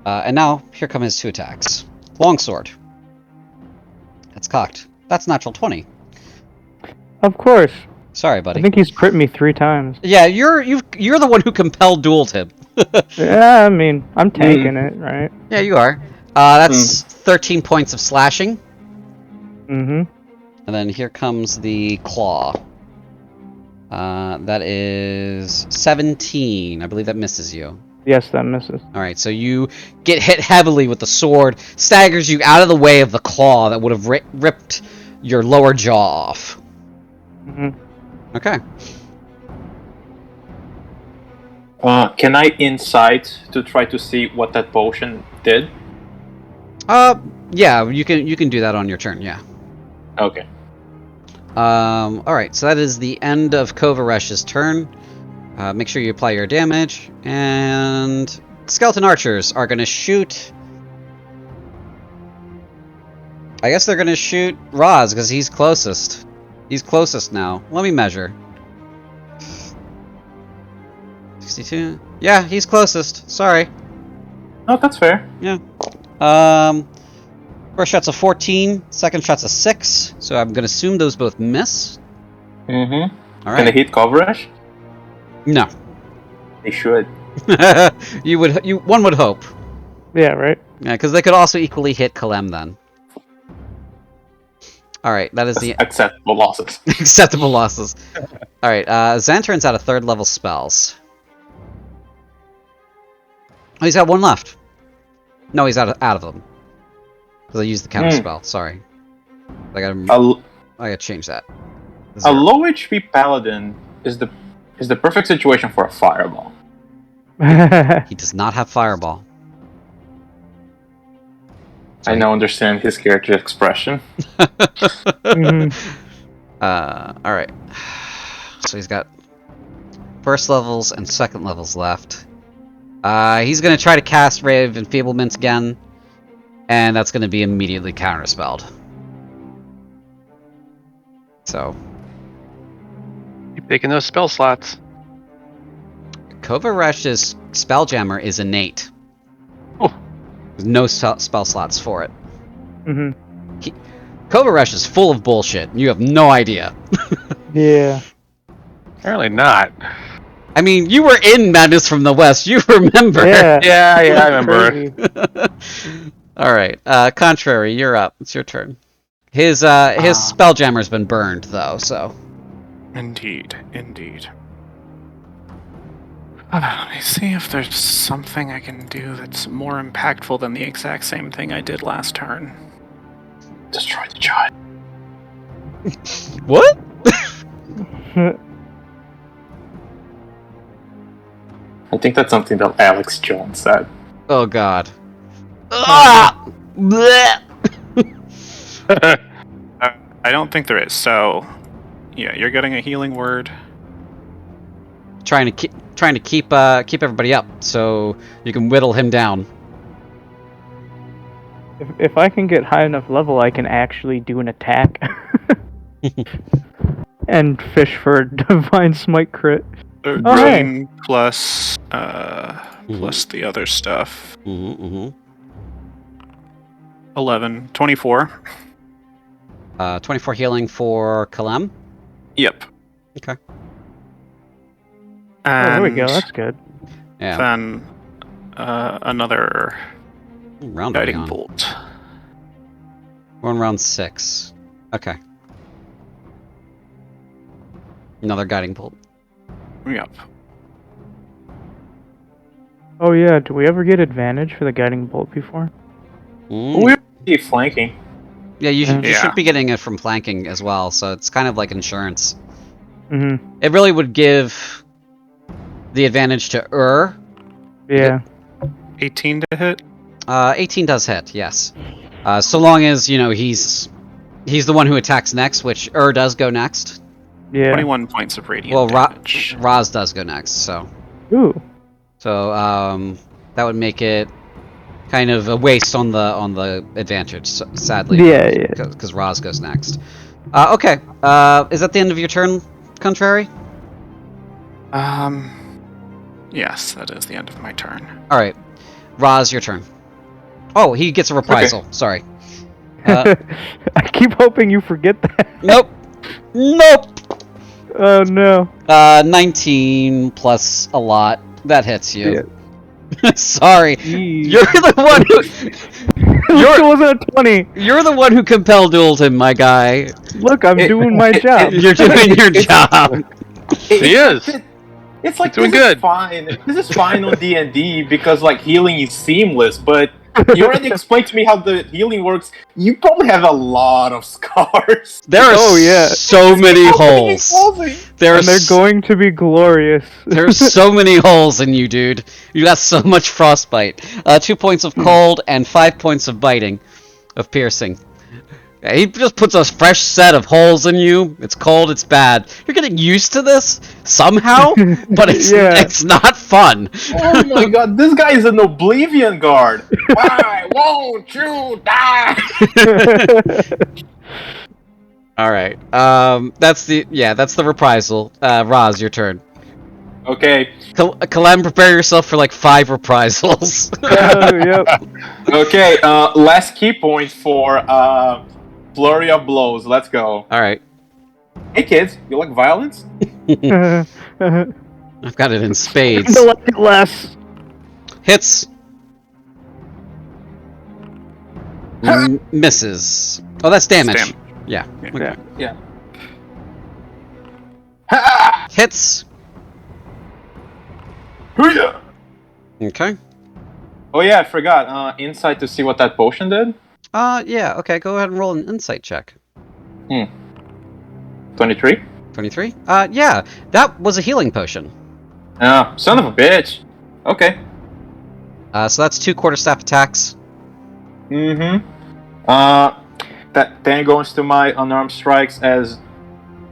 And now, here come his 2 attacks. Longsword. That's cocked. That's natural 20.
Of course.
Sorry, buddy.
I think he's crit me 3 times.
Yeah, you're the one who compelled dueled him.
Yeah, I mean, I'm tanking it, right?
Yeah, you are. That's 13 points of slashing.
Mm-hmm.
And then here comes the claw. That is 17. I believe that misses you.
Yes, that misses.
Alright, so you get hit heavily with the sword, staggers you out of the way of the claw that would have ripped your lower jaw off.
Mm-hmm.
Okay.
Can I insight to try to see what that potion did?
Yeah, you can do that on your turn, yeah.
Okay.
Alright, so that is the end of Kovaresh's turn. Make sure you apply your damage, and skeleton archers are gonna shoot. I guess they're gonna shoot Roz because he's closest. He's closest now. Let me measure. 62. Yeah, he's closest. Sorry.
Oh, that's fair.
Yeah. First shot's a 14. Second shot's a 6. So I'm gonna assume those both miss.
Mm-hmm.
All right.
Can they hit coverage?
No.
They should.
One would hope.
Yeah, right?
Yeah, because they could also equally hit Kalem then. All right, that is the
Acceptable losses.
acceptable losses. All right, Xantern's out of 3rd level spells. Oh, he's got 1 left. No, he's out of them. Because I used the counter spell. Sorry. I gotta change that.
A low HP paladin is the perfect situation for a fireball.
He does not have fireball.
I now understand his character expression.
Alright. So he's got 1st levels and 2nd levels left. He's going to try to cast Ray of Enfeeblement again, and that's going to be immediately counterspelled. So.
Keep taking those spell slots.
Kovaresh's Spelljammer is innate.
Oh.
There's no spell slots for it.
Mm-hmm.
Kovaresh is full of bullshit. You have no idea.
Yeah.
Apparently not.
I mean, you were in Madness from the West. You remember.
Yeah.
Yeah, I remember.
Crazy.
All right. Contrary, you're up. It's your turn. His Spelljammer's been burned, though, so.
Indeed. Let me see if there's something I can do that's more impactful than the exact same thing I did last turn.
Destroy the giant.
What?
I think that's something that Alex Jones said.
Oh, God. Ah! Blech!
I don't think there is, so... Yeah, you're getting a healing word.
Trying to keep everybody up so you can whittle him down.
If I can get high enough level, I can actually do an attack. And fish for a Divine Smite crit.
Drain plus plus the other stuff. 11, 24.
24 healing for Kalem.
Yep.
Okay.
And
Oh, there we go. That's good.
Yeah.
then another
Round
guiding
on.
bolt.
We're on round 6. Okay. Another guiding bolt.
Yep.
Oh yeah, do we ever get advantage for the guiding bolt before?
We're flanking.
Yeah, you
Yeah.
should be getting it from flanking as well, so it's kind of like insurance.
Mm-hmm.
It really would give the advantage to
Yeah.
18 to hit?
18 does hit, yes. So long as, he's the one who attacks next, which does go next.
Yeah.
21 points of radiant
Well,
damage.
Raz does go next, so.
Ooh.
So, that would make it kind of a waste on the advantage, sadly.
Yeah.
Because Raz goes next. Okay. Is that the end of your turn, Contrary?
Yes, that is the end of my turn.
Alright. Raz, your turn. Oh, he gets a reprisal.
Okay.
Sorry.
I keep hoping you forget that.
Nope.
Oh no.
19 plus a lot. That hits you. Sorry. You're the one who...
It wasn't a 20.
You're the one who compelled dueled him, my guy.
Look, I'm doing my job.
You're doing your job.
He is.
It's like
Doing
this
good.
is fine. This is fine on D&D because like healing is seamless, but you already explained to me how the healing works. You probably have a lot of scars.
There are so many holes.
And they're going to be glorious.
There's so many holes in you, dude. You got so much frostbite. 2 points of cold and 5 points of biting, of piercing. Yeah, he just puts a fresh set of holes in you. It's cold, it's bad. You're getting used to this somehow, but it's not fun.
Oh my god, this guy is an Oblivion guard. Why won't you die?
All right. That's the reprisal. Raz, your turn.
Okay.
Kalem, prepare yourself for like 5 reprisals.
Yep.
Okay, last key point for Flurry of Blows. Let's go.
All right.
Hey kids, you like violence?
I've got it in spades.
I like it less.
Hits. Misses. Oh, that's damage. Yeah. Okay.
Yeah.
Hits.
Hoo-yah!
Okay.
Oh yeah, I forgot. Insight to see what that potion did.
Yeah. Okay. Go ahead and roll an insight check.
23.
23. Yeah. That was a healing potion.
Oh, son of a bitch. Okay.
So that's 2 quarterstaff attacks.
That then goes to my unarmed strikes as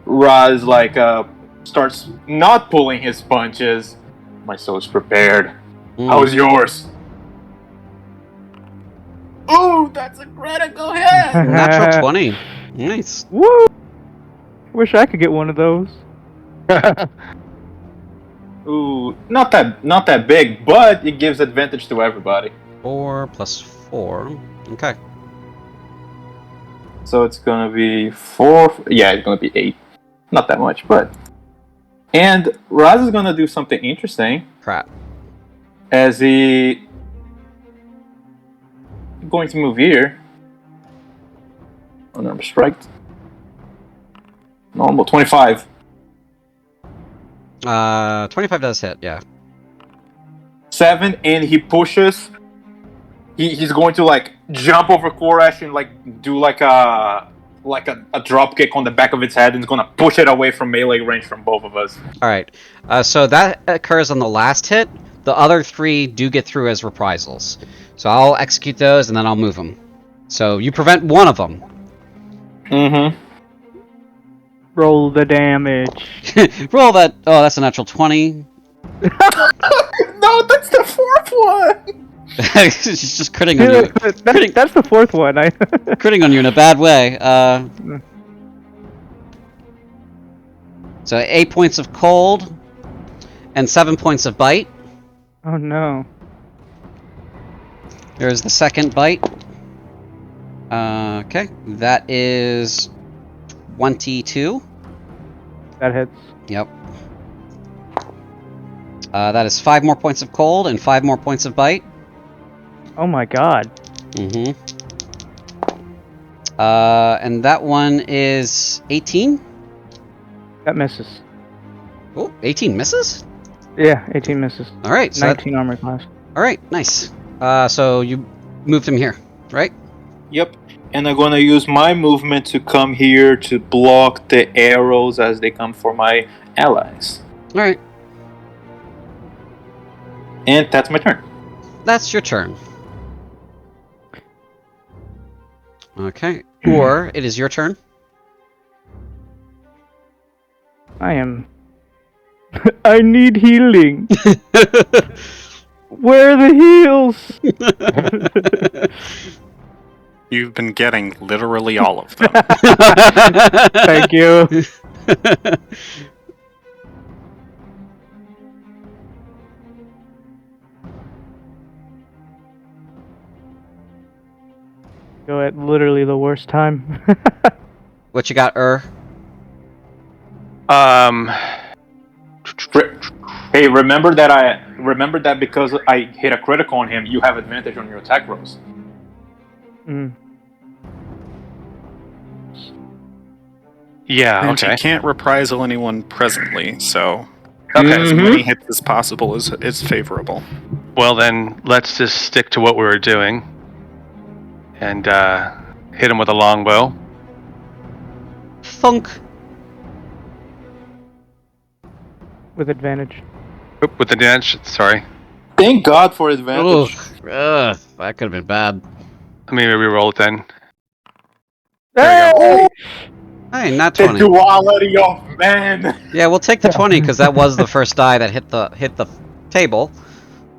Raz starts not pulling his punches. My soul's prepared. How's yours? Ooh, that's a critical hit!
Natural 20. Nice.
Woo! Wish I could get one of those.
Ooh, not that big, but it gives advantage to everybody.
4 plus 4. Okay.
So it's gonna be 4. Yeah, it's gonna be 8. Not that much, but. And Raz is gonna do something interesting.
Crap.
As he going to move here. Unarmed strike. Normal 25.
25 does hit. Yeah.
7, and he pushes. He's going to jump over Korash and do a drop kick on the back of its head, and is gonna push it away from melee range from both of us.
All right. So that occurs on the last hit. The other 3 do get through as reprisals. So I'll execute those and then I'll move them. So you prevent one of them.
Roll the damage.
Roll that. Oh, that's a natural 20.
No, that's the 4th one.
She's just critting on you.
That's the 4th one.
Critting on you in a bad way. So 8 points of cold and 7 points of bite.
Oh no.
There's the second bite. Okay, that is 22.
That hits.
Yep. That is 5 more points of cold and 5 more points of bite.
Oh my god.
Mm-hmm. And that one is 18.
That misses.
Oh, 18 misses?
Yeah, 18 misses.
All right. So
19 armor class.
all right, nice. So you moved him here, right?
Yep. And I'm gonna use my movement to come here to block the arrows as they come for my allies.
All right.
And that's my turn.
That's your turn. Okay. Or it is your turn.
I am. I need healing. Where are the heals?
You've been getting literally all of them.
Thank you. Go at literally the worst time.
What you got,
Hey, remember that because I hit a critical on him, you have advantage on your attack rolls.
Yeah,
And
okay.
you can't reprisal anyone presently, so
Okay.
as many hits as possible is favorable.
Well, then let's just stick to what we were doing and hit him with a longbow.
Funk.
With advantage.
Oop, with the dance. Sorry.
Thank God for advantage.
Ugh, that could have been bad.
Let me re-roll it then.
Hey!
Hey, not
The
20.
duality of man.
Yeah, we'll take the 20 because that was the first die that hit the table.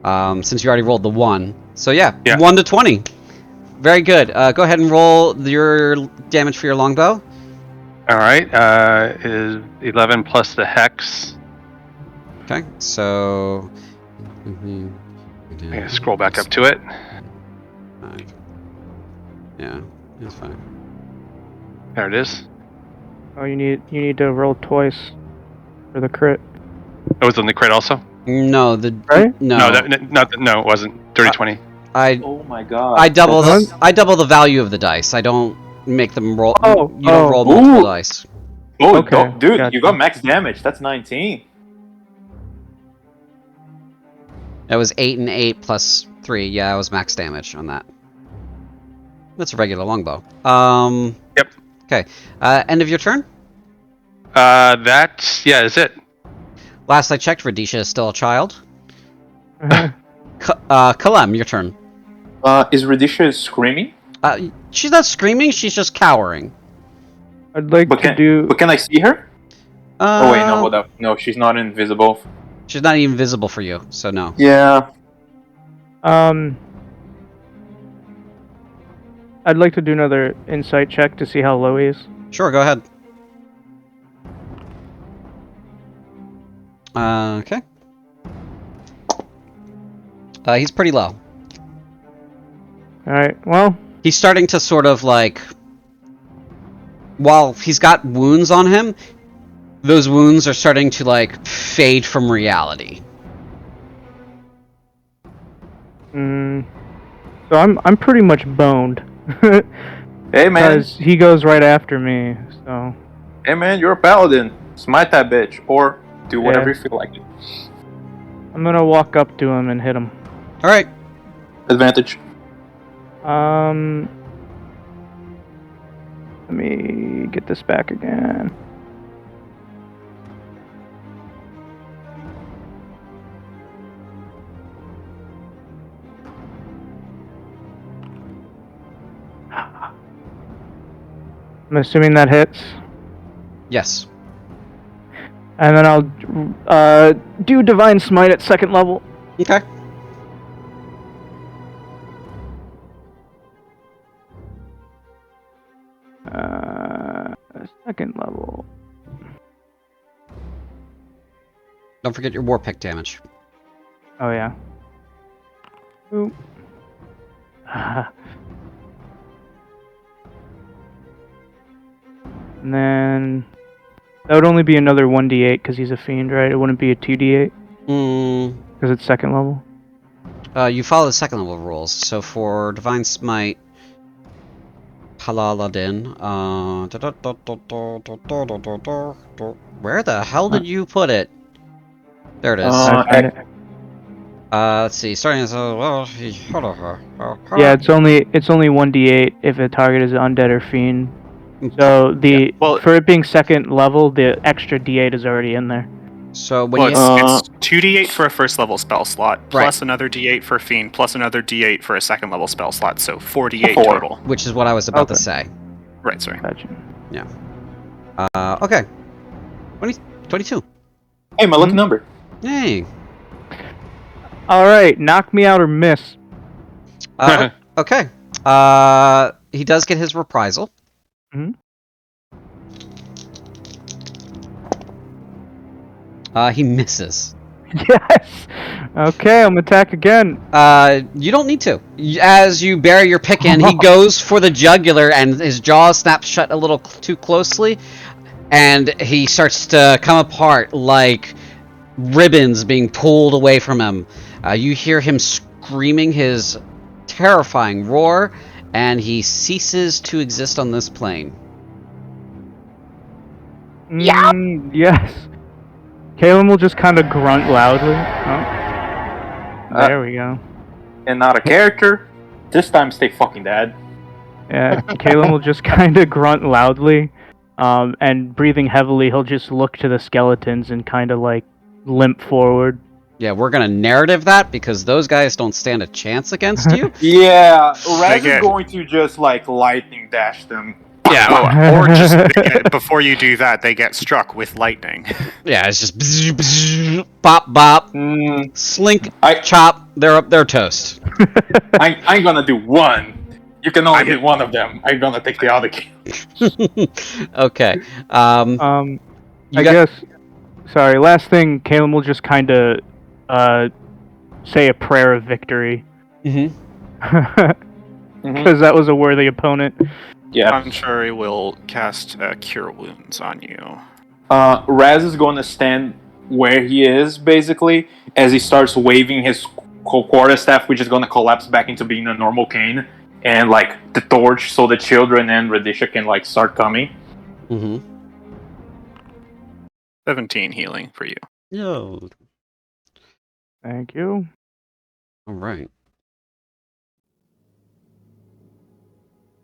Since you already rolled the 1. So yeah, 1 to 20. Very good. Go ahead and roll your damage for your longbow.
All right. Is 11 plus the hex.
Okay, so.
I'm gonna scroll back up to it.
Yeah, that's fine.
There it is.
Oh, you need to roll twice for the crit.
Oh, was it on the crit also?
No,
Right?
no.
No, it wasn't. Dirty 20.
Oh my God.
I double the value of the dice. I don't make them roll.
Oh,
you don't roll
Ooh.
multiple dice.
Oh,
Okay,
dude,
gotcha.
you got max damage. That's 19.
That was 8 and 8 plus 3. Yeah, it was max damage on that. That's a regular longbow.
Yep.
Okay. End of your turn?
That's it.
Last I checked, Radisha is still a child.
Uh-huh.
Kalem, your turn.
Is Radisha screaming?
She's not screaming, she's just cowering.
I'd like
But
to do.
But can I see her? Oh wait, no,
Uh,
hold up. No, she's not invisible.
She's not even visible for you, so no.
Yeah.
I'd like to do another insight check to see how low he is.
Sure, go ahead. Okay. He's pretty low.
Alright, well,
He's starting to sort of like... While he's got wounds on him, those wounds are starting to like fade from reality.
so I'm pretty much boned.
Hey man.
Because he goes right after me, so...
Hey man, you're a paladin. Smite that bitch, or do whatever
Yeah.
you feel like.
I'm gonna walk up to him and hit him.
Alright.
Advantage.
Let me get this back again. I'm assuming that hits.
Yes.
And then I'll do Divine Smite at second level.
Okay.
Second level.
Don't forget your war pick damage.
Oh yeah. Ooh. And then that would only be another 1d8 because he's a fiend, right? It wouldn't be a 2d8 because it's second level.
You follow the second level rules. So for Divine Smite, Halaladin, where the hell did you put it? There it is. Let's see. Starting as
Yeah, it's only 1d8 if the target is undead or fiend. So for it being second level, the extra d8 is already in there.
So when
Well,
you
it's 2d8 for a first level spell slot, plus another d8 for fiend, plus another d8 for a second level spell slot, so 4d8 total.
which is what I was about to say.
Right, sorry.
Gotcha.
Okay. 22.
Hey, my lucky number.
Hey.
All right, knock me out or miss.
Okay. He does get his reprisal.
Mhm.
He misses.
Yes. Okay, I'm gonna attack again.
You don't need to. As you bury your pick in, he goes for the jugular, and his jaw snaps shut a little too closely, and he starts to come apart like ribbons being pulled away from him. You hear him screaming his terrifying roar, and he ceases to exist on this plane.
Yes. Caleb will just kind of grunt loudly. Oh. There we go.
And not a character. This time stay fucking dead.
Yeah, Caleb will just kind of grunt loudly, and breathing heavily, he'll just look to the skeletons and kind of like limp forward.
Yeah, we're gonna narrative that because those guys don't stand a chance against you.
Yeah, Raz is going to just like lightning dash them.
Yeah, or just before you do that, they get struck with lightning.
Yeah, it's just bzz, bzz, bop bop, slink, chop. They're toast.
I ain't gonna do one. You can only hit one of them. I'm gonna take the other kill.
Okay.
I guess. Sorry. Last thing, Caleb will just kind of say a prayer of victory. Because that was a worthy opponent.
Yeah.
Contrary will cast Cure Wounds on you.
Raz is going to stand where he is, basically, as he starts waving his quarterstaff, which is going to collapse back into being a normal cane, and like the torch so the children and Radisha can like start coming.
Mm-hmm.
17 healing for you.
Yo.
Thank you.
All right.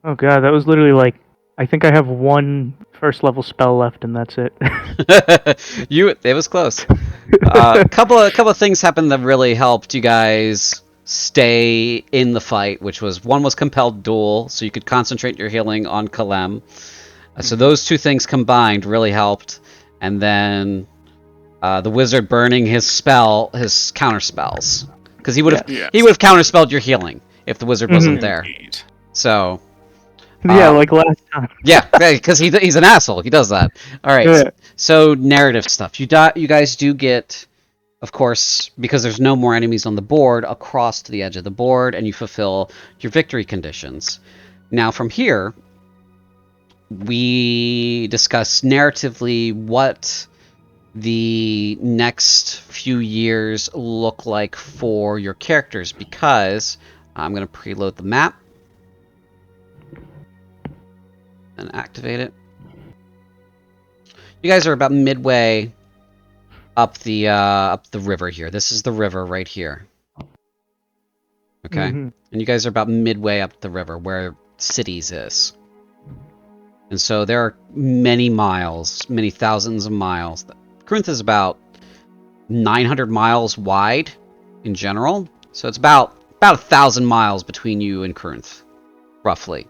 Oh god, that was literally like, I think I have one first level spell left, and that's it.
It was close. A couple of things happened that really helped you guys stay in the fight, which was one was compelled duel, so you could concentrate your healing on Kalem. So those two things combined really helped, and then the wizard burning his counter spells, because he would have counterspelled your healing if the wizard wasn't there.
Indeed.
So.
Yeah, like last time.
Yeah, because he's an asshole. He does that. All right.
Yeah.
So narrative stuff. You guys do get, of course, because there's no more enemies on the board, across to the edge of the board, and you fulfill your victory conditions. Now, from here, we discuss narratively what the next few years look like for your characters, because I'm going to preload the map and activate it. You guys are about midway up the river here. This is the river right here. Okay?
Mhm.
And you guys are about midway up the river where cities is. And so there are many miles, many thousands of miles. Corinth is about 900 miles wide in general. So it's about 1,000 miles between you and Corinth, roughly.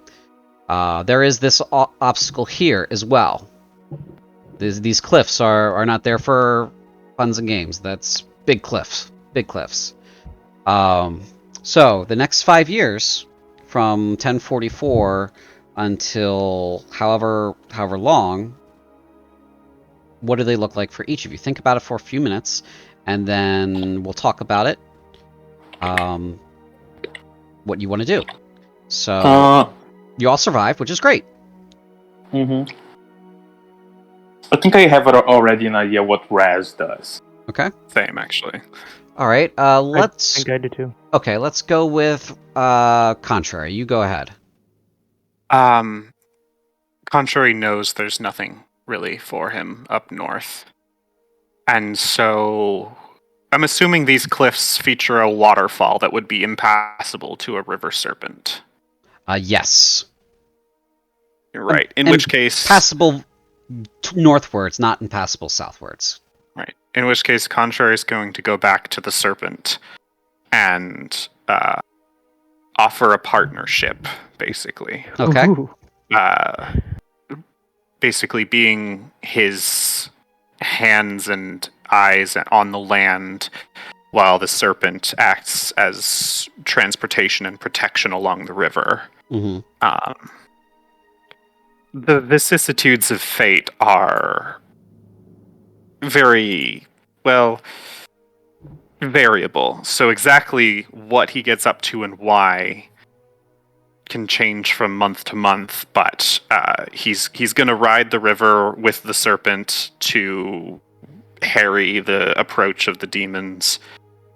There is this obstacle here as well. These cliffs are not there for funs and games. That's big cliffs. Big cliffs. So the next 5 years, from 1044 until however long, what do they look like for each of you? Think about it for a few minutes, and then we'll talk about it. What you want to do. So you all survive, which is great.
I think I have already an idea what Raz does.
Okay.
Same, actually.
All right. Let's.
I think I do too.
Okay, let's go with Contrary. You go ahead.
Contrary knows there's nothing really for him up north. And so I'm assuming these cliffs feature a waterfall that would be impassable to a river serpent.
Yes.
Right. In which case...
Passable northwards, not impassable southwards.
Right. In which case, Contrary is going to go back to the serpent and offer a partnership, basically.
Okay.
Ooh.
Basically being his hands and eyes on the land, while the serpent acts as transportation and protection along the river.
Mm-hmm.
The vicissitudes of fate are very, well, variable. So exactly what he gets up to and why can change from month to month, but he's going to ride the river with the serpent to harry the approach of the demons,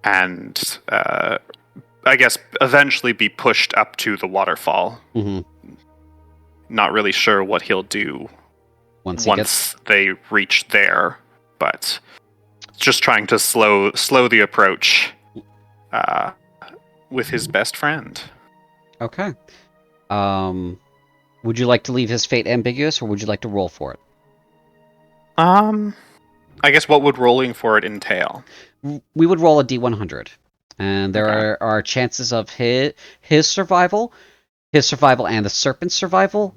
and I guess eventually be pushed up to the waterfall.
Mm-hmm.
Not really sure what he'll do once they reach there, but just trying to slow the approach with his best friend.
Okay. Would you like to leave his fate ambiguous, or would you like to roll for it?
I guess what would rolling for it entail?
We would roll a D100, and there are chances of his survival, and the serpent's survival.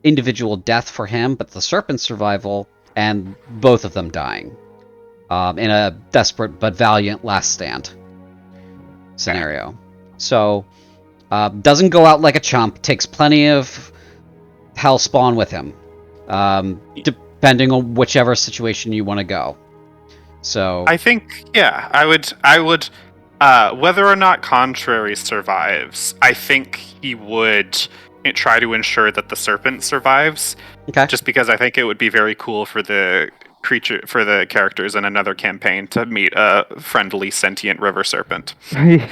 Individual death for him, but the serpent's survival, and both of them dying in a desperate but valiant last stand scenario. Okay. So, doesn't go out like a chump, takes plenty of hellspawn with him, depending on whichever situation you want to go. So
I think, yeah, I would whether or not Contrary survives, I think he would try to ensure that the serpent survives.
Okay.
Just because I think it would be very cool for the characters in another campaign to meet a friendly sentient river serpent.
Okay.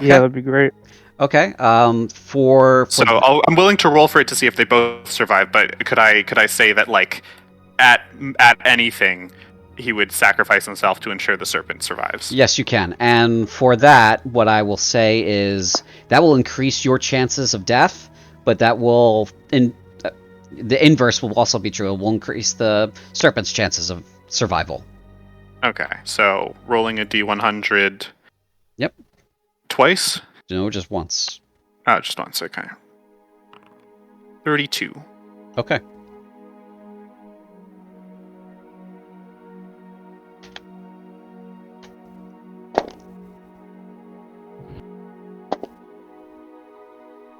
Yeah, that'd be great.
Okay.
So I'm willing to roll for it to see if they both survive. But could I say that like at anything, he would sacrifice himself to ensure the serpent survives?
Yes, you can. And for that, what I will say is that will increase your chances of death, but that will the inverse will also be true. It will increase the serpent's chances of survival.
Okay, so rolling a d100.
Yep.
Twice?
No, just once.
Oh, just once. Okay. 32.
Okay.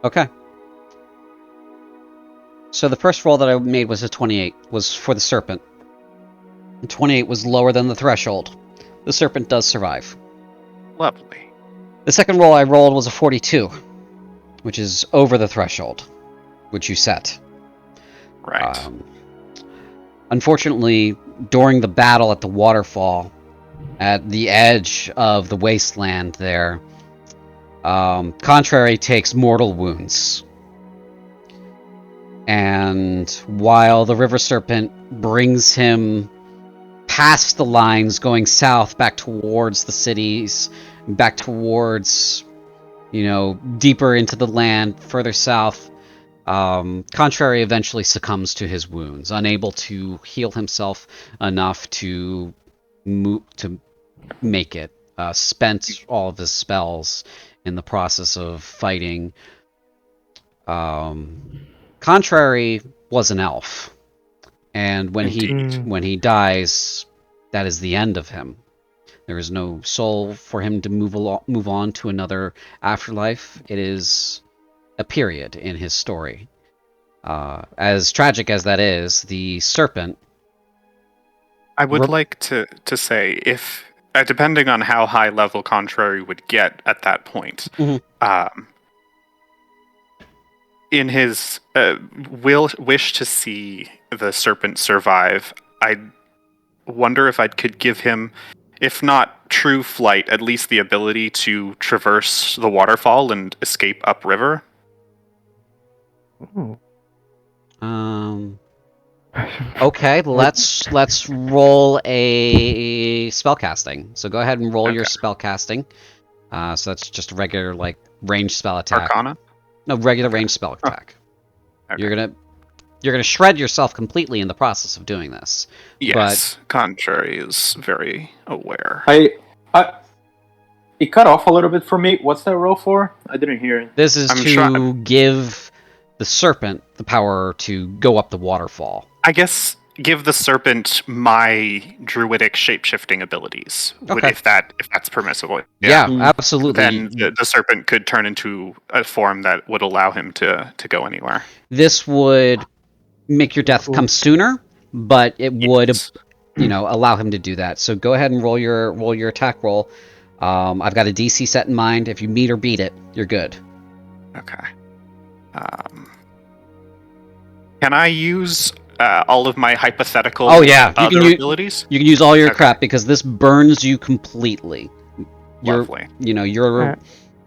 Okay. So the first roll that I made was a 28, was for the serpent. The 28 was lower than the threshold. The serpent does survive.
Lovely.
The second roll I rolled was a 42, which is over the threshold, which you set.
Right.
Unfortunately, during the battle at the waterfall, at the edge of the wasteland there, Contrary takes mortal wounds. And while the river serpent brings him past the lines going south back towards the cities, back towards, deeper into the land, further south, Contrary eventually succumbs to his wounds, unable to heal himself enough to make it. Spent all of his spells in the process of fighting. Contrary was an elf, and when he dies, that is the end of him. There is no soul for him to move on to another afterlife. It is a period in his story. As tragic as that is, the serpent.
I would like to say, if depending on how high level Contrary would get at that point, in his wish to see the serpent survive, I wonder if I could give him, if not true flight, at least the ability to traverse the waterfall and escape upriver.
Ooh.
Okay, let's roll a spellcasting. So go ahead and roll your spellcasting. So that's just a regular ranged spell attack.
Arcana?
No, regular ranged spell attack.
Okay.
You're gonna shred yourself completely in the process of doing this.
Yes, Contrary is very aware.
It cut off a little bit for me. What's that roll for? I didn't hear it.
This is to give the serpent the power to go up the waterfall.
I guess give the serpent my druidic shapeshifting abilities, if that's permissible.
Yeah, absolutely.
Then the serpent could turn into a form that would allow him to go anywhere.
This would make your death come sooner, but it would, allow him to do that. So go ahead and roll your attack roll. I've got a DC set in mind. If you meet or beat it, you're good.
Okay. Can I use all of my hypothetical abilities?
You can use all your crap because this burns you completely.
Lovely.
You're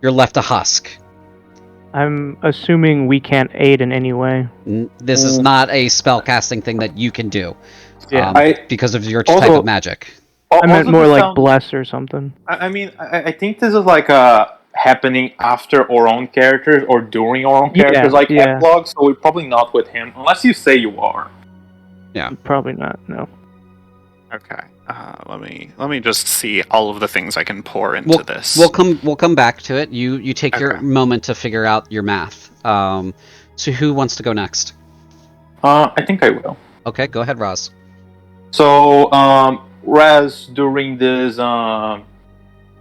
left a husk.
I'm assuming we can't aid in any way.
This is not a spellcasting thing that you can do.
Yeah.
Because of your type of magic.
I meant more like bless or something.
I mean, I think this is happening after our own characters or during our own characters, epilogue, so we're probably not with him, unless you say you are.
Yeah.
Probably not, no.
Okay. Let me just see all of the things I can pour into this.
We'll come back to it. You take your moment to figure out your math. So who wants to go next?
I think I will.
Okay, go ahead, Raz.
So, Raz, during this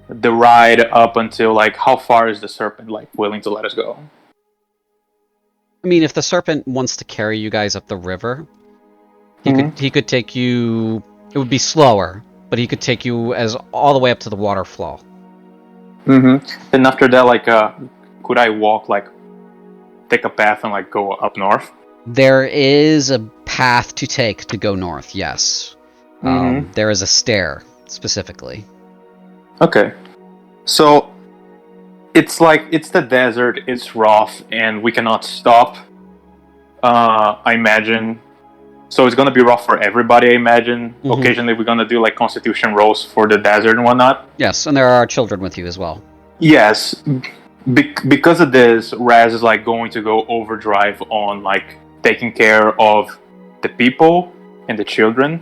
the ride up until how far is the serpent willing to let us go?
I mean, if the serpent wants to carry you guys up the river, he could take you. It would be slower, but he could take you all the way up to the waterfall.
And after that, could I walk take a path and go up north?
There is a path to take to go north. Yes. There is a stair specifically.
Okay. So, it's like it's the desert. It's rough, and we cannot stop. I imagine. So it's gonna be rough for everybody. I imagine.
Mhm.
Occasionally, we're gonna do like Constitution rolls for the desert and whatnot.
Yes, and there are children with you as well.
Yes, because of this, Raz is like going to go overdrive on like taking care of the people and the children,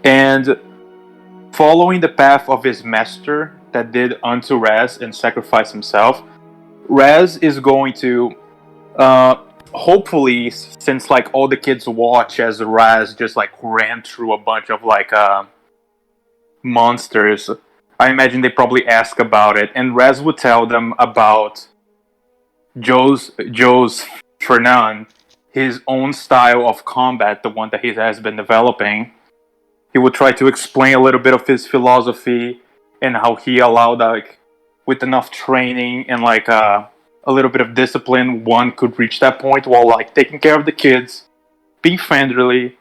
and following the path of his master that did unto Raz and sacrificed himself. Raz is going to, hopefully, since like all the kids watch as Raz just like ran through a bunch of like monsters. I imagine they probably ask about it, and Raz would tell them about Joe's Fernand, his own style of combat, the one that he has been developing. He would try to explain a little bit of his philosophy and how he allowed, like, with enough training and like a little bit of discipline, one could reach that point while like taking care of the kids, being friendly,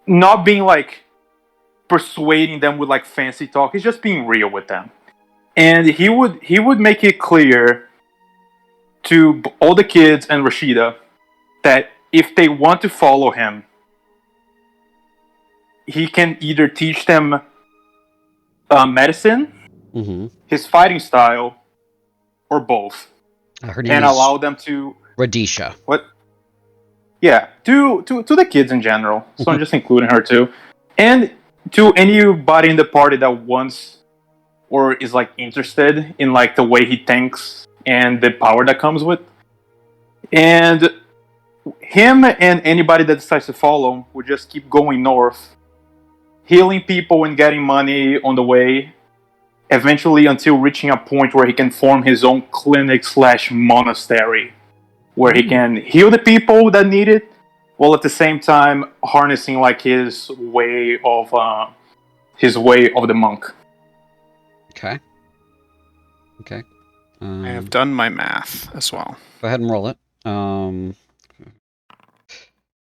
not being like persuading them with like fancy talk. He's just being real with them, and he would make it clear to all the kids and Rashida that if they want to follow him, he can either teach them medicine, his fighting style, or both,
Her name
and
is
allow them to
Radisha.
what? Yeah, to the kids in general. So I'm just including her too, and to anybody in the party that wants or is like interested in like the way he thinks and the power that comes with. And him and anybody that decides to follow would just keep going north, healing people and getting money on the way, eventually until reaching a point where he can form his own clinic / monastery, where he can heal the people that need it, while at the same time harnessing like his way of the monk.
Okay.
I have done my math as well.
Go ahead and roll it.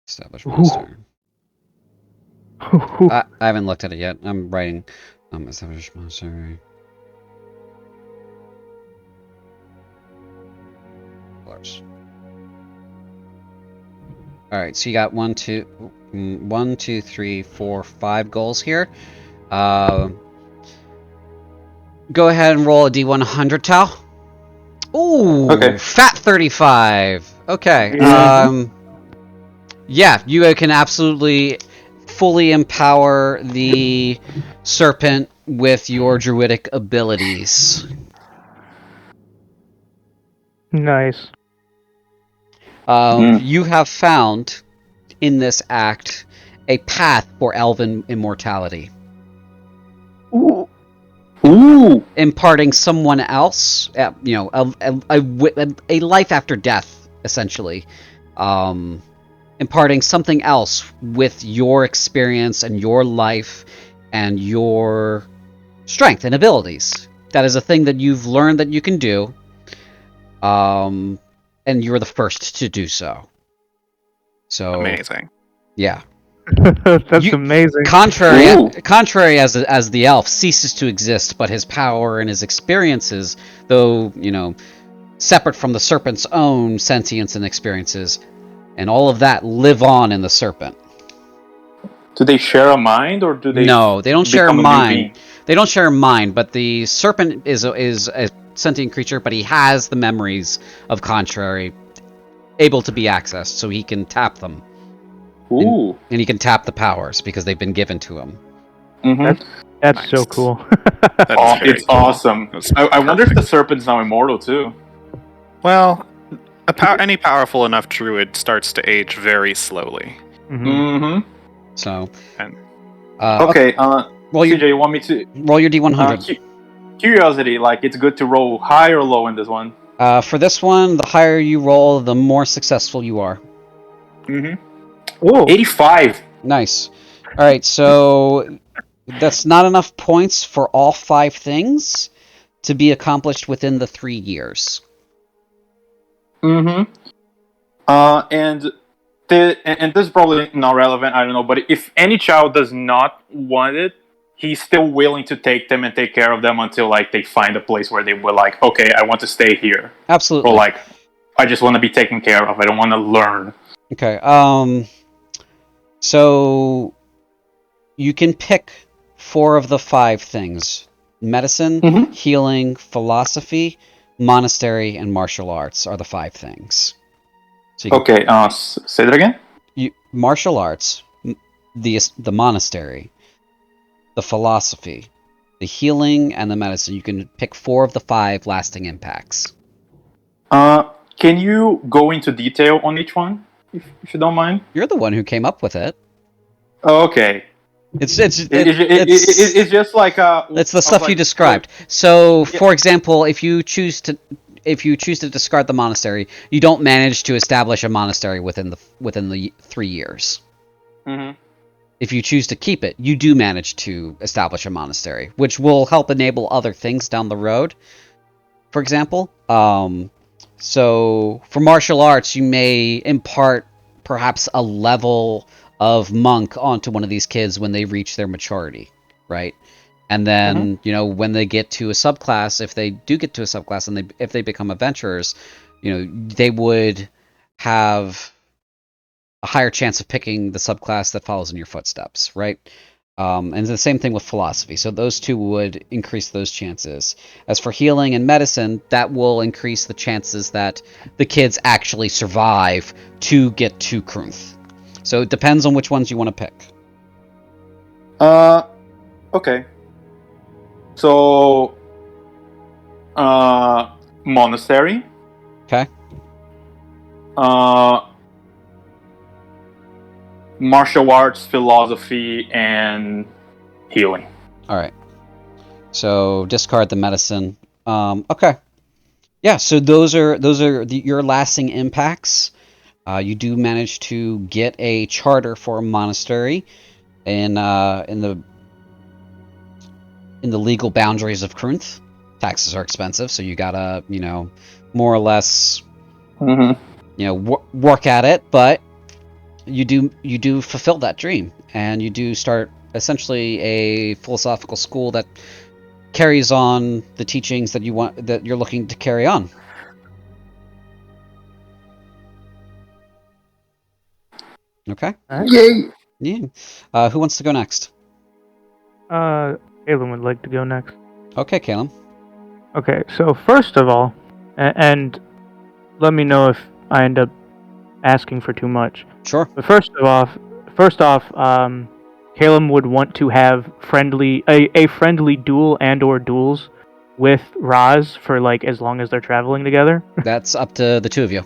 Establish master. I haven't looked at it yet. I'm writing. Establish master. All right, so you got 1, 2, 3, 4, 5 goals here. Go ahead and roll a D100, Tal. Ooh,
Okay.
fat 35. Okay. Yeah, you can absolutely fully empower the serpent with your druidic abilities.
Nice.
You have found in this act a path for elven immortality.
Ooh.
Imparting someone else, a life after death, essentially. Imparting something else with your experience and your life and your strength and abilities. That is a thing that you've learned that you can do. And you're the first to do so. So
amazing.
Yeah.
That's amazing.
Contrary as the elf ceases to exist, but his power and his experiences, though, separate from the serpent's own sentience and experiences, and all of that live on in the serpent.
Do they share a mind, or do they?
No, they don't share a
become
mind. They don't share a mind, but the serpent is a sentient creature, but he has the memories of Contrary able to be accessed, so he can tap them.
Ooh.
And he can tap the powers because they've been given to him.
That's
Nice.
so cool.
It's
cool.
awesome. I wonder if the serpent's now immortal too.
Well, any powerful enough druid starts to age very slowly.
So,
okay. CJ, you want me to
roll your D100?
Curiosity, like it's good to roll high or low in this one.
For this one, the higher you roll, the more successful you are.
Ooh. 85.
Nice. All right, so that's not enough points for all 5 things to be accomplished within the 3 years.
And this is probably not relevant. I don't know, but if any child does not want it, he's still willing to take them and take care of them until like they find a place where they were like, okay, I want to stay here.
Absolutely.
Or like, I just want to be taken care of. I don't want to learn.
Okay. So you can pick 4 of the 5 things: medicine, healing, philosophy, monastery, and martial arts are the 5 things. So
okay. Say that again.
Martial arts, the monastery, the philosophy, the healing, and the medicine. You can pick 4 of the 5 lasting impacts.
Can you go into detail on each one, if you don't mind?
You're the one who came up with it.
Oh, okay.
It's
just like
it's the stuff you described. So, for example, if you choose to discard the monastery, you don't manage to establish a monastery within the 3 years.
Mm-hmm.
If you choose to keep it, you do manage to establish a monastery, which will help enable other things down the road. For example, so for martial arts, you may impart perhaps a level of monk onto one of these kids when they reach their maturity, right? And then, when they get to a subclass, if they do get to a subclass and if they become adventurers, they would have a higher chance of picking the subclass that follows in your footsteps, right? And the same thing with philosophy. So those 2 would increase those chances. As for healing and medicine, that will increase the chances that the kids actually survive to get to Krunth. So it depends on which ones you want to pick.
Okay. So, monastery.
Okay.
Martial arts, philosophy, and healing.
All right. So discard the medicine. Okay. Yeah. So those are your lasting impacts. You do manage to get a charter for a monastery in the legal boundaries of Krunth. Taxes are expensive, so you gotta more or less work at it, but you do fulfill that dream, and you do start essentially a philosophical school that carries on the teachings that you're looking to carry on. Okay.
Yay!
Yeah. Who wants to go next?
Caleb would like to go next.
Okay, Caleb.
Okay, so first of all, and let me know if I end up asking for too much.
Sure.
But first off, Caleb would want to have a friendly duel and/or duels with Raz for like as long as they're traveling together.
That's up to the 2 of you.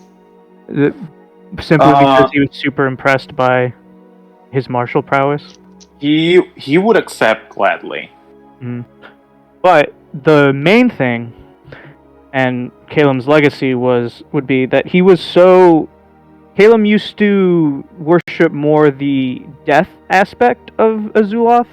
Simply because he was super impressed by his martial prowess.
He would accept gladly.
But the main thing, and Caleb's legacy would be that he was so. Caleb used to worship more the death aspect of Azuloth,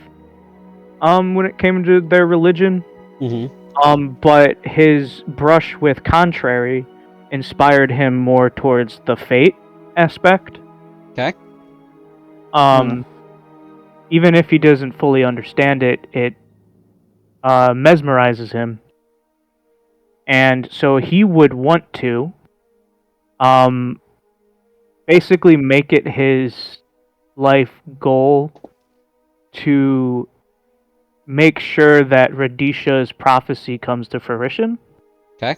when it came to their religion. But his brush with Contrary inspired him more towards the fate aspect.
Okay.
Even if he doesn't fully understand it, it mesmerizes him. And so he would want to basically make it his life goal to make sure that Radisha's prophecy comes to fruition.
Okay.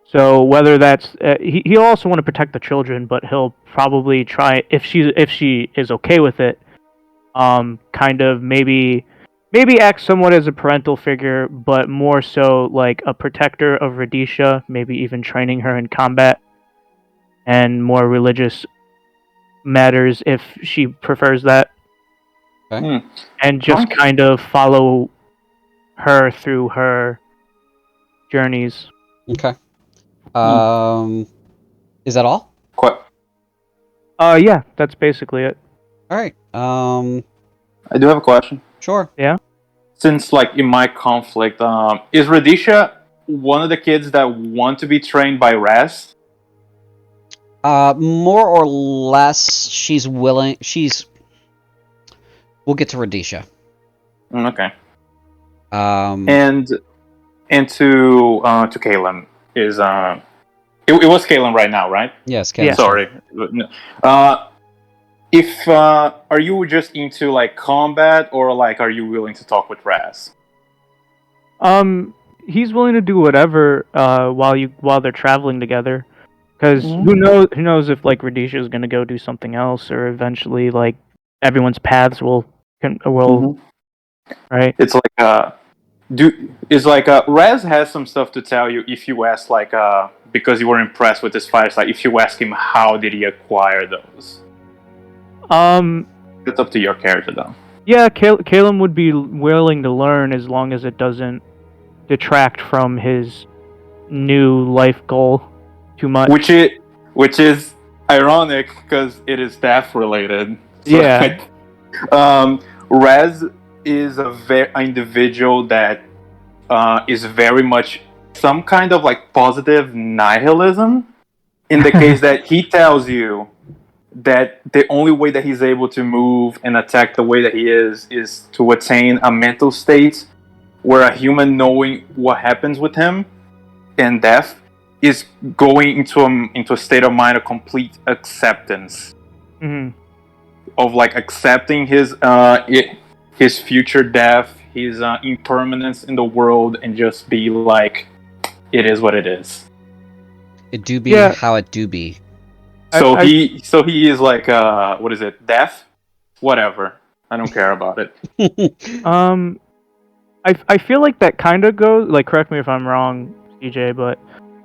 So whether that's he'll also want to protect the children, but he'll probably try, if she is okay with it, kind of maybe act somewhat as a parental figure, but more so like a protector of Radisha, maybe even training her in combat and more religious matters if she prefers that.
Okay.
And just kind of follow her through her journeys.
Okay. Is that all?
Yeah, that's basically it.
All right.
I do have a question.
Sure.
Yeah.
Since, like, in my conflict, is Radisha one of the kids that want to be trained by Raz?
More or less, she's willing. We'll get to Radisha.
Okay.
Um,
And to Kalen is it was Kalen right now, right?
yes,
Yeah.
Kalen's turn.
Sorry. No. If are you just into like combat, or like are you willing to talk with Raz?
He's willing to do whatever while they're traveling together, because
Mhm.
who knows if like Radisha is gonna go do something else, or eventually like everyone's paths will
Mhm.
right.
It's like Raz has some stuff to tell you if you ask because you were impressed with his fighters. Like if you ask him how did he acquire those, it's up to your character though.
Yeah, Caleb would be willing to learn as long as it doesn't detract from his new life goal too much.
Which is ironic because it is staff related. So,
Yeah.
Raz is an individual that is very much some kind of like positive nihilism. In the case that he tells you that the only way that he's able to move and attack the way that he is to attain a mental state where a human knowing what happens with him and death is going into a state of mind of complete acceptance of like accepting his future death, his impermanence in the world, and just be like, it is what it is.
It do be
Yeah.
how it do be.
So he is like what is it? Death? Whatever. I don't care about it.
I feel like that kind of goes, like, correct me if I'm wrong, CJ, but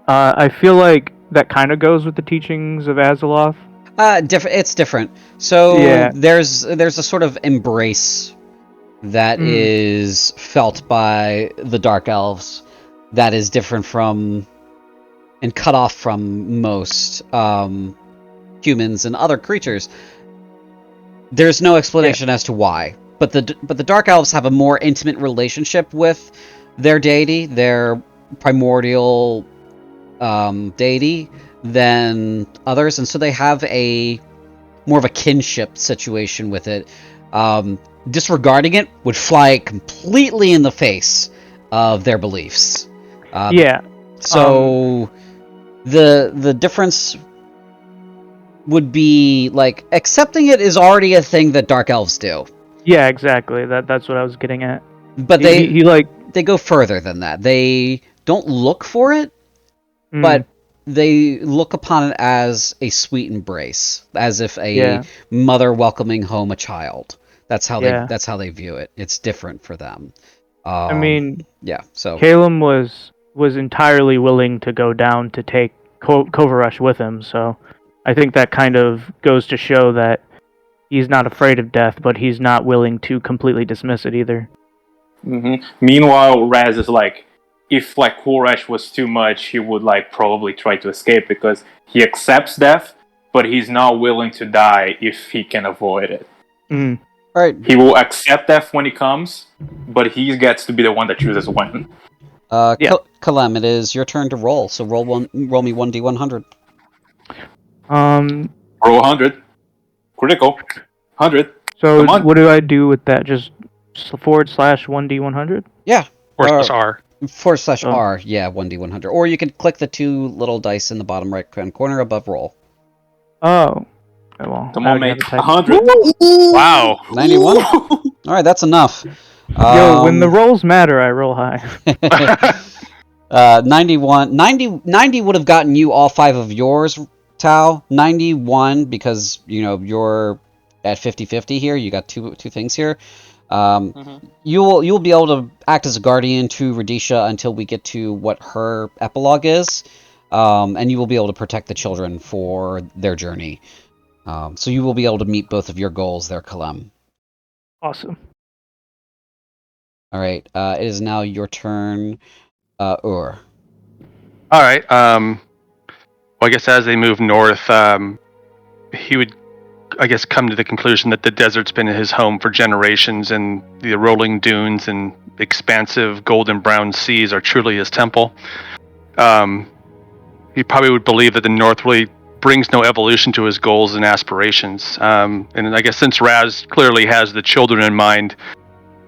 I feel like that kind of goes with the teachings of Azeroth.
It's different. So
Yeah.
there's a sort of embrace that is felt by the Dark Elves that is different from and cut off from most humans and other creatures. There's no explanation as to why, but the Dark Elves have a more intimate relationship with their deity, their primordial deity, than others, and so they have a more of a kinship situation with it. Disregarding it would fly completely in the face of their beliefs. So the difference would be like accepting it is already a thing that Dark Elves do.
Yeah, exactly. That's what I was getting at.
But
he
they go further than that. They don't look for it, but they look upon it as a sweet embrace, as if a mother welcoming home a child. That's how they view it. It's different for them.
I mean,
So
Caleb was entirely willing to go down to take Kovarush with him, so I think that kind of goes to show that he's not afraid of death, but he's not willing to completely dismiss it either.
Meanwhile, Raz is like, if like Kovarush was too much, he would like probably try to escape because he accepts death, but he's not willing to die if he can avoid it.
Right.
He will accept death when it comes, but he gets to be the one that chooses when.
Kalem, it is your turn to roll. So roll me 1d100.
Roll 100. Critical. 100.
So what do I do with that? Just /1d100?
Yeah.
/R.
/R, yeah, 1d100. Or you could click the two little dice in the bottom right hand corner above roll.
Oh. Well,
come on, mate. 100.
Wow.
91? Alright, that's enough.
Yo, when the rolls matter, I roll high.
91. 90 would have gotten you all 5 of yours, Tao. 91, because, you're at 50-50 here. You got two things here. You'll be able to act as a guardian to Radisha until we get to what her epilogue is. And you will be able to protect the children for their journey. So you will be able to meet both of your goals there, Kalem.
Awesome.
All right. It is now your turn, Ur.
All right. Well, I guess as they move north, he would, I guess, come to the conclusion that the desert's been his home for generations, and the rolling dunes and expansive golden brown seas are truly his temple. He probably would believe that the north really brings no evolution to his goals and aspirations. And I guess since Raz clearly has the children in mind,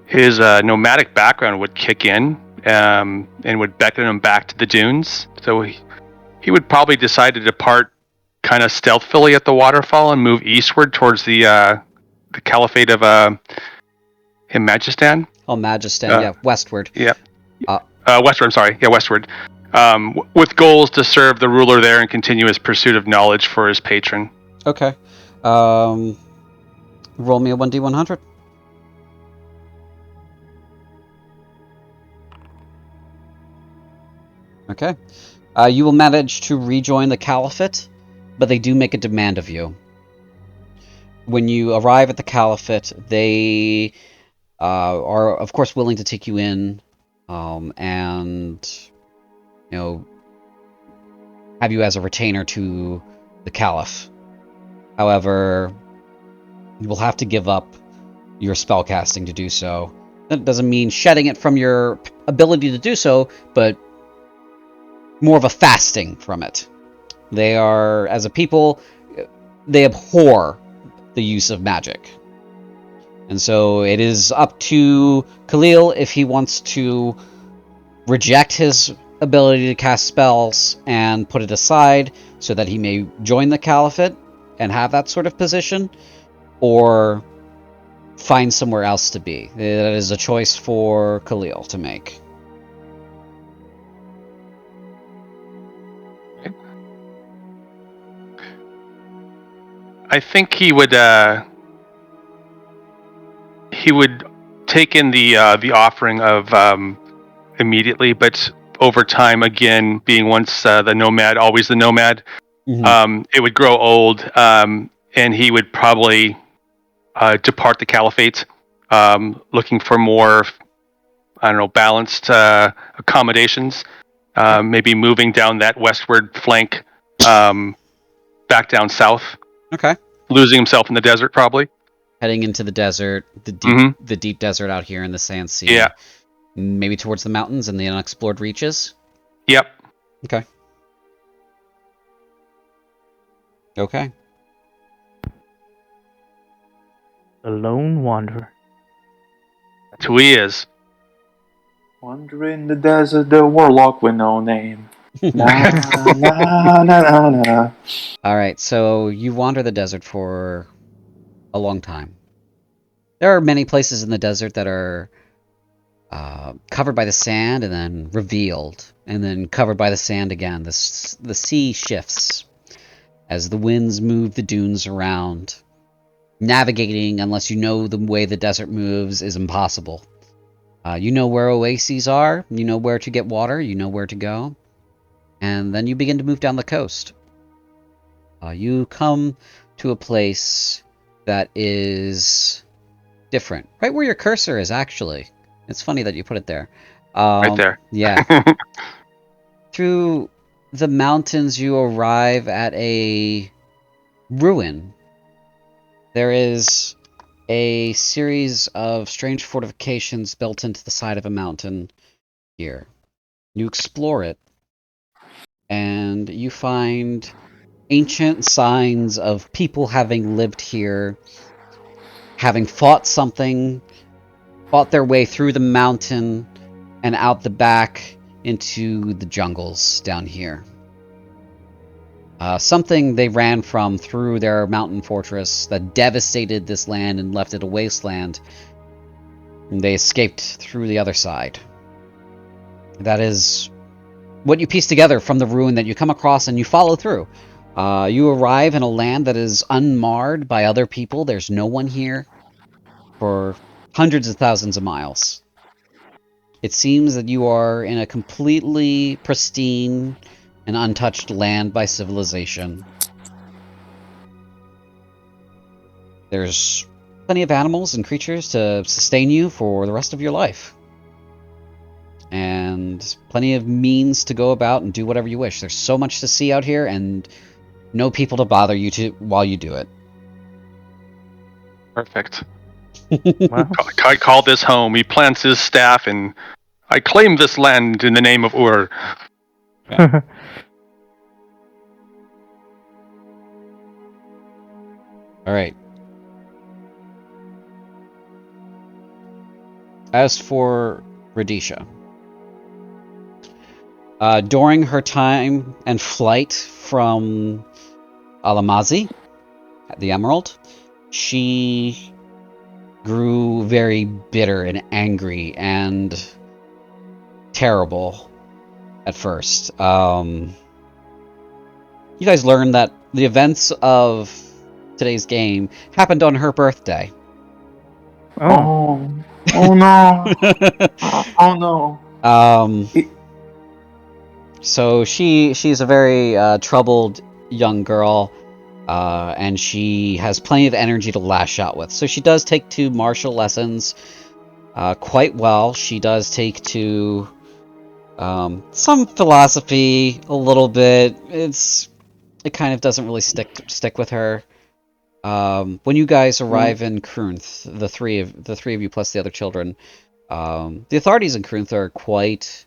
his nomadic background would kick in and would beckon him back to the dunes. So he would probably decide to depart kind of stealthily at the waterfall and move eastward towards the Caliphate of Magistan.
Oh, Magistan, yeah, westward.
Yeah.
Uh,
Westward, I'm sorry. Yeah, westward. With goals to serve the ruler there and continue his pursuit of knowledge for his patron.
Okay. Roll me a 1d100. Okay. You will manage to rejoin the Caliphate, but they do make a demand of you. When you arrive at the Caliphate, they are, of course, willing to take you in and, have you as a retainer to the Caliph. However, you will have to give up your spellcasting to do so. That doesn't mean shedding it from your ability to do so, but more of a fasting from it. They are, as a people, they abhor the use of magic. And so it is up to Khalil if he wants to reject his ability to cast spells and put it aside so that he may join the Caliphate and have that sort of position, or find somewhere else to be. That is a choice for Khalil to make.
I think he would take in the offering of immediately, but over time, again, being once the nomad, always the nomad, it would grow old, and he would probably depart the Caliphate, looking for more, balanced accommodations, maybe moving down that westward flank, back down south.
Okay.
Losing himself in the desert, probably.
Heading into the desert, the deep desert out here in the Sand Sea.
Yeah.
Maybe towards the mountains and the unexplored reaches?
Yep.
Okay. Okay.
The Lone Wanderer.
That's who he is.
Wandering the desert, the warlock with no name. Na, na, na, na, na.
Alright, so you wander the desert for a long time. There are many places in the desert that are covered by the sand and then revealed, and then covered by the sand again. The sea shifts as the winds move the dunes around. Navigating, unless you know the way the desert moves, is impossible. You know where oases are, you know where to get water, you know where to go, and then you begin to move down the coast. You come to a place that is different. Right where your cursor is, actually. It's funny that you put it there.
Right there.
Yeah. Through the mountains, you arrive at a ruin. There is a series of strange fortifications built into the side of a mountain here. You explore it, and you find ancient signs of people having lived here, having fought their way through the mountain and out the back into the jungles down here. Something they ran from through their mountain fortress that devastated this land and left it a wasteland. And they escaped through the other side. That is what you piece together from the ruin that you come across and you follow through. You arrive in a land that is unmarred by other people. There's no one here for hundreds of thousands of miles. It seems that you are in a completely pristine and untouched land by civilization. There's plenty of animals and creatures to sustain you for the rest of your life. And plenty of means to go about and do whatever you wish. There's so much to see out here and no people to bother you while you do it.
Perfect.
Wow.
I call this home. He plants his staff, and I claim this land in the name of Ur.
Alright. As for Radisha, during her time and flight from Alamazi, the Emerald, she grew very bitter and angry and terrible at first. You guys learned that the events of today's game happened on her birthday.
Oh no! Oh no!
So she's a very troubled young girl, and she has plenty of energy to lash out with. So she does take to martial lessons quite well. She does take to some philosophy a little bit. It kind of doesn't really stick with her. When you guys arrive in Krunth, the three of you plus the other children, the authorities in Krunth are quite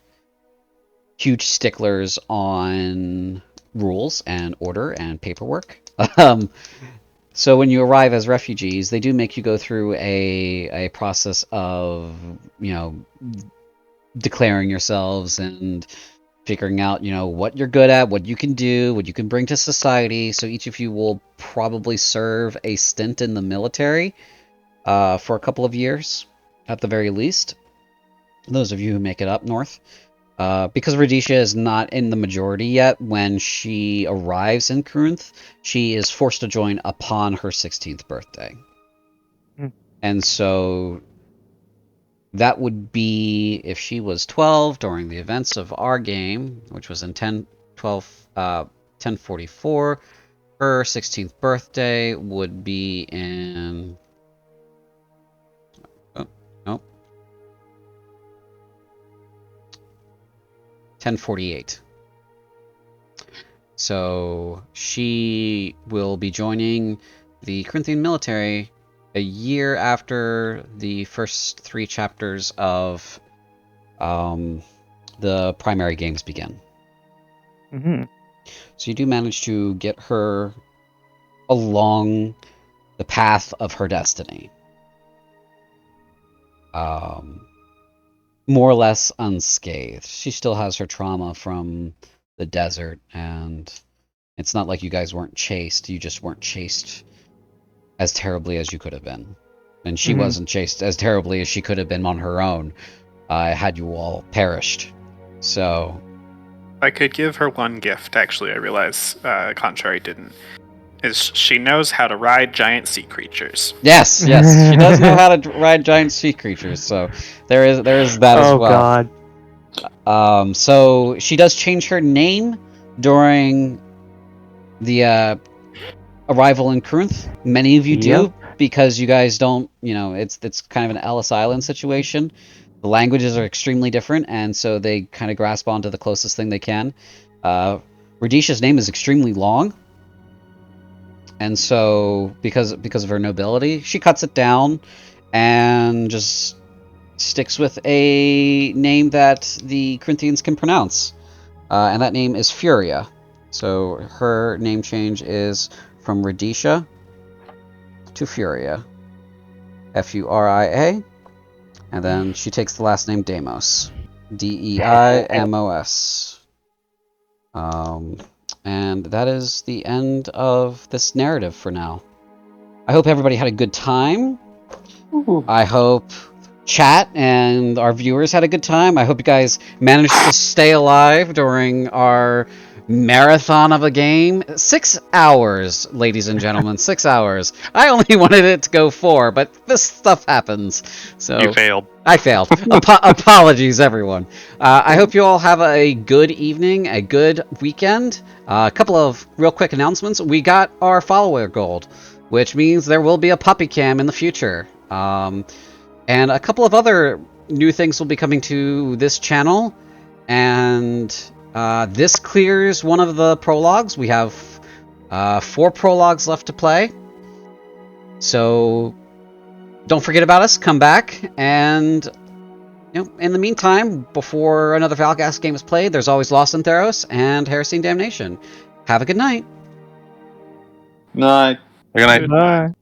huge sticklers on rules and order and paperwork. So when you arrive as refugees, they do make you go through a process of, declaring yourselves and figuring out, what you're good at, what you can do, what you can bring to society. So each of you will probably serve a stint in the military for a couple of years, at the very least. Those of you who make it up north. Because Radisha is not in the majority yet, when she arrives in Krunth, she is forced to join upon her 16th birthday. And so that would be if she was 12 during the events of our game, which was in 1044. Her 16th birthday would be in... 1048. So she will be joining the Corinthian military a year after the first 3 chapters of the primary games begin. So you do manage to get her along the path of her destiny. More or less unscathed. She still has her trauma from the desert, and it's not like you guys weren't chased. You just weren't chased as terribly as you could have been. And she wasn't chased as terribly as she could have been on her own, had you all perished. So...
I could give her one gift, actually, I realize Contrary didn't. Is she knows how to ride giant sea creatures.
Yes, she does know how to ride giant sea creatures, so there is that as well.
Oh god.
So she does change her name during the arrival in Krunth. Many of you do, because you guys don't, it's kind of an Ellis Island situation. The languages are extremely different, and so they kind of grasp onto the closest thing they can. Radisha's name is extremely long. And so, because of her nobility, she cuts it down and just sticks with a name that the Corinthians can pronounce. And that name is Furia. So her name change is from Radisha to Furia. Furia. And then she takes the last name Deimos. Deimos. And that is the end of this narrative for now. I hope everybody had a good time. I hope chat and our viewers had a good time. I hope you guys managed to stay alive during our marathon of a game. 6 hours, ladies and gentlemen. 6 hours. I only wanted it to go 4, but this stuff happens. So
You failed.
I failed. Apologies, everyone. I hope you all have a good evening, a good weekend. A couple of real quick announcements. We got our follower gold, which means there will be a puppy cam in the future. And a couple of other new things will be coming to this channel. And this clears one of the prologues. We have 4 prologues left to play. So don't forget about us. Come back. And in the meantime, before another Val'Ghast game is played, there's always Lost in Theros and Heresy and Damnation. Have a good night.
Night.
Good night.
Goodbye.